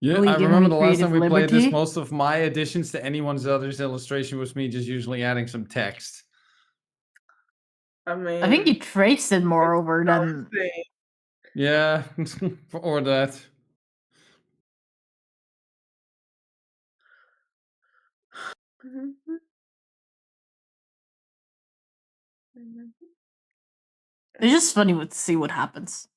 Yeah, Really I giving remember me the last time we creative played this, liberty? most of my additions to anyone's other's illustration was me just usually adding some text. I mean, I think you traced it moreover than. Yeah, or that. It's just funny to see what happens.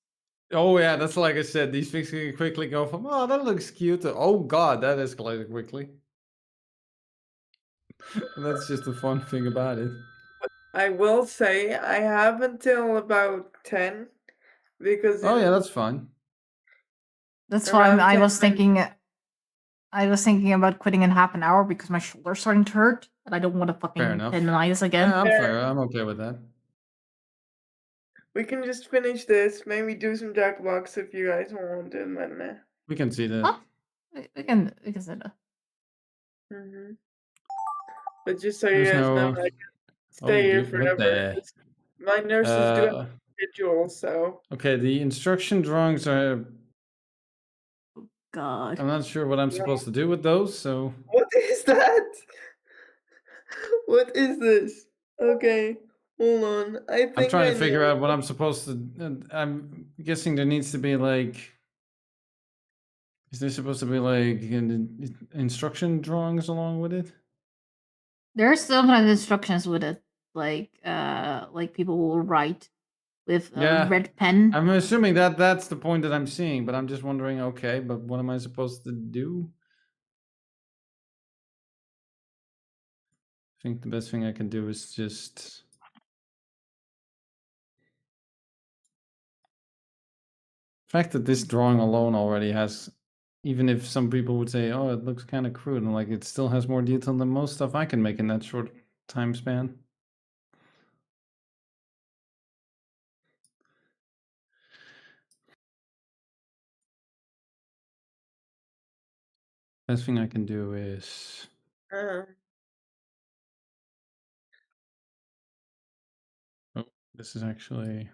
Oh yeah, that's like I said, these things can quickly go from, oh, that looks cute, to, oh god, that escalated quickly. That's just the fun thing about it. I will say I have until about 10 because Oh yeah, that's fine. That's why I was 10 thinking. I was thinking about quitting in half an hour because my shoulder's starting to hurt, and I don't want to fucking Fair enough. tendonitis again. Yeah, I'm fair. I'm okay with that. we can just finish this, maybe do some Jackbox if you guys want, and then We can see that. Oh, we can say that. But just so you There's guys know, no- I can Oh, stay here dude, what forever. the- My nurses do have a schedule, so Okay, the instruction drawings are. God. I'm not sure what I'm supposed to do with those, so. what is that? What is this? Okay, hold on. I think I'm trying I to figure know. out what I'm supposed to. I'm guessing there needs to be like. Is there supposed to be like instruction drawings along with it? There's sometimes instructions with it, like people will write with a Yeah. red pen. I'm assuming that that's the point that I'm seeing, but I'm just wondering. Okay, but what am I supposed to do? I think the best thing I can do is just. The fact that this drawing alone already has, even if some people would say, oh, it looks kind of crude, and like it still has more detail than most stuff I can make in that short time span. Best thing I can do is. Uh, Oh, this is actually.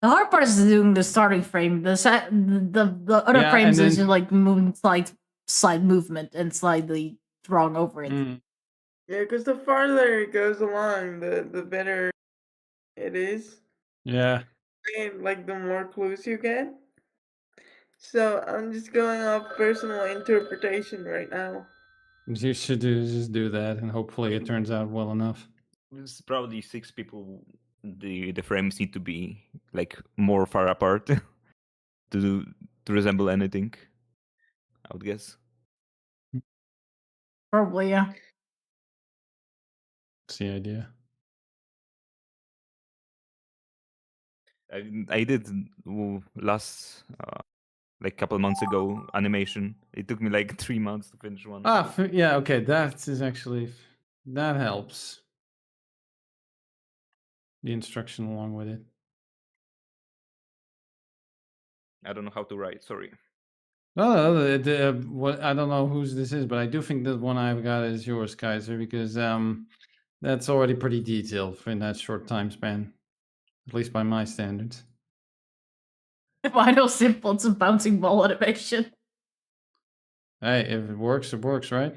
The hard part is doing the starting frame. The other Yeah, frames and is then- just like moving slide movement and slightly drawing over it. yeah, because the farther it goes along, the better it is. Yeah. And like the more clues you get. So I'm just going off personal interpretation right now. You should just do that, and hopefully it turns out well enough. It's probably 6 people. The frames need to be like more far apart to resemble anything. I would guess. Probably, yeah. That's the idea. I did last like couple months ago animation. It took me like 3 months to finish one. Ah, yeah, okay, that is actually that helps. The instruction along with it. I don't know how to write. Sorry. Oh, what I don't know whose this is, but I do think the one I've got is yours, Kaiser, because that's already pretty detailed in that short time span, at least by my standards. Why no simple? It's a bouncing ball animation. Hey, if it works, right?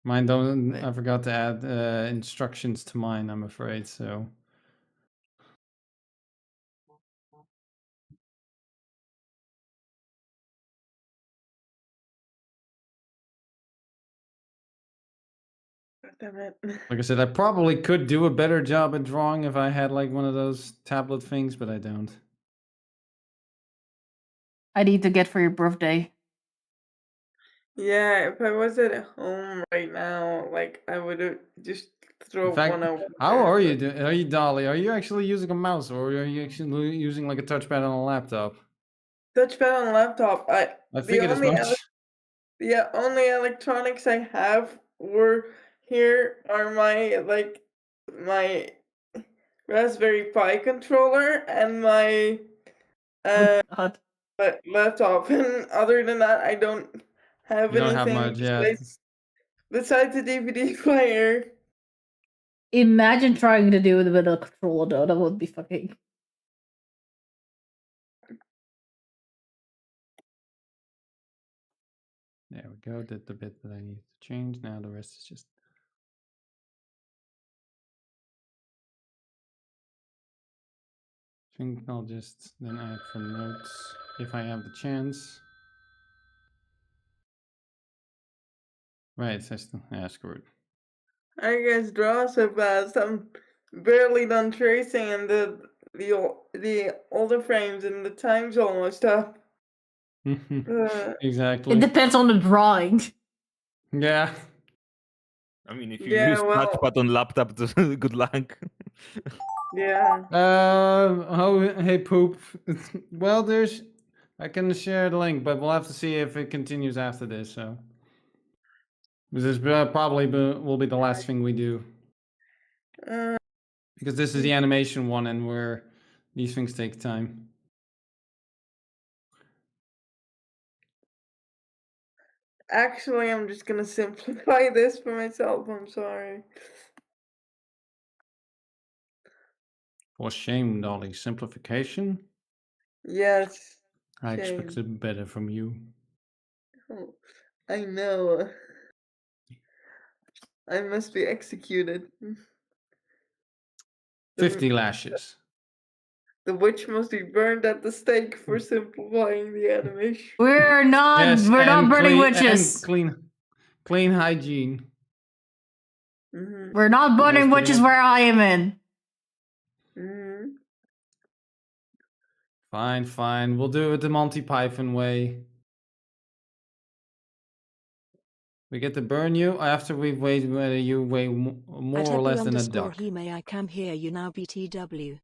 Mine don't. I forgot to add instructions to mine, I'm afraid, so. Damn it. Like I said, I probably could do a better job at drawing if I had like one of those tablet things, but I don't. I need to get for your birthday. Yeah, if I was at home right now, like I would just throw In fact, one over how there, are but- you doing? Are you Dolly? Are you actually using a mouse, or are you actually using like a touchpad on a laptop? Touchpad on laptop. I figured as much. The only electronics I have were here are my Raspberry Pi controller and my laptop. And other than that, I don't have You don't have anything much, yeah. besides the DVD player. Imagine trying to do it with a controller though. That would be fucking. There we go. Did the bit that I need to change. Now the rest is just. I think I'll just then add for notes if I have the chance. Right, I still screw it. I guess draw so fast. I'm barely done tracing, and the older frames and the time's almost up. Exactly. It depends on the drawing. Yeah. I mean, if you Yeah, use well- touchpad on laptop, good luck. Yeah. Hey, Poop. Well, I can share the link, but we'll have to see if it continues after this, so. This probably will be the last thing we do. Because this is the animation one, and these things take time. Actually, I'm just gonna simplify this for myself. I'm sorry. For shame, Dolly. Simplification? Yes. I shame. expected better from you. Oh, I know. I must be executed. 50 lashes. The witch must be burned at the stake for simplifying the animation. We're not. Yes, we're not and burning clean- witches. and clean hygiene. We're not burning Most of witches them. where I am in. Fine. We'll do it the Monty Python way. We get to burn you after we've weighed whether you weigh more At or less than a Happy duck. Hime, I can hear you now, BTW.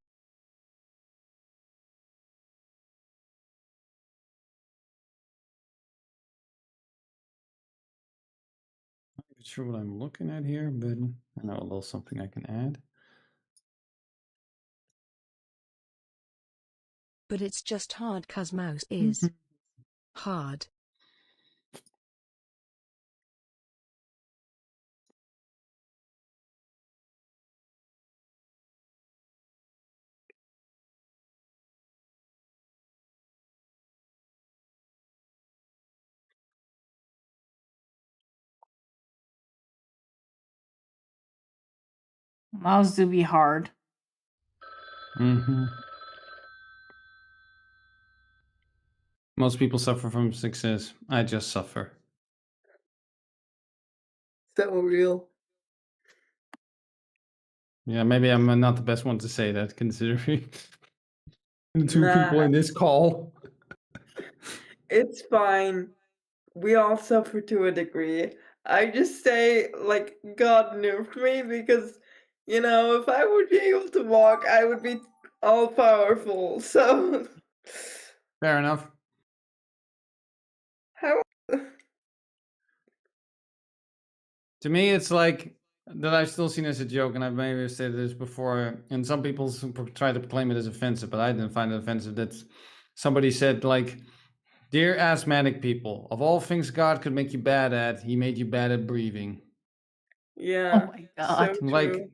Not even sure what I'm looking at here, but I know a little something I can add. But it's just hard 'cause mouse is hard. Mouse do be hard. Most people suffer from success. I just suffer. So real. Yeah, maybe I'm not the best one to say that, considering the two Nah. people in this call. It's fine. We all suffer to a degree. I just say, like, God nerfed me because, if I would be able to walk, I would be all powerful. So, Fair enough. how? To me, it's like that I've still seen as a joke, and I've maybe said this before, and some people try to proclaim it as offensive, but I didn't find it offensive that somebody said, like, dear asthmatic people, of all things God could make you bad at, he made you bad at breathing. Yeah. Oh my god. So Like, true.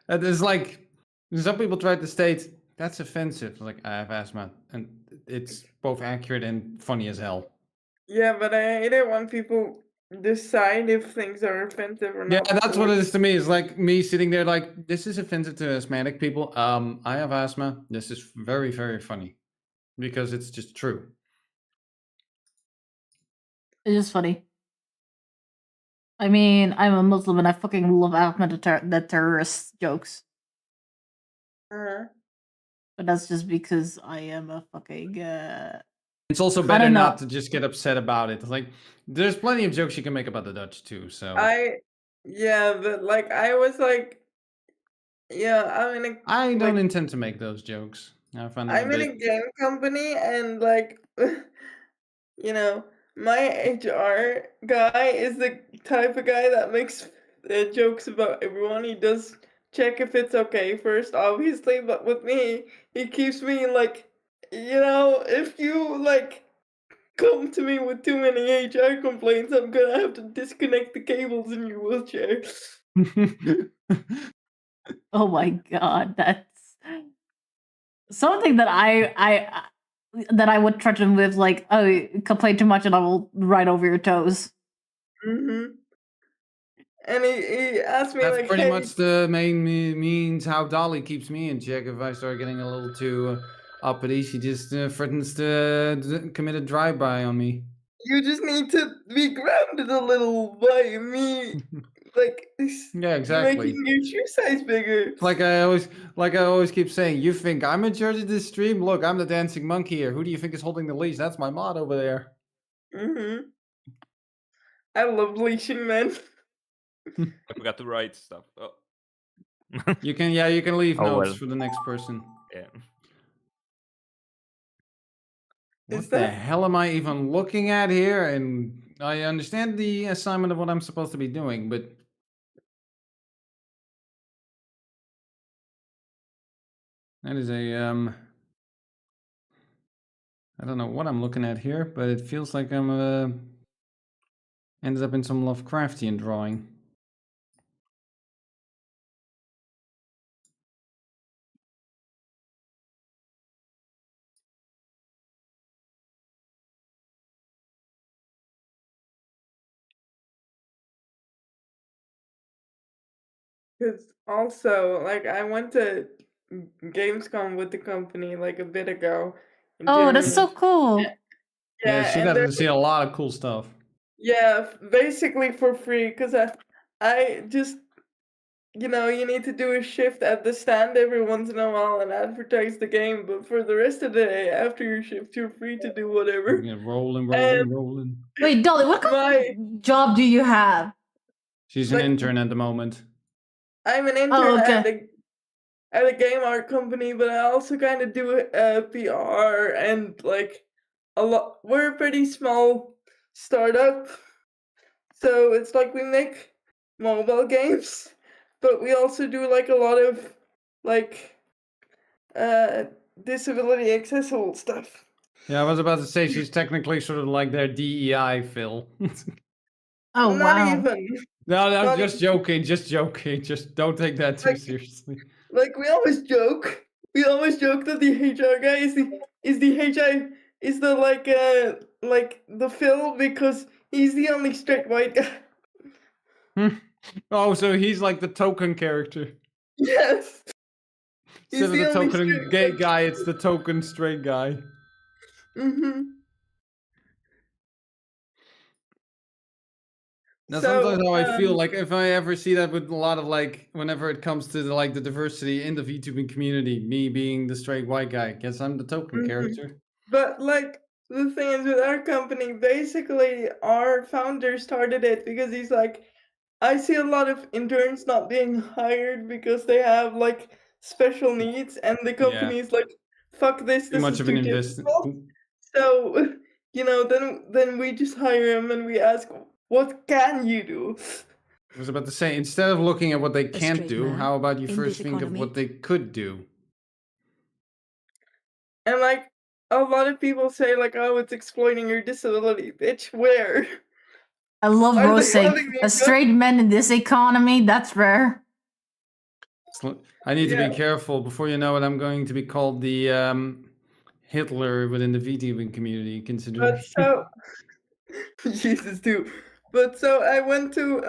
that is like, some people try to state that's offensive. Like, I have asthma, and it's both accurate and funny as hell. Yeah, but I hate it when people decide if things are offensive or Yeah, not. that's what it is to me. It's like me sitting there like, this is offensive to asthmatic people. I have asthma. This is very, very funny. Because it's just true. It's just funny. I mean, I'm a Muslim and I fucking love Ahmed the terrorist jokes. But that's just because I am a fucking. It's also I better don't know. not to just get upset about it. Like, there's plenty of jokes you can make about the Dutch too. So Yeah, but like I was like, yeah, I'm in a I don't intend to make those jokes. I find them a I'm in a bit. game company and like you know, my HR guy is the type of guy that makes jokes about everyone. He does check if it's okay first, obviously, but with me, he keeps me like, if you like come to me with too many HR complaints, I'm gonna have to disconnect the cables in your wheelchair. Oh my god, that's something that I would threaten with, like, oh, you complain too much and I will ride over your toes. And he asked me That's like, pretty hey, much the main means how Dolly keeps me in check. If I start getting a little too uppity, she just threatens to commit a drive-by on me. you just need to be grounded a little by me, like Yeah, exactly. making your shoe size bigger. Like I always keep saying, you think I'm in charge of this stream? Look, I'm the dancing monkey here. Who do you think is holding the leash? That's my mod over there. I love leashing men. I forgot to write stuff. Oh. You can leave Oh, notes well. for the next person. Yeah. What the hell am I even looking at here? And I understand the assignment of what I'm supposed to be doing, but that is a I don't know what I'm looking at here, but it feels like I'm ended up in some Lovecraftian drawing. Because also, like, I went to Gamescom with the company like a bit ago. in Oh, that's so Germany. cool. Yeah, she and got to there's- see a lot of cool stuff. Yeah, basically for free. Because I just, you need to do a shift at the stand every once in a while and advertise the game. But for the rest of the day after your shift, you're free to do whatever. Yeah, rolling. Wait, Dolly, what kind of job do you have? She's an intern at the moment. I'm an intern Oh, okay. at a game art company, but I also kind of do PR and like a lot. We're a pretty small startup, so it's like we make mobile games, but we also do like a lot of like disability accessible stuff. Yeah, I was about to say she's technically sort of like their DEI, Phil. Oh, Not wow. even. No, I'm Not just joking. Just don't take that too seriously. Like we always joke. We always joke that the HR guy is the like the Phil because he's the only straight white guy. Oh, so he's like the token character. Yes. Instead of the the only token straight gay guy, it's the token straight guy. Now, sometimes how I feel like if I ever see that with a lot of like, whenever it comes to the diversity in the VTubing community, me being the straight white guy, guess I'm the token character. But like the thing is with our company, basically our founder started it because he's like, I see a lot of interns not being hired because they have like special needs, and the company is like, fuck this, Too much is of an too investment. difficult. So, then we just hire him and we ask, what can you do? I was about to say, instead of looking at what they can't straight do, man how about you in first this think of economy. what they could do? And like a lot of people say like, oh, it's exploiting your disability, bitch. Where? I love Are they roasting. having me A straight man in this economy, that's rare. I need to Yeah. be careful. Before you know it, I'm going to be called the Hitler within the VTubing community. Considering. But so, Jesus too. But so I went to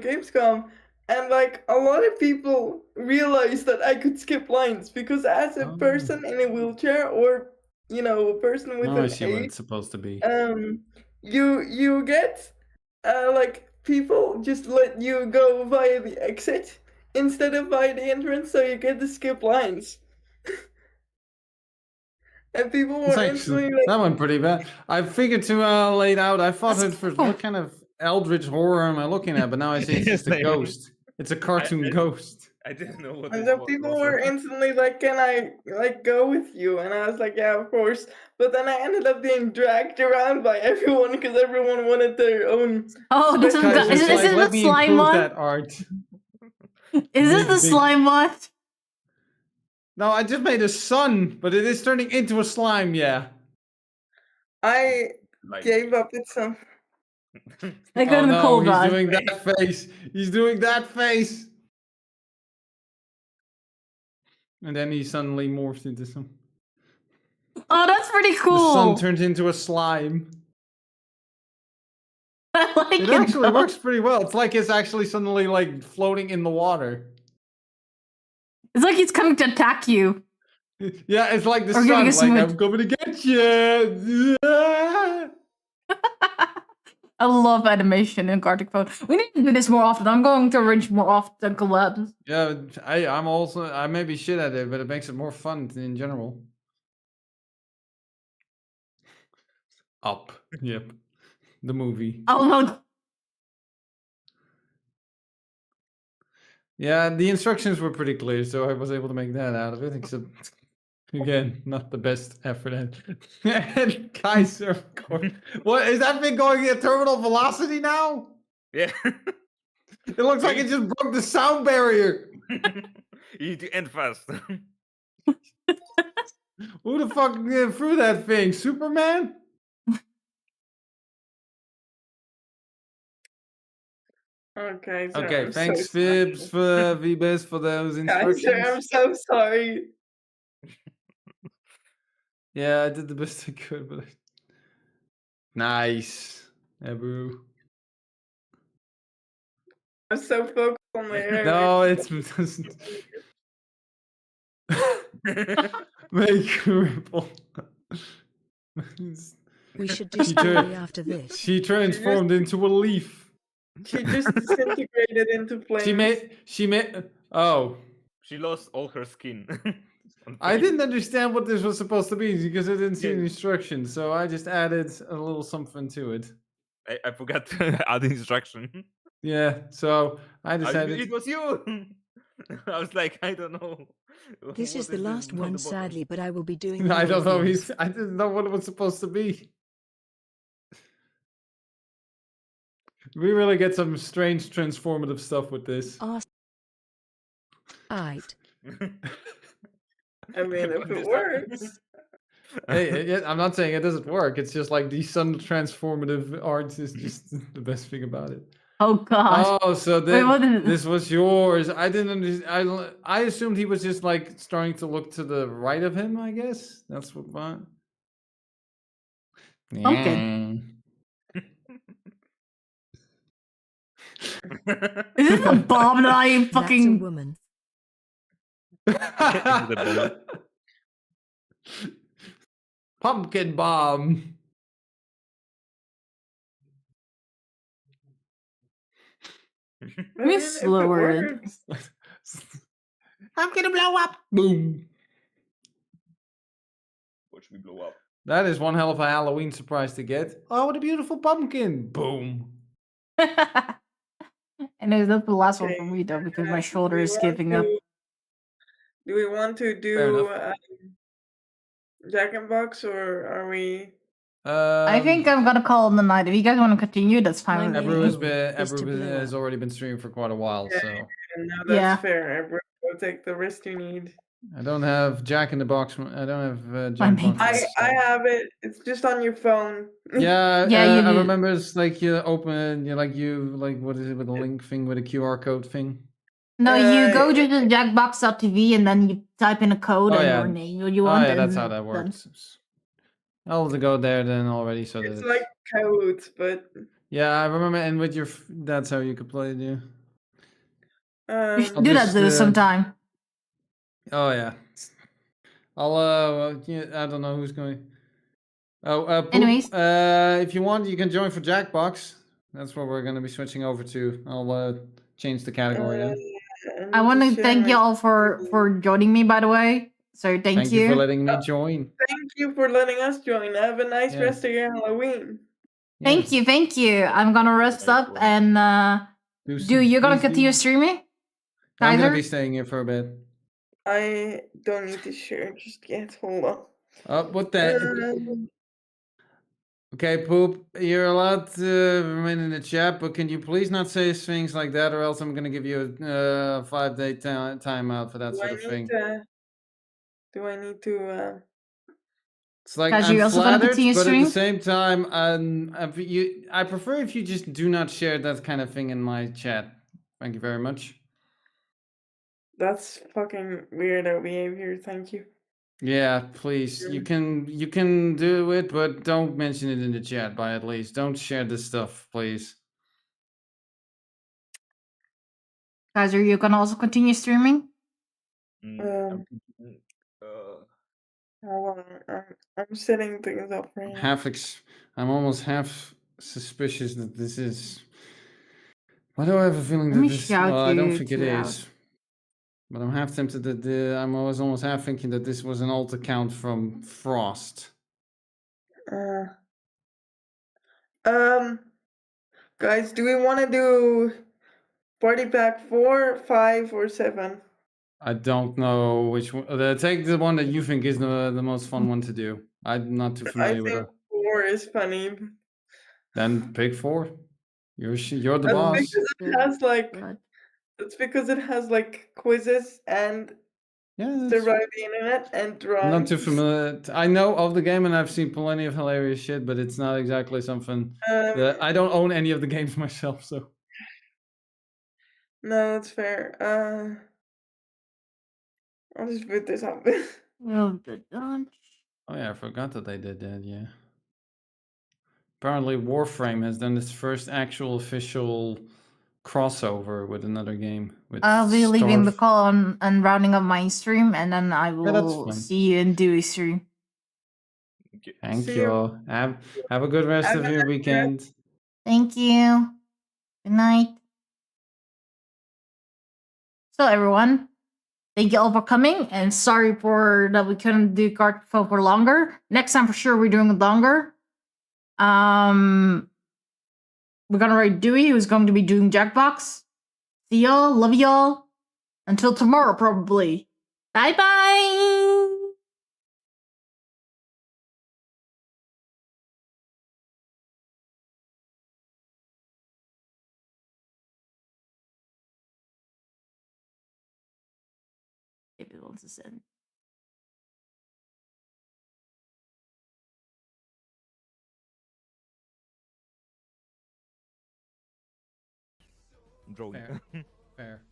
Gamescom, and like a lot of people realized that I could skip lines because as a person in a wheelchair or a person with Now I an see what aid, it's supposed to be. you get like people just let you go via the exit instead of via the entrance, so you get to skip lines. And people It's were actually, instantly like, that went pretty bad. I figured to lay it out. I thought at first, what kind of eldritch horror am I looking at? But now I see it's just a Same. ghost. It's a cartoon ghost. I didn't know what and it so was. people also. were instantly like, "Can I like go with you?" And I was like, "Yeah, of course." But then I ended up being dragged around by everyone because everyone wanted their own. Oh, this is special- the, is Like, this let the me slime improve one? that art. Is this Big, the big- slime one? No, I just made a sun, but it is turning into a slime. Yeah. I Like- gave up at some. I go Oh to the no, cold he's rod. doing that face. He's doing that face. And then he suddenly morphs into some. Oh, that's pretty The sun cool. turns into a slime. I like It it. actually though. works pretty well. It's like it's actually suddenly like floating in the water. It's like he's coming to attack you. Yeah, it's like the Or giving sun. a Like smooch. I'm coming to get you. I love animation in Gartic Phone. We need to do this more often. I'm going to arrange more often collabs. Yeah, I may be shit at it, but it makes it more fun in general. Up. Yep. The movie. Oh no. Yeah, the instructions were pretty clear, so I was able to make that out of it, except again, not the best effort and Kaiser, of course. What is that thing going at terminal velocity now? Yeah. It looks like it just broke the sound barrier. You need to end fast. Who the fuck threw that thing? Superman? Okay. So Okay, I'm thanks so sorry. Fibs for Vibes for those instructions. Kaiser, I'm so sorry. Yeah, I did the best I could, but nice. Ebru. I'm so focused on my hair. No, it's make a ripple. We should do She story turned- after this. She transformed into a leaf. She just disintegrated into flames. She made oh. She lost all her skin. I didn't understand what this was supposed to be because I didn't see Yeah. the instructions, so I just added a little something to it. I forgot to add the instruction. Yeah, so I decided It was you. I was like, I don't know. This What is the this last on one, the bottom? sadly, but I will be doing. I more don't of know. these. I didn't know what it was supposed to be. We really get some strange transformative stuff with this. Aight. I mean, if it works. Hey, I'm not saying it doesn't work. It's just like the sun transformative art is just the best thing about it. Oh gosh. Oh, so Wait, what is this was yours. I didn't understand. I assumed he was just like starting to look to the right of him. I guess that's what mine. Okay. Is this a bomb that I That's a fucking woman. Pumpkin bomb. I mean, if it slower. works. I'm gonna blow up. Boom. Watch me blow up. That is one hell of a Halloween surprise to get. Oh, what a beautiful pumpkin. Boom. And that's the last one for me though, because my shoulder is giving up. Do we want to Fair do enough. Jack and Box, or are we? I think I'm gonna call it the night. If you guys want to continue, that's fine with Ebru me. has been is to Ebru blow has already been streaming for quite a while, so And now that's Yeah. fair. Everyone will take the risk you need. I don't have Jack in the Box. I don't have My Jack in the main Box. I have it. It's just on your phone. Yeah, Yeah, you I do. remember it's like you open, what is it with the link thing with a QR code thing? No, you go to the jackbox.tv and then you type in a code Oh and yeah. your name what you Oh want. yeah, that's and how that then- works. I'll go there then already, so that It's like Kahoot, but yeah, I remember. And with your, that's how you could play it. Yeah. You should I'll do that just, sometime. Oh yeah. Yeah, I don't know who's going. Oh, Poop, Anyways. if you want, you can join for Jackbox. That's what we're gonna be switching over to. I'll change the category then. I want to thank you all for joining me, by the way. So thank you you. for letting me join. thank you for letting us join. Have a nice Yeah. rest of your Halloween. Thank you, thank you. I'm gonna rest up and do you're gonna continue streaming? I'm gonna Kaiser? be staying here for a bit. I don't need to share just yet. Hold on. What the? Okay, Poop, you're allowed to remain in the chat, but can you please not say things like that, or else I'm gonna give you a 5-day timeout for that Do sort I of need thing. to? Do I need to? It's like Guys, I'm you also gonna flattered, continue but at the stream? same time, I prefer if you just do not share that kind of thing in my chat. Thank you very much. That's fucking weirdo behavior. Thank you. Yeah, please. You can do it, but don't mention it in the chat. By at least, don't share this stuff, please. Kaiser, you gonna also continue streaming? Hold on. I'm setting things up right now. I'm almost half suspicious that this is. Why do I have a feeling Let that me this? shout Well, I don't you think it two is. But I'm half tempted that I was almost half thinking that this was an alt account from Frost. Guys, do we want to do party pack 4, 5, or 7? I don't know which one. Take the one that you think is the most fun one to do. I'm not too I familiar with think it. 4 is funny. Then pick 4. You're the That's boss. because it has like. That's because it has like quizzes and survive the internet and I'm drawings. not too familiar. I know of the game and I've seen plenty of hilarious shit, but it's not exactly something that I don't own any of the games myself, so. No, that's fair. I'll just put this up. Oh, Oh yeah, I forgot that they did that, yeah. Apparently Warframe has done its first actual official crossover with another game. With I'll be leaving the Starf- call on and rounding up my stream, and then I Yeah, that's will fine. see you in Dewey's stream. Thank See you. Have a good rest Have of a your nice weekend. Thank you. Good night. So everyone, thank you all for coming, and sorry for that we couldn't do card phone for longer. Next time for sure we're doing it longer. We're gonna write Dewey, who's going to be doing Jackbox. See y'all, love y'all. Until tomorrow, probably. Bye bye. David wants to send. Drawing. Fair.